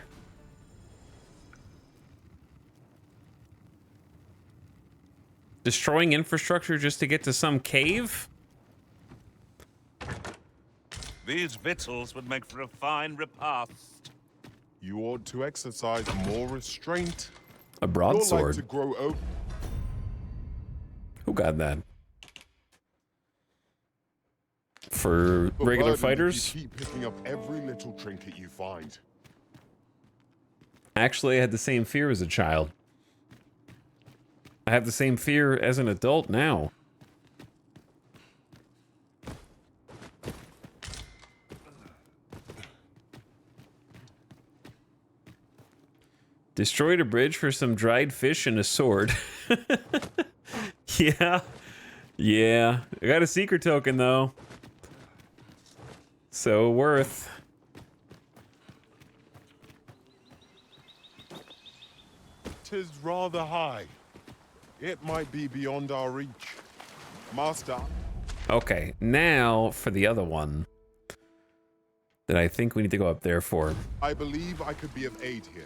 Destroying infrastructure just to get to some cave? These victuals would make for a fine repast. You ought to exercise more restraint. A broadsword. To grow oak. Who got that? For regular fighters? You keep picking up every little trinket you find. Actually, I had the same fear as a child. I have the same fear as an adult now. Destroyed a bridge for some dried fish and a sword. Yeah. Yeah. I got a secret token, though. So worth. Tis rather high. It might be beyond our reach. Master. Okay, now for the other one that I think we need to go up there for. I believe I could be of aid here.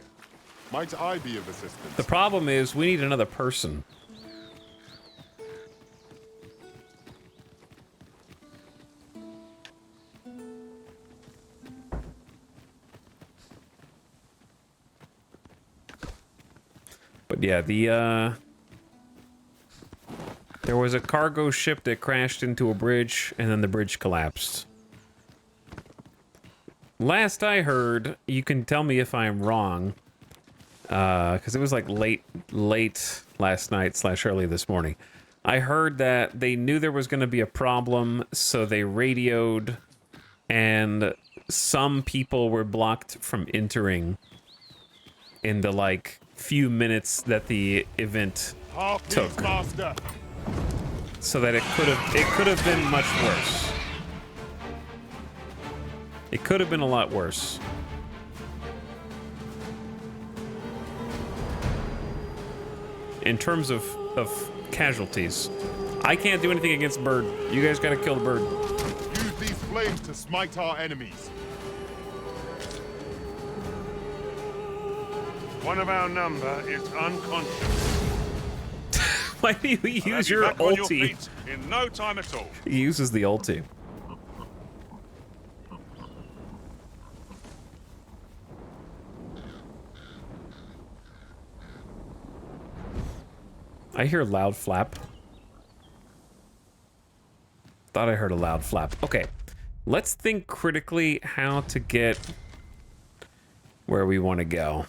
Might I be of assistance? The problem is we need another person. Yeah, there was a cargo ship that crashed into a bridge, and then the bridge collapsed. Last I heard, you can tell me if I'm wrong, because it was like late last night / early this morning. I heard that they knew there was going to be a problem, so they radioed, and some people were blocked from entering in the like few minutes that the event took. Master. So that it could have been much worse. It could have been a lot worse. In terms of casualties. I can't do anything against Bird. You guys gotta kill the Bird. Use these flames to smite our enemies. One of our number is unconscious. Why do you use your back on your ulti? feet in no time at all. He uses the ulti. I hear loud flap. Thought I heard a loud flap. Okay, let's think critically how to get where we want to go.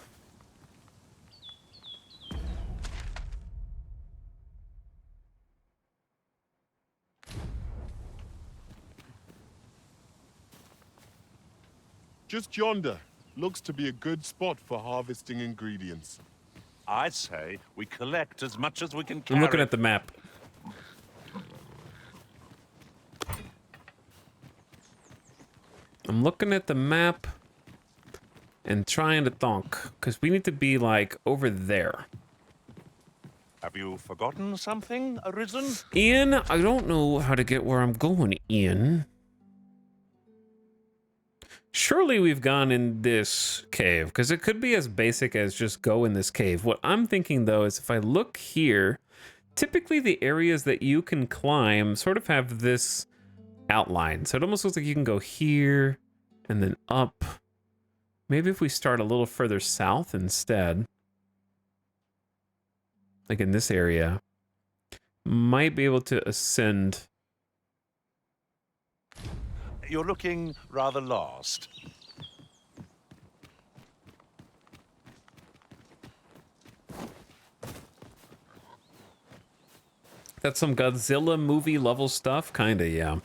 Just yonder. Looks to be a good spot for harvesting ingredients. I say we collect as much as we can carry. I'm looking at the map. I'm looking at the map and trying to think, because we need to be like over there. Have you forgotten something, Arisen? Ian, I don't know how to get where I'm going, Ian. Surely we've gone in this cave, because it could be as basic as just go in this cave. What I'm thinking, though, is if I look here, typically the areas that you can climb sort of have this outline. So it almost looks like you can go here and then up. Maybe if we start a little further south instead, like in this area, might be able to ascend. You're looking rather lost. That's some Godzilla movie level stuff? Kinda, yeah.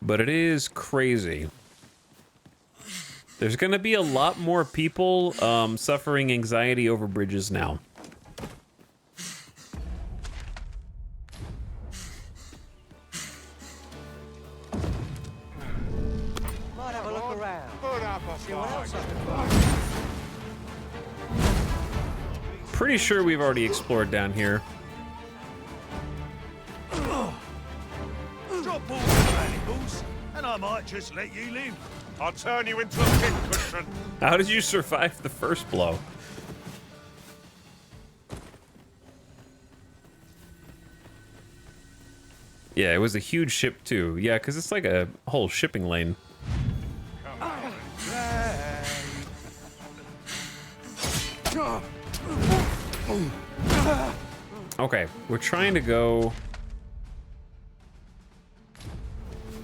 But it is crazy. There's gonna be a lot more people suffering anxiety over bridges now. Might have a look around. See what else I can find. Pretty sure we've already explored down here. Drop all the valuables, and I might just let you live. I'll turn you into a pincushion. How did you survive the first blow? Yeah, it was a huge ship too. Yeah, because it's like a whole shipping lane. Okay, we're trying to go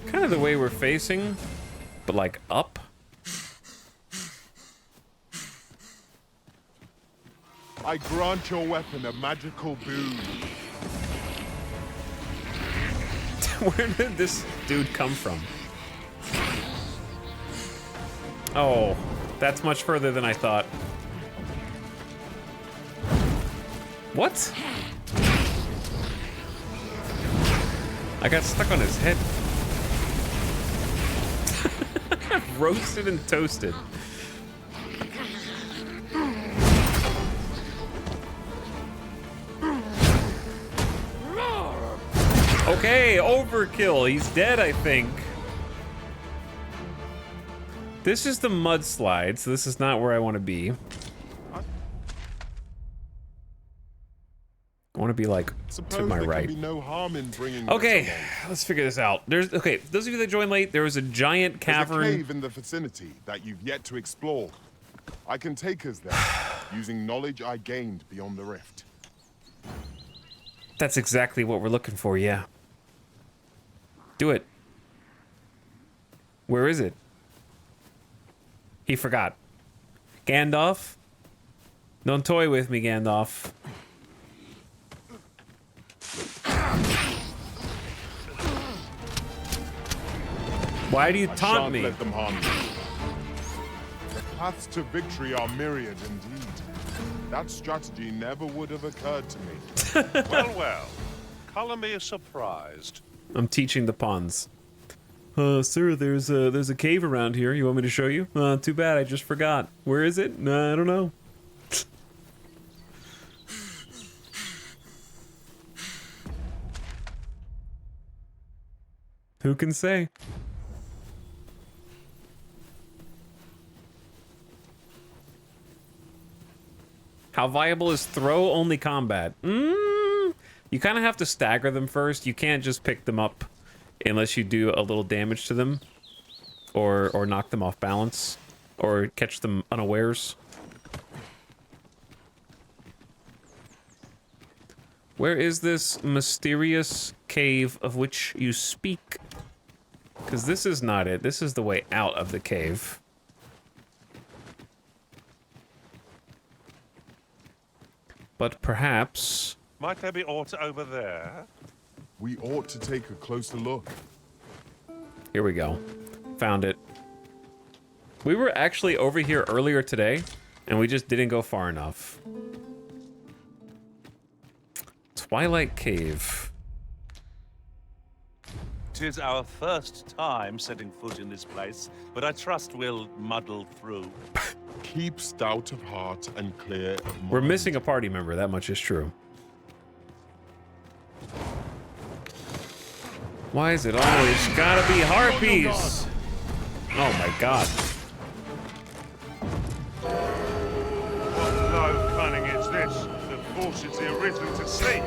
kind of the way we're facing, but like up. I grant your weapon a magical boon. Where did this dude come from? Oh, that's much further than I thought. What? I got stuck on his head. Roasted and toasted. Okay, overkill. He's dead, I think. This is the mudslide, so this is not where I want to be. I want want to be like to my right. Be no harm in bringing Okay, let's figure this out. Okay, those of you that joined late, there was a giant cavern. There's a cave in the vicinity that you've yet to explore. I can take us there, using knowledge I gained beyond the rift. That's exactly what we're looking for, yeah. Do it. Where is it? He forgot. Gandalf? Don't toy with me, Gandalf. Why do you taunt me? Let them harm you. The paths to victory are myriad indeed. That strategy never would have occurred to me. Well, well. Color me surprised. I'm teaching the pawns. Sir, there's a cave around here. You want me to show you? Too bad, I just forgot. Where is it? I don't know. Who can say? How viable is throw-only combat? You kind of have to stagger them first. You can't just pick them up unless you do a little damage to them, or knock them off balance, or catch them unawares. Where is this mysterious cave of which you speak? Because this is not it. This is the way out of the cave. But perhaps... Might there be aught over there? We ought to take a closer look. Here we go. Found it. We were actually over here earlier today, and we just didn't go far enough. Twilight Cave. 'Tis our first time setting foot in this place, but I trust we'll muddle through. Keep stout of heart and clear of mind. We're missing a party member, that much is true. Why is it always gotta be harpies? Oh my god. What low cunning is this that forces the arisen to sleep?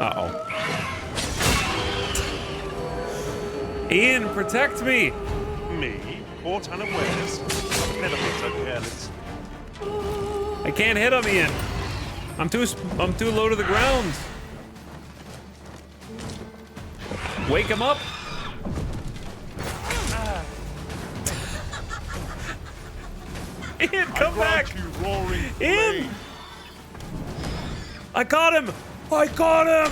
Uh-oh. Ian, protect me! Me? Caught unawares? I've never been so careless. I can't hit him, Ian. I'm too low to the ground. Wake him up. Ian, come back! Ian! I caught him! I caught him!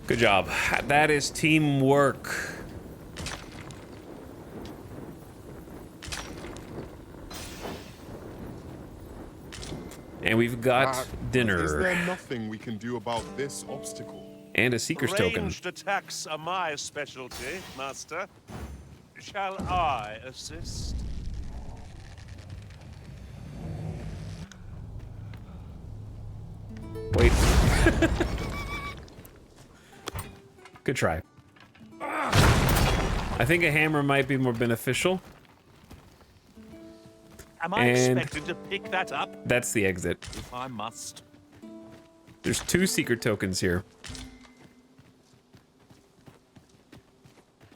Good job. That is teamwork. And we've got dinner. Is there nothing we can do about this obstacle? And a Seeker's token. Ranged attacks are my specialty, Master. Shall I assist? Wait. Good try. I think a hammer might be more beneficial. Am I And expected to pick that up? that's the exit. If I must. There's 2 secret tokens here.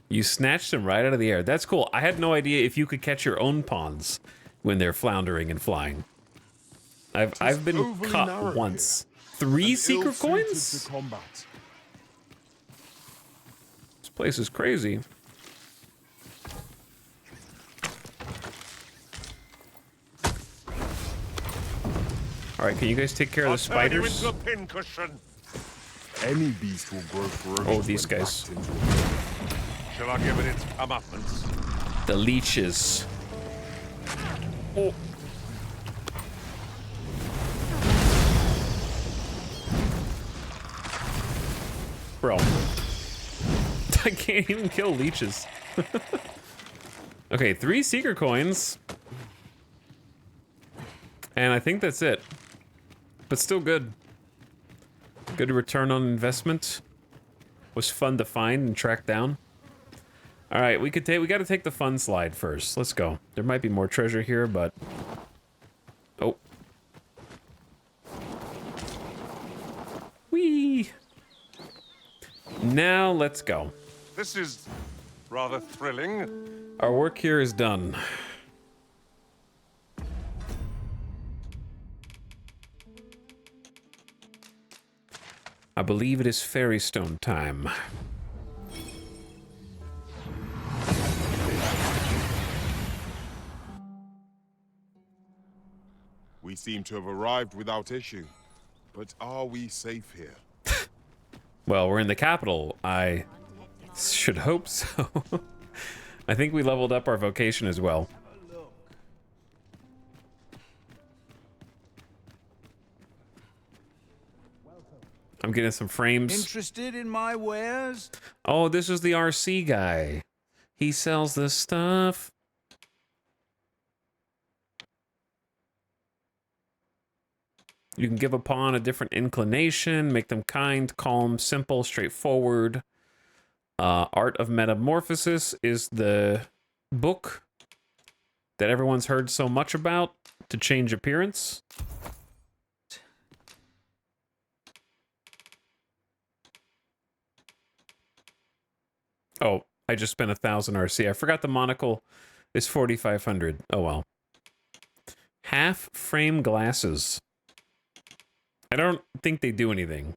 You snatched them right out of the air. That's cool. I had no idea if you could catch your own pawns when they're floundering and flying. I've been caught once. 3 secret coins? This place is crazy. All right, can you guys take care of the spiders? Turn you into a pincushion. Any beast will grow ferocious. Oh, these guys. Shall I give it its comeuppance? The leeches. Oh. Bro. I can't even kill leeches. Okay, 3 secret coins. And I think that's it. But still good. Good return on investment. Was fun to find and track down. All right, we gotta take the fun slide first. Let's go. There might be more treasure here, but Now, let's go. This is rather thrilling. Our work here is done. I believe it is fairy stone time. We seem to have arrived without issue. But are we safe here? Well, we're in the capital. I should hope so. I think we leveled up our vocation as well. I'm getting some frames. Interested in my wares? Oh, this is the RC guy. He sells this stuff. You can give a pawn a different inclination, make them kind, calm, simple, straightforward. Art of Metamorphosis is the book that everyone's heard so much about to change appearance. Oh, I just spent 1,000 RC. I forgot the monocle is 4,500. Oh well. Half frame glasses. I don't think they do anything.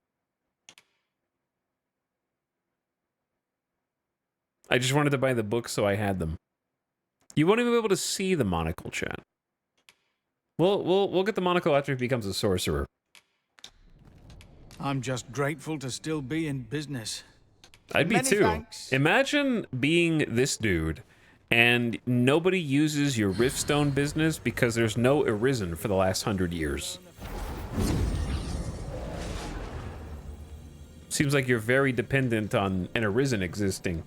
I just wanted to buy the book, so I had them. You won't even be able to see the monocle, chat. We'll get the monocle after he becomes a sorcerer. I'm just grateful to still be in business. I'd be Many too. thanks. Imagine being this dude and nobody uses your Riftstone business because there's no Arisen for the last 100 years. Seems like you're very dependent on an Arisen existing.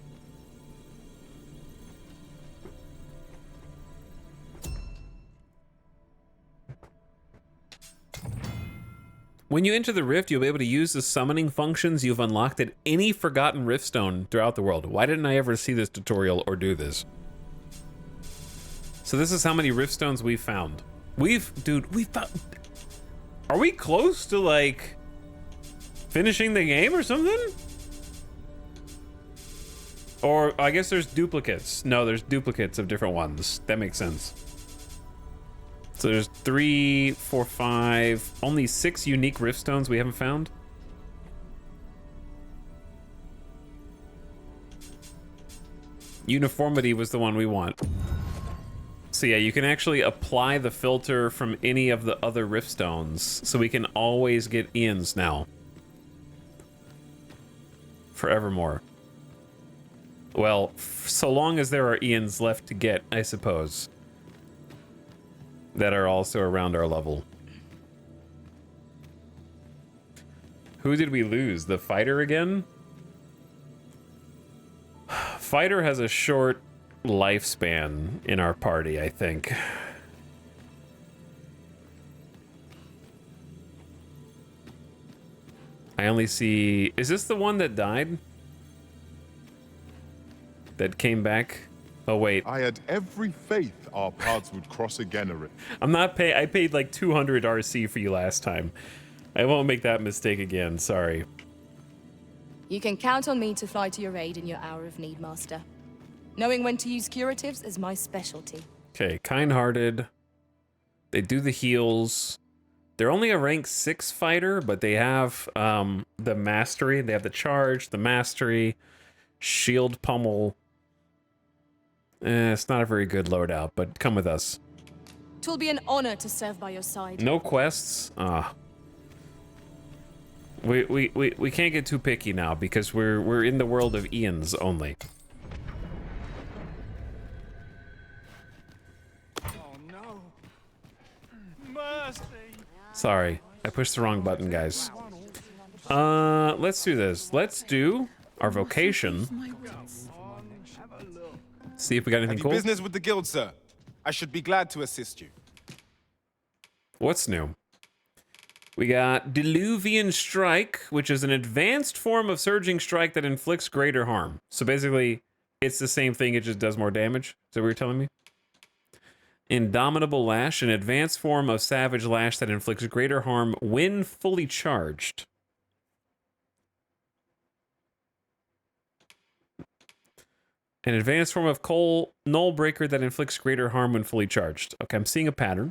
When you enter the Rift, you'll be able to use the summoning functions you've unlocked at any forgotten Riftstone throughout the world. Why didn't I ever see this tutorial or do this? So this is how many Riftstones we've found. Dude, we found... Are we close to, like, finishing the game or something? Or, I guess there's duplicates. No, there's duplicates of different ones. That makes sense. So there's 3, 4, 5, only 6 unique Riftstones we haven't found. Uniformity was the one we want. So yeah, you can actually apply the filter from any of the other Riftstones, so we can always get Ians now. Forevermore. Well, so long as there are Ians left to get, I suppose. That are also around our level. Who did we lose? The fighter again? Fighter has a short lifespan in our party, I think. I only see... Is this the one that died? That came back? Oh, wait. I had every faith our paths would cross again. I'm not pay. I paid like 200 RC for you last time. I won't make that mistake again. Sorry. You can count on me to fly to your aid in your hour of need, Master. Knowing when to use curatives is my specialty. Okay, kind-hearted. They do the heals. They're only a rank 6 fighter, but they have the mastery. They have the charge, the mastery, shield pummel. It's not a very good loadout, but come with us. 'Twill be an honor to serve by your side. No quests? We can't get too picky now because we're in the world of Ians only. Oh no. Mercy. Sorry, I pushed the wrong button, guys. Let's do this. Let's do our vocation. See if we got anything cool. Business with the guild, sir. I should be glad to assist you. What's new? We got Diluvian Strike, which is an advanced form of Surging Strike that inflicts greater harm. So basically, it's the same thing, it just does more damage. Is that what you're telling me? Indomitable Lash, an advanced form of Savage Lash that inflicts greater harm when fully charged. An advanced form of coal null breaker that inflicts greater harm when fully charged. Okay, I'm seeing a pattern.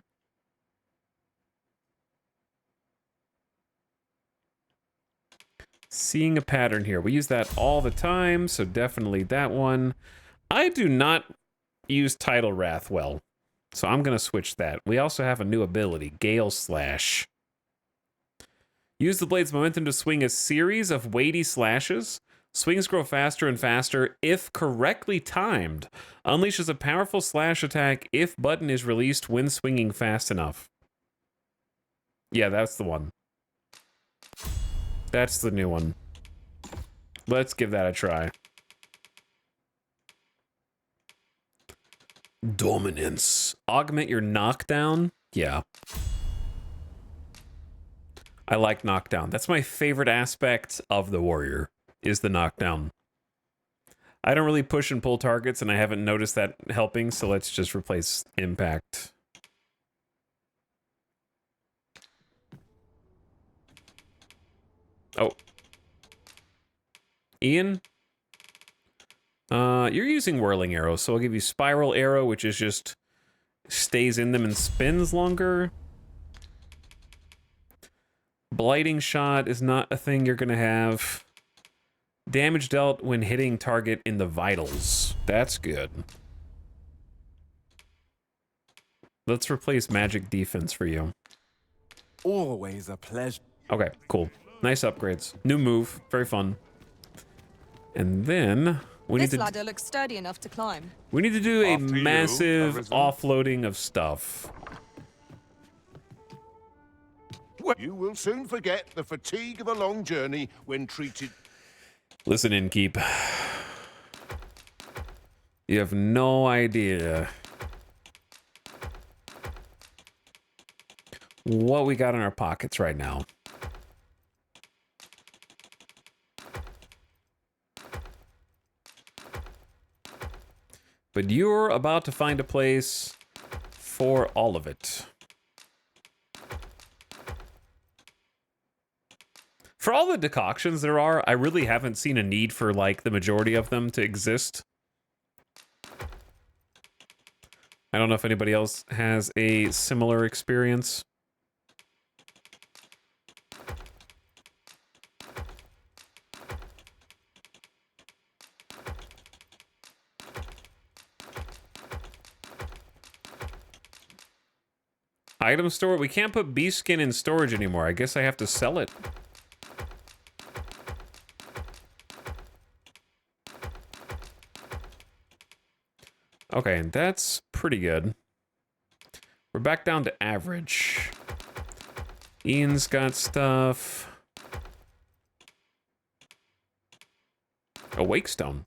Seeing a pattern here. We use that all the time, so definitely that one. I do not use Tidal Wrath well, so I'm going to switch that. We also have a new ability, Gale Slash. Use the blade's momentum to swing a series of weighty slashes. Swings grow faster and faster if correctly timed. Unleashes a powerful slash attack if button is released when swinging fast enough. Yeah, that's the one. That's the new one. Let's give that a try. Dominance. Augment your knockdown? Yeah. I like knockdown. That's my favorite aspect of the warrior, is the knockdown. I don't really push and pull targets, and I haven't noticed that helping, so let's just replace impact. Oh. Ian? You're using whirling arrow, so I'll give you spiral arrow, which is just stays in them and spins longer. Blighting shot is not a thing you're gonna have. Damage dealt when hitting target in the vitals. That's good. Let's replace magic defense for you. Always a pleasure. Okay, cool. Nice upgrades. New move. Very fun. And then we This need to ladder looks sturdy enough to climb. we need to do a After you, massive Arisen. offloading of stuff. You will soon forget the fatigue of a long journey when treated. Listen, Innkeep. You have no idea what we got in our pockets right now. But you're about to find a place for all of it. For all the decoctions there are, I really haven't seen a need for, like, the majority of them to exist. I don't know if anybody else has a similar experience. Item store? We can't put beast skin in storage anymore. I guess I have to sell it. Okay, and that's pretty good. We're back down to average. Ian's got stuff. A wake stone.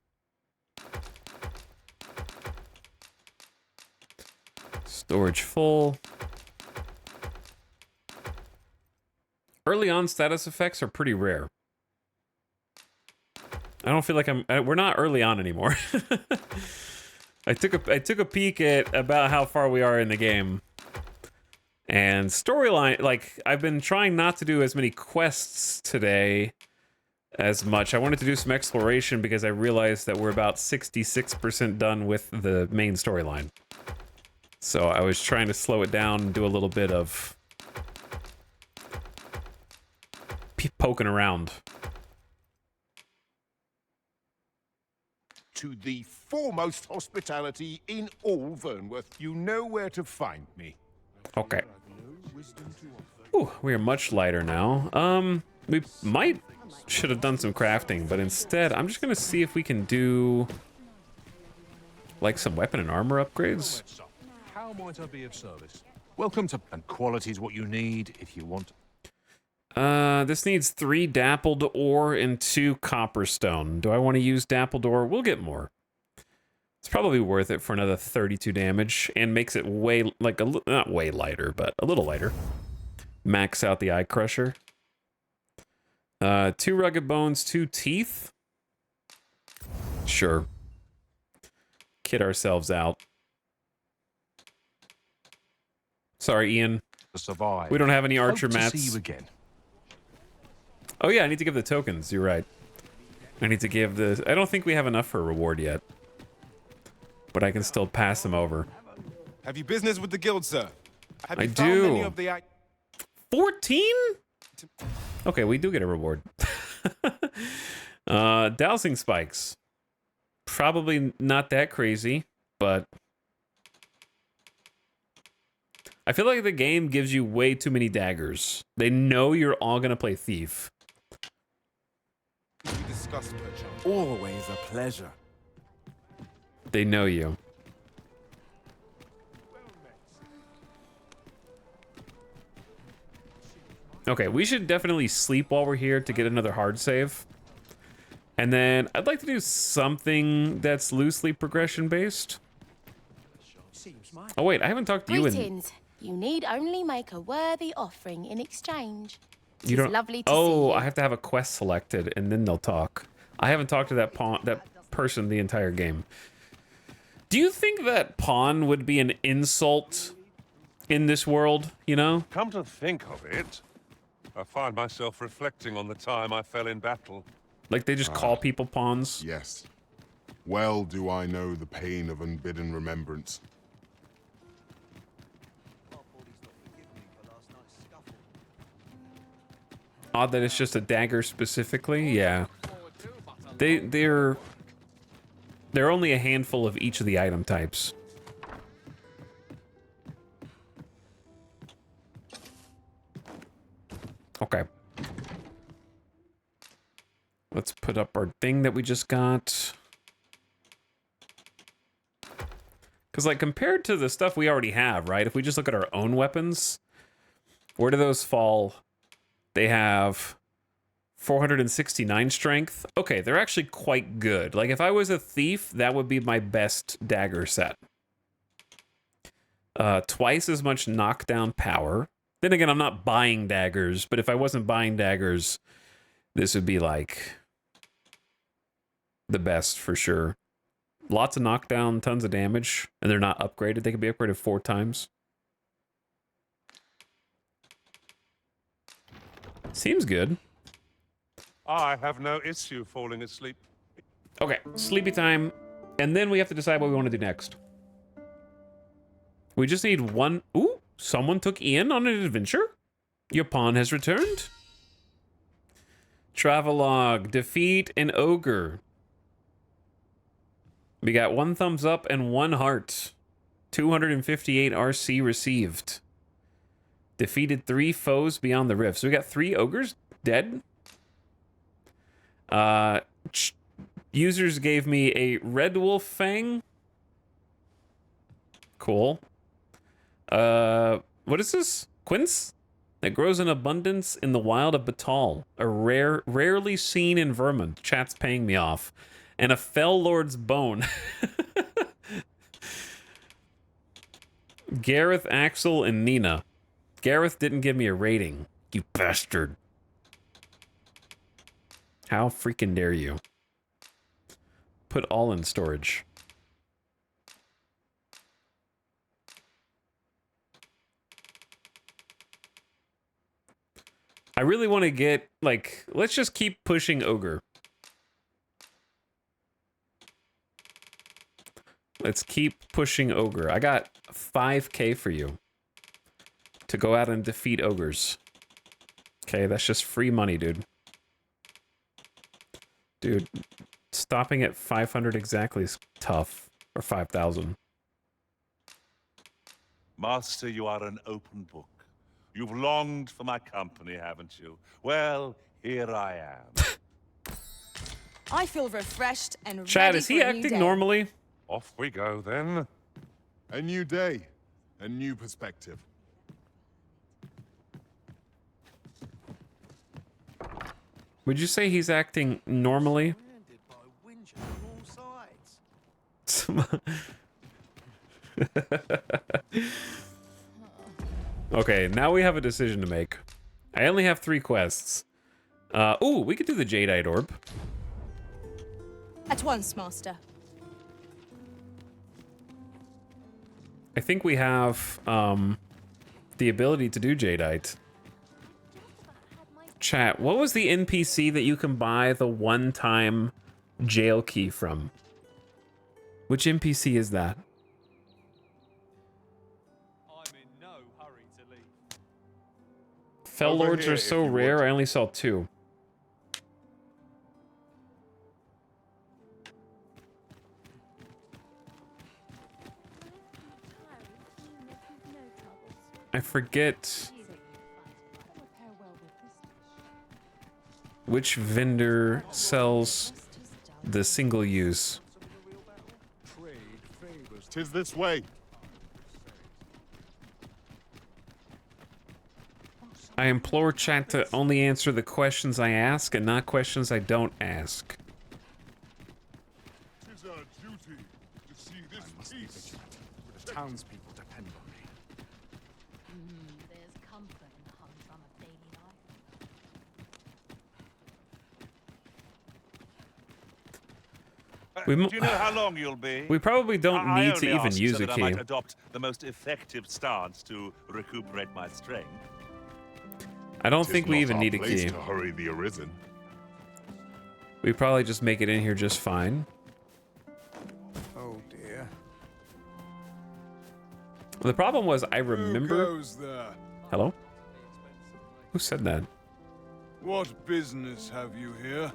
Storage full. Early on status effects are pretty rare. I don't feel like we're not early on anymore. I took a peek at about how far we are in the game. And storyline, like, I've been trying not to do as many quests today as much. I wanted to do some exploration because I realized that we're about 66% done with the main storyline. So I was trying to slow it down and do a little bit of poking around. To the foremost hospitality in all Vernworth. You know where to find me. Okay. Ooh, we are much lighter now. We should have done some crafting, but instead, I'm just gonna see if we can do like some weapon and armor upgrades. How might I be of service? Welcome to... And quality is what you need if you want. This needs 3 dappled ore and 2 copper stone. Do I want to use dappled ore? We'll get more. It's probably worth it for another 32 damage and makes it way, like, not way lighter, but a little lighter. Max out the eye crusher. 2 rugged bones, 2 teeth. Sure. Kid ourselves out. Sorry, Ian. To survive. We don't have any archer Hope to mats. see you again. Oh yeah, I need to give the tokens. You're right. I need to give the... I don't think we have enough for a reward yet. but I can still pass them over. Have you business with the guild, sir? Have I you found many do. of the 14? Okay, we do get a reward. Dowsing spikes. Probably not that crazy, but I feel like the game gives you way too many daggers. They know you're all gonna play thief. Always a pleasure. They know you. Okay, we should definitely sleep while we're here to get another hard save. And then I'd like to do something that's loosely progression based. Oh wait, I haven't talked to you in... Greetings. You need only make a worthy offering in exchange. You don't... Lovely to oh, see you. I have to have a quest selected and then they'll talk. I haven't talked to that person the entire game. Do you think that pawn would be an insult in this world, you know? Come to think of it, I find myself reflecting on the time I fell in battle. Like they just call people pawns? Yes. Well do I know the pain of unbidden remembrance. Odd that it's just a dagger specifically. Yeah. They're only a handful of each of the item types. Okay. Let's put up our thing that we just got. Because, like, compared to the stuff we already have, right? If we just look at our own weapons, where do those fall? They have 469 strength. Okay, they're actually quite good. Like, if I was a thief, that would be my best dagger set. Twice as much knockdown power. Then again, I'm not buying daggers, but if I wasn't buying daggers, this would be, like, the best for sure. Lots of knockdown, tons of damage, and they're not upgraded. They can be upgraded 4 times. Seems good. I have no issue falling asleep. Okay, sleepy time, and then we have to decide what we want to do next. We just need one... Ooh, someone took Ian on an adventure? Your pawn has returned. Travelogue, defeat an ogre. We got 1 thumbs up and 1 heart. 258 RC received. Defeated 3 foes beyond the rift. So we got 3 ogres dead. Users gave me a red wolf fang. Cool. What is this? Quince? That grows in abundance in the wild of Batal. A rarely seen in Vermont. Chat's paying me off. And a fell lord's bone. Gareth, Axel, and Nina. Gareth didn't give me a rating. You bastard. How freaking dare you? Put all in storage. I really want to get, like, let's just keep pushing ogre. Let's keep pushing ogre. I got 5k for you to go out and defeat ogres. Okay, that's just free money, dude. Dude, stopping at 500 exactly is tough. Or 5,000. Master, you are an open book. You've longed for my company, haven't you? Well, here I am. I feel refreshed and Chad, ready is he for a new acting day. normally? Off we go, then. A new day, a new perspective. Would you say he's acting normally? Okay, now we have a decision to make. I only have 3 quests. Ooh, we could do the Jadeite Orb. At once, Master. I think we have the ability to do Jadeite. Chat, what was the NPC that you can buy the one-time jail key from? Which NPC is that? Fell Over Lords here, are if so you rare, would. I only saw 2. I forget which vendor sells the single use. Tis this way. I implore chat to only answer the questions I ask and not questions I don't ask. Tis our duty to see this peace. The townspeople depend on me. There's comfort in the humdrum of daily life. We Do you know how long you'll be? We probably don't I need to only even ask use so a that I key. might adopt the most effective stance to recuperate my strength. I don't Tis think we not even our need a place key. to hurry the arisen. We probably just make it in here just fine. Oh dear. The problem was I remember. Who goes there? Hello? Who said that? What business have you here?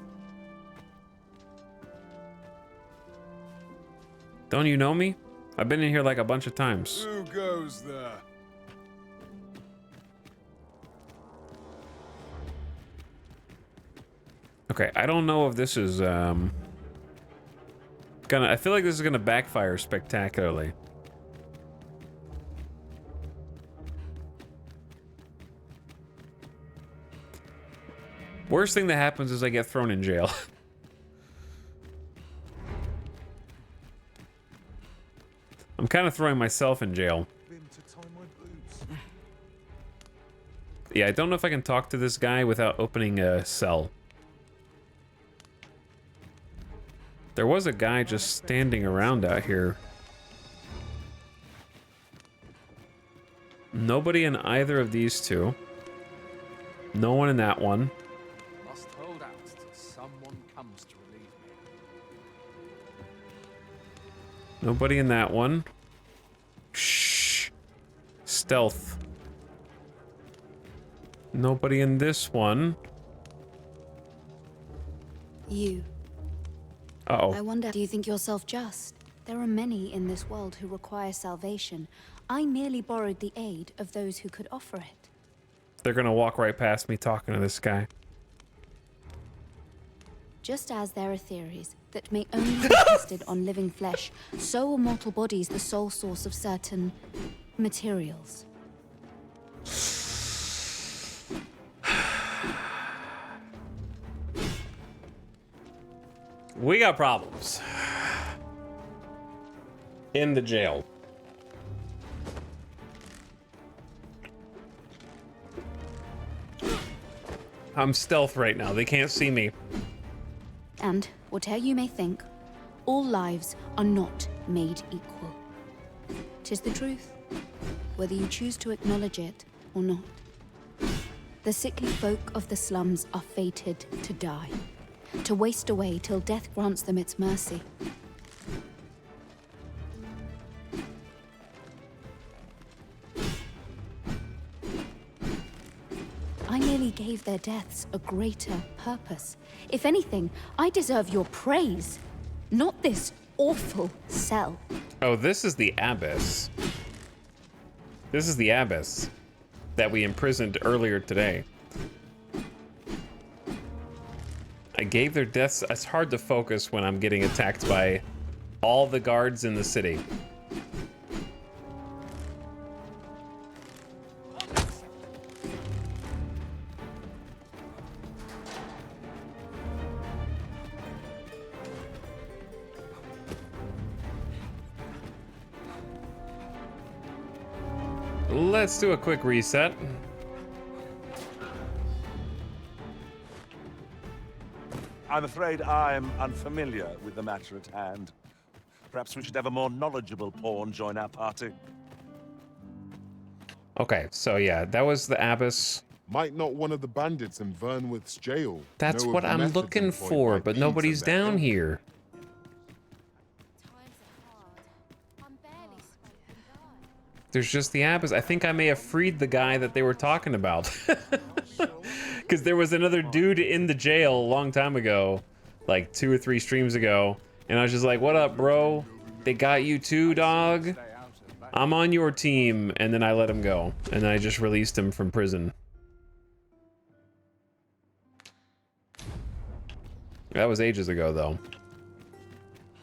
Don't you know me? I've been in here like a bunch of times. Who goes there? Okay, I don't know if this is gonna. I feel like this is gonna backfire spectacularly. Worst thing that happens is I get thrown in jail. I'm kind of throwing myself in jail. Yeah, I don't know if I can talk to this guy without opening a cell. There was a guy just standing around out here. Nobody in either of these two. No one in that one. Must hold out till someone comes to relieve me. Nobody in that one. Shh. Stealth. Nobody in this one. You. Uh-oh. I wonder, do you think yourself just? There are many in this world who require salvation. I merely borrowed the aid of those who could offer it. They're gonna walk right past me talking to this guy. Just as there are theories that may only be tested on living flesh, so are mortal bodies the sole source of certain materials. We got problems. In the jail. I'm stealth right now. They can't see me. And, whatever you may think, all lives are not made equal. 'Tis the truth, whether you choose to acknowledge it or not. The sickly folk of the slums are fated to die, to waste away till death grants them its mercy. I merely gave their deaths a greater purpose. If anything, I deserve your praise, not this awful cell. Oh, this is the Abyss. This is the Abyss that we imprisoned earlier today. I gave their deaths. It's hard to focus when I'm getting attacked by all the guards in the city. Let's do a quick reset. I'm afraid I'm unfamiliar with the matter at hand. Perhaps we should have a more knowledgeable pawn join our party. Okay, so yeah, that was the Abyss. Might not one of the bandits in Vernworth's jail That's know of what the I'm methods looking employed for, by but thieves nobody's and their down ilk? here. There's just the abyss. I think I may have freed the guy that they were talking about. Because there was another dude in the jail a long time ago, like 2 or 3 streams ago, and I was just like, what up, bro? They got you too, dog? I'm on your team. And then I let him go. And then I just released him from prison. That was ages ago, though.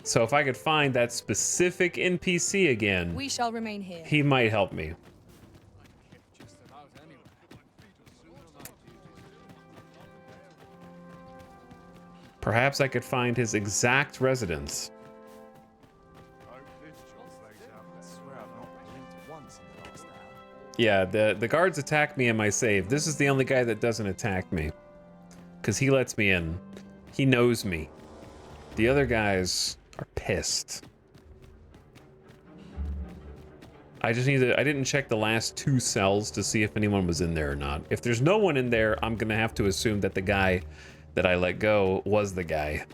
So if I could find that specific NPC again, We shall remain here. he might help me. Perhaps I could find his exact residence. Yeah, the guards attack me in my save. This is the only guy that doesn't attack me. Because he lets me in. He knows me. The other guys are pissed. I just need to... I didn't check the last 2 cells to see if anyone was in there or not. If there's no one in there, I'm gonna have to assume that the guy that I let go was the guy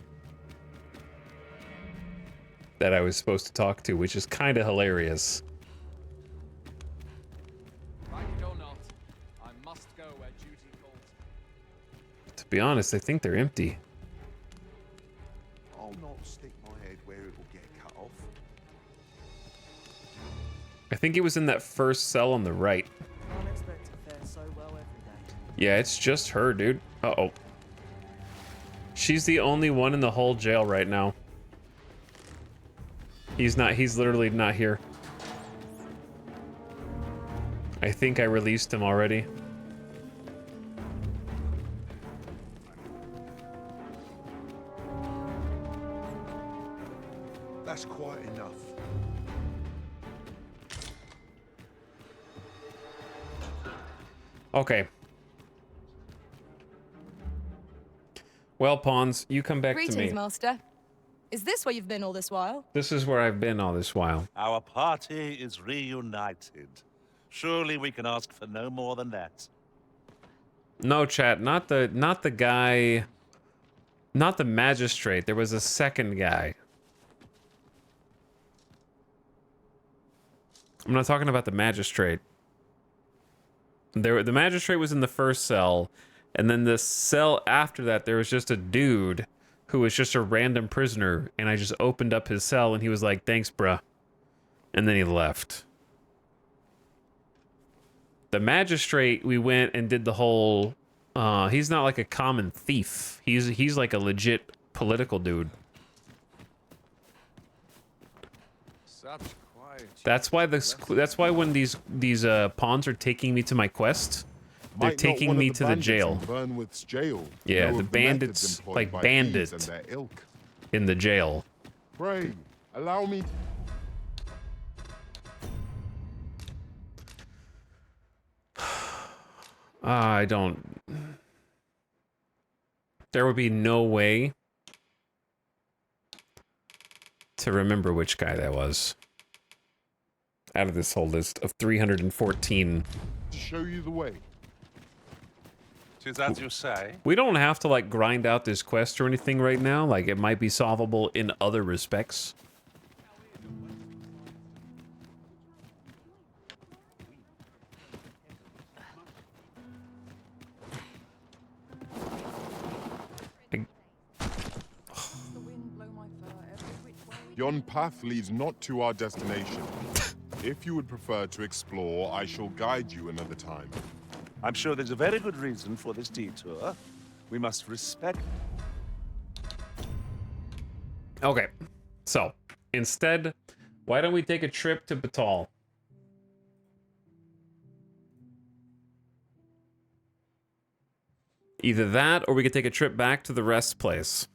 that I was supposed to talk to, which is kind of hilarious. To be honest, I think they're empty. I'll not stick my head where it will get cut off. I think it was in that first cell on the right. Can't expect to fare so well every day. Yeah, it's just her, dude. Uh-oh. She's the only one in the whole jail right now. He's literally not here. I think I released him already. That's quite enough. Okay. Well, Pawns, you come back Greetings, to me. Master. Is this where you've been all this while? This is where I've been all this while. Our party is reunited. Surely we can ask for no more than that. No, chat, not the guy, not the magistrate. There was a second guy. I'm not talking about the magistrate. The magistrate was in the first cell, and then the cell after that, there was just a dude who was just a random prisoner, and I just opened up his cell, and he was like, "Thanks, bruh," and then he left. The magistrate, we went and did the whole. He's not like a common thief. He's like a legit political dude. That's why when these pawns are taking me to my quest, they're taking me to the jail. Yeah, the bandits, like bandits in the jail. Pray, allow me. I don't. There would be no way to remember which guy that was out of this whole list of 314. Show you the way. 'Tis as you say. We don't have to like grind out this quest or anything right now. Like it might be solvable in other respects. Yon path leads not to our destination. If you would prefer to explore, I shall guide you another time. I'm sure there's a very good reason for this detour. We must respect... Okay, so instead, why don't we take a trip to Batal? Either that, or we could take a trip back to the rest place.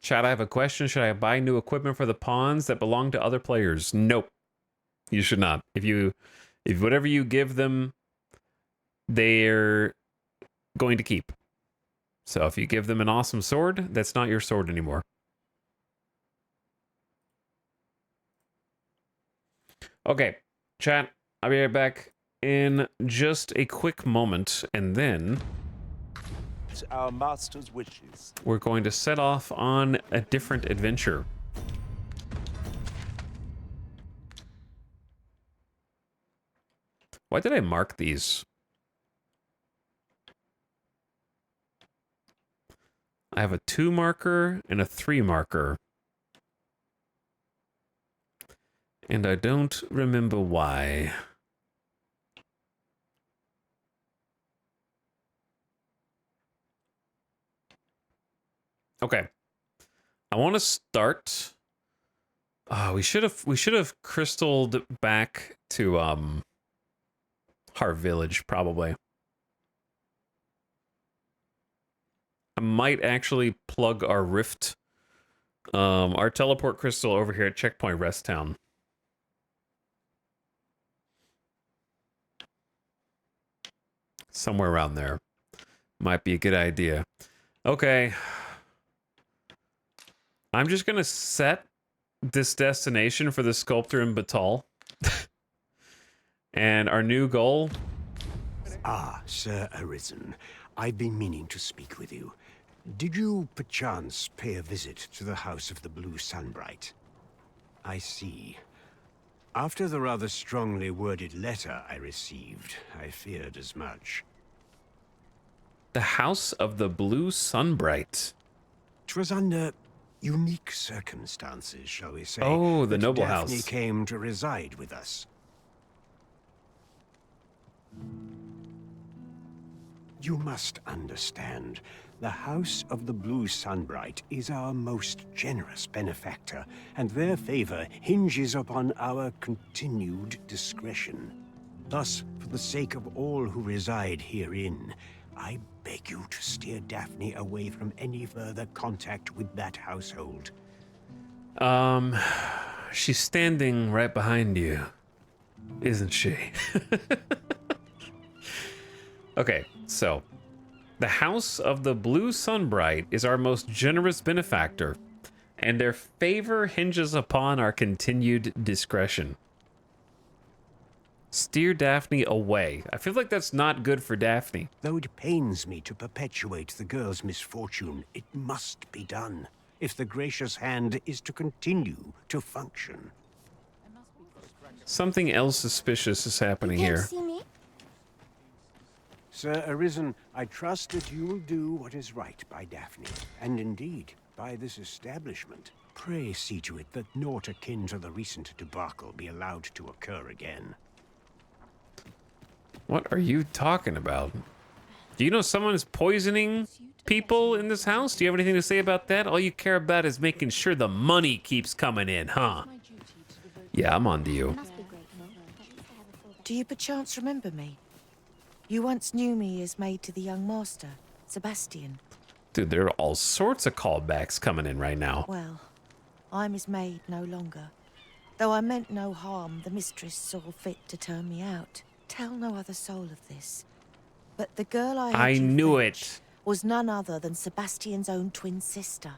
Chat, I have a question. Should I buy new equipment for the pawns that belong to other players? Nope. You should not. If whatever you give them, they're going to keep. So if you give them an awesome sword, that's not your sword anymore. Okay, chat, I'll be right back in just a quick moment, and then await our master's wishes. We're going to set off on a different adventure. Why did I mark these? I have a 2 marker and a 3 marker. And I don't remember why. Okay. I want to start. We should have crystalled back to our village probably. I might actually plug our rift, our teleport crystal over here at Checkpoint Rest Town. Somewhere around there. Might be a good idea. Okay. I'm just gonna set this destination for the sculptor in Batal. And our new goal. Ah, Sir Arisen. I've been meaning to speak with you. Did you, perchance, pay a visit to the House of the Blue Sunbright? I see. After the rather strongly worded letter I received, I feared as much. The House of the Blue Sunbright. 'Twas under unique circumstances, shall we say. Oh, the that noble Daphne house. came to reside with us. You must understand, the House of the Blue Sunbright is our most generous benefactor, and their favor hinges upon our continued discretion. Thus, for the sake of all who reside herein, I beg you to steer Daphne away from any further contact with that household. She's standing right behind you, isn't she? Okay, so the House of the Blue Sunbright is our most generous benefactor, and their favor hinges upon our continued discretion. Steer Daphne away. I feel like that's not good for Daphne. Though it pains me to perpetuate the girl's misfortune, it must be done, if the gracious hand is to continue to function. Something else suspicious is happening here. See me? Sir Arisen, I trust that you will do what is right by Daphne, and indeed, by this establishment. Pray see to it that naught akin to the recent debacle be allowed to occur again. What are you talking about? Do you know someone is poisoning people in this house? Do you have anything to say about that? All you care about is making sure the money keeps coming in, huh? Yeah, I'm on to you. Do you perchance remember me? You once knew me as maid to the young master, Sebastian. Dude, there are all sorts of callbacks coming in right now. Well, I'm his maid no longer. Though I meant no harm, the mistress saw fit to turn me out. Tell no other soul of this. But the girl I knew it. Was none other than Sebastian's own twin sister.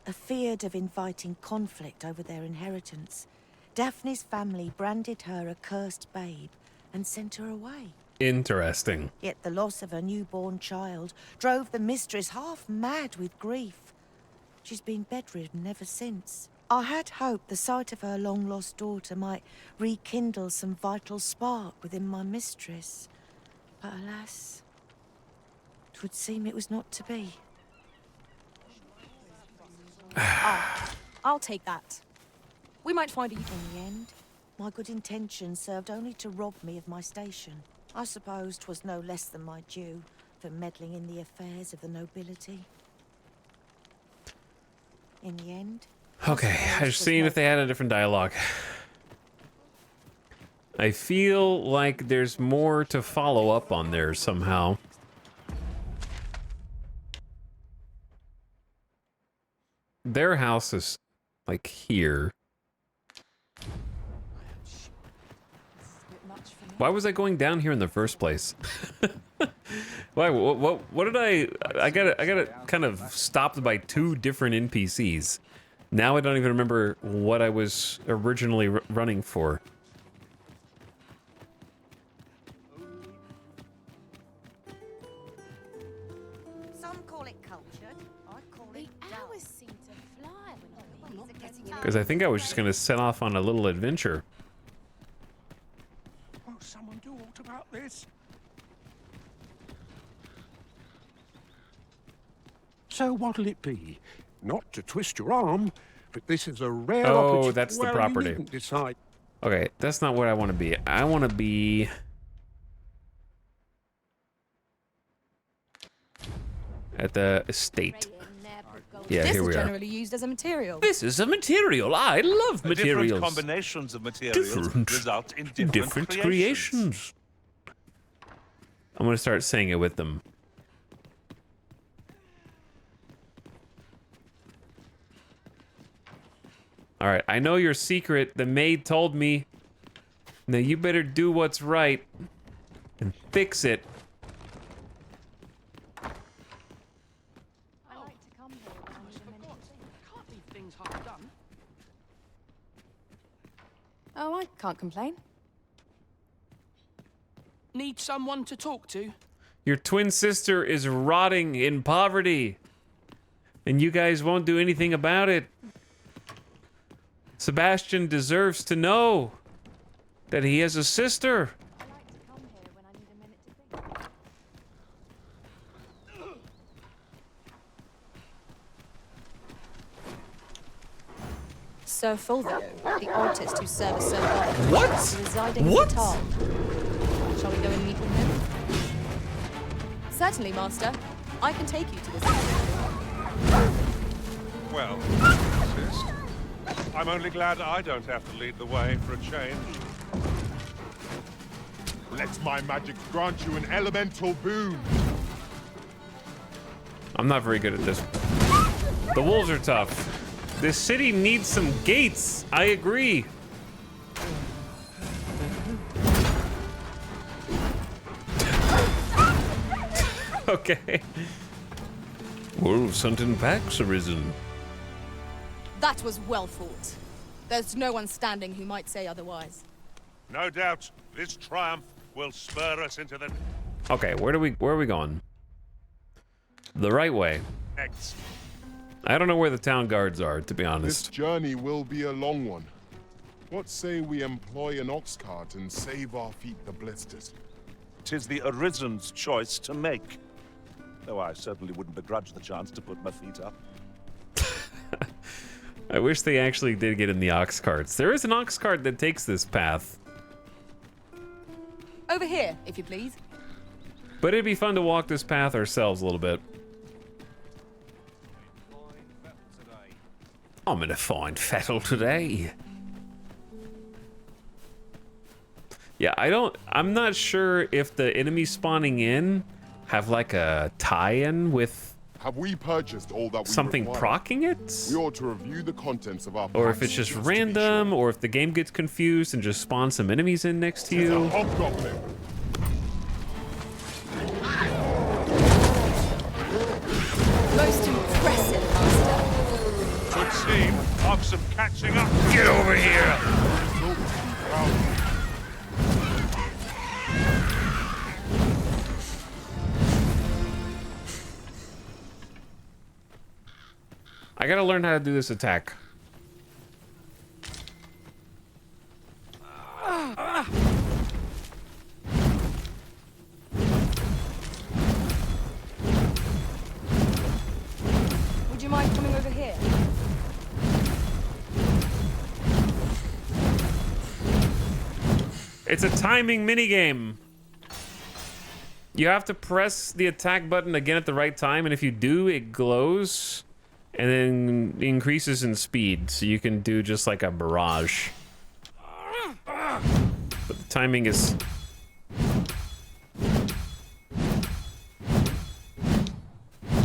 Afeared of inviting conflict over their inheritance, Daphne's family branded her a cursed babe and sent her away. Interesting. Yet the loss of her newborn child drove the mistress half mad with grief. She's been bedridden ever since. I had hoped the sight of her long-lost daughter might rekindle some vital spark within my mistress. But alas, 'twould seem it was not to be. I'll take that. We might find a... In the end, my good intentions served only to rob me of my station. I suppose 'twas no less than my due for meddling in the affairs of the nobility. In the end... Okay, I was seeing if they had a different dialogue. I feel like there's more to follow up on there somehow. Their house is like here. Why was I going down here in the first place? Why? What did I got kind of stopped by 2 different NPCs. Now I don't even remember what I was originally running for. Some call it cultured. I call it dull. Hours seem to fly when I'm not getting Because I think I was just going to set off on a little adventure. Won't someone do aught about this? So what'll it be? Not to twist your arm, but this is a rare opportunity. Oh, that's the Well, property. You needn't decide. Okay, that's not what I want to be. I want to be... at the estate. Yeah, this here is we are. generally used as a material. This is a material. I love materials. Different combinations of materials result in different creations. I'm going to start saying it with them. All right, I know your secret. The maid told me. Now you better do what's right and fix it. Oh, I can't complain. Need someone to talk to? Your twin sister is rotting in poverty, and you guys won't do anything about it. Sebastian deserves to know that he has a sister. Sir Fulvio, the artist who serves Sir Bob, What? is residing What? in the town. Shall we go and meet with him? Certainly, Master. I can take you to this. Well, insist. I'm only glad I don't have to lead the way for a change. Let my magic grant you an elemental boon. I'm not very good at this. The wolves are tough. This city needs some gates. I agree. Okay. Wolves hunting packs arisen. That was well fought. There's no one standing who might say otherwise. No doubt, this triumph will spur us into the Okay, where are we going? The right way. next. I don't know where the town guards are, to be This honest. journey will be a long one. What say we employ an ox cart and save our feet the blisters? 'Tis the Arisen's choice to make. Though I certainly wouldn't begrudge the chance to put my feet up. I wish they actually did get in the ox carts. There is an ox cart that takes this path. Over here, if you please. But it'd be fun to walk this path ourselves a little bit. I'm gonna find Fettle today. Yeah, I'm not sure if the enemies spawning in have like a tie-in with Have we purchased all that we something require? proccing it? We ought to review the contents of our Or if packs it's just to be random, or if the game gets confused and just spawns some enemies in next to sure. It's a you. hobgoblin. Most impressive, Master. Would seem of some catching up. Get over here! I gotta learn how to do this attack. Would you mind coming over here? It's a timing minigame. You have to press the attack button again at the right time, and if you do, it glows and then increases in speed, so you can do just like a barrage. But the timing is...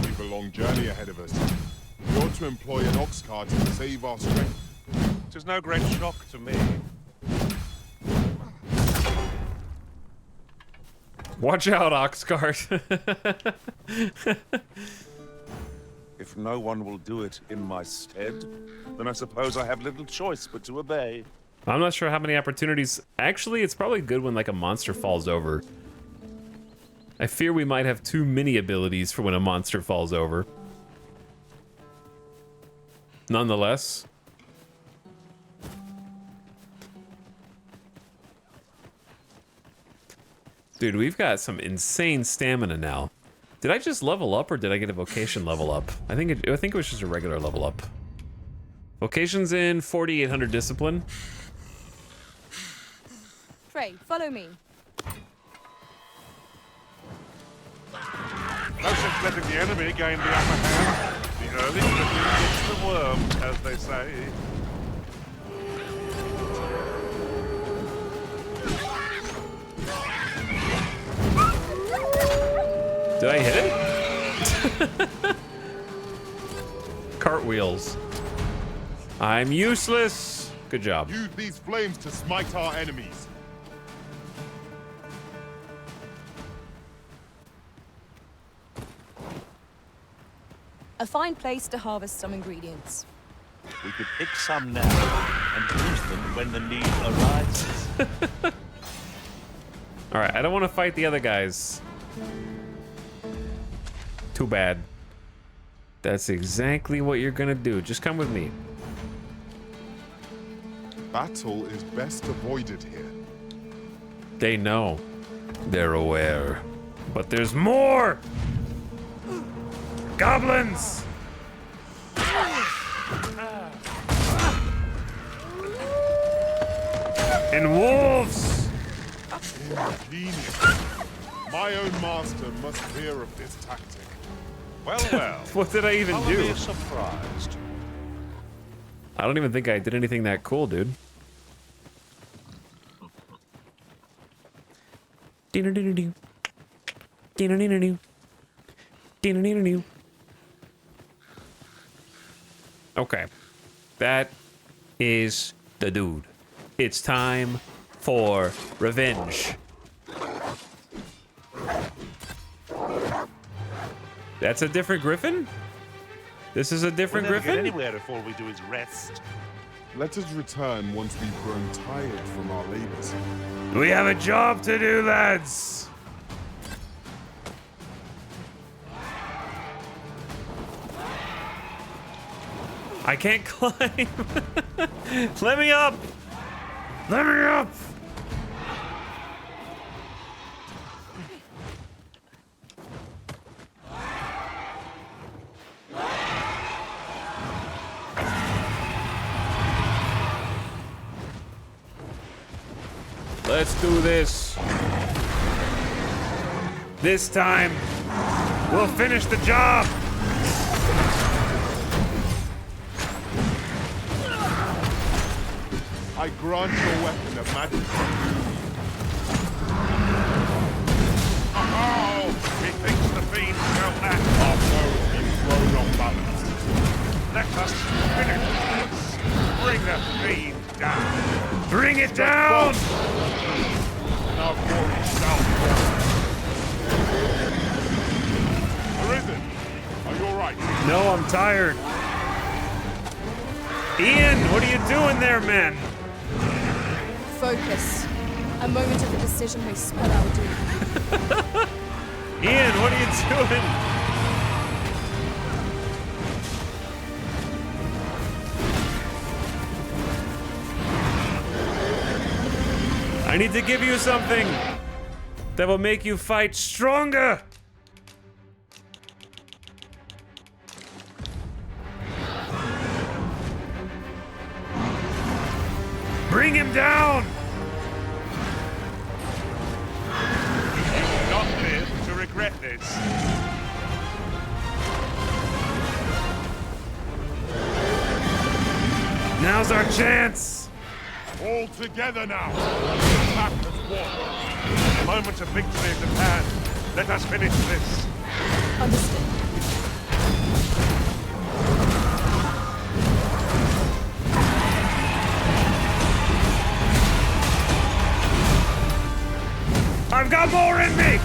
We've a long journey ahead of us. We ought to employ an ox cart and save our strength. 'Tis no great shock to me. Watch out, Oxcart. If no one will do it in my stead, then I suppose I have little choice but to obey. I'm not sure how many opportunities... Actually, it's probably good when like a monster falls over. I fear we might have too many abilities for when a monster falls over. Nonetheless. Dude, we've got some insane stamina now. Did I just level up or did I get a vocation level up? I think it was just a regular level up. Vocation's in 4,800 discipline. Frey, follow me. No sense letting the enemy gain the upper hand. The early griffin gets the worm, as they say. Did I hit it? Cartwheels. I'm useless. Good job. Use these flames to smite our enemies. A fine place to harvest some ingredients. We could pick some now and use them when the need arises. All right, I don't want to fight the other guys. Too bad. That's exactly what you're gonna do. Just come with me. Battle is best avoided here. They know. They're aware. But there's more! Goblins! And wolves! Ingenious. My own master must hear of this tactic. Well, well. What did I even I'll do? be surprised. I don't even think I did anything that cool, dude. Okay. That is the dude. It's time for revenge. That's a different griffin? This is a different We'll never griffin? get anywhere if all we do is rest. Let us return once we've grown tired from our labors. We have a job to do, lads. I can't climb. Let me up. Let me up. Let's do this. This time, we'll finish the job. I grant your weapon a magic. Oh, methinks the fiend felt that. Our foe has been thrown off balance. Let us finish this. Bring the fiend down. Bring it down! Now glory shall fall. Arisen, are you alright? No, I'm tired. Ian, what are you doing there, man? Focus. A moment of indecision may spell our doom. Ian, what are you doing? I need to give you something that will make you fight stronger. Bring him down! You will not live to regret this. Now's our chance! All together now. Back as one. The moment of victory is at hand. Let us finish this. Understood. I've got more in me!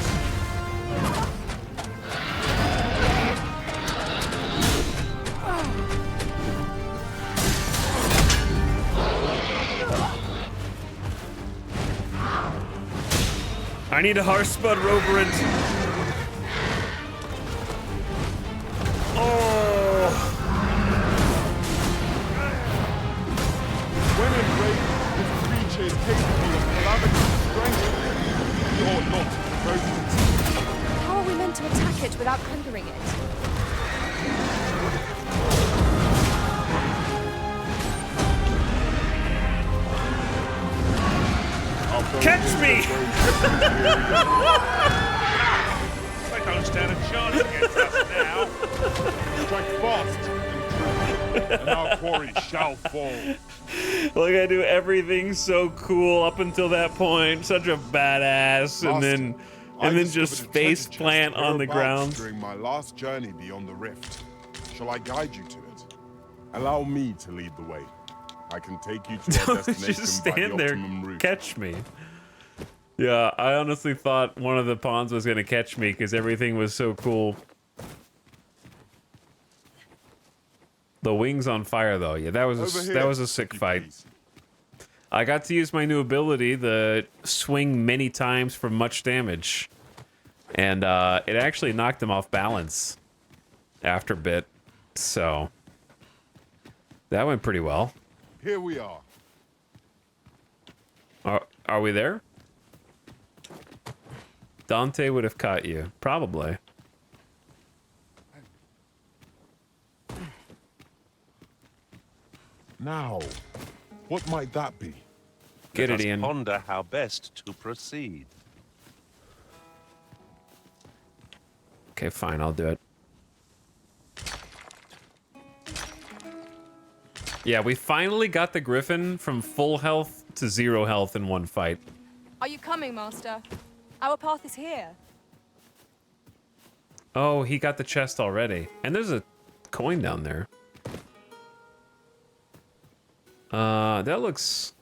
I need a Harspud Roberant. Catch me! They don't stand a chance against us now. Strike fast and true, and our quarry shall fall. Like I do everything so cool up until that point, such a badass, and then just face plant on the ground. During my last journey beyond the rift, shall I guide you to it? Allow me to lead the way. I can take you to our Don't destination just by stand the there, optimum route. catch me. Yeah, I honestly thought one of the pawns was gonna catch me because everything was so cool. The wings on fire though, yeah, that was a sick fight. I got to use my new ability, the swing many times for much damage, and it actually knocked him off balance after a bit, so that went pretty well. Here we are. Are we there? Dante would have caught you, probably. Now, what might that be? Get Let it us in. Ponder how best to proceed. Okay, fine, I'll do it. Yeah, we finally got the Griffin from full health to 0 health in one fight. Are you coming, Master? Our path is here. Oh, he got the chest already. And there's a coin down there. That looks...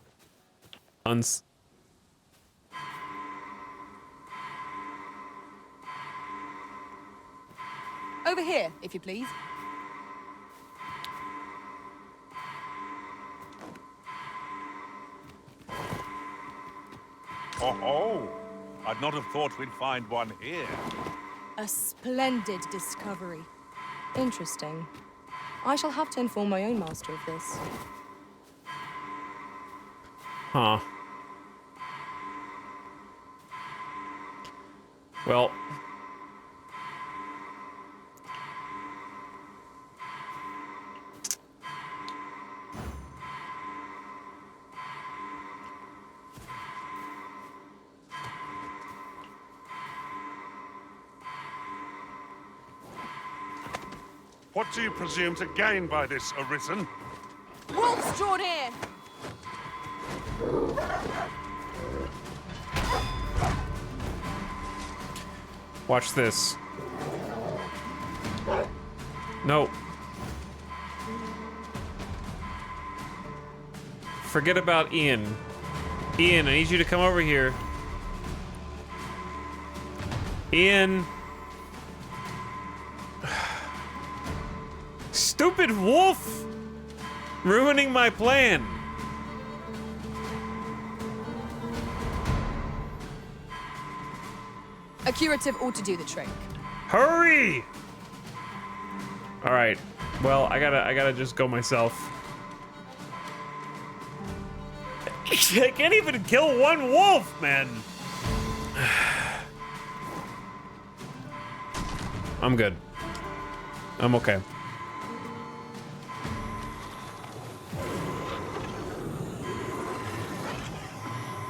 Over here, if you please. Oh, I'd not have thought we'd find one here. A splendid discovery. Interesting. I shall have to inform my own master of this. Huh. Well... What do you presume to gain by this, Arisen? Wolves draw near! Watch this. No. Forget about Ian. Ian, I need you to come over here. Ian. Stupid wolf! Ruining my plan. A curative ought to do the trick. Hurry! All right. Well, I gotta just go myself. I can't even kill one wolf, man. I'm good. I'm okay.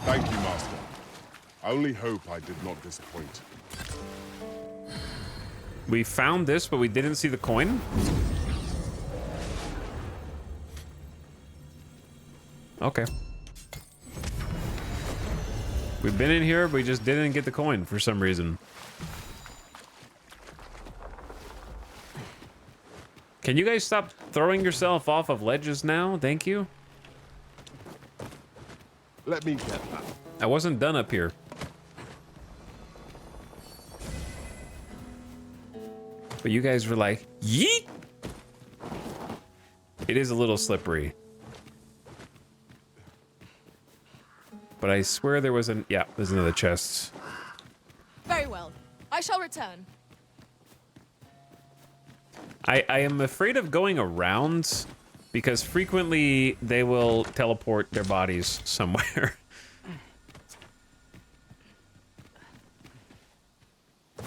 Thank you, Master. I only hope I did not disappoint. We found this, but we didn't see the coin? Okay. We've been in here, but we just didn't get the coin for some reason. Can you guys stop throwing yourself off of ledges now? Thank you. Let me get that. I wasn't done up here. But you guys were like, yeet! It is a little slippery. But I swear there was an... Yeah, there's another chest. Very well. I shall return. I am afraid of going around because frequently they will teleport their bodies somewhere.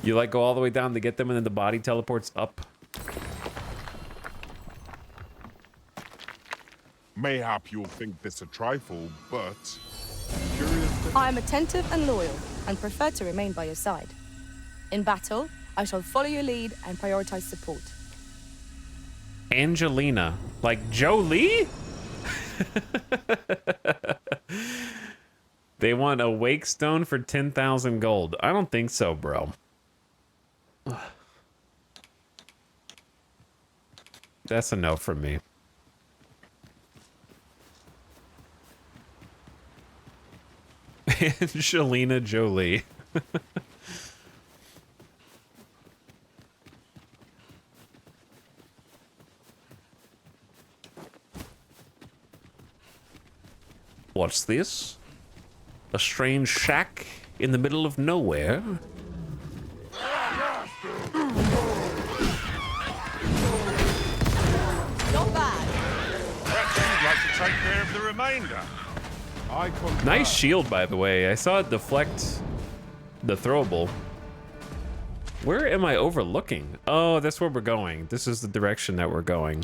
You like go all the way down to get them and then the body teleports up. Mayhap you'll think this a trifle, but curious to I am attentive and loyal, and prefer to remain by your side. In battle, I shall follow your lead and prioritize support. Angelina. Like Jolie? They want a wake stone for 10,000 gold. I don't think so, bro. That's a no from me. Angelina Jolie. What's this? A strange shack in the middle of nowhere? Not bad. Perhaps you'd like to take care of the remainder. Nice shield, by the way. I saw it deflect the throwable. Where am I overlooking? Oh, that's where we're going. This is the direction that we're going.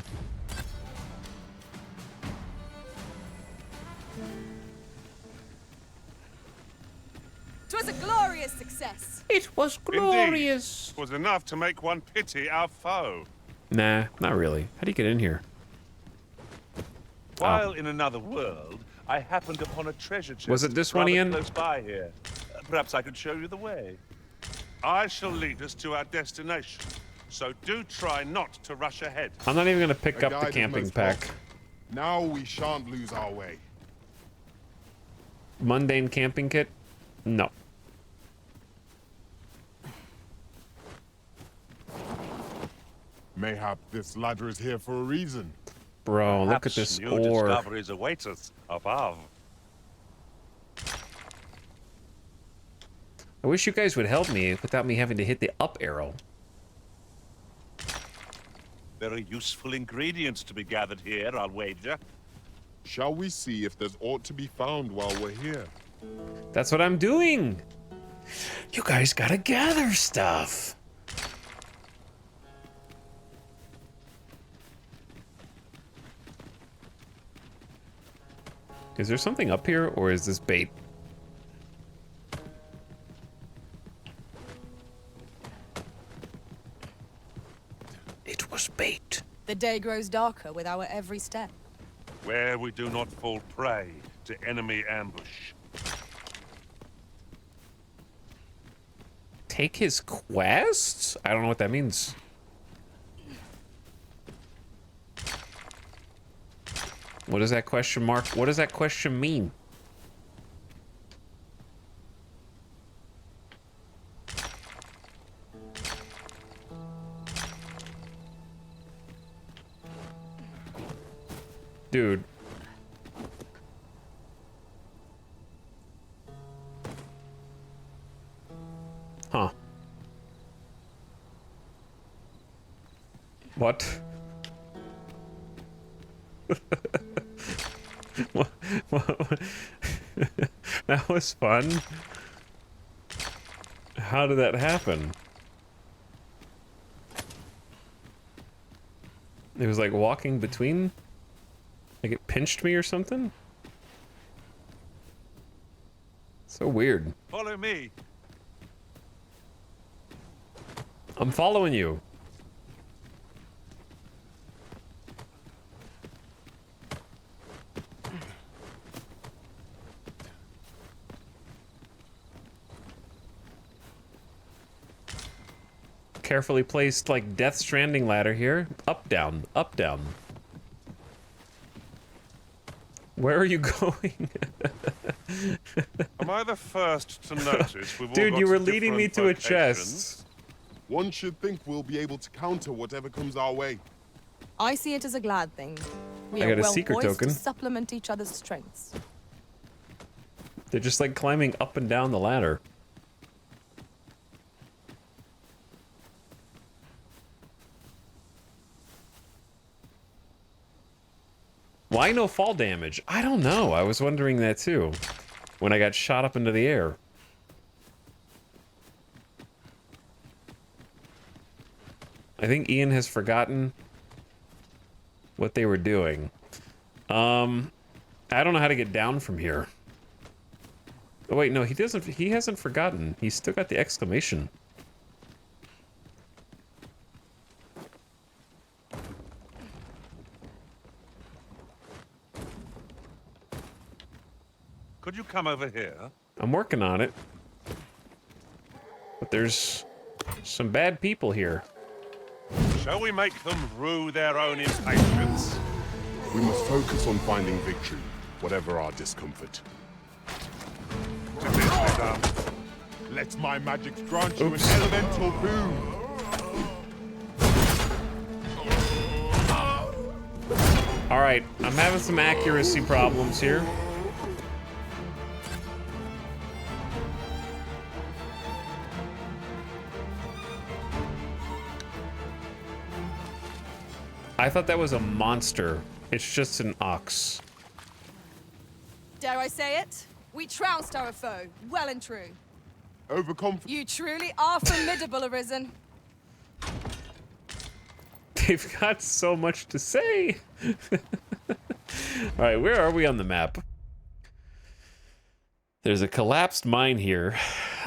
It was a glorious success. It was glorious. Indeed, it was enough to make one pity our foe. Nah, not really. How do you get in here? While in another world, I happened upon a treasure chest. Was it this one, rather Ian? Close by here. Perhaps I could show you the way. I shall lead us to our destination, so do try not to rush ahead. I'm not even gonna pick A up the guide is camping most pack. welcome. Now we shan't lose our way. Mundane camping kit? No. Mayhap this ladder is here for a reason. Bro, look at Perhaps this new ore. discoveries await us above. I wish you guys would help me without me having to hit the up arrow. Very useful ingredients to be gathered here, I'll wager. Shall we see if there's aught to be found while we're here? That's what I'm doing. You guys gotta gather stuff. Is there something up here, or is this bait? It was bait. The day grows darker with our every step. Where we do not fall prey to enemy ambush. Take his quests? I don't know what that means. What does that question mark? What does that question mean? Dude. Huh. What? What? That was fun. How did that happen? It was like walking between. Like it pinched me or something? So weird. Follow me. I'm following you. Carefully placed, like, Death Stranding ladder here. Up, down, up, down. Where are you going? Am I the first to notice we've all Dude, got you were leading me to a different chest. One should think we'll be able to counter whatever comes our way. I see it as a glad thing. We I are got a well secret poised token. to supplement each other's strengths. They're just like climbing up and down the ladder. Why no fall damage? I don't know. I was wondering that too. When I got shot up into the air. I think Ian has forgotten what they were doing. I don't know how to get down from here. Oh wait, no, he doesn't. He hasn't forgotten. He's still got the exclamation. Could you come over here? I'm working on it. But there's some bad people here. Shall we make them rue their own impatience? We must focus on finding victory, whatever our discomfort. Let my magic grant you an elemental boon. All right, I'm having some accuracy problems here. I thought that was a monster. It's just an ox. Dare I say it? We trounced our foe, well and true. Overconfident. You truly are formidable, Arisen. They've got so much to say. All right, where are we on the map? There's a collapsed mine here.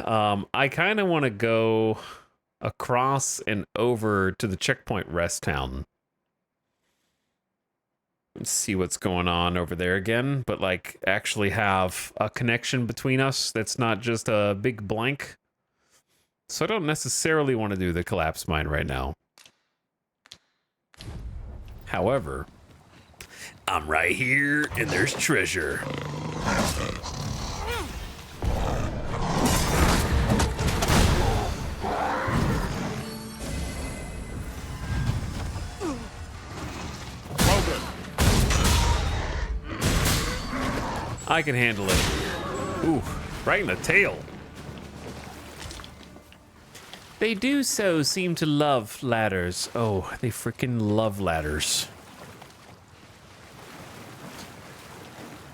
I kind of want to go across and over to the checkpoint rest town. Let's see what's going on over there again, but like actually have a connection between us that's not just a big blank. So I don't necessarily want to do the collapse mine right now. However, I'm right here and there's treasure. I can handle it. Ooh, right in the tail. They do so seem to love ladders. Oh, they freaking love ladders.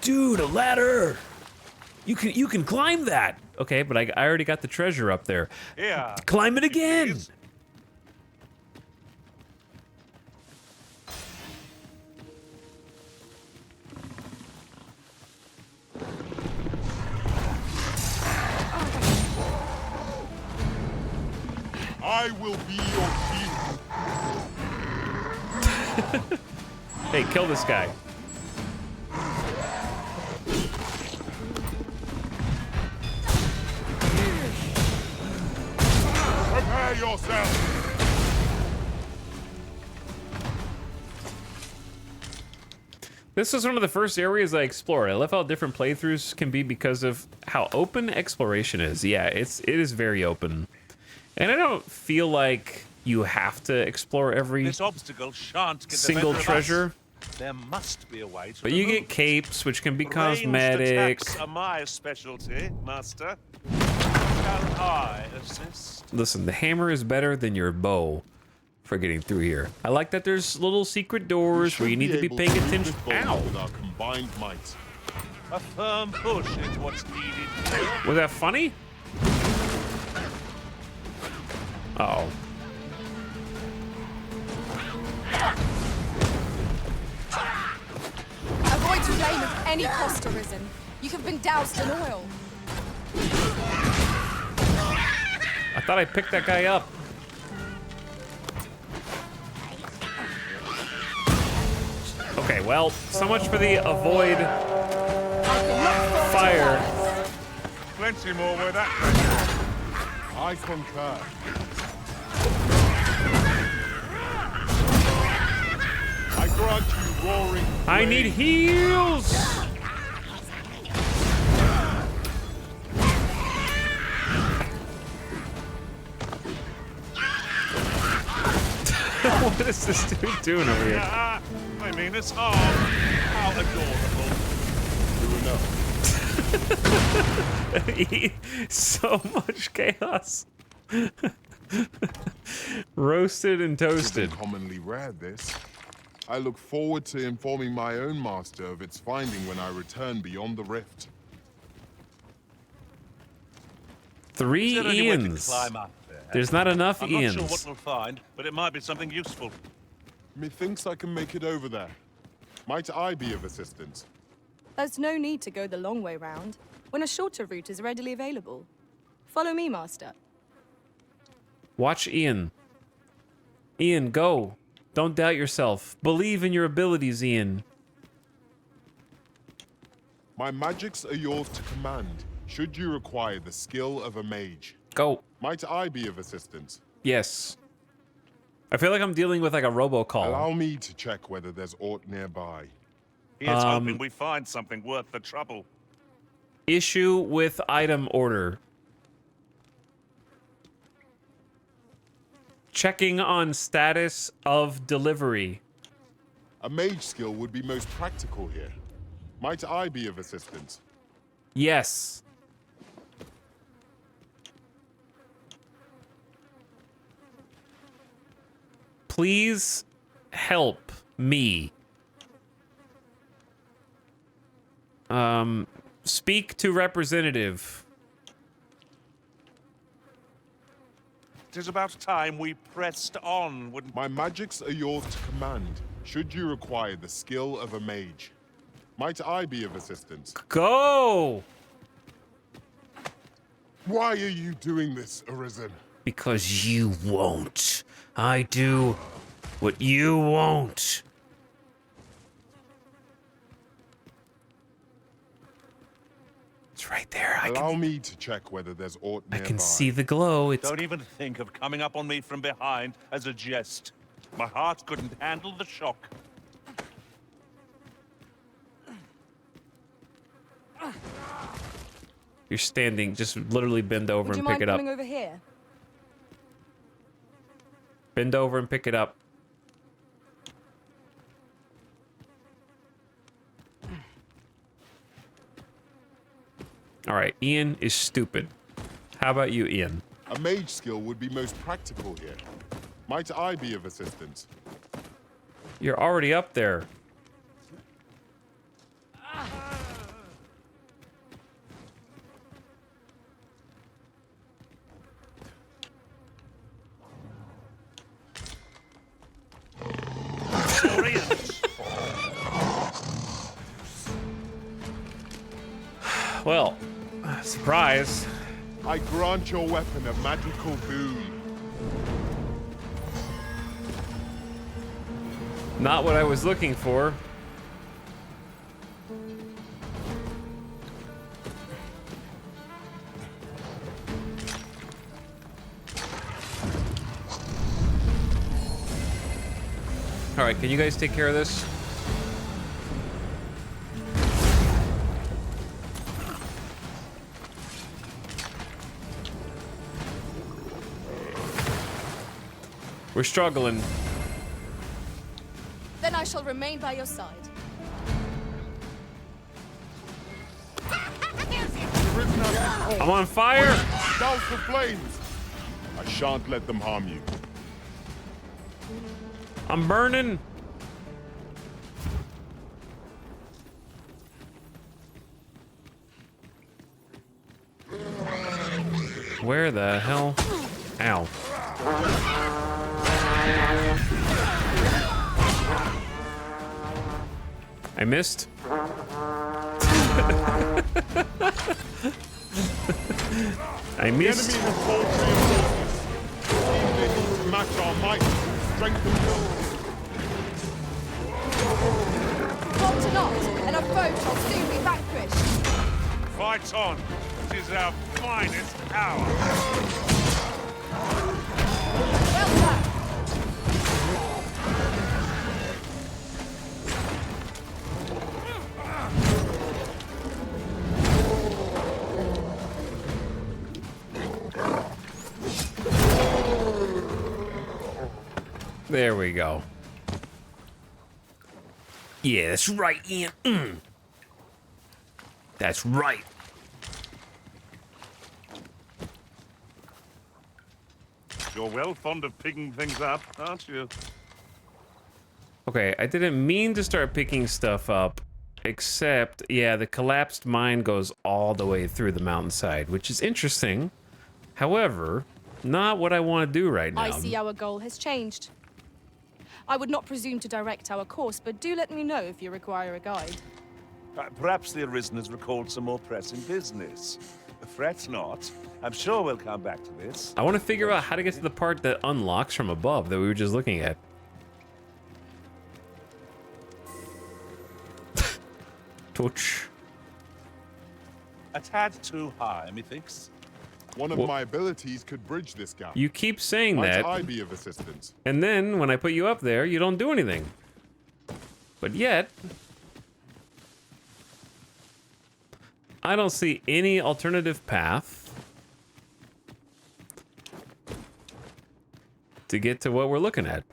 Dude, a ladder! You can climb that! Okay, but I already got the treasure up there. Yeah. Climb it again! I will be your shield. Hey, kill this guy. Prepare yourself. This was one of the first areas I explored. I love how different playthroughs can be because of how open exploration is. Yeah, it is very open. And I don't feel like you have to explore every This obstacle shan't get the single better of treasure. us. There must be a way to But you remove get capes, which can be Ranged cosmetic. attacks are my specialty, Master. Shall I assist? Listen, the hammer is better than your bow for getting through here. I like that there's little secret doors where you need to be paying attention. Ow! With our combined might. A firm push is what's needed. Was that funny? Uh-oh. Avoid flame of any cost, Arisen. You have been doused in oil. I thought I picked that guy up. Okay, well, so much for the avoid fire. Plenty more where that came. I concur. I grant you roaring. I need heals. What is this dude doing over here? I mean, it's hard. How adorable. So much chaos. Roasted and toasted. Commonly rare, this. I look forward to informing my own master of its finding when I return beyond the rift. 3 Is there any way to Ians. climb up there? There's not enough I'm Ians. not sure what we'll find, but it might be something useful. Methinks I can make it over there. Might I be of assistance? There's no need to go the long way round. when a shorter route is readily available. Follow me, Master. Watch Ian. Ian, go. Don't doubt yourself. Believe in your abilities, Ian. My magics are yours to command, should you require the skill of a mage. Go. Might I be of assistance? Yes. I feel like I'm dealing with like a robocall. Allow me to check whether there's aught nearby. Here's hoping we find something worth the trouble. Issue with item order. Checking on status of delivery. A mage skill would be most practical here. Might I be of assistance? Yes. Please help me. Speak to representative. It is about time we pressed on, wouldn't... My magics are yours to command, should you require the skill of a mage. Might I be of assistance? Go! Why are you doing this, Arisen? Because you won't. I do what you won't. It's right there. Allow me to check whether there's aught nearby. I can see the glow. It's... Don't even think of coming up on me from behind as a jest. My heart couldn't handle the shock. You're standing. Just literally bend over Would you and mind pick it up. coming over here? Bend over and pick it up. All right, Ian is stupid. How about you, Ian? A mage skill would be most practical here. Might I be of assistance? You're already up there. Well, surprise. I grant your weapon a magical boon. Not what I was looking for. All right, can you guys take care of this? We're struggling. Then I shall remain by your side. I'm on fire! Douse the flames! I shan't let them harm you. I'm burning. Where the hell? Ow. I missed. I missed. The enemy has bold reinforcements. They need to match our might, strength and will. Halt not, and a foe shall soon be vanquished. Fight on. It is our finest hour. Well done. There we go. Yeah, that's right, Ian. That's right. You're well fond of picking things up, aren't you? Okay, I didn't mean to start picking stuff up, except, yeah, the collapsed mine goes all the way through the mountainside, which is interesting. However, not what I want to do right now. I see our goal has changed. I would not presume to direct our course, but do let me know if you require a guide. Perhaps the Arisen has recalled some more pressing business. Fret not. I'm sure we'll come back to this. I want to figure out how to get to the part that unlocks from above that we were just looking at. Touch. A tad too high, methinks. One of Wha- my abilities could bridge this gap. You keep saying Might that, I be of assistance? and then when I put you up there, you don't do anything. But yet, I don't see any alternative path to get to what we're looking at.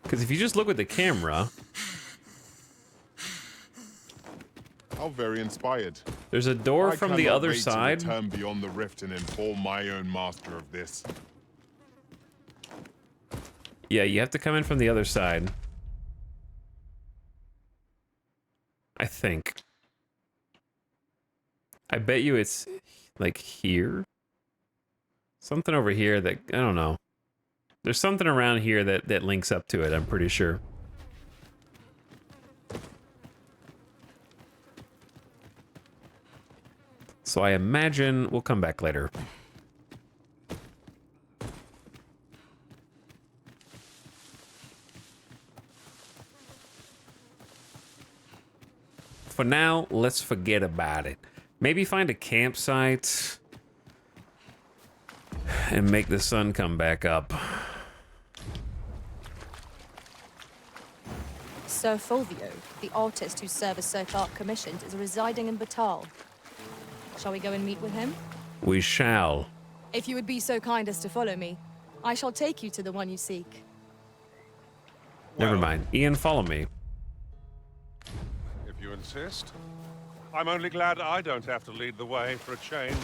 Because if you just look with the camera, How very inspired. there's a door I from the cannot other wait to side. return beyond the rift and inform my own master of this. Yeah, you have to come in from the other side. I think. I bet you it's like here. Something over here that, I don't know. There's something around here that links up to it, I'm pretty sure. So I imagine we'll come back later. For now, let's forget about it. Maybe find a campsite and make the sun come back up. Sir Fulvio, the artist whose service Sir Clark commissioned, is residing in Batal. Shall we go and meet with him? We shall. If you would be so kind as to follow me, I shall take you to the one you seek. Never mind. Ian, follow me. If you insist. I'm only glad I don't have to lead the way for a change.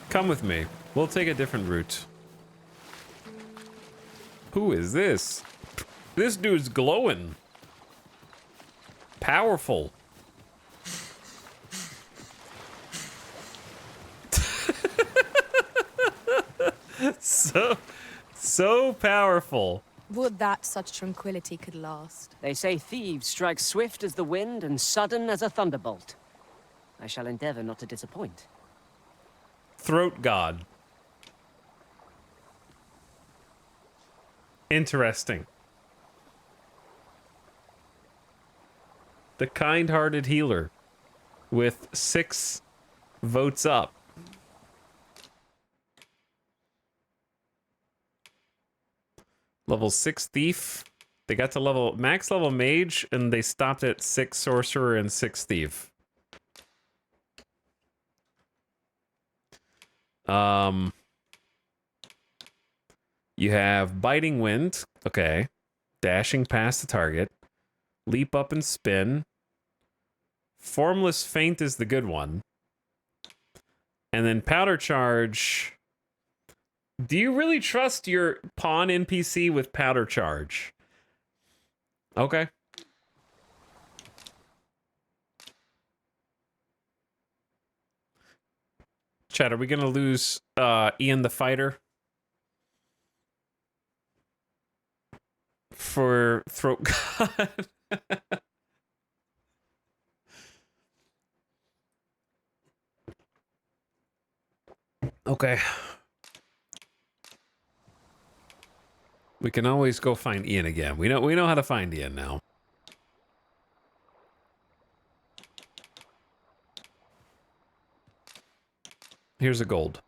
Come with me. We'll take a different route. Who is this? This dude's glowing. Powerful. So powerful. Would that such tranquility could last. They say thieves strike swift as the wind and sudden as a thunderbolt. I shall endeavor not to disappoint. Throat god. Interesting. The kind-hearted healer with 6 votes up. Level 6 thief. They got to max level mage and they stopped at 6 sorcerer and 6 thief. You have biting wind. Okay. Dashing past the target. Leap up and spin. Formless feint is the good one. And then powder charge. Do you really trust your pawn NPC with powder charge? Okay. Chad, are we gonna lose Ian the fighter for throat god? Okay. We can always go find Ian again. We know how to find Ian now. Here's a gold.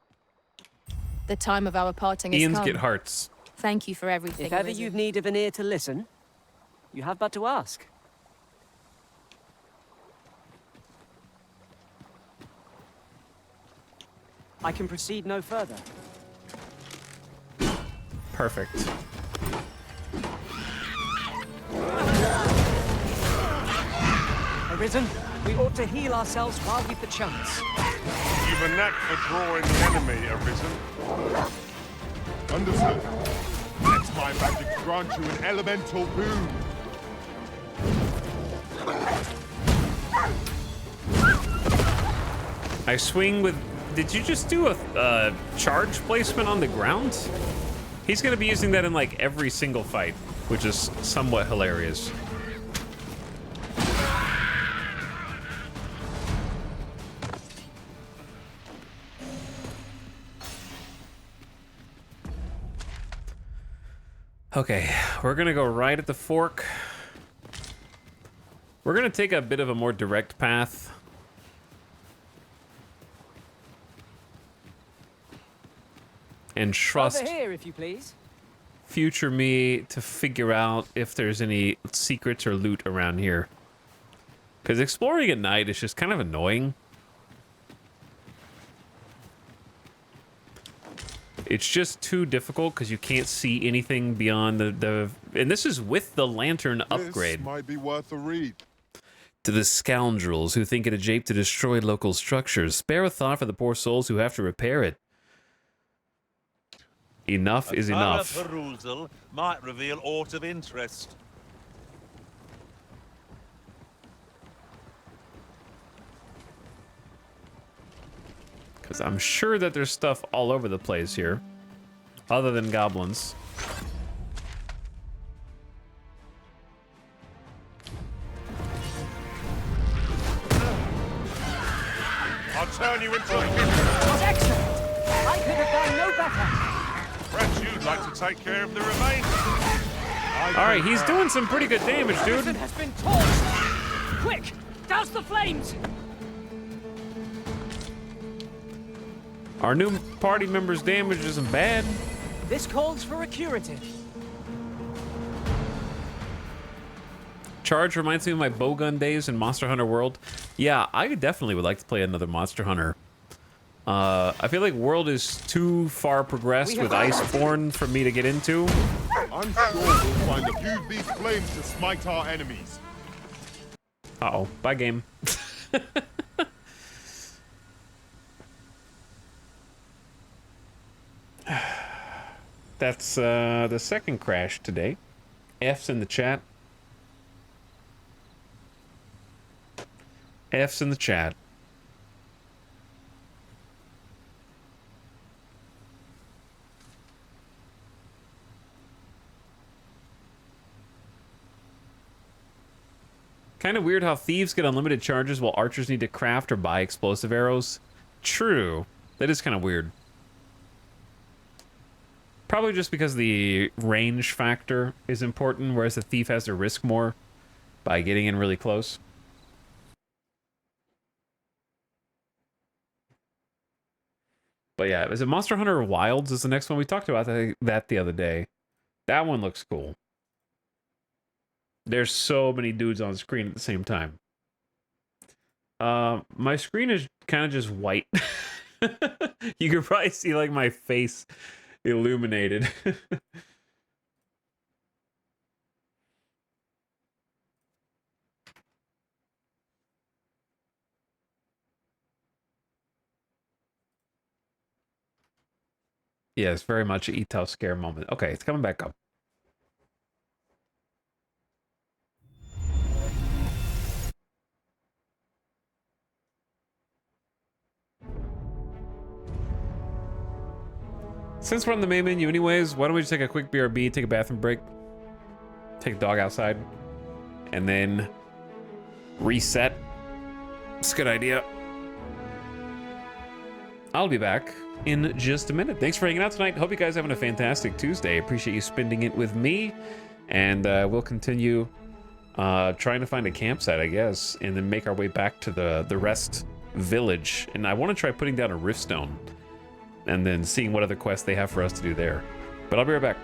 The time of our parting is Ian's come. get hearts. Thank you for everything. If ever Arisen. you've need of an ear to listen, you have but to ask. I can proceed no further. Perfect. Arisen, we ought to heal ourselves while we've the chance. You've a knack for drawing the enemy, Arisen. Understood. Let my magic grant you an elemental boon. I swing with... Did you just do a charge placement on the ground? He's going to be using that in like every single fight, which is somewhat hilarious. Okay, we're going to go right at the fork. We're going to take a bit of a more direct path. And trust Over here, if you please. future me to figure out if there's any secrets or loot around here. Because exploring at night is just kind of annoying. It's just too difficult because you can't see anything beyond the... And this is with the lantern upgrade. This might be worth a read. To the scoundrels who think it a jape to destroy local structures, spare a thought for the poor souls who have to repair it. Enough is enough. A perusal might reveal aught of interest. Because I'm sure that there's stuff all over the place here, other than goblins. I'll turn you into a... That's excellent! I could have done no better! Perhaps you'd like to take care of the remainder. Alright, he's doing some pretty good damage, dude. Everything has been torched! Quick! Douse the flames! Our new party member's damage isn't bad. This calls for a curative. Charge reminds me of my bowgun days in Monster Hunter World. Yeah, I definitely would like to play another Monster Hunter. I feel like World is too far progressed with Iceborne for me to get into. I'm sure we'll find a few of these flames to smite our enemies. Uh-oh. Bye, game. That's the second crash today. F's in the chat. F's in the chat. Kind of weird how thieves get unlimited charges while archers need to craft or buy explosive arrows. True. That is kind of weird. Probably just because the range factor is important, whereas the thief has to risk more by getting in really close. But yeah, is it Monster Hunter Wilds is the next one? We talked about that the other day. That one looks cool. There's so many dudes on screen at the same time. My screen is kind of just white. You can probably see like my face illuminated. Yes, very much an Eat Scare moment. Okay, it's coming back up. Since we're on the main menu anyways, why don't we just take a quick BRB, take a bathroom break, take the dog outside, and then reset. It's a good idea. I'll be back in just a minute. Thanks for hanging out tonight. Hope you guys are having a fantastic Tuesday. Appreciate you spending it with me, and we'll continue trying to find a campsite, I guess, and then make our way back to the rest village. And I want to try putting down a riftstone and then seeing what other quests they have for us to do there. But I'll be right back.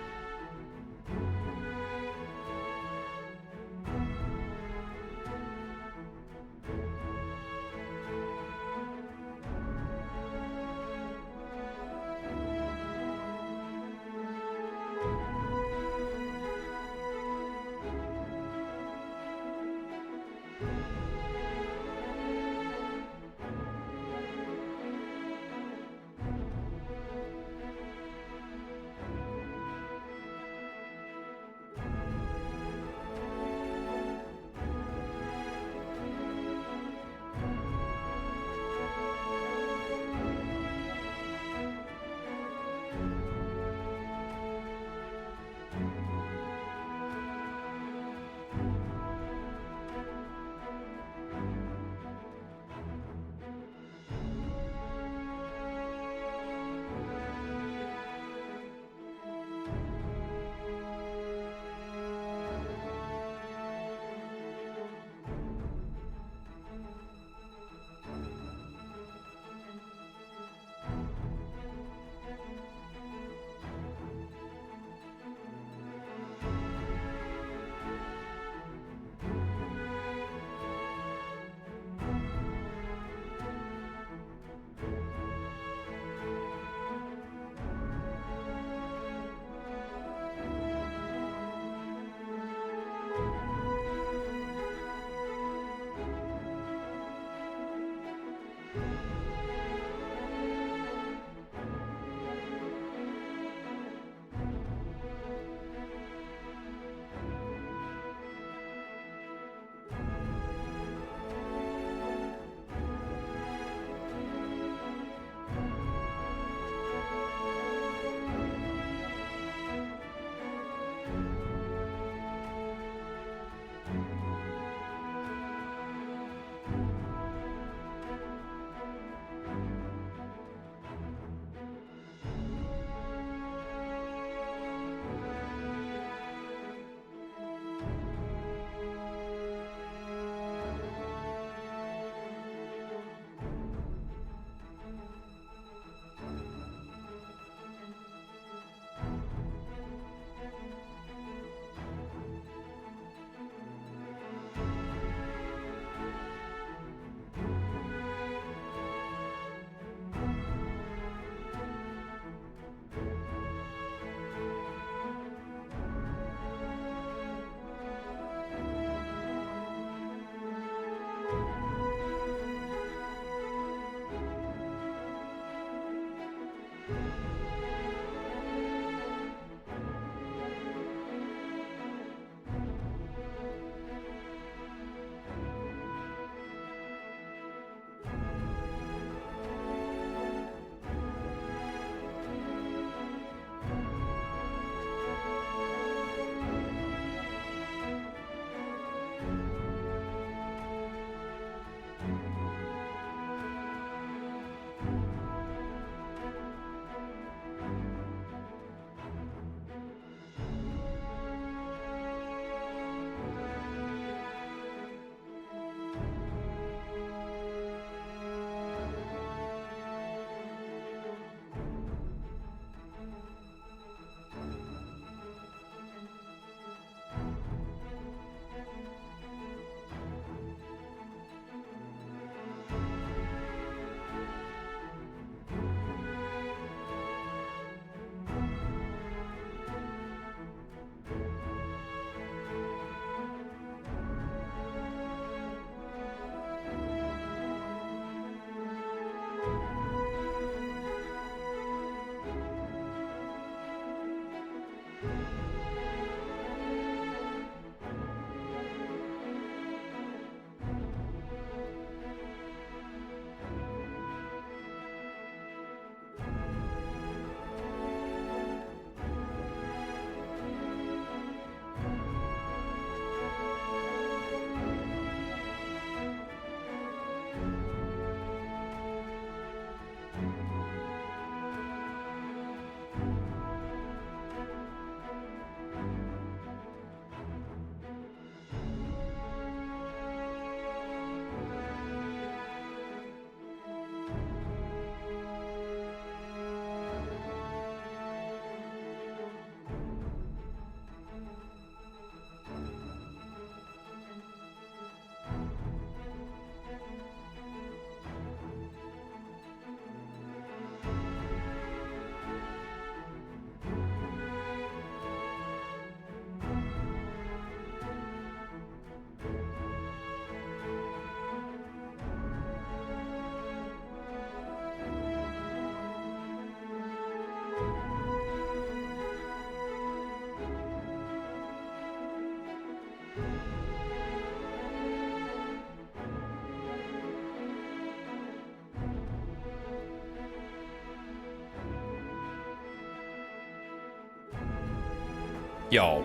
Yo.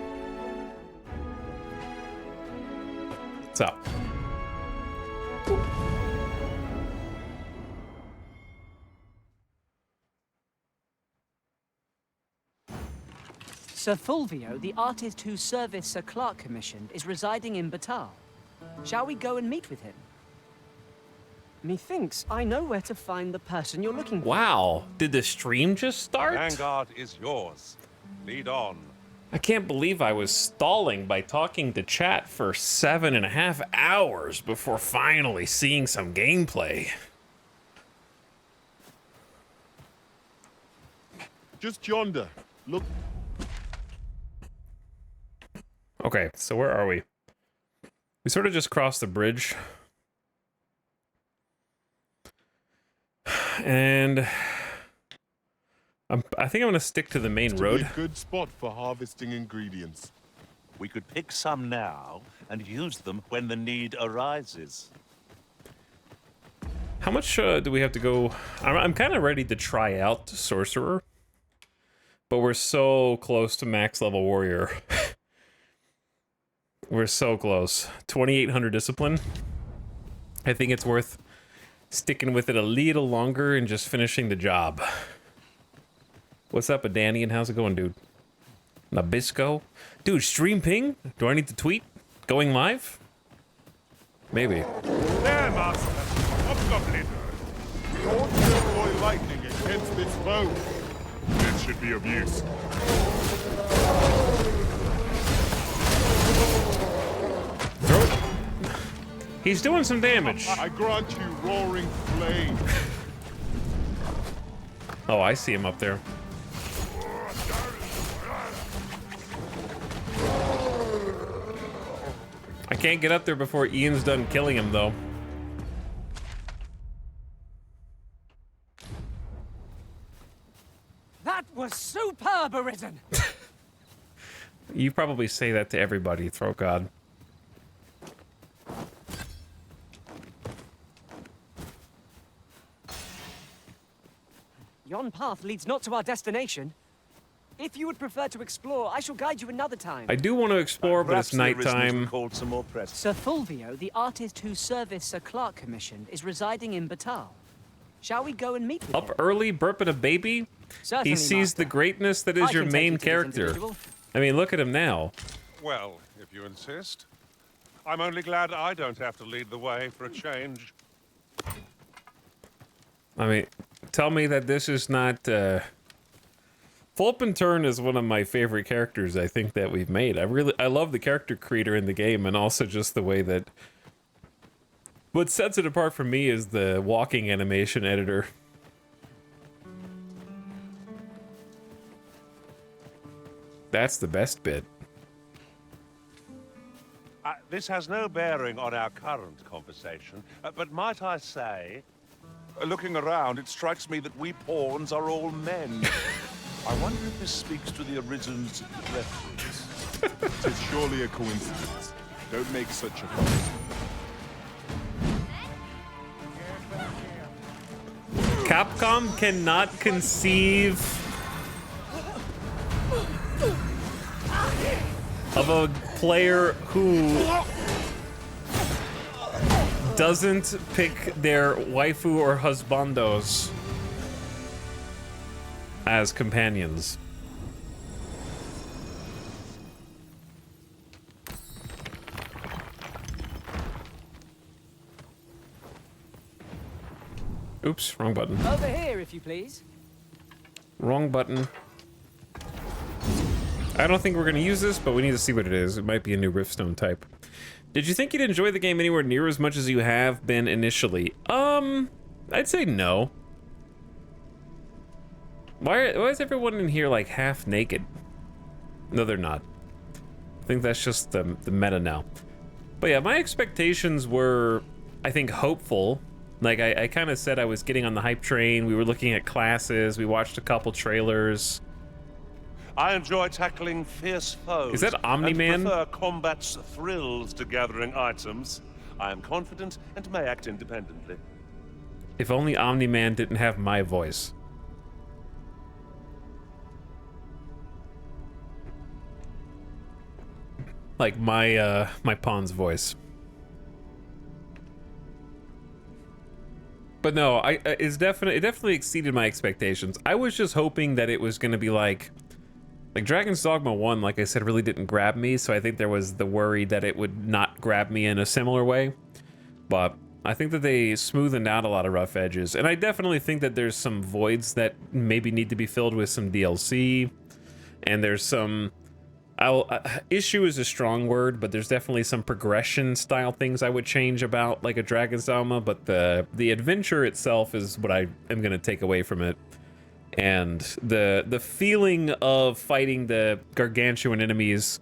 What's up? Sir Fulvio, the artist whose service Sir Clark commissioned, is residing in Batal. Shall we go and meet with him? Methinks I know where to find the person you're looking for. Wow, did the stream just start? Vanguard is yours. Lead on. I can't believe I was stalling by talking to chat for 7.5 hours before finally seeing some gameplay. Just yonder. Look. Okay, so where are we? We sort of just crossed the bridge. And I think I'm gonna stick to the main road. Be a good spot for harvesting ingredients. We could pick some now and use them when the need arises. How much do we have to go? I'm kind of ready to try out Sorcerer, but we're so close to max level Warrior. We're so close. 2,800 discipline. I think it's worth sticking with it a little longer and just finishing the job. What's up, Danny, and how's it going, dude? Nabisco? Dude, stream ping? Do I need to tweet? Going live? Maybe. There, Master. I've got it. We ought to deploy lightning against this foe. This should be of use. Throw it. He's doing some damage. I grant you roaring flame. Oh, I see him up there. I can't get up there before Ian's done killing him, though. That was superb, Arisen! You probably say that to everybody, Throat God. Yon path leads not to our destination. If you would prefer to explore, I shall guide you another time. I do want to explore, but it's nighttime. Sir Fulvio, the artist whose service Sir Clark commissioned, is residing in Batal. Shall we go and meet with him? Up early, burping a baby? Certainly, He sees Master. the greatness that is I your can take main you to this character. individual. I mean, look at him now. Well, if you insist. I'm only glad I don't have to lead the way for a change. I mean, tell me that this is not, Fulpen Turn is one of my favorite characters I think that we've made. I love the character creator in the game, and also just the way that... What sets it apart for me is the walking animation editor. That's the best bit. This has no bearing on our current conversation, but might I say, looking around, it strikes me that we pawns are all men. I wonder if this speaks to the Arisen's preference. Tis surely a coincidence. Don't make such a fuss. Capcom cannot conceive of a player who doesn't pick their waifu or husbandos as companions. Oops, wrong button. Over here, if you please. Wrong button. I don't think we're going to use this, but we need to see what it is. It might be a new Riftstone type. Did you think you'd enjoy the game anywhere near as much as you have been initially? I'd say no. Why is everyone in here like half naked? No, they're not. I think that's just the meta now. But yeah, my expectations were, I think, hopeful. Like, I kind of said I was getting on the hype train. We were looking at classes. We watched a couple trailers. I enjoy tackling fierce foes. Is that Omni-Man? And prefer combat's thrills to gathering items. I am confident and may act independently. If only Omni-Man didn't have my voice. Like my pawn's voice. But no, it definitely exceeded my expectations. I was just hoping that it was going to be like Dragon's Dogma 1, like I said, really didn't grab me, so I think there was the worry that it would not grab me in a similar way. But I think that they smoothened out a lot of rough edges, and I definitely think that there's some voids that maybe need to be filled with some DLC, and there's some... issue is a strong word, but there's definitely some progression style things I would change about like a Dragon's Dogma, but the adventure itself is what I am going to take away from it. And the feeling of fighting the gargantuan enemies,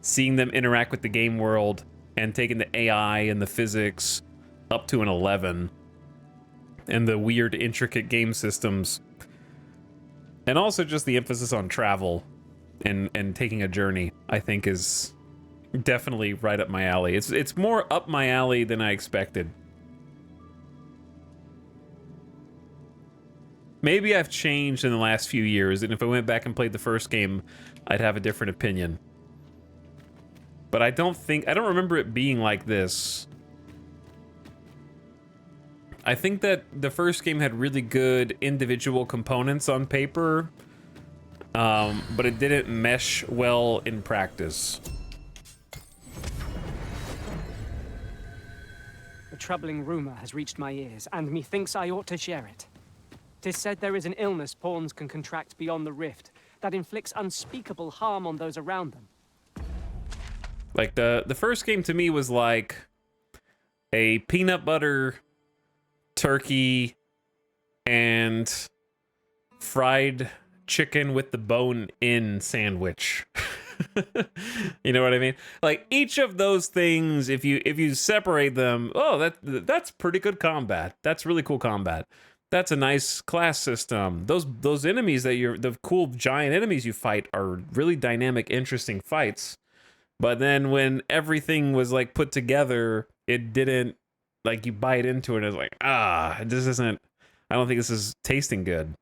seeing them interact with the game world, and taking the AI and the physics up to an 11, and the weird intricate game systems, and also just the emphasis on travel and taking a journey, I think is definitely right up my alley. It's more up my alley than I expected. Maybe I've changed in the last few years, and if I went back and played the first game, I'd have a different opinion. But I don't remember it being like this. I think that the first game had really good individual components on paper, but it didn't mesh well in practice. A troubling rumor has reached my ears, and methinks I ought to share it. 'Tis said there is an illness pawns can contract beyond the rift that inflicts unspeakable harm on those around them. Like, the first game to me was like a peanut butter, turkey, and fried chicken with the bone in sandwich. You know what I mean? Like, each of those things, if you separate them, oh, that's pretty good combat. That's really cool combat. That's a nice class system. Those enemies that the cool giant enemies you fight are really dynamic, interesting fights. But then when everything was like put together, it didn't, like, you bite into it and it's like, this isn't, I don't think this is tasting good.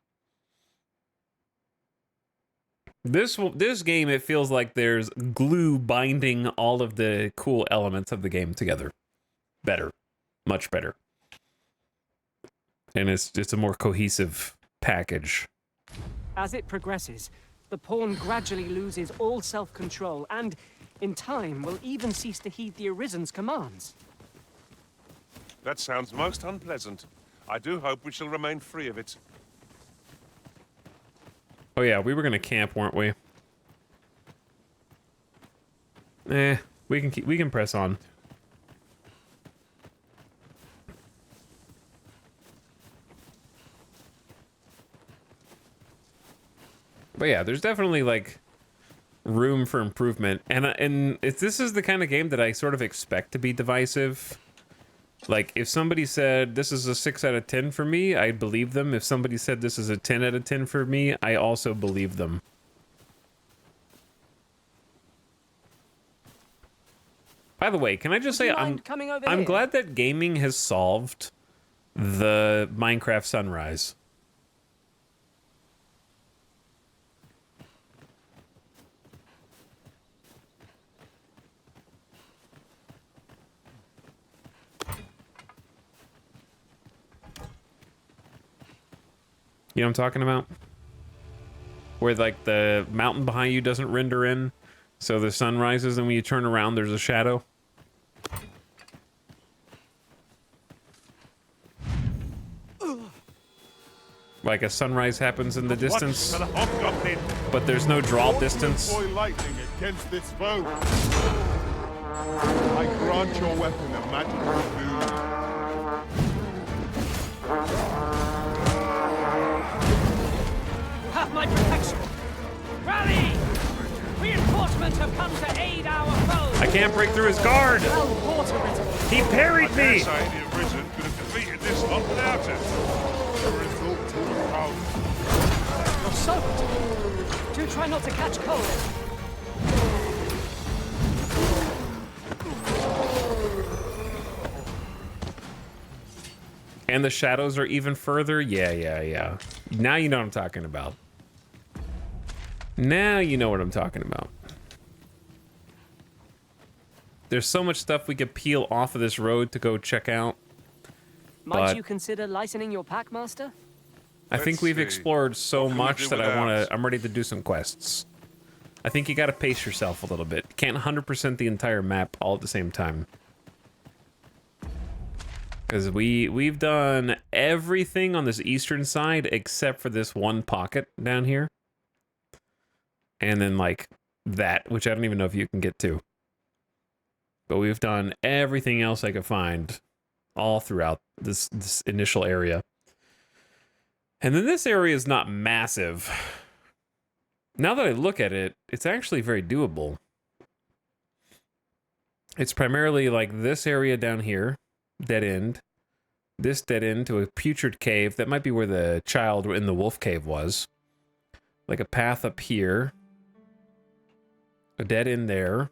This game, it feels like there's glue binding all of the cool elements of the game together. Better. Much better. And it's a more cohesive package. As it progresses, the pawn gradually loses all self-control and, in time, will even cease to heed the Arisen's commands. That sounds most unpleasant. I do hope we shall remain free of it. Oh yeah, we were gonna camp, weren't we? We can press on. But yeah, there's definitely like room for improvement, and this is the kind of game that I sort of expect to be divisive. Like, if somebody said this is a 6 out of 10 for me, I'd believe them. If somebody said this is a 10 out of 10 for me, I also believe them. By the way, can I just say I'm glad that gaming has solved the Minecraft sunrise. You know what I'm talking about? Where, like, the mountain behind you doesn't render in, so the sun rises, and when you turn around, there's a shadow. Like a sunrise happens in the distance, but there's no draw distance. Deploy lightning against this foe. I grant your weapon a magical boon. Have my protection! Rally! Reinforcements have come to aid our foes! I can't break through his guard! He parried me! I dare say the Arisen could have defeated this lot without it. The result to the crowd. You're soaked! Do try not to catch cold. And the shadows are even further? Yeah. Now you know what I'm talking about. Now you know what I'm talking about. There's so much stuff we could peel off of this road to go check out. Might you consider lightening your pack, Master? I think we've explored so much that I'm ready to do some quests. I think you gotta pace yourself a little bit. You can't 100% the entire map all at the same time. Because we've done everything on this eastern side except for this one pocket down here. And then, like, that, which I don't even know if you can get to. But we've done everything else I could find all throughout this initial area. And then this area is not massive. Now that I look at it, it's actually very doable. It's primarily like this area down here. Dead end. This dead end to a putrid cave. That might be where the child in the wolf cave was. Like a path up here. A dead end there.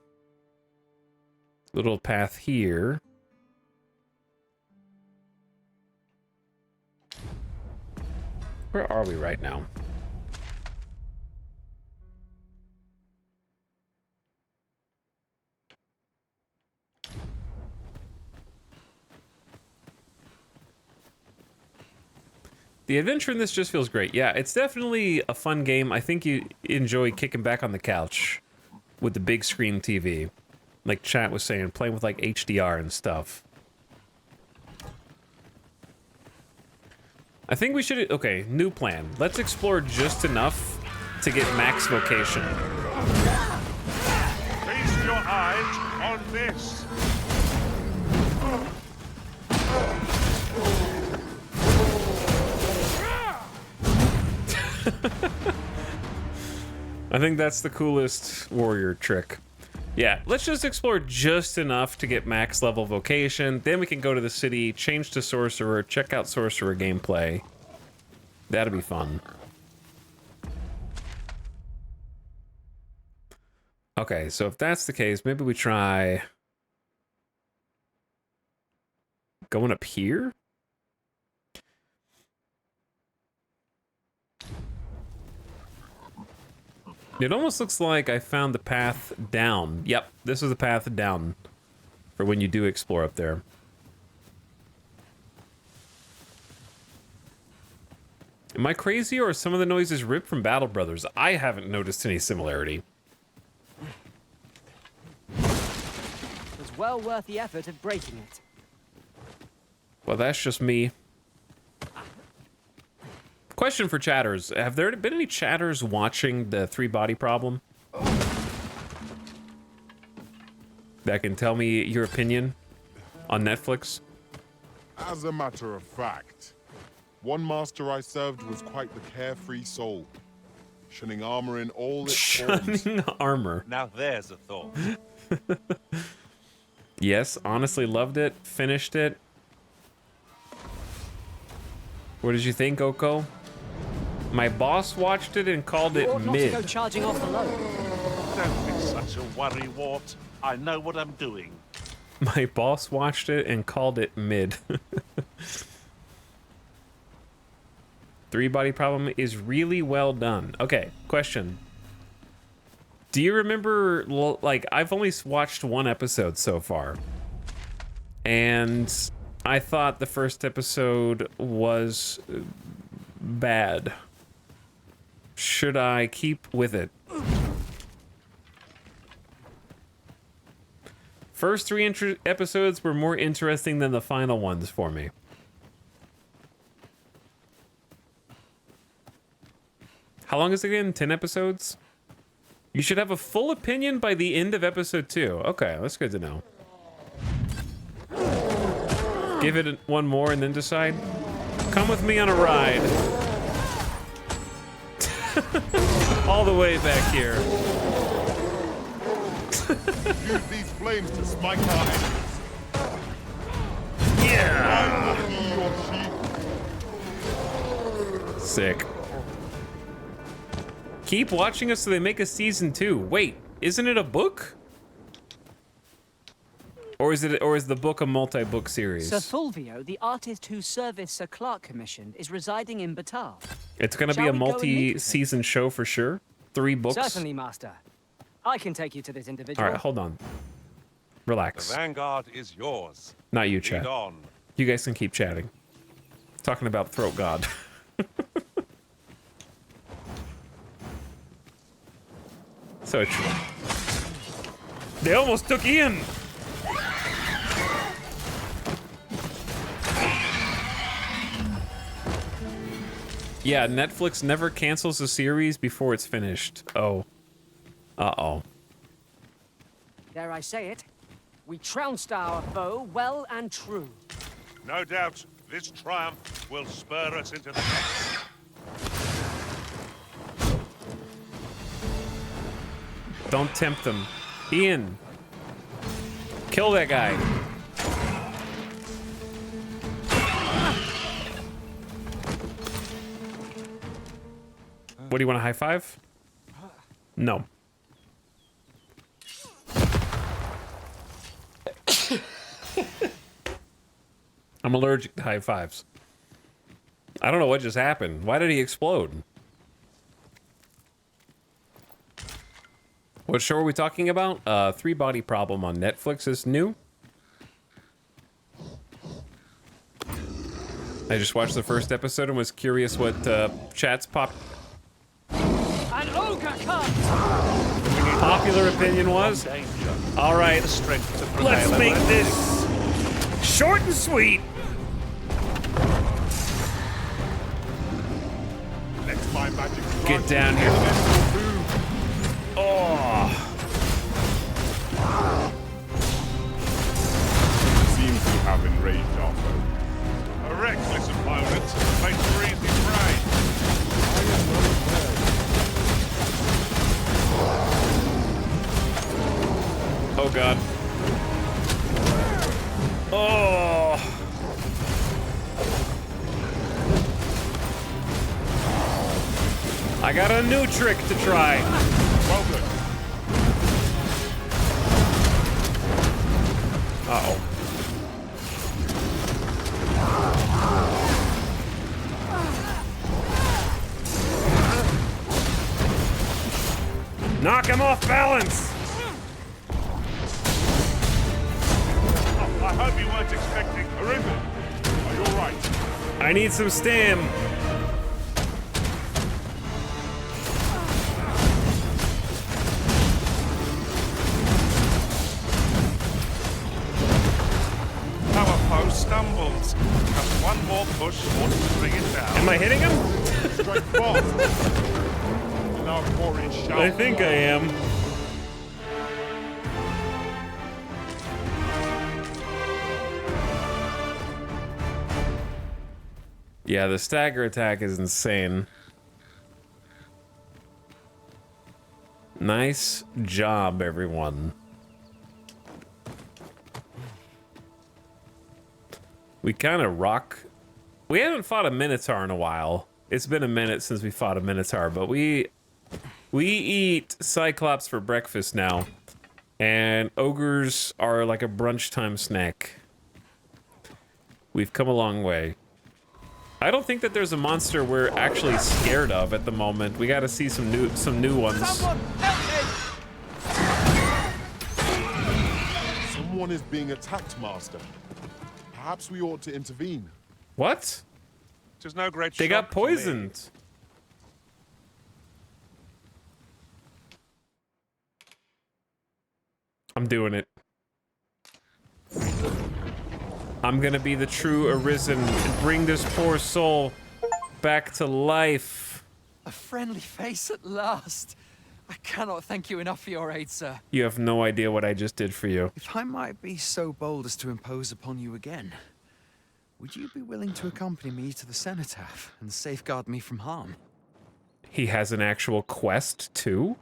Little path here. Where are we right now? The adventure in this just feels great. Yeah, it's definitely a fun game. I think you enjoy kicking back on the couch with the big screen TV. Like chat was saying, playing with like HDR and stuff. I think we should... Okay, new plan. Let's explore just enough to get max vocation. Feast your eyes on this. I think that's the coolest warrior trick. Yeah, let's just explore just enough to get max level vocation. Then we can go to the city, change to sorcerer, check out sorcerer gameplay, That'd be fun. Okay, so if that's the case, maybe we try going up here? It almost looks like I found the path down. Yep, this is the path down for when you do explore up there. Am I crazy, or are some of the noises ripped from Battle Brothers? I haven't noticed any similarity. It was well worth the effort of breaking it. Well, that's just me. Question for chatters. Have there been any chatters watching the 3-body problem? That can tell me your opinion on Netflix? As a matter of fact, one master I served was quite the carefree soul, shunning armor in all its forms. Shunning armor. Now there's a thought. Yes, honestly loved it. Finished it. What did you think, Oko? My boss watched it and called it Not mid. to go charging off alone. Don't be such a worrywart. I know what I'm doing. My boss watched it and called it mid. 3-body problem is really well done. Okay, question. Do you remember, like, I've only watched one episode so far. And I thought the first episode was bad. Should I keep with it? First 3 episodes were more interesting than the final ones for me. How long is it again? 10 episodes? You should have a full opinion by the end of episode 2. Okay, that's good to know. Give it one more and then decide. Come with me on a ride. All the way back here. Use these flames to smite our enemies. Yeah! Sick. Keep watching us so they make a season 2. Wait, isn't it a book? Or is the book a multi-book series? Sir Fulvio, the artist whose service Sir Clark commissioned, is residing in Batal. It's gonna be a multi-season show for sure. 3 books. Certainly, Master. I can take you to this individual. All right, hold on. Relax. The vanguard is yours. Not you, Lead chat. on. You guys can keep chatting. Talking about Throat God. So true. They almost took Ian. Yeah, Netflix never cancels a series before it's finished. Oh. Uh-oh. Dare I say it? We trounced our foe well and true. No doubt this triumph will spur us into the next. Don't tempt them. Ian. Kill that guy. What, do you want a high five? No. I'm allergic to high fives. I don't know what just happened. Why did he explode? What show are we talking about? 3-body problem on Netflix is new. I just watched the first episode and was curious what chat's An ogre comes! popular opinion was. All right, let's make this short and sweet. Next my magic Get down here. Oh. Seems you have enraged our foe. A reckless opponent makes for easy prey. Oh God. Oh. I got a new trick to try. Well done. Uh-oh. Knock him off balance! Oh, I hope you weren't expecting Arisen. Are you alright? I need some stam. Our foe stumbles. Just one more push ought to bring it down. Am I hitting him? Strike fast. Now pouring shout. I think I am. Yeah, the stagger attack is insane. Nice job, everyone. We kind of rock. We haven't fought a Minotaur in a while. It's been a minute since we fought a Minotaur, but we eat Cyclops for breakfast now. And ogres are like a brunch time snack. We've come a long way. I don't think that there's a monster we're actually scared of at the moment. We got to see some new ones. Someone is being attacked, Master. Perhaps we ought to intervene. What? Tis no great They shock got to me. poisoned. I'm doing it. I'm gonna be the true Arisen and bring this poor soul back to life. A friendly face at last. I cannot thank you enough for your aid, sir. You have no idea what I just did for you. If I might be so bold as to impose upon you again, would you be willing to accompany me to the cenotaph and safeguard me from harm? He has an actual quest too?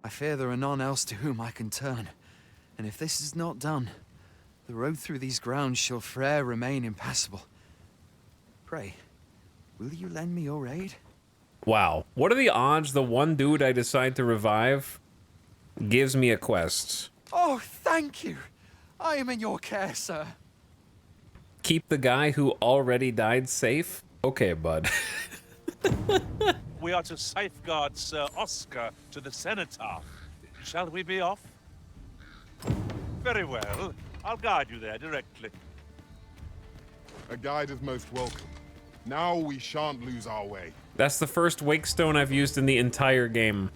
I fear there are none else to whom I can turn, and if this is not done, the road through these grounds shall forever remain impassable. Pray, will you lend me your aid? Wow. What are the odds the one dude I decide to revive gives me a quest? Oh, thank you. I am in your care, sir. Keep the guy who already died safe? Okay, bud. We are to safeguard Sir Oscar to the cenotaph. Shall we be off? Very well. I'll guide you there directly. A guide is most welcome. Now we shan't lose our way. That's the first wake stone I've used in the entire game.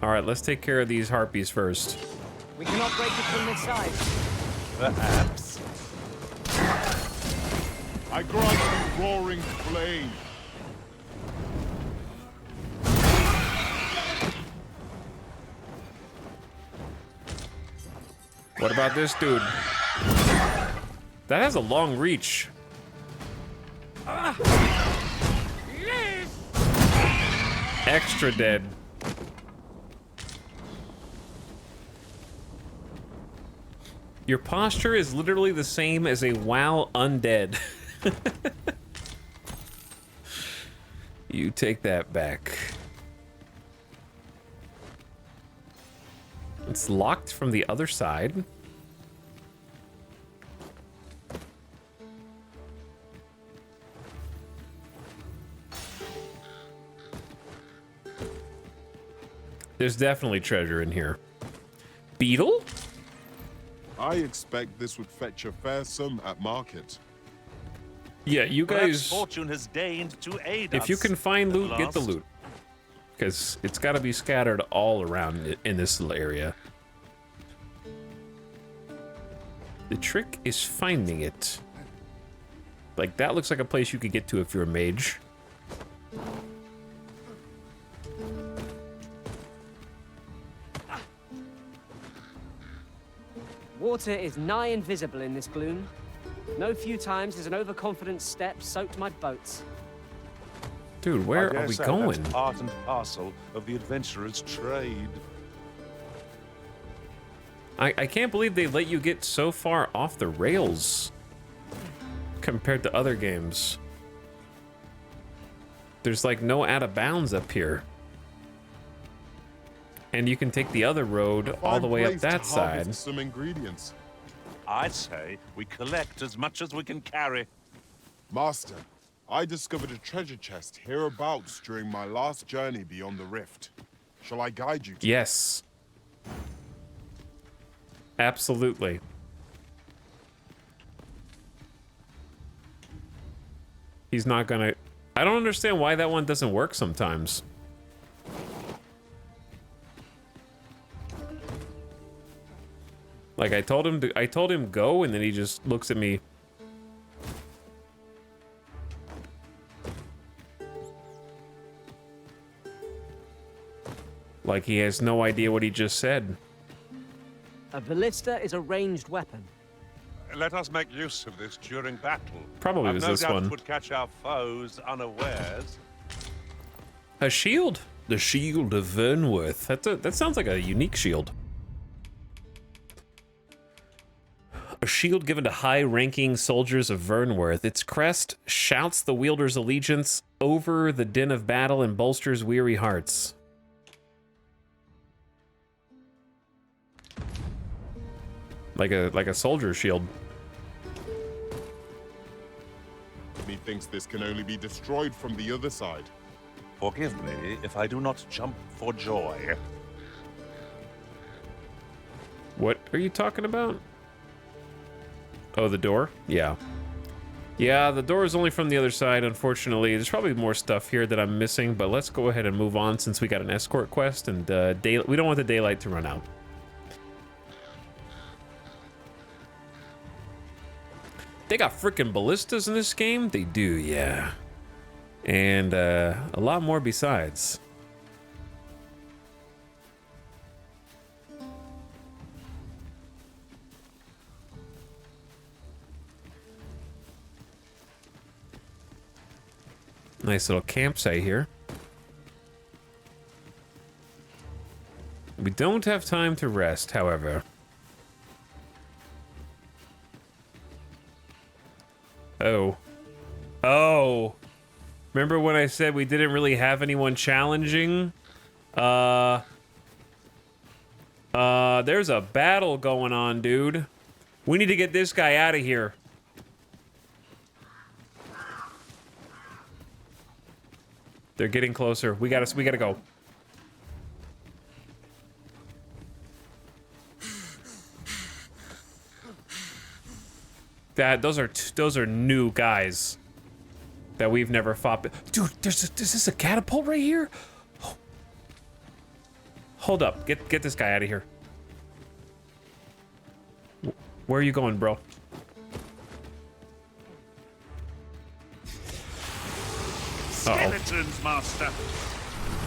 All right, let's take care of these harpies first. We cannot break it from this side. Perhaps. I grant you roaring flame. What about this dude? That has a long reach. Extra dead. Your posture is literally the same as a WoW undead. You take that back. It's locked from the other side. There's definitely treasure in here. Beetle? I expect this would fetch a fair sum at market. Yeah, you Perhaps guys... fortune has deigned to aid us. If you can find at loot, get the last. loot. Because it's got to be scattered all around in this little area. The trick is finding it. Like, that looks like a place you could get to if you're a mage. Water is nigh invisible in this gloom. No few times has an overconfident step soaked my boats. Dude, I where dare are we say going? That's part and parcel of the adventurer's trade. I can't believe they let you get so far off the rails. compared to other games. There's like no out of bounds up here. And you can take the other road all the way up that side. Some ingredients. I say we collect as much as we can carry. Master, I discovered a treasure chest hereabouts during my last journey beyond the rift. Shall I guide you to Yes. Absolutely. He's not gonna... I don't understand why that one doesn't work sometimes. Like I told him go, and then he just looks at me. Like he has no idea what he just said. A ballista is a ranged weapon. Let us make use of this during battle. Probably I've was no this doubt one. It would catch our foes unawares. A shield? The Shield of Vernworth. That sounds like a unique shield. A shield given to high-ranking soldiers of Vernworth. Its crest shouts the wielder's allegiance over the din of battle and bolsters weary hearts. Like a soldier shield. Methinks this can only be destroyed from the other side. Forgive me if I do not jump for joy. What are you talking about? Oh, the door? Yeah. Yeah, the door is only from the other side, unfortunately. There's probably more stuff here that I'm missing, but let's go ahead and move on since we got an escort quest, and we don't want the daylight to run out. They got freaking ballistas in this game? They do, yeah. And a lot more besides. Nice little campsite here. We don't have time to rest, however. Oh. Oh. Remember when I said we didn't really have anyone challenging? There's a battle going on, dude. We need to get this guy out of here. They're getting closer. We gotta go. Those are new guys that we've never fought. Dude, is this a catapult right here? Oh. Hold up. Get this guy out of here. Where are you going, bro? Skeletons, master.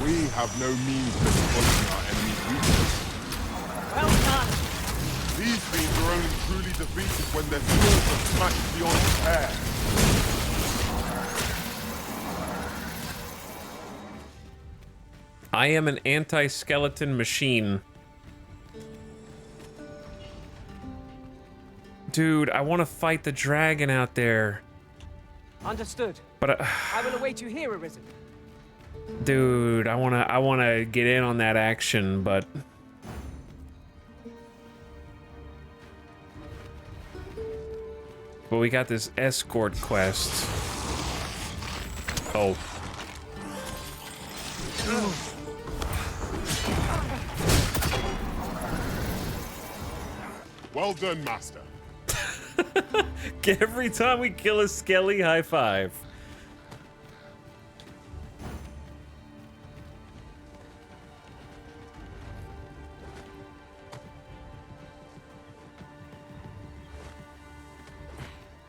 We have no means of exploiting our enemy's weakness. Well done. These fiends are only truly defeated when their swords are smashed beyond repair. I am an anti-skeleton machine. Dude, I want to fight the dragon out there. Understood. But I will await you here, Arisen. dude, I wanna get in on that action, but we got this escort quest. Oh. Well done, master. Every time we kill a skelly, high five.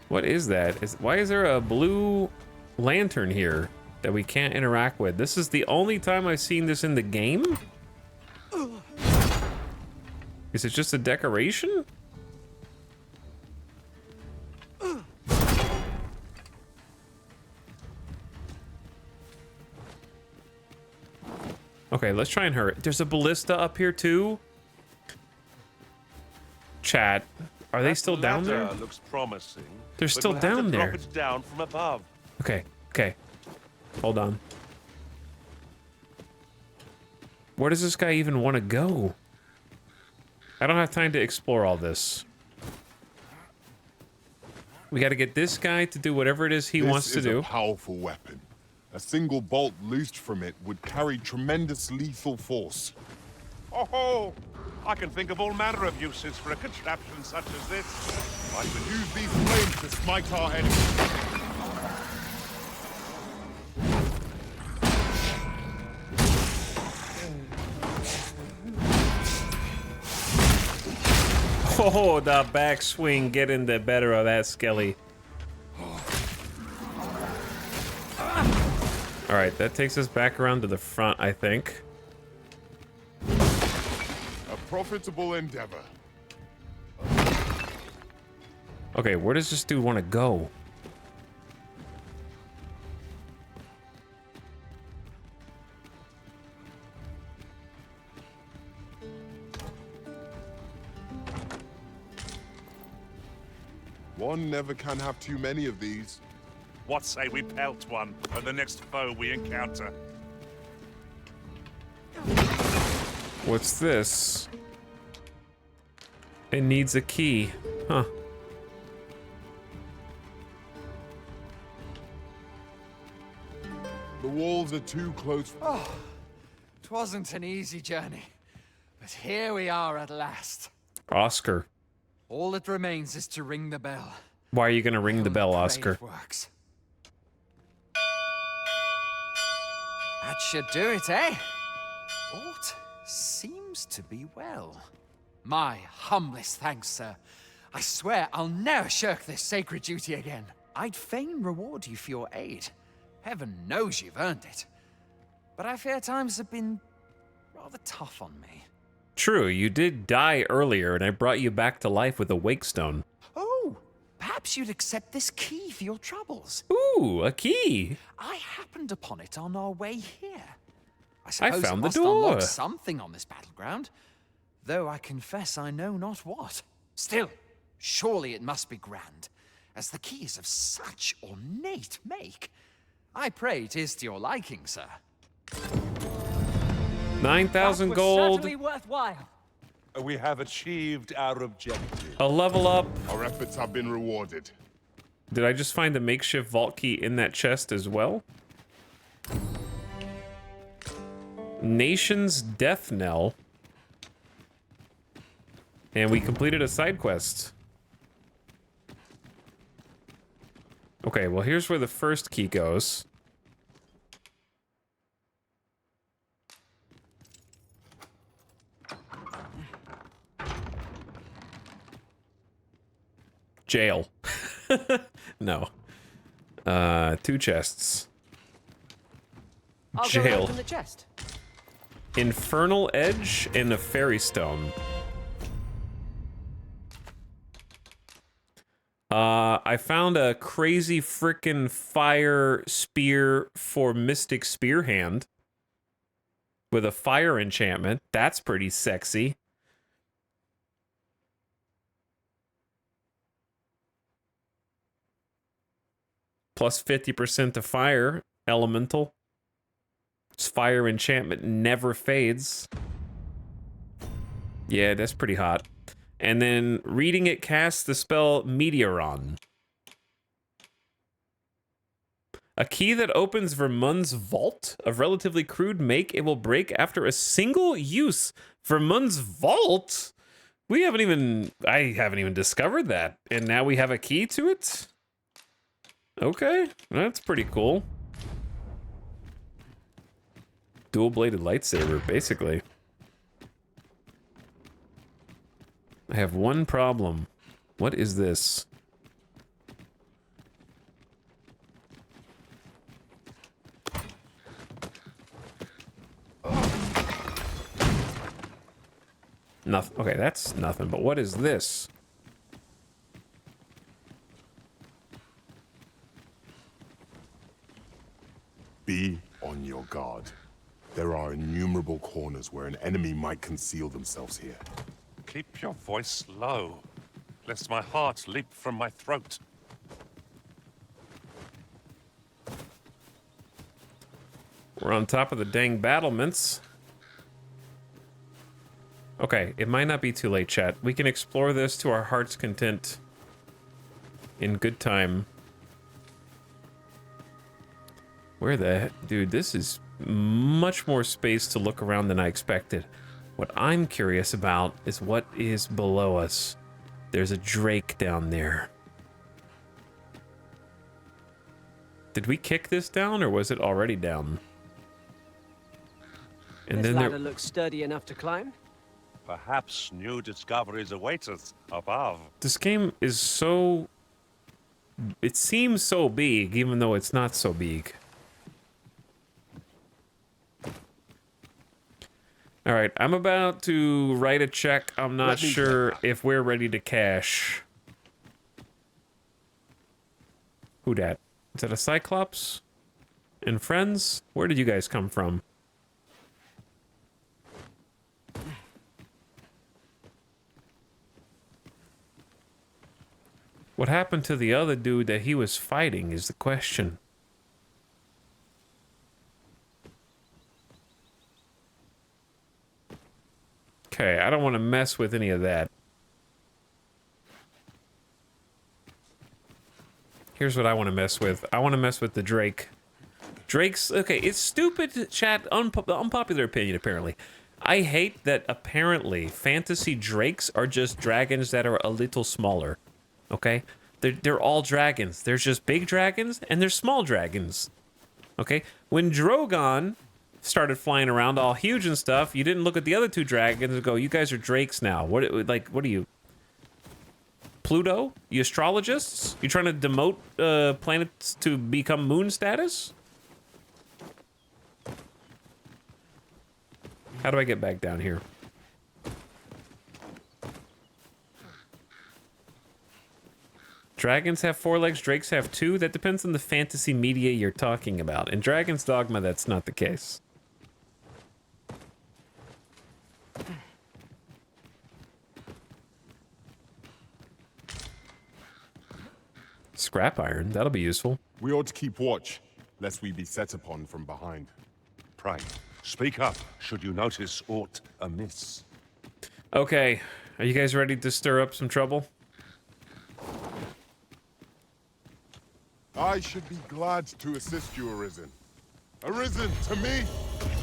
What is that? Why is there a blue lantern here that we can't interact with? This is the only time I've seen this in the game? Is it just a decoration? Okay, let's try and hurry. There's a ballista up here too. Chat, Are they still down there? Ladder looks promising. They're but still we'll have to down there. Drop it down from above. Okay, okay. Hold on. Where does this guy even want to go? I don't have time to explore all this. We got to get this guy to do whatever it is he wants to do. This is a powerful weapon. A single bolt loosed from it would carry tremendous lethal force. Oh ho! I can think of all manner of uses for a contraption such as this. I could use these flames to smite our enemies. Oh, the backswing getting the better of that skelly. All right, that takes us back around to the front, I think. A profitable endeavor. Okay, where does this dude want to go? One never can have too many of these. What say we pelt one at the next foe we encounter? What's this? It needs a key. Huh. The walls are too close. Oh, it wasn't an easy journey, but here we are at last. Oscar. All that remains is to ring the bell. Why are you gonna ring the bell, Pray Oscar? it works. That should do it, eh? Aught seems to be well. My humblest thanks, sir. I swear I'll never shirk this sacred duty again. I'd fain reward you for your aid. Heaven knows you've earned it. But I fear times have been rather tough on me. True, you did die earlier, and I brought you back to life with a wake stone. Oh, perhaps you'd accept this key for your troubles. Ooh, a key. I happened upon it on our way here. I I suppose found it the must unlock door. something on this battleground, though I confess I know not what. Still, surely it must be grand, as the key is of such ornate make. I pray it is to your liking, sir. 9,000 gold. Certainly worthwhile. We have achieved our objective. A level up. Our efforts have been rewarded. Did I just find the makeshift vault key in that chest as well? Nation's Death Knell. And we completed a side quest. Okay, well here's where the first key goes. Jail. No. 2 chests. I'll go Jail. open the chest. Infernal Edge and a Fairy Stone. I found a crazy frickin' fire spear for Mystic Spear Hand with a fire enchantment. That's pretty sexy. Plus 50% to fire elemental. Its fire enchantment never fades. Yeah, that's pretty hot. And then reading it casts the spell Meteoron. A key that opens Vermund's vault of relatively crude make. It will break after a single use. Vermund's vault? I haven't even discovered that. And now we have a key to it? Okay, that's pretty cool. Dual-bladed lightsaber, basically. I have one problem. What is this? Nothing. Okay, that's nothing. But what is this? Be on your guard. There are innumerable corners where an enemy might conceal themselves here. Keep your voice low. lest my heart leap from my throat. We're on top of the dang battlements. Okay, it might not be too late, chat. We can explore this to our heart's content in good time. Where the... Dude, this is much more space to look around than I expected. What I'm curious about is what is below us. There's a drake down there. Did we kick this down, or was it already down? And This then ladder looks sturdy enough to climb. Perhaps new discoveries await us above. This game is so... It seems so big, even though it's not so big. Alright, I'm about to write a check. I'm not sure if we're ready to cash. Who dat? Is that a Cyclops? And friends? Where did you guys come from? What happened to the other dude that he was fighting is the question. Okay, I don't want to mess with any of that. Here's what I want to mess with. I want to mess with the Drake. Drake's... Okay, it's stupid, chat. Unpopular opinion, apparently. I hate that apparently fantasy drakes are just dragons that are a little smaller. Okay? They're all dragons. There's just big dragons and there's small dragons. Okay? When Drogon started flying around all huge and stuff, you didn't look at the other two dragons and go, you guys are drakes now. What are you? Pluto? You astrologists? You trying to demote planets to become moon status? How do I get back down here? Dragons have 4 legs, drakes have 2. That depends on the fantasy media you're talking about. In Dragon's Dogma, that's not the case. Scrap iron, that'll be useful. We ought to keep watch, lest we be set upon from behind. Pray, speak up, should you notice aught amiss. Okay, are you guys ready to stir up some trouble? I should be glad to assist you, Arisen. Arisen, to me,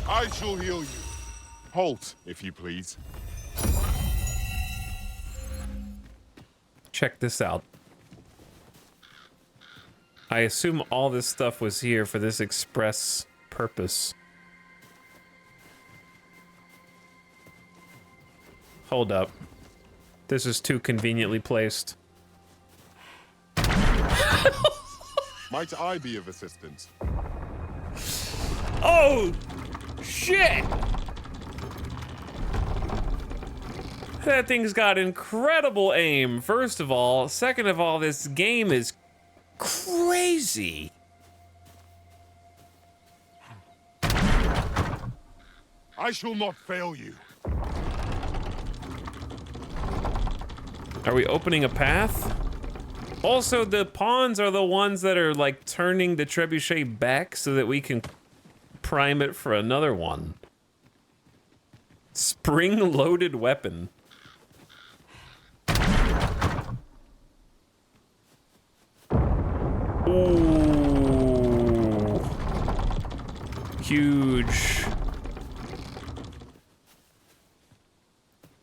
I shall heal you. Halt, if you please. Check this out. I assume all this stuff was here for this express purpose. Hold up. This is too conveniently placed. Might I be of assistance? Oh, shit! That thing's got incredible aim, first of all. Second of all, this game is crazy. I shall not fail you. Are we opening a path? Also, the pawns are the ones that are like turning the trebuchet back so that we can prime it for another one. Spring-loaded weapon. Ooh. Huge.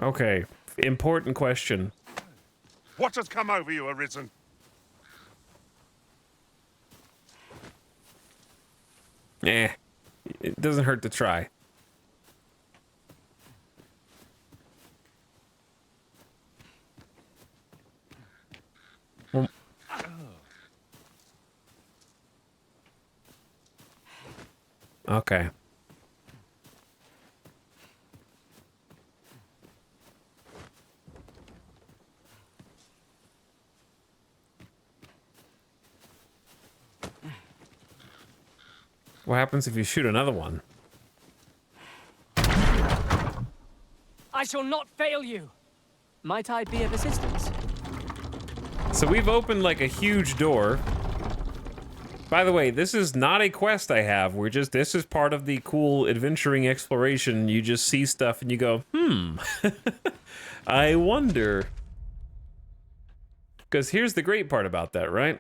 Okay, important question. What has come over you, Arisen? Eh, it doesn't hurt to try. Well, okay. What happens if you shoot another one? I shall not fail you. Might I be of assistance? So we've opened like a huge door. By the way, this is not a quest I have. This is part of the cool adventuring exploration. You just see stuff and you go, I wonder. Because here's the great part about that, right?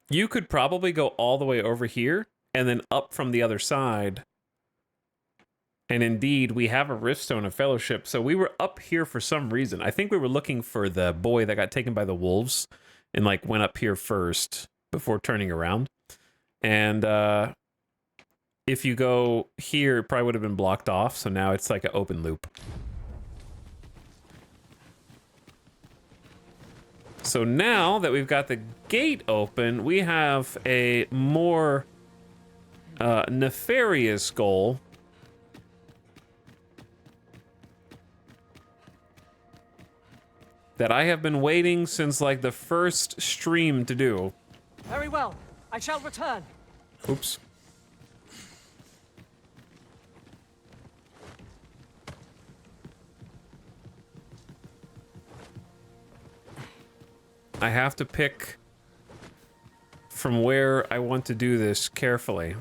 You could probably go all the way over here and then up from the other side. And indeed, we have a Riftstone of Fellowship. So we were up here for some reason. I think we were looking for the boy that got taken by the wolves and like went up here first before turning around. And if you go here, it probably would have been blocked off. So now it's like an open loop. So now that we've got the gate open, we have a more nefarious goal. That I have been waiting since like the first stream to do. Very well. I shall return. Oops. I have to pick from where I want to do this carefully.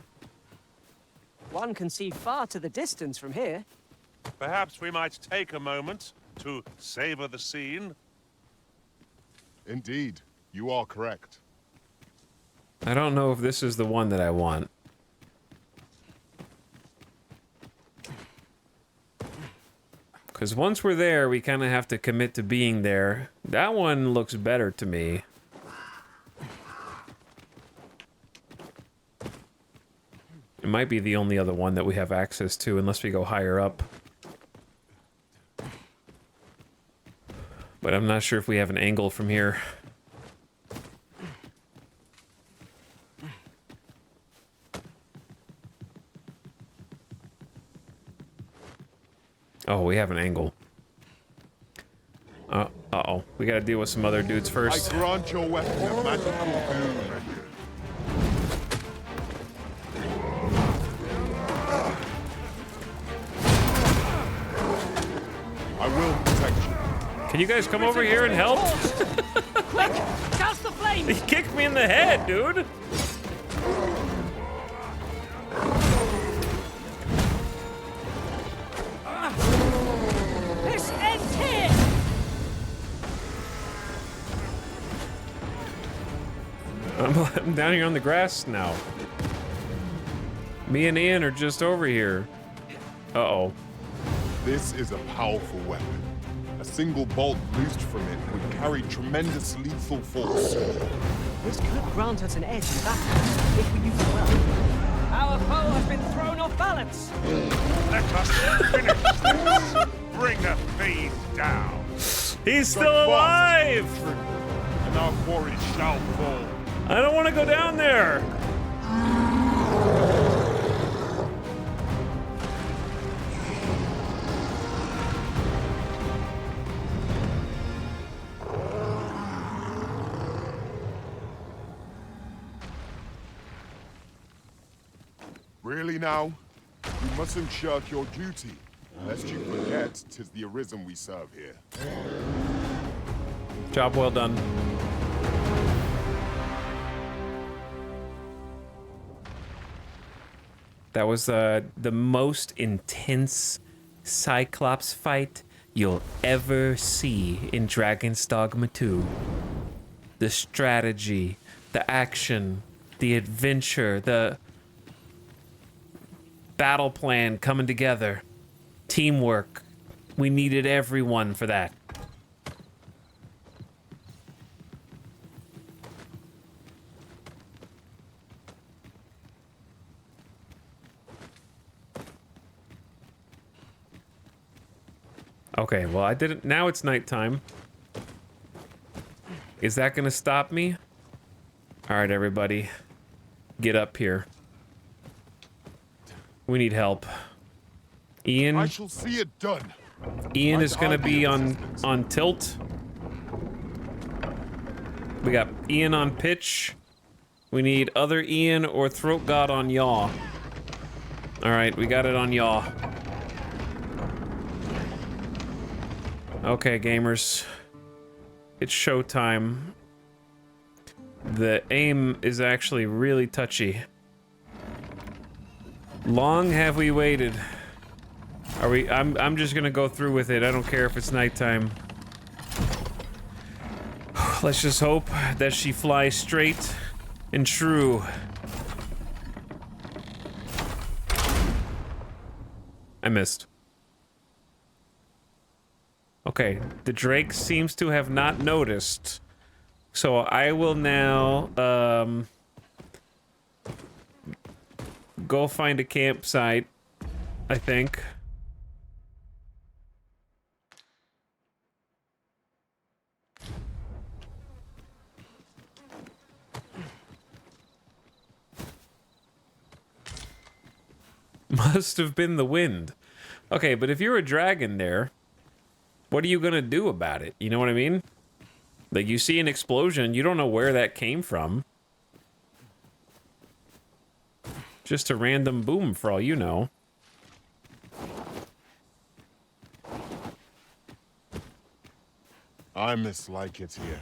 One can see far to the distance from here. Perhaps we might take a moment to savor the scene. Indeed, you are correct. I don't know if this is the one that I want. Because once we're there, we kind of have to commit to being there. That one looks better to me. It might be the only other one that we have access to, unless we go higher up. But I'm not sure if we have an angle from here. Oh, we have an angle. Uh-oh. We gotta deal with some other dudes first. I grant your weapon a magical boon. I will protect you. Can you guys come over here and help? Quick! Douse the flame! He kicked me in the head, dude! This ends here! I'm down here on the grass now. Me and Ian are just over here. Uh-oh. This is a powerful weapon. A single bolt loosed from it would carry tremendous lethal force. This could grant us an edge in battle, if we use it well. Our foe has been thrown off balance! Let us finish this! Bring the fiend down! He's still alive! And our quarry shall fall. I don't want to go down there! Really now? You mustn't shirk your duty, lest you forget 'tis the Arisen we serve here. Job well done. That was the most intense Cyclops fight you'll ever see in Dragon's Dogma 2. The strategy, the action, the adventure, the battle plan coming together, teamwork. We needed everyone for that. Okay, well, I didn't. Now it's nighttime. Is that gonna stop me? All right, everybody, get up here. We need help. Ian. I shall see it done. Ian is gonna be on tilt. We got Ian on pitch. We need other Ian or Throat God on yaw. All right, we got it on yaw. Okay, gamers. It's showtime. The aim is actually really touchy. Long have we waited. Are we? I'm just gonna go through with it. I don't care if it's nighttime. Let's just hope that she flies straight and true. I missed. Okay, the Drake seems to have not noticed. So I will now, go find a campsite, I think. Must have been the wind. Okay, but if you're a dragon there, what are you gonna do about it? You know what I mean? Like, you see an explosion, you don't know where that came from. Just a random boom for all you know. I mislike it here.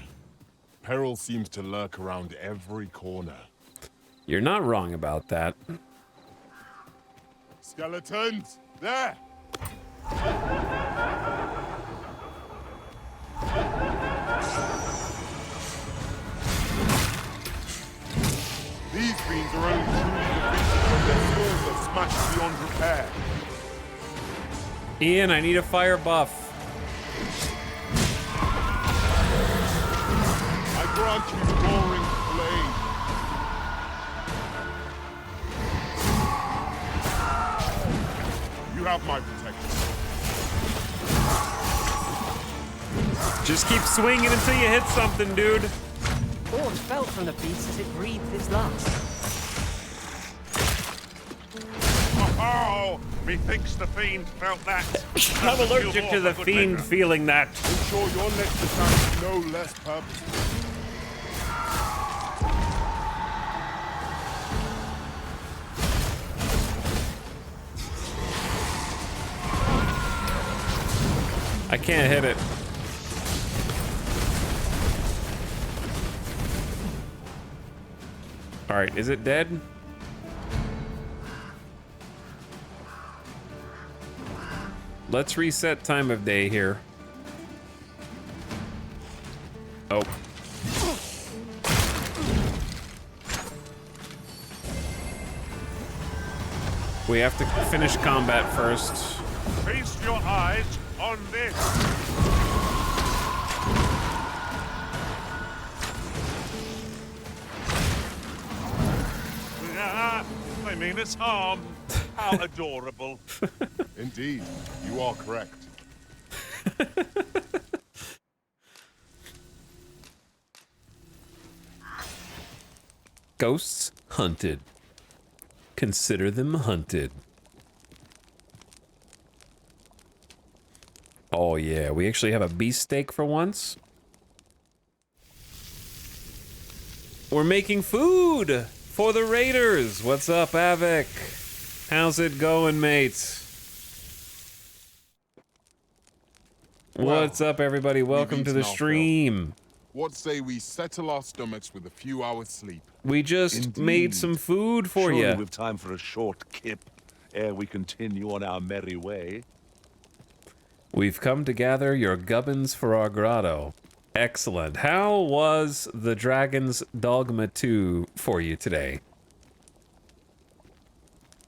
Peril seems to lurk around every corner. You're not wrong about that. Skeletons! There! These fiends are only truly defeated when their skulls are smashed beyond repair. Ian, I need a fire buff. I grant you roaring flame. You have my protection. Just keep swinging until you hit something, dude. Aught fell from the beast as it breathed its last. Oh, methinks the fiend felt that. I'm allergic to the fiend feeling that. Ensure your next attack is no less purposeful. I can't hit it. All right, is it dead? Let's reset time of day here. Oh. We have to finish combat first. Feast your eyes on this. I mean, it's harm. How adorable. Indeed, you are correct. Ghosts hunted. Consider them hunted. Oh yeah, we actually have a beef steak for once. We're making food for the raiders. What's up, Avik? How's it going, mate? What's up, everybody? Welcome to the stream. What say we settle our stomachs with a few hours sleep? We just made some food for Surely you. we've time for a short kip ere we continue on our merry way. We've come to gather your gubbins for our grotto. Excellent. How was the Dragon's Dogma 2 for you today?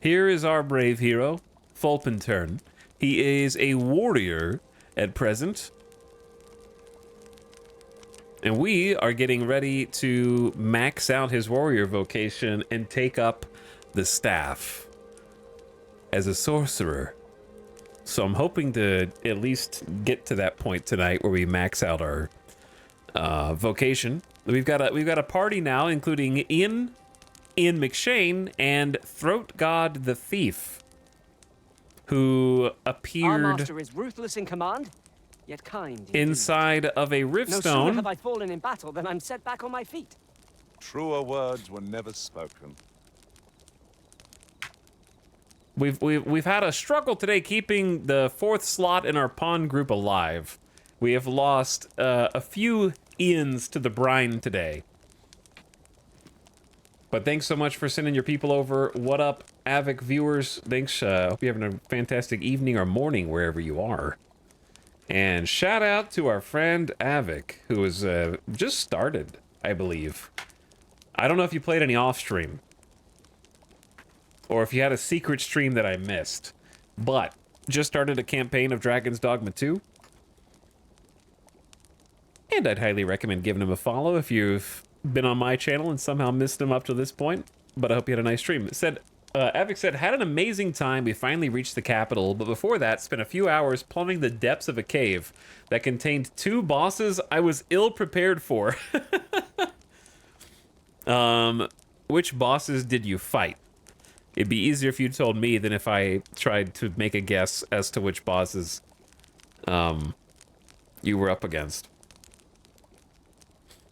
Here is our brave hero, Fulpentern. He is a warrior at present. And we are getting ready to max out his warrior vocation and take up the staff as a sorcerer. So I'm hoping to at least get to that point tonight where we max out our vocation. We've got a party now, including Ian McShane, and Throat God the Thief, who Our appeared master is ruthless in command, yet kind. indeed. inside of a No sooner riftstone. have I fallen in battle than I'm set back on my feet. Truer words were never spoken. We've had a struggle today keeping the 4th slot in our pawn group alive. We have lost a few Ians to the brine today. But thanks so much for sending your people over. What up, Avic viewers? Thanks. Hope you're having a fantastic evening or morning wherever you are. And shout out to our friend Avic, who has just started, I believe. I don't know if you played any off-stream, or if you had a secret stream that I missed, but just started a campaign of Dragon's Dogma 2. And I'd highly recommend giving him a follow if you've been on my channel and somehow missed him up to this point. But I hope you had a nice stream. It said, Avic said, had an amazing time. We finally reached the capital, but before that, spent a few hours plumbing the depths of a cave that contained 2 bosses I was ill prepared for. Which bosses did you fight? It'd be easier if you told me than if I tried to make a guess as to which bosses you were up against.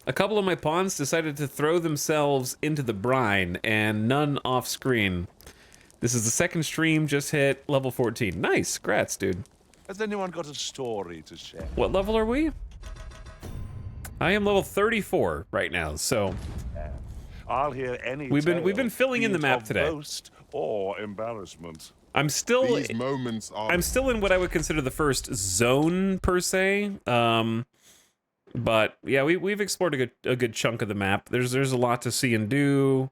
A couple of my pawns decided to throw themselves into the brine, and none off screen. This is the second stream, just hit level 14. Nice, grats, dude. Has anyone got a story to share? What level are we? I am level 34 right now, so I'll hear any we've been filling in the map today. Boast or embarrassment. I'm still These moments are... I'm still in what I would consider the first zone per se. But yeah, we've explored a good chunk of the map. There's a lot to see and do,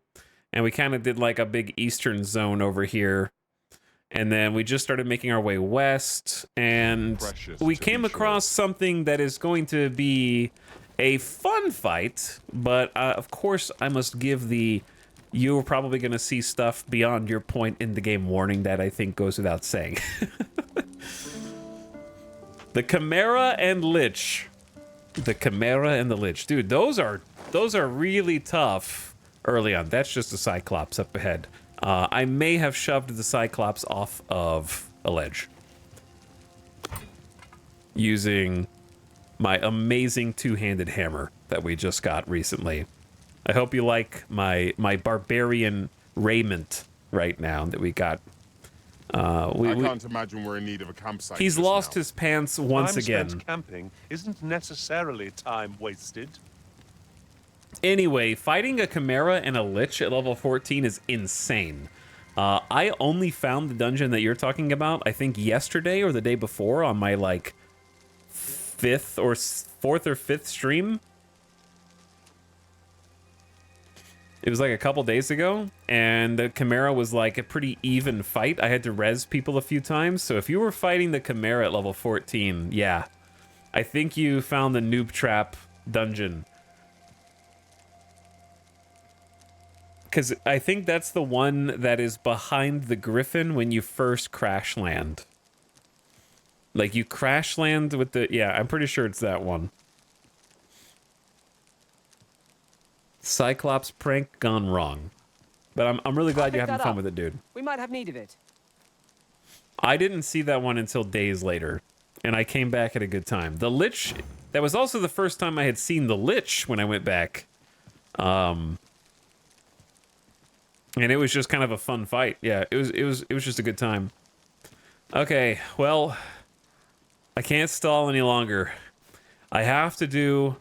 and we kind of did like a big eastern zone over here, and then we just started making our way west, and we came across something that is going to be a fun fight. But of course, I must give the you're probably going to see stuff beyond your point in the game warning that I think goes without saying. The Chimera and Lich. The Chimera and the Lich. Dude, those are really tough early on. That's just a Cyclops up ahead. I may have shoved the Cyclops off of a ledge using my amazing two-handed hammer that we just got recently. I hope you like my barbarian raiment right now that we got. I can't imagine we're in need of a campsite. He's lost his pants once again. Time spent camping isn't necessarily time wasted. Anyway, fighting a Chimera and a Lich at level 14 is insane. I only found the dungeon that you're talking about, I think yesterday or the day before on my like 4th or 5th stream. It was like a couple days ago, and the Chimera was like a pretty even fight. I had to res people a few times, so if you were fighting the Chimera at level 14, yeah, I think you found the Noob Trap dungeon. Because I think that's the one that is behind the Griffin when you first crash land. Like, you crash land with the... Yeah, I'm pretty sure it's that one. Cyclops prank gone wrong. But I'm really glad you're having fun with it, dude. We might have need of it. I didn't see that one until days later, and I came back at a good time. The Lich, that was also the first time I had seen the Lich when I went back. And it was just kind of a fun fight. Yeah, it was just a good time. Okay, well, I can't stall any longer. I have to do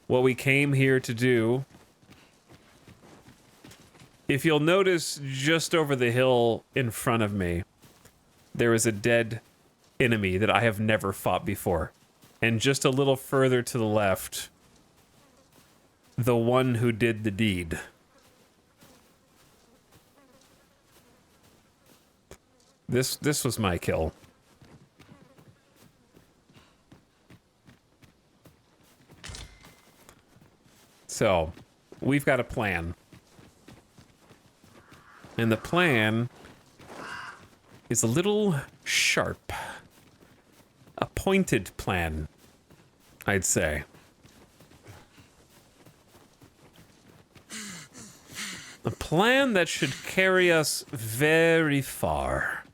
what we came here to do. If you'll notice, just over the hill in front of me, there is a dead enemy that I have never fought before. And just a little further to the left, the one who did the deed. This was my kill. So, we've got a plan. And the plan is a little sharp. A pointed plan, I'd say. A plan that should carry us very far.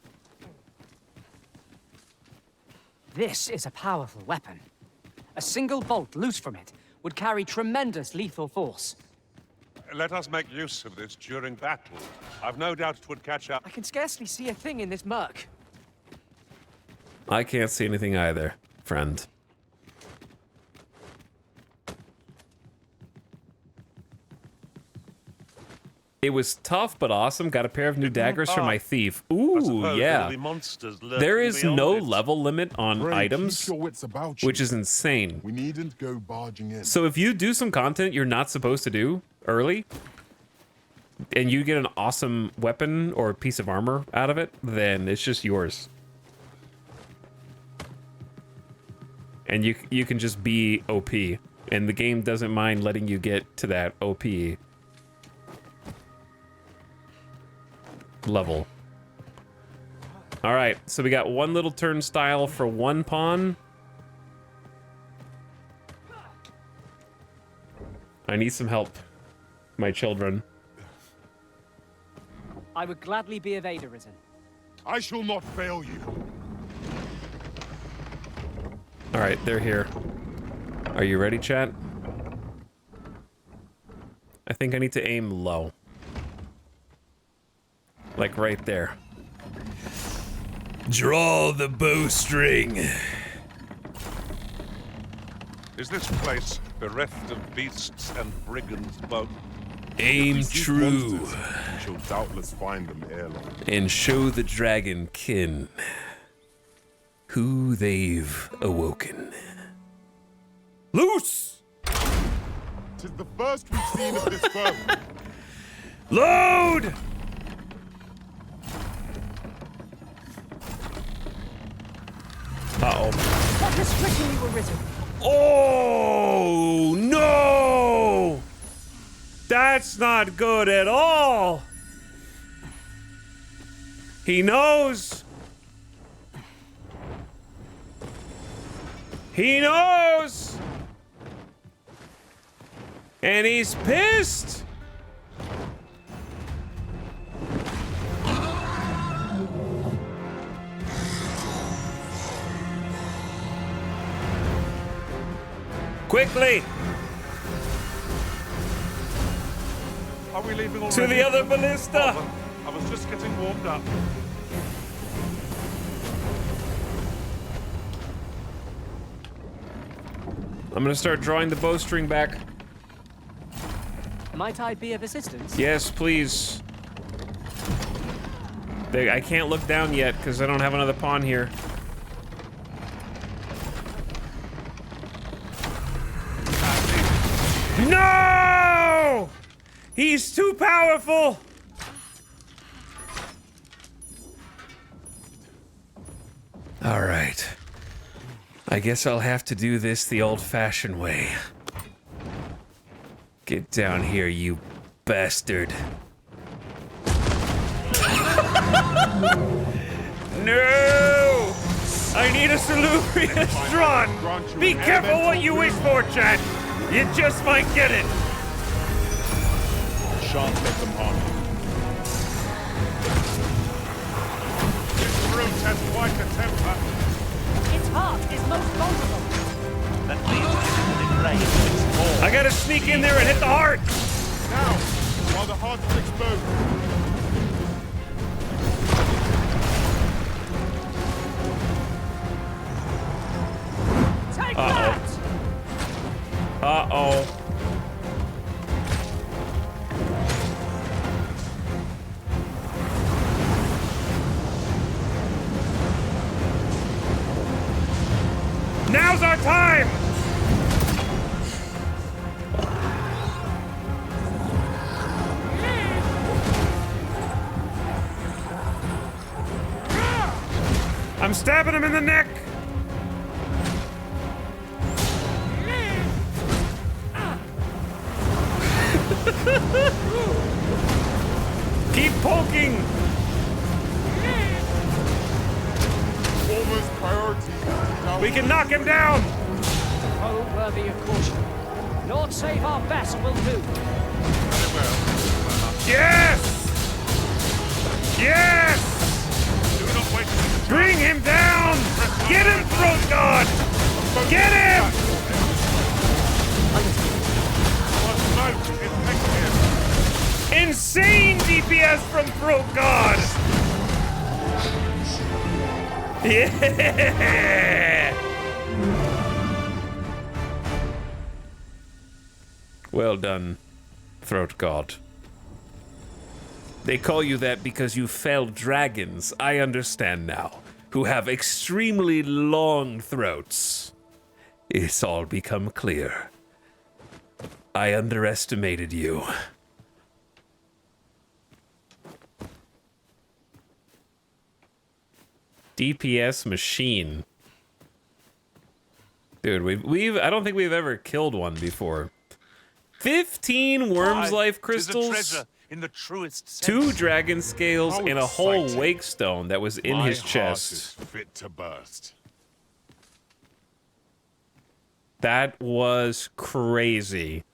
This is a powerful weapon. A single bolt loose from it would carry tremendous lethal force. Let us make use of this during battle. I've no doubt it would catch up. I can scarcely see a thing in this murk. I can't see anything either, friend. It was tough but awesome. Got a pair of new daggers for my thief. Ooh, yeah. There is no level limit on Pray, items, keep your wits about which you. is insane. We needn't go barging in. So if you do some content you're not supposed to do early, and you get an awesome weapon or a piece of armor out of it, then it's just yours. And you can just be OP, and the game doesn't mind letting you get to that OP level. All right, so we got one little turnstile for one pawn. I need some help, my children. I would gladly be of aid, Arisen. I shall not fail you. All right, they're here. Are you ready, chat? I think I need to aim low. Like right there. Draw the bowstring. Is this place bereft of beasts and brigands both? Aim true. We shall doubtless find them ere long. And show the dragon kin who they've awoken. Loose! 'Tis the first we've seen of this foe. Load! Uh-oh. What has stricken you, Arisen? Oh, no! That's not good at all! He knows! He knows! And he's pissed! Quickly! Are we leaving already? To the other ballista! Oh, I was just getting warmed up. I'm gonna start drawing the bowstring back. Might I be of assistance? Yes, please. I can't look down yet because I don't have another pawn here. No! He's too powerful! All right. I guess I'll have to do this the old-fashioned way. Get down here, you bastard. No! I need a salubrious drawn! Be careful what you wish for, chat! You just might get it! Shan't let them harm you. This brute has quite a temper. Its heart is most vulnerable. That leaves it I gotta sneak in there and hit the heart! Now, while the heart is exposed. Take that! Uh-oh. Now's our time! I'm stabbing him in the neck! Keep poking! Warmer's priority. We can knock him down! Oh, worthy of caution. Naught save our best will do. Very well. Yes! Yes! Do not wait to Bring him down! Get him, Throat God! Get him! Insane DPS from Throat God! Yeah! Well done, Throat God. They call you that because you felled dragons, I understand now, who have extremely long throats. It's all become clear. I underestimated you. DPS machine. Dude, we've I don't think we've ever killed one before. 15 worm's life crystals, treasure in the truest sense. 2 dragon scales, How and a whole exciting. wake stone that was in My his heart chest. is fit to burst. That was crazy.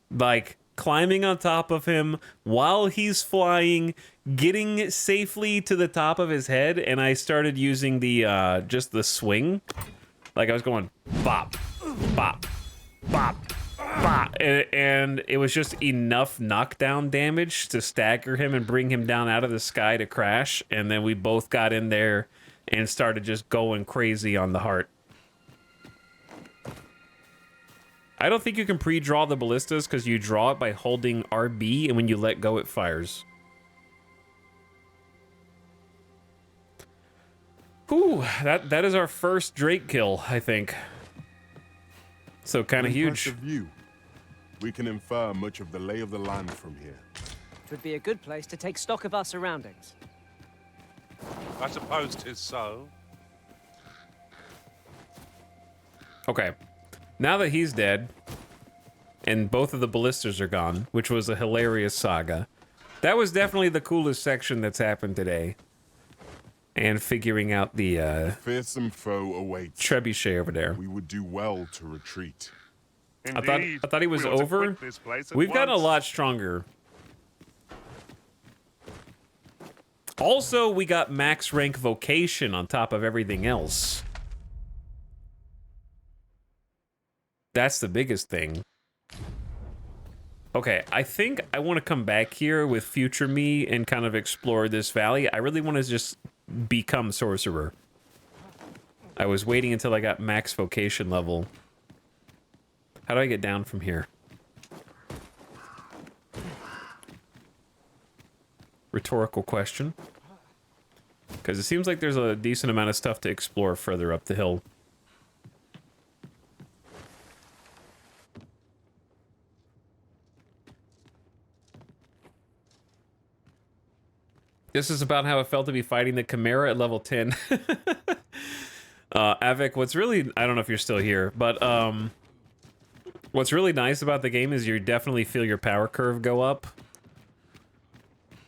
Like, climbing on top of him while he's flying, getting safely to the top of his head, and I started using the, just the swing. Like, I was going bop, bop, bop, bop, and it was just enough knockdown damage to stagger him and bring him down out of the sky to crash, and then we both got in there and started just going crazy on the heart. I don't think you can pre-draw the ballistas because you draw it by holding RB, and when you let go, it fires. Whew, that is our first Drake kill, I think. So kind of huge. Impressive view. We can infer much of the lay of the land from here. It would be a good place to take stock of our surroundings. I suppose 'tis so. Okay. Now that he's dead, and both of the ballistas are gone, which was a hilarious saga, that was definitely the coolest section that's happened today. And figuring out the fearsome foe awaits. trebuchet over there. We would do well to retreat. I thought he was over. We've gotten a lot stronger. Also, we got max rank vocation on top of everything else. That's the biggest thing. Okay, I think I want to come back here with future me and kind of explore this valley. I really want to just become sorcerer. I was waiting until I got max vocation level. How do I get down from here? Rhetorical question. Because it seems like there's a decent amount of stuff to explore further up the hill. This is about how it felt to be fighting the Chimera at level 10. Avik, what's really... I don't know if you're still here, but what's really nice about the game is you definitely feel your power curve go up.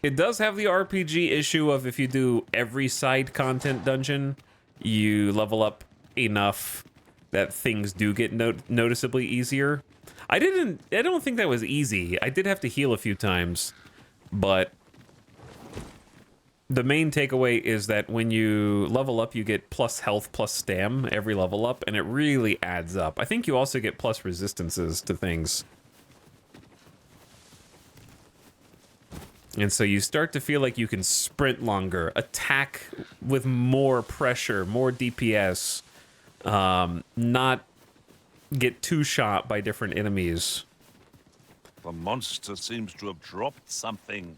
It does have the RPG issue of if you do every side content dungeon, you level up enough that things do get noticeably easier. I don't think that was easy. I did have to heal a few times, but... the main takeaway is that when you level up, you get plus health, plus stam every level up, and it really adds up. I think you also get plus resistances to things. And so you start to feel like you can sprint longer, attack with more pressure, more DPS, not get two-shot by different enemies. The monster seems to have dropped something.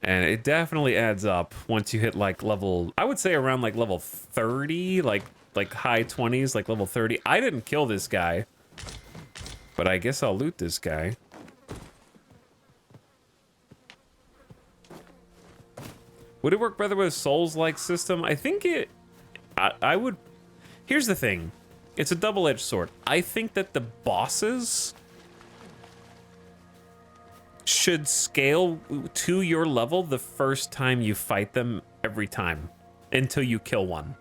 And it definitely adds up once you hit like level, I would say around like level 30, like high 20s, like level 30. I didn't kill this guy, but I guess I'll loot this guy. Would it work better with a Souls-like system? I think it, I would, here's the thing. It's a double-edged sword. I think that the bosses should scale to your level the first time you fight them every time until you kill one.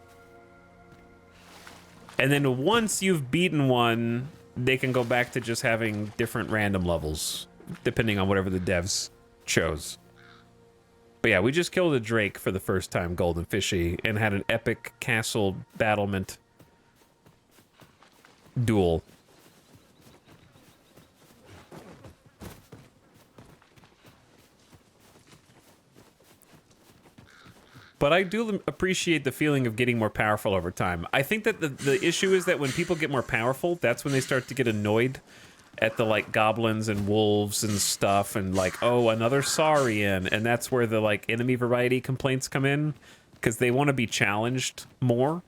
And then once you've beaten one, they can go back to just having different random levels, depending on whatever the devs chose. But yeah, we just killed a Drake for the first time, Golden Fishy, and had an epic castle battlement duel. But I do appreciate the feeling of getting more powerful over time. I think that the issue is that when people get more powerful, that's when they start to get annoyed at the like goblins and wolves and stuff, and like, oh, another Saurian, and that's where the like enemy variety complaints come in, because they want to be challenged more.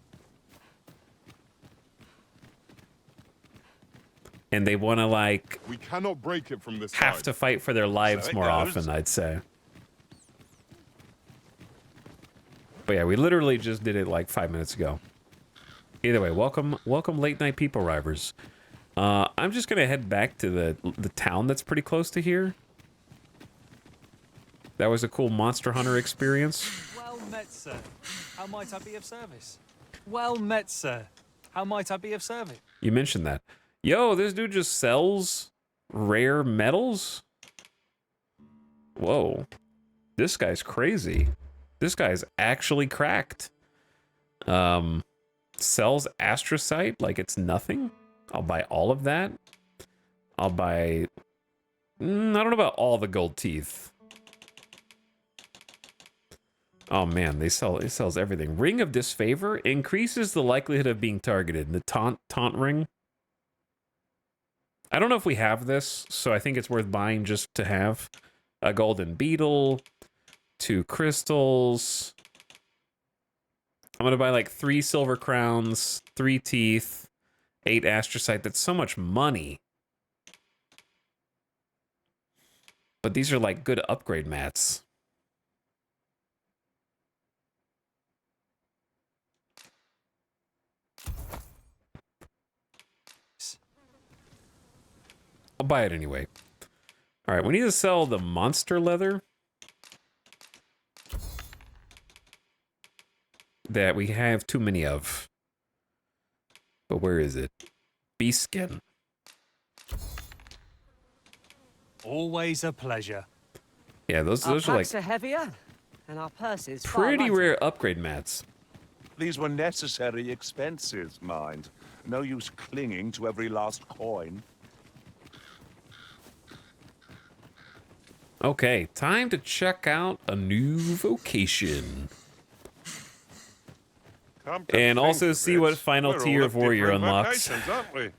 And they want to like We cannot break it from this have side. to fight for their lives So it more goes. often, I'd say. But yeah, we literally just did it like 5 minutes ago. Either way, welcome late night people arrivers. I'm just gonna head back to the town that's pretty close to here. That was a cool Monster Hunter experience. Well met, sir. How might I be of service? Well met, sir. How might I be of service? You mentioned that. Yo, this dude just sells rare metals? Whoa. This guy's crazy. This guy's actually cracked. Sells astrocyte like it's nothing. I'll buy all of that. I'll buy... I don't know about all the gold teeth. Oh man, it sells everything. Ring of Disfavor increases the likelihood of being targeted. The taunt ring. I don't know if we have this, so I think it's worth buying just to have. A golden beetle, 2 crystals. I'm gonna buy like 3 silver crowns, 3 teeth, 8 astrocyte. That's so much money. But these are like good upgrade mats. I'll buy it anyway. All right, we need to sell the monster leather that we have too many of. But where is it? Beast skin. Always a pleasure. Yeah, those Our are like packs are heavier, and our purses far pretty lighter. rare upgrade mats. These were necessary expenses, mind. No use clinging to every last coin. Okay, time to check out a new vocation. And also see what final tier of warrior unlocks. Aren't we?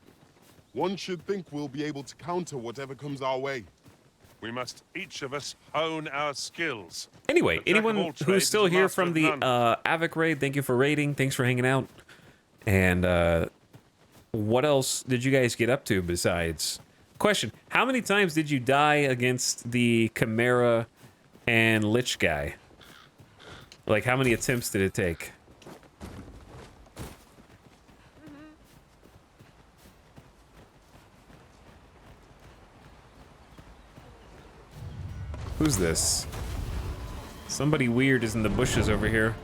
One should think we'll be able to counter whatever comes our way. We must each of us hone our skills. Anyway, The jack of all anyone trades who's is still a here master from of the none. Avic raid, thank you for raiding. Thanks for hanging out. And what else did you guys get up to besides... Question, how many times did you die against the Chimera and Lich guy? Like, how many attempts did it take? Who's this? Somebody weird is in the bushes over here.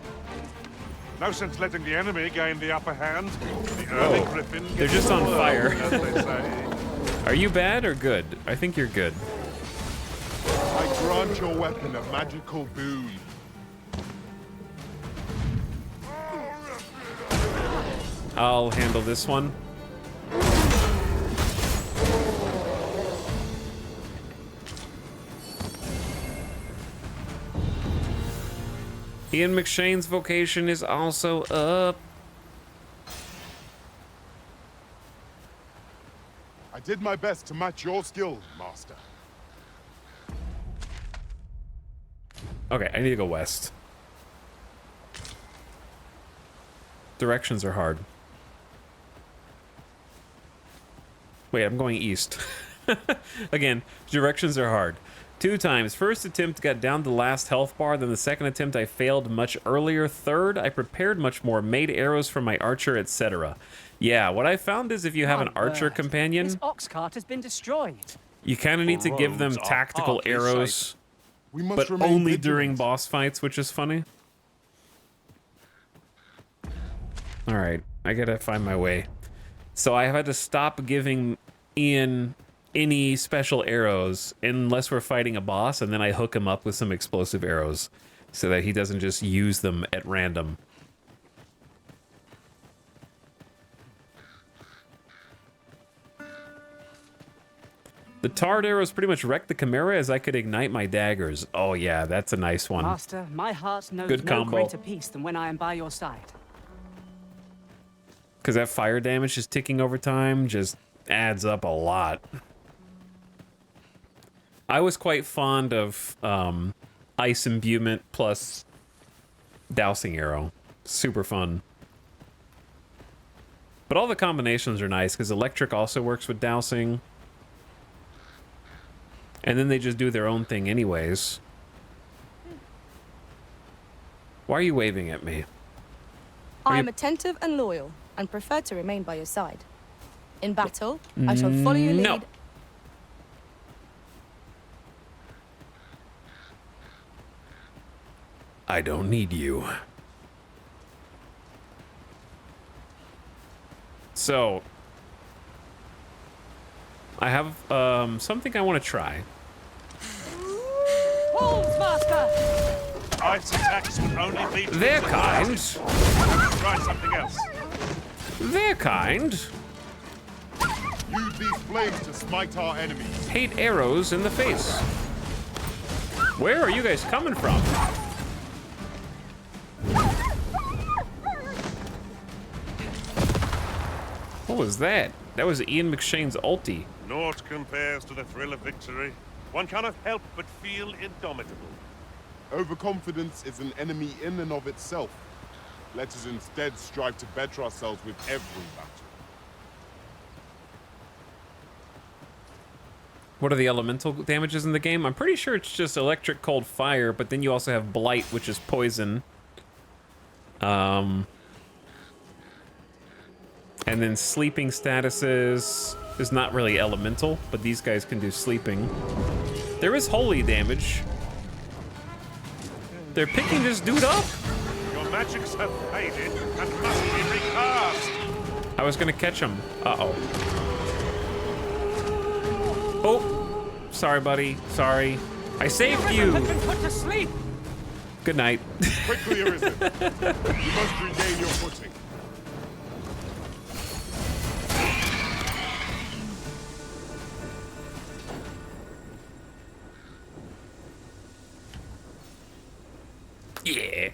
No sense letting the enemy gain the upper hand. The early griffin They're gets just the on worm, fire. as they say. Are you bad or good? I think you're good. I grant your weapon a magical boon. I'll handle this one. Ian McShane's vocation is also up. I did my best to match your skill, Master. Okay, I need to go west. Directions are hard. Wait, I'm going east. Again, directions are hard. 2 times. First attempt got down to the last health bar, then the second attempt I failed much earlier. Third, I prepared much more, made arrows for my archer, etc. Yeah, what I found is if you have an archer companion, This ox cart has been destroyed. you kind of need to give them Roads are tactical hardly arrows, safe. We must but remain only vigilant. during boss fights, which is funny. All right, I gotta find my way. So I had to stop giving Ian any special arrows unless we're fighting a boss, and then I hook him up with some explosive arrows so that he doesn't just use them at random. The tarred arrows pretty much wrecked the Chimera as I could ignite my daggers. Oh yeah, that's a nice one. Master, my heart knows Good no combo. greater peace than when I am by your side. Because that fire damage is ticking over time just adds up a lot. I was quite fond of ice imbuement plus dousing arrow. Super fun. But all the combinations are nice because electric also works with dousing. And then they just do their own thing anyways. Why are you waving at me? I am attentive and loyal, and prefer to remain by your side. In battle, I shall follow your lead. No. I don't need you. So, I have something I want to try. Wolves, Master! Ice attacks would only be... They're kind. Try something else. They're kind. Use these flames to smite our enemies. Hate arrows in the face. Where are you guys coming from? What was that? That was Ian McShane's ulti. Naught compares to the thrill of victory. One cannot help but feel indomitable. Overconfidence is an enemy in and of itself. Let us instead strive to better ourselves with every battle. What are the elemental damages in the game? I'm pretty sure it's just electric, cold, fire, but then you also have blight, which is poison. And then sleeping statuses is not really elemental, but these guys can do sleeping. There is holy damage. They're picking this dude up. Your magics have faded and must be recast. I was gonna catch him. Uh-oh. Oh, sorry, buddy. Sorry. I saved you. Has been put to sleep. Good night. Quickly arisen. You must regain your footing. Yeah.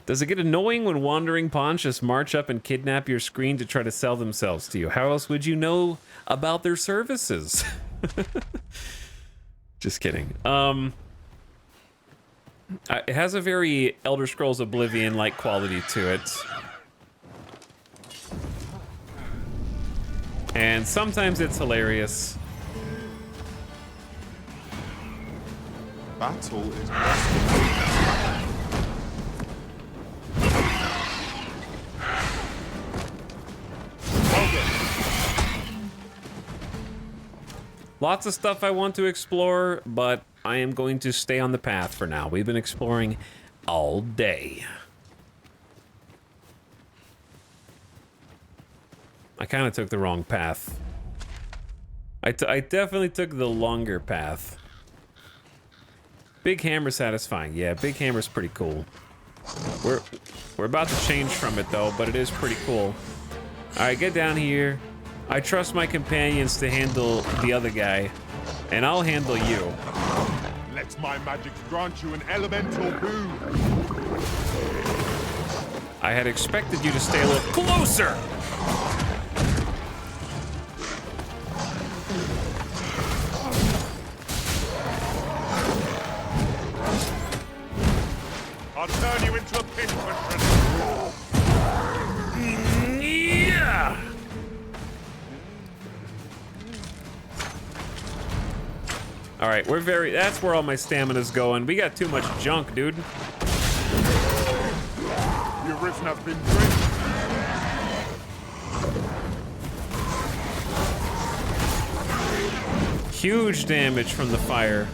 Does it get annoying when wandering pawns just march up and kidnap your screen to try to sell themselves to you? How else would you know about their services? Just kidding. It has a very Elder Scrolls Oblivion-like quality to it. And sometimes it's hilarious. Battle is Lots of stuff I want to explore, but I am going to stay on the path for now. We've been exploring all day. I kind of took the wrong path. I definitely took the longer path. Big hammer satisfying. Yeah, big hammer's pretty cool. We're about to change from it though, but it is pretty cool. All right, get down here. I trust my companions to handle the other guy, and I'll handle you. Let my magic grant you an elemental boon. I had expected you to stay a little closer. I'll turn you into a pinprick. Yeah. All right, that's where all my stamina's going. We got too much junk, dude. Your risen has been drenched. Huge damage from the fire.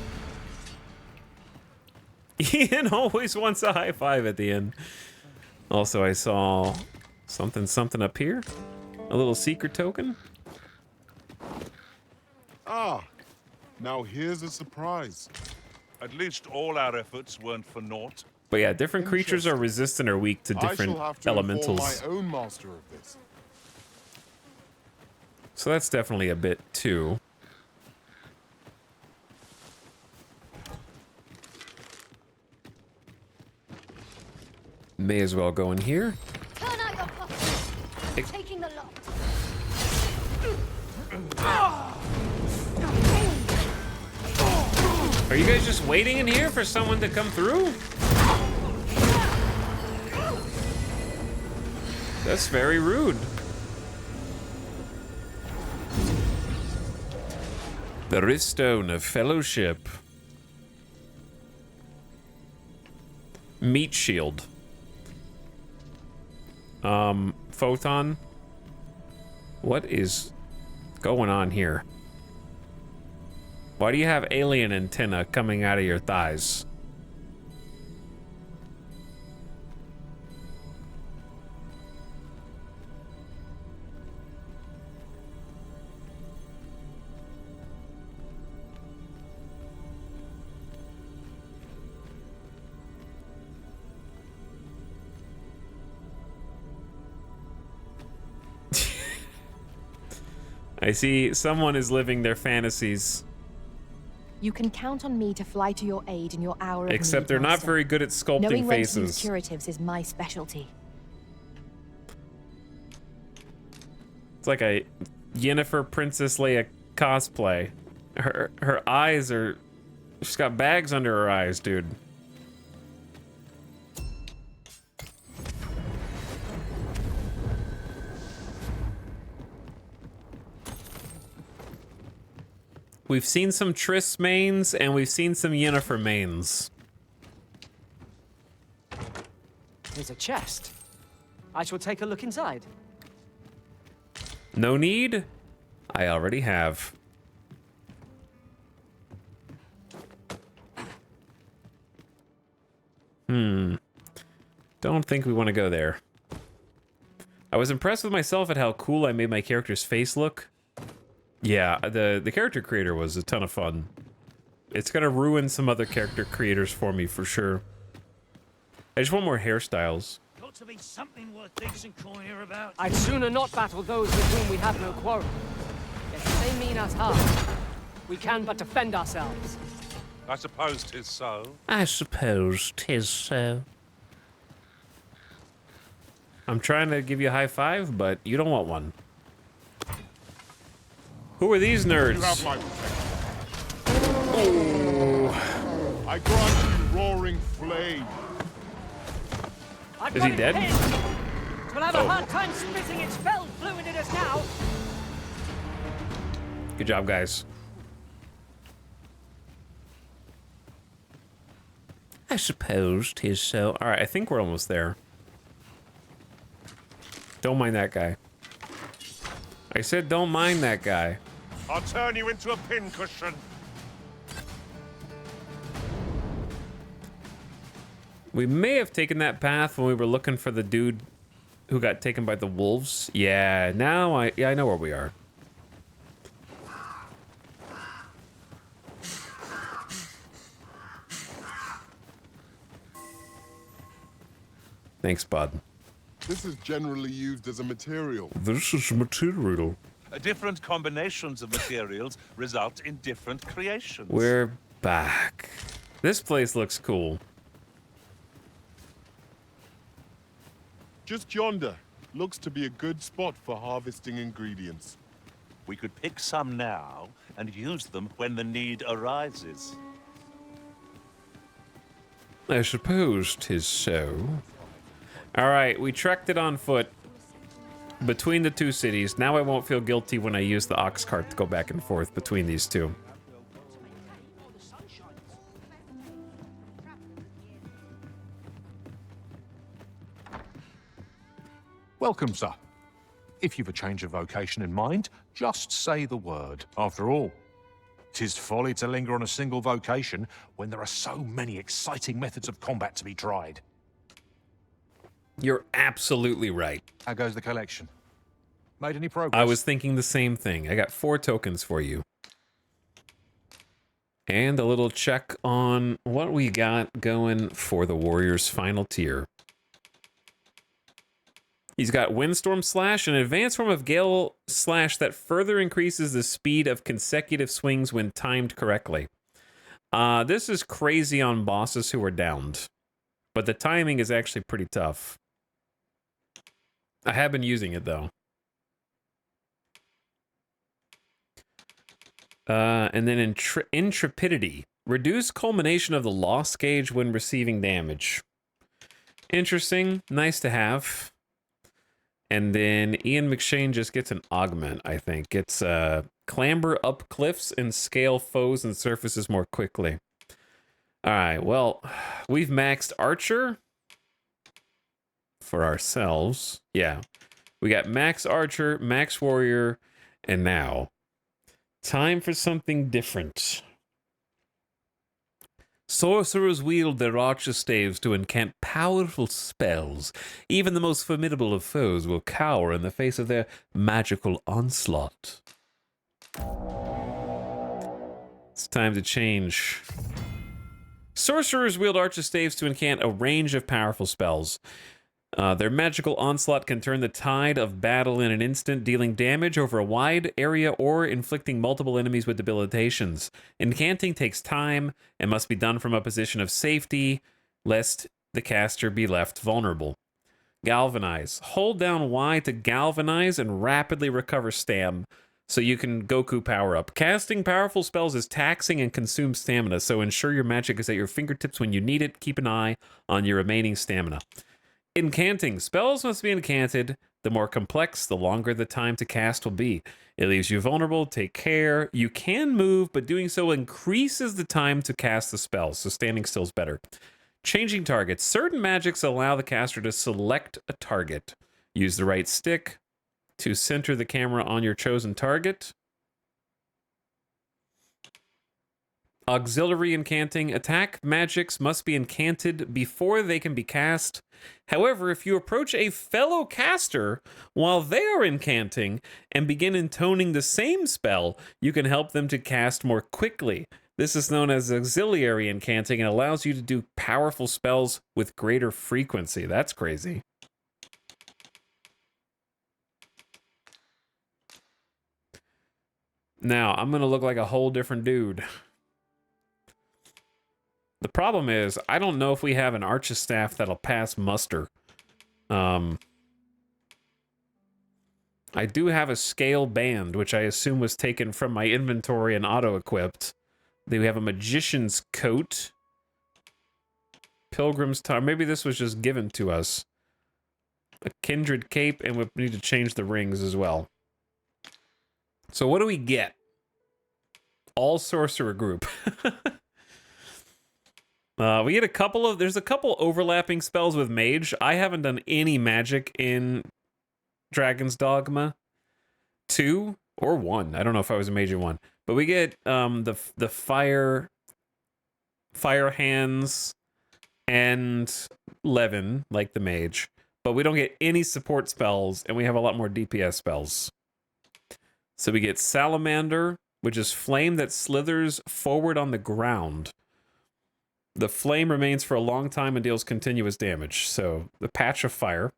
Ian always wants a high five at the end. Also, I saw something up here. A little secret token. Ah, now here's a surprise. At least all our efforts weren't for naught. But yeah, different creatures are resistant or weak to different I shall have to elementals. inform my own master of this. So that's definitely a bit too. May as well go in here. Turn out your coffee. Taking the lot. Are you guys just waiting in here for someone to come through? That's very rude. The Riftstone of Fellowship. Meat shield. Photon. What is going on here? Why do you have alien antenna coming out of your thighs? I see someone is living their fantasies. You can count on me to fly to your aid in your hour of Except need, they're not Master. very good at sculpting Knowing when to use faces. curatives is my specialty. It's like a Yennefer Princess Leia cosplay. Her eyes are... She's got bags under her eyes, dude. We've seen some Triss mains, and we've seen some Yennefer mains. There's a chest. I shall take a look inside. No need? I already have. Don't think we want to go there. I was impressed with myself at how cool I made my character's face look. Yeah, the character creator was a ton of fun. It's gonna ruin some other character creators for me for sure. I just want more hairstyles. Got to be something worth decent coin here about. I'd sooner not battle those with whom we have no quarrel. Yet if they mean us harm, we can but defend ourselves. I suppose 'tis so. I suppose 'tis so. I'm trying to give you a high five, but you don't want one. Who are these nerds? You have my protection. I grant you roaring flame. I've Is got he it dead? pinned. We'll have a Oh. hard time spitting its fell fluid at us now. Good job, guys. I suppose 'tis so. All right, I think we're almost there. Don't mind that guy. I said don't mind that guy. I'll turn you into a pincushion. We may have taken that path when we were looking for the dude who got taken by the wolves. Yeah, now I know where we are. Thanks, bud. This is generally used as a material. This is material. Different combinations of materials result in different creations. We're back. This place looks cool. Just yonder. Looks to be a good spot for harvesting ingredients. We could pick some now and use them when the need arises. I suppose 'tis so. Alright, we trekked it on foot between the two cities. Now I won't feel guilty when I use the ox cart to go back and forth between these two. Welcome, sir. If you've a change of vocation in mind, just say the word. After all, 'tis folly to linger on a single vocation when there are so many exciting methods of combat to be tried. You're absolutely right. How goes the collection? Made any progress? I was thinking the same thing. I got 4 tokens for you. And a little check on what we got going for the Warrior's final tier. He's got Windstorm Slash, an advanced form of Gale Slash that further increases the speed of consecutive swings when timed correctly. This is crazy on bosses who are downed, but the timing is actually pretty tough. I have been using it, though. And then intrepidity. Reduce culmination of the loss gauge when receiving damage. Interesting. Nice to have. And then Ian McShane just gets an augment, I think. It's clamber up cliffs and scale foes and surfaces more quickly. All right, well, we've maxed Archer for ourselves. Yeah. We got Max Archer, Max Warrior, and now time for something different. Sorcerers wield their archer staves to incant powerful spells. Even the most formidable of foes will cower in the face of their magical onslaught. It's time to change. Sorcerers wield archer staves to incant a range of powerful spells. Their magical onslaught can turn the tide of battle in an instant, dealing damage over a wide area or inflicting multiple enemies with debilitations. Incanting takes time and must be done from a position of safety, lest the caster be left vulnerable. Galvanize. Hold down Y to galvanize and rapidly recover stam, so you can Goku power up. Casting powerful spells is taxing and consumes stamina, so ensure your magic is at your fingertips when you need it. Keep an eye on your remaining stamina. Incanting. Spells must be incanted. The more complex, the longer the time to cast will be. It leaves you vulnerable. Take care. You can move, but doing so increases the time to cast the spell, so standing still is better. Changing targets. Certain magics allow the caster to select a target. Use the right stick to center the camera on your chosen target. Auxiliary incanting. Attack magics must be incanted before they can be cast. However, if you approach a fellow caster while they are incanting and begin intoning the same spell, you can help them to cast more quickly. This is known as auxiliary incanting and allows you to do powerful spells with greater frequency. That's crazy. Now, I'm going to look like a whole different dude. The problem is, I don't know if we have an archer staff that'll pass muster. I do have a scale band, which I assume was taken from my inventory and auto-equipped. Then we have a magician's coat. Pilgrim's time. Maybe this was just given to us. A kindred cape, and we need to change the rings as well. So what do we get? All sorcerer group. We get a couple of, there's a couple overlapping spells with mage. I haven't done any magic in Dragon's Dogma 2 or 1. I don't know if I was a mage in 1. But we get the fire hands and Levin, like the mage. But we don't get any support spells, and we have a lot more DPS spells. So we get Salamander, which is flame that slithers forward on the ground. The flame remains for a long time and deals continuous damage. So the patch of fire.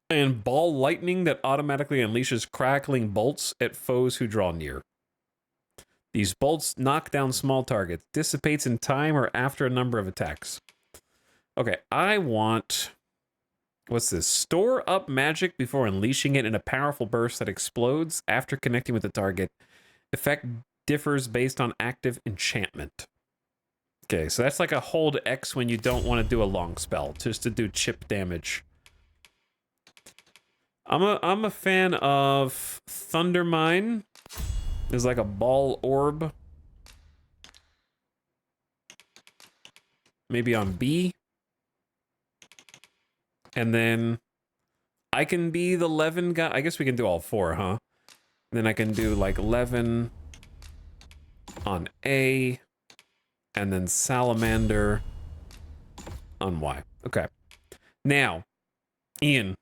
And ball lightning that automatically unleashes crackling bolts at foes who draw near. These bolts knock down small targets. Dissipates in time or after a number of attacks. Okay, I want... What's this? Store up magic before unleashing it in a powerful burst that explodes after connecting with the target. Effect differs based on active enchantment. Okay, so that's like a hold X when you don't want to do a long spell, just to do chip damage. I'm a fan of Thundermine. There's like a ball orb. Maybe on B. And then I can be the Levin guy. I guess we can do all four, huh? Then I can do like Levin on A. And then Salamander on Y. Okay. Now, Ian,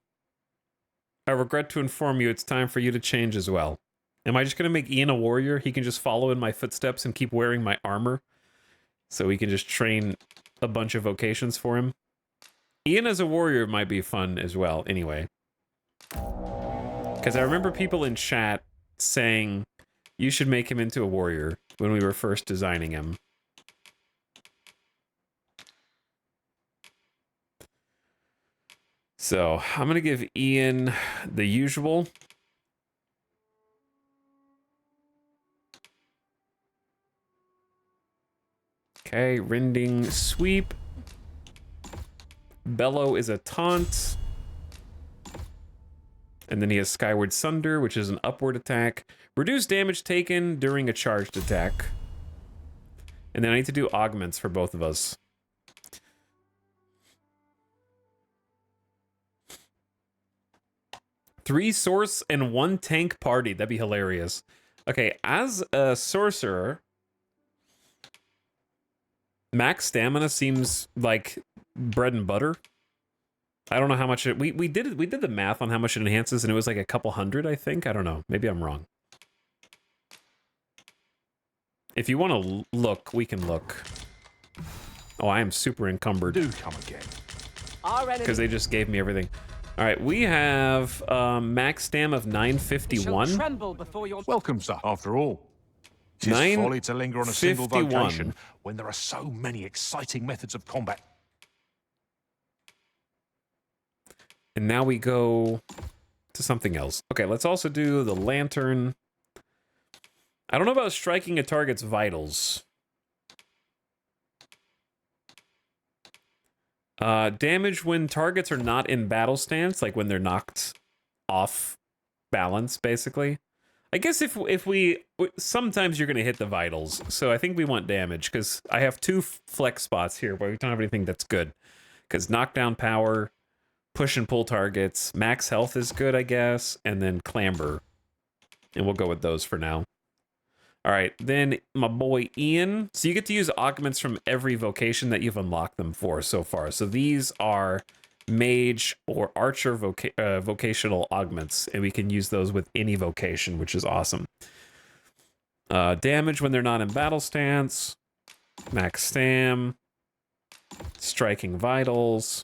I regret to inform you it's time for you to change as well. Am I just going to make Ian a warrior? He can just follow in my footsteps and keep wearing my armor. So we can just train a bunch of vocations for him. Ian as a warrior might be fun as well, anyway. Because I remember people in chat saying you should make him into a warrior when we were first designing him. So I'm going to give Ian the usual. Okay, rending sweep. Bellow is a taunt. And then he has Skyward Sunder, which is an upward attack. Reduce damage taken during a charged attack. And then I need to do augments for both of us. Three source and one tank party. That'd be hilarious. Okay, as a sorcerer, max stamina seems like bread and butter. I don't know how much we did the math on how much it enhances, and it was like a couple hundred, I think. I don't know. Maybe I'm wrong. If you want to look, we can look. Oh, I am super encumbered. Do come again. Because they just gave me everything. All right, we have max stam of 951. Tremble before your... Welcome, sir. After all, it is folly to linger on a single vocation when there are so many exciting methods of combat. And now we go to something else. Okay, let's also do the lantern. I don't know about striking a target's vitals. Damage when targets are not in battle stance, like when they're knocked off balance, basically. I guess if we sometimes you're gonna hit the vitals, so I think we want damage because I have two flex spots here where we don't have anything that's good. Because knockdown power, push and pull targets, max health is good, I guess, and then clamber, and we'll go with those for now. All right, then my boy Ian. So you get to use augments from every vocation that you've unlocked them for so far. So these are mage or archer vocational augments, and we can use those with any vocation, which is awesome. Damage when they're not in battle stance, max stam, striking vitals,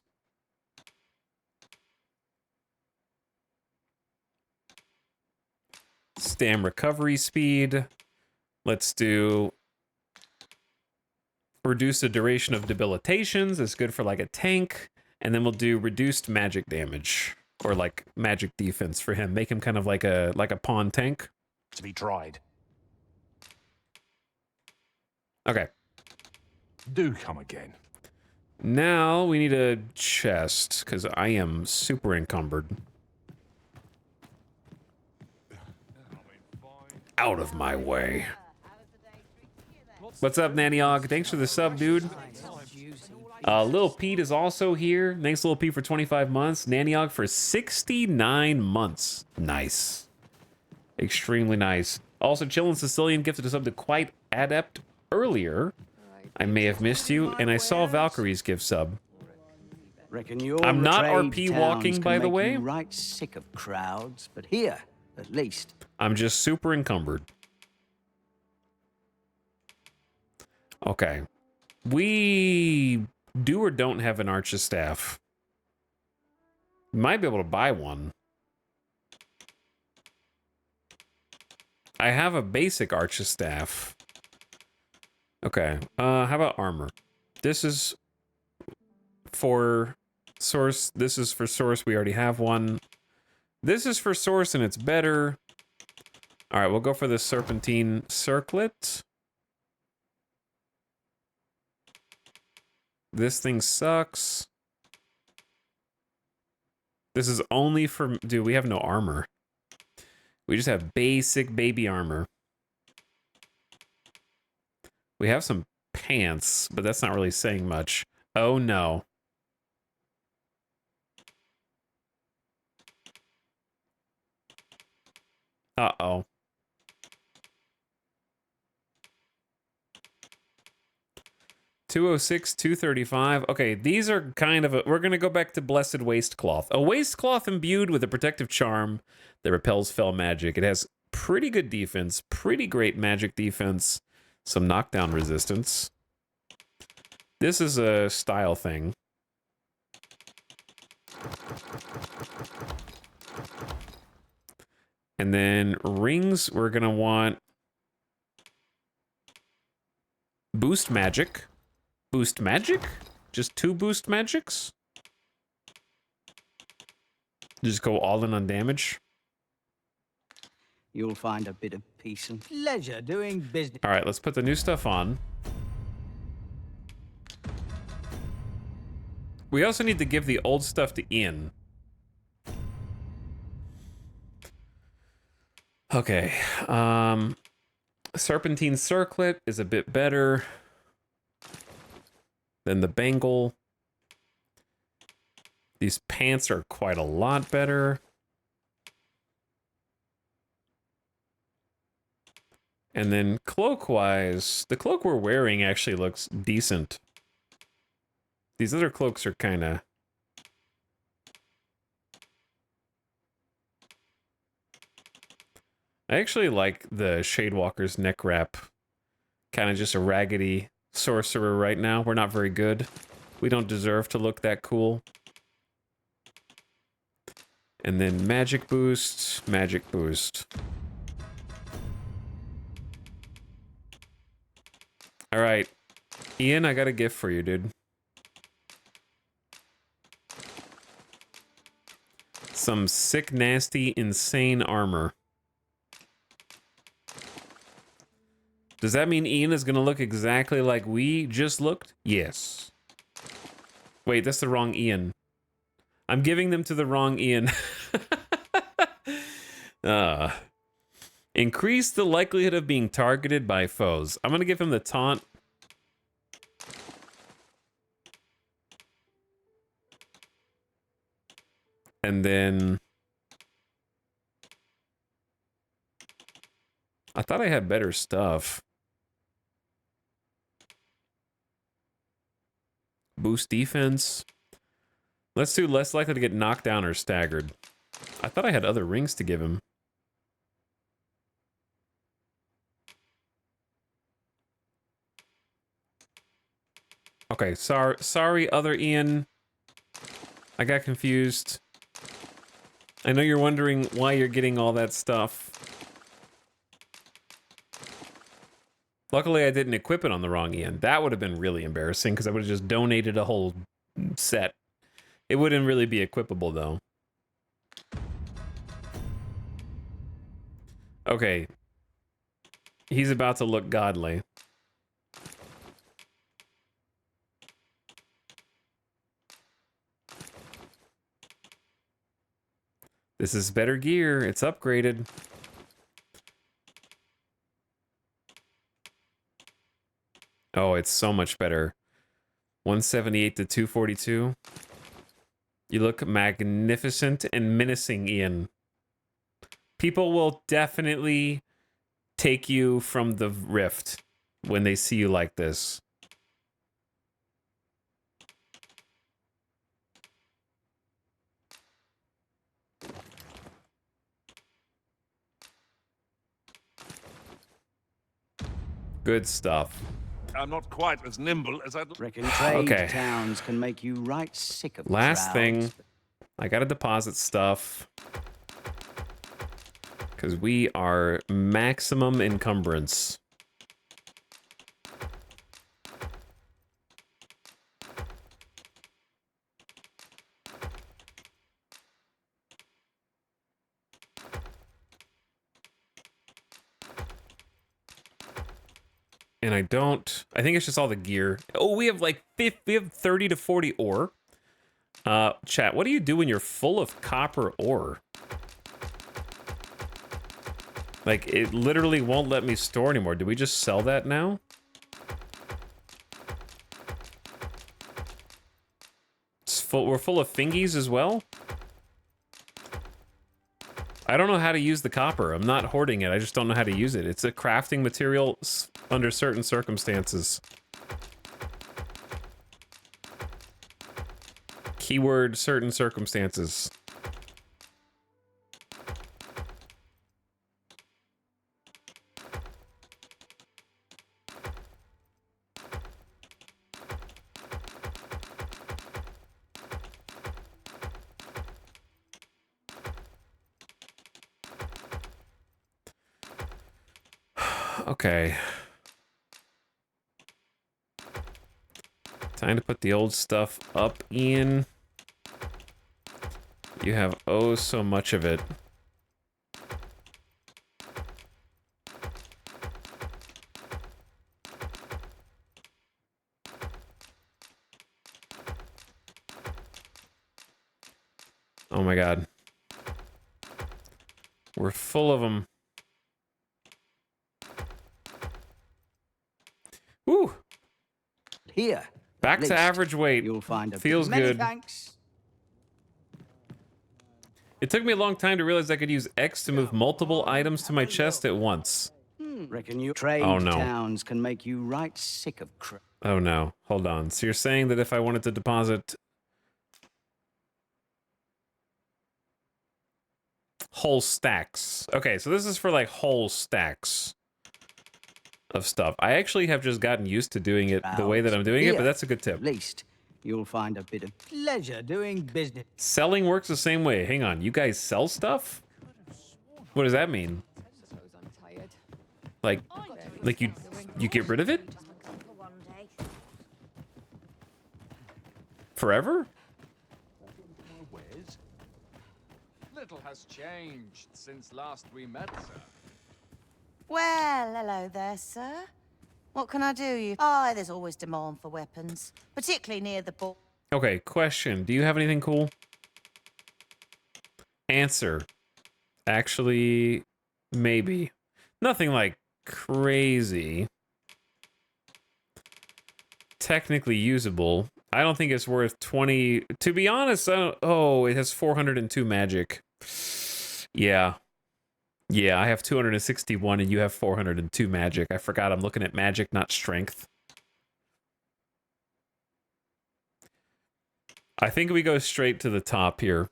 stam recovery speed. Let's do reduce the duration of debilitations. It's good for like a tank. And then we'll do reduced magic damage or like magic defense for him. Make him kind of like a pawn tank. To be tried. Okay. Do come again. Now we need a chest because I am super encumbered. Out of my way. What's up, Naniog? Thanks for the sub, dude. Lil Pete is also here. Thanks, Lil Pete, for 25 months. Naniog for 69 months. Nice. Extremely nice. Also, Chillin' Sicilian gifted a sub to Quite Adept earlier. I may have missed you, and I saw Valkyrie's gift sub. I'm not RP walking, by the way. Right sick of crowds, but here, at least. I'm just super encumbered. Okay. We do or don't have an Archer staff. Might be able to buy one. I have a basic Archer staff. Okay. How about armor? This is for source. This is for source. We already have one. This is for source and it's better. All right, we'll go for the serpentine circlet. This thing sucks. This is only for... Dude, we have no armor. We just have basic baby armor. We have some pants, but that's not really saying much. Oh, no. Uh-oh. $206, $235. Okay, these are kind of we're gonna go back to Blessed Waistcloth. A waistcloth imbued with a protective charm that repels fell magic. It has pretty good defense, pretty great magic defense, some knockdown resistance. This is a style thing. And then rings, we're gonna want boost magic. Boost magic? Just 2 boost magics? Just go all in on damage. You'll find a bit of peace and pleasure doing business. All right, let's put the new stuff on. We also need to give the old stuff to Ian. Okay. Serpentine Circlet is a bit better than the bangle. These pants are quite a lot better. And then cloak-wise, the cloak we're wearing actually looks decent. These other cloaks are kind of... I actually like the Shadewalker's neck wrap. Kind of just a raggedy sorcerer right now. We're not very good. We don't deserve to look that cool. And then magic boost, magic boost. All right, Ian, I got a gift for you, dude. Some sick, nasty, insane armor. Does that mean Ian is gonna look exactly like we just looked? Yes. Wait, that's the wrong Ian. I'm giving them to the wrong Ian. Increase the likelihood of being targeted by foes. I'm gonna give him the taunt. And then... I thought I had better stuff. Boost defense. Let's do less likely to get knocked down or staggered. I thought I had other rings to give him. Okay, sorry, other Ian. I got confused. I know you're wondering why you're getting all that stuff. Luckily, I didn't equip it on the wrong Ian. That would have been really embarrassing because I would have just donated a whole set. It wouldn't really be equipable, though. Okay. He's about to look godly. This is better gear. It's upgraded. Oh, it's so much better. 178 to 242. You look magnificent and menacing, Ian. People will definitely take you from the rift when they see you like this. Good stuff. I'm not quite as nimble as I'd... Reckon trade Okay. towns can make you right sick of Last crowds. thing. I gotta deposit stuff. Because we are maximum encumbrance. And I think it's just all the gear. Oh, we have like 30 to 40 ore. Chat, what do you do when you're full of copper ore? Like, it literally won't let me store anymore. Do we just sell that now? It's full, we're full of fingies as well? I don't know how to use the copper. I'm not hoarding it. I just don't know how to use it. It's a crafting material under certain circumstances. Keyword, certain circumstances. Okay. Time to put the old stuff up, Ian. You have oh so much of it. my god. We're full of them. Woo! Here. Back at to least, average weight. You'll find a Feels many good. thanks. It took me a long time to realize I could use X to move multiple items to my chest at once. Reckon your trade Oh, no. towns can make you right sick of crap. Oh no, hold on. So you're saying that if I wanted to deposit whole stacks. Okay, so this is for like whole stacks of stuff. I actually have just gotten used to doing it the way that I'm doing it, but that's a good tip. At least you'll find a bit of pleasure doing business. Selling works the same way. Hang on, you guys sell stuff? What does that mean? Like you get rid of it? Forever? Little has changed since last we met, sir. Well, hello there, sir. What can I do you? Oh, there's always demand for weapons, particularly near the border. Okay, question. Do you have anything cool? Answer. Actually, maybe. Nothing like crazy. Technically usable. I don't think it's worth 20. To be honest, I don't. Oh, it has 402 magic. Yeah. Yeah, I have 261 and you have 402 magic. I forgot I'm looking at magic, not strength. I think we go straight to the top here.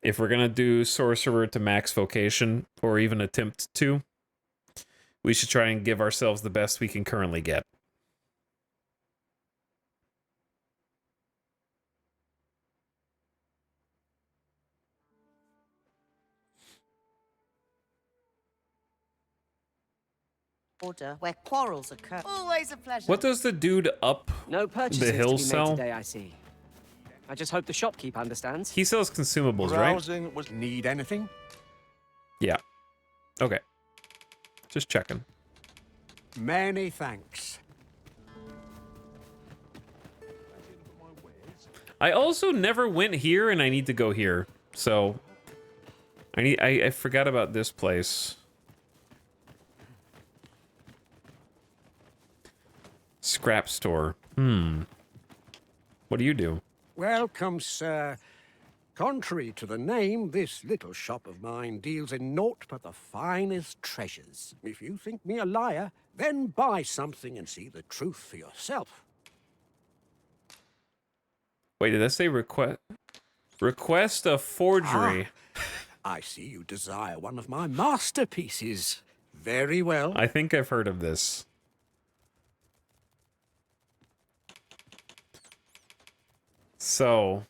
If we're gonna do sorcerer to max vocation, or even attempt to, we should try and give ourselves the best we can currently get. Border where quarrels occur. Always a pleasure. What does the dude up No purchases the hill to be made sell? today, I see. I just hope the shopkeep understands. He sells consumables, right? Browsing was need anything? Yeah. Okay. Just checking. Many thanks. I also never went here, and I need to go here. So I forgot about this place. Scrap store. What do you do? Welcome, sir. Contrary to the name, this little shop of mine deals in naught but the finest treasures. If you think me a liar, then buy something and see the truth for yourself. Wait, did I say request a forgery? I see you desire one of my masterpieces. Very well. I think I've heard of this. So,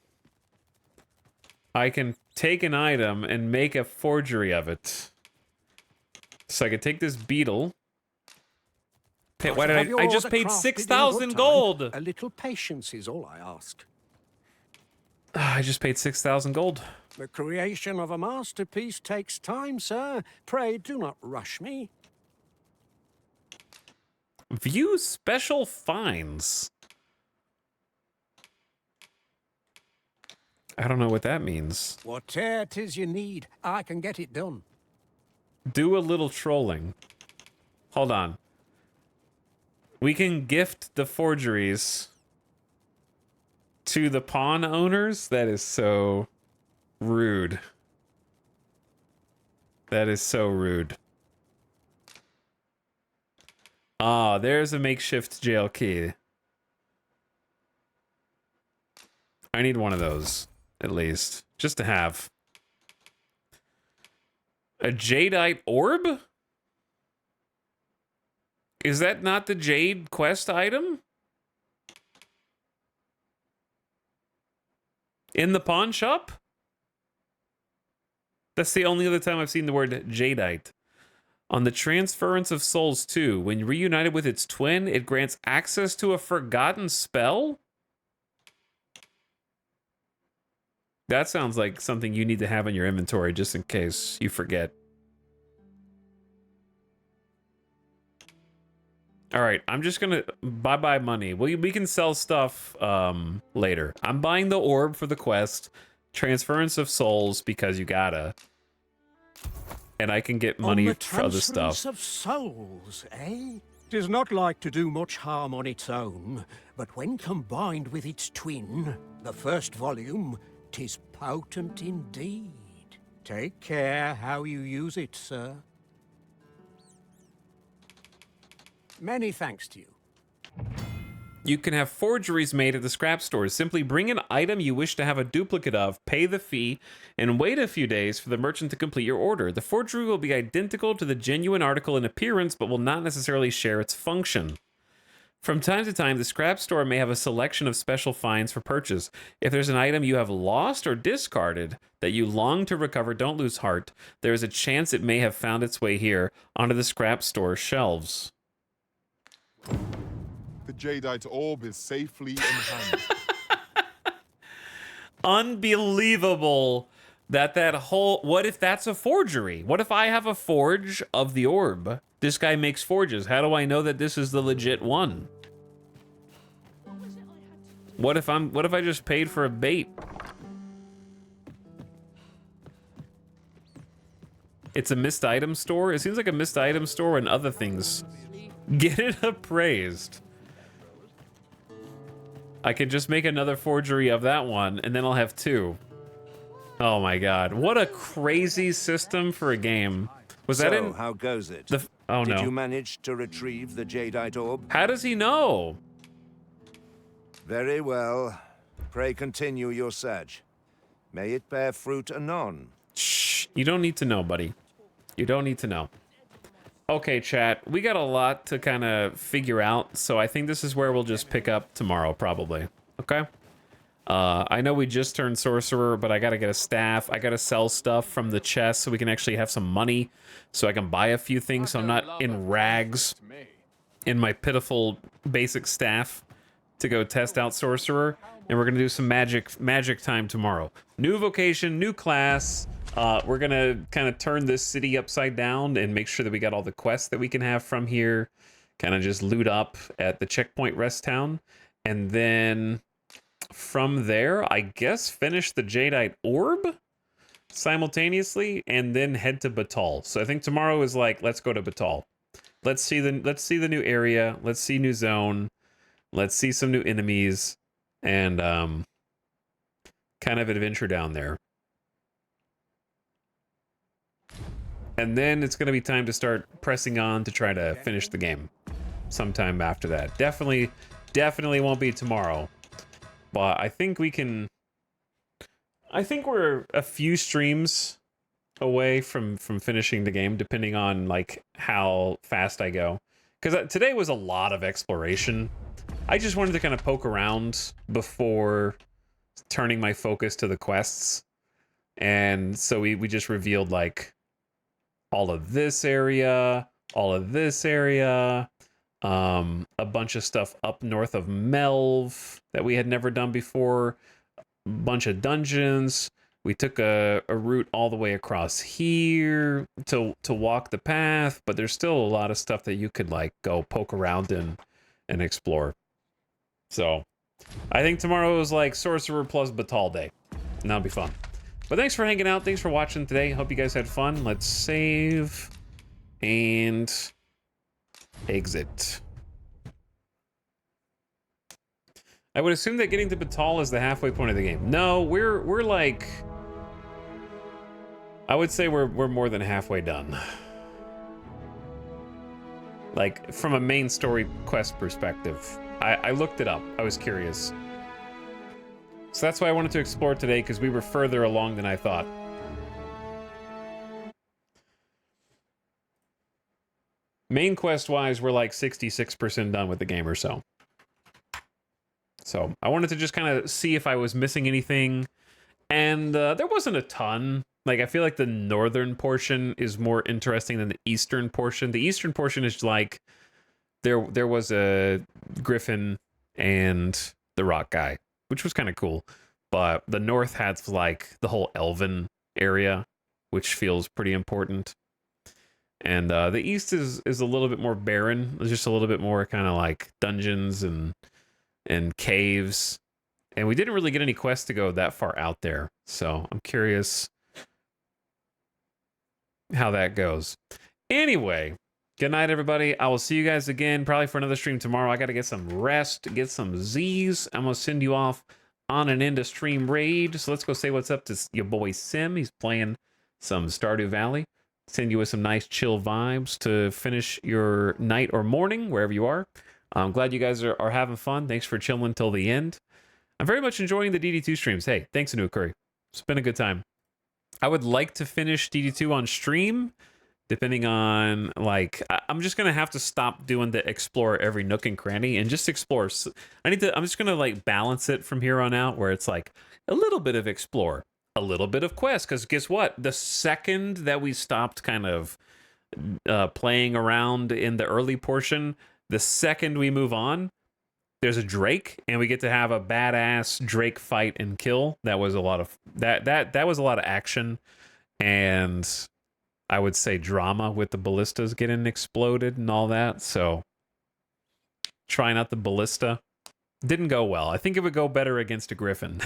I can take an item and make a forgery of it. So I could take this beetle. Why did I just paid 6,000 gold? A little patience is all I ask. I just paid 6,000 gold. The creation of a masterpiece takes time, sir. Pray do not rush me. View special finds. I don't know what that means. Whate'er 'tis you need, I can get it done. Do a little trolling. Hold on. We can gift the forgeries to the pawn owners? That is so rude. That is so rude. Ah, there's a makeshift jail key. I need one of those, at least, just to have. A jadeite orb? Is that not the jade quest item? In the pawn shop? That's the only other time I've seen the word jadeite. On the Transference of Souls 2, when reunited with its twin, it grants access to a forgotten spell? That sounds like something you need to have in your inventory just in case you forget. All right, I'm just gonna bye-bye money. We can sell stuff later. I'm buying the orb for the quest Transference of souls because you gotta. And I can get money for other stuff. Of souls, eh? Tis not like to do much harm on its own, but when combined with its twin, the first volume, tis potent indeed. Take care how you use it, sir. Many thanks to you. You can have forgeries made at the scrap stores. Simply bring an item you wish to have a duplicate of, pay the fee, and wait a few days for the merchant to complete your order. The forgery will be identical to the genuine article in appearance, but will not necessarily share its function. From time to time, the scrap store may have a selection of special finds for purchase. If there's an item you have lost or discarded that you long to recover, don't lose heart. There is a chance it may have found its way here onto the scrap store shelves. The jadeite orb is safely in hand. Unbelievable that whole... What if that's a forgery? What if I have a forge of the orb? This guy makes forges. How do I know that this is the legit one? What if I just paid for a bait? It's a missed item store? It seems like a missed item store and other things. Get it appraised. I could just make another forgery of that one, and then I'll have two. Oh my god. What a crazy system for a game. Was that in... how goes it? Oh no. Did you manage to retrieve the jadeite orb? How does he know? Very well. Pray continue your search. May it bear fruit anon. Shh. You don't need to know, buddy. You don't need to know. Okay, chat. We got a lot to kind of figure out, so I think this is where we'll just pick up tomorrow, probably. Okay? I know we just turned sorcerer, but I gotta get a staff. I gotta sell stuff from the chest so we can actually have some money, so I can buy a few things so I'm not in rags in my pitiful basic staff to go test out sorcerer. And we're gonna do some magic time tomorrow. New vocation, new class. We're gonna kind of turn this city upside down and make sure that we got all the quests that we can have from here. Kind of just loot up at the checkpoint rest town. And then from there, I guess finish the jadeite orb simultaneously and then head to Batal. So I think tomorrow is like, let's go to Batal. Let's see the new area. Let's see new zone. Let's see some new enemies and kind of adventure down there. And then it's going to be time to start pressing on to try to finish the game sometime after that. Definitely won't be tomorrow. But I think we can... I think we're a few streams away from finishing the game, depending on like how fast I go. Because today was a lot of exploration. I just wanted to kind of poke around before turning my focus to the quests. And so we just revealed like all of this area, a bunch of stuff up north of Melv that we had never done before, a bunch of dungeons. We took a route all the way across here to walk the path, but there's still a lot of stuff that you could like go poke around in and explore. So I think tomorrow is like Sorcerer plus Batal Day, and that'll be fun. But thanks for hanging out. Thanks for watching today. Hope you guys had fun. Let's save and exit. I would assume that getting to Batal is the halfway point of the game. No, we're like, I would say we're more than halfway done. Like from a main story quest perspective. I looked it up. I was curious. So that's why I wanted to explore today, because we were further along than I thought. Main quest-wise, we're like 66% done with the game or so. So I wanted to just kind of see if I was missing anything. And there wasn't a ton. Like, I feel like the northern portion is more interesting than the eastern portion. The eastern portion is like, there was a griffin and the rock guy, which was kind of cool. But the north has like the whole elven area, which feels pretty important. And the east is a little bit more barren. It's just a little bit more kind of like dungeons and caves And we didn't really get any quests to go that far out there. So I'm curious how that goes. Anyway, good night, everybody. I will see you guys again probably for another stream tomorrow. I got to get some rest, get some Z's. I'm going to send you off on an end of stream raid. So let's go say what's up to your boy Sim. He's playing some Stardew Valley. Send you with some nice chill vibes to finish your night or morning, wherever you are. I'm glad you guys are having fun. Thanks for chilling till the end. I'm very much enjoying the DD2 streams. Hey, thanks, Anu Curry. It's been a good time. I would like to finish DD2 on stream, depending on, like, I'm just going to have to stop doing the explore every nook and cranny and just explore. I'm just going to, like, balance it from here on out, where it's like a little bit of explore, a little bit of quest, because guess what? The second that we stopped kind of playing around in the early portion, the second we move on, there's a Drake, and we get to have a badass Drake fight and kill. That was a lot of that was a lot of action, and I would say drama with the ballistas getting exploded and all that. So trying out the ballista didn't go well. I think it would go better against a griffin.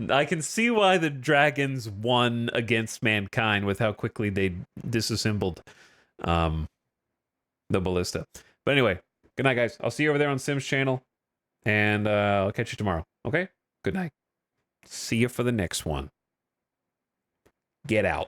I can see why the dragons won against mankind with how quickly they disassembled the ballista. But anyway, good night, guys. I'll see you over there on Sim's channel, and I'll catch you tomorrow. Okay? Good night. See you for the next one. Get out.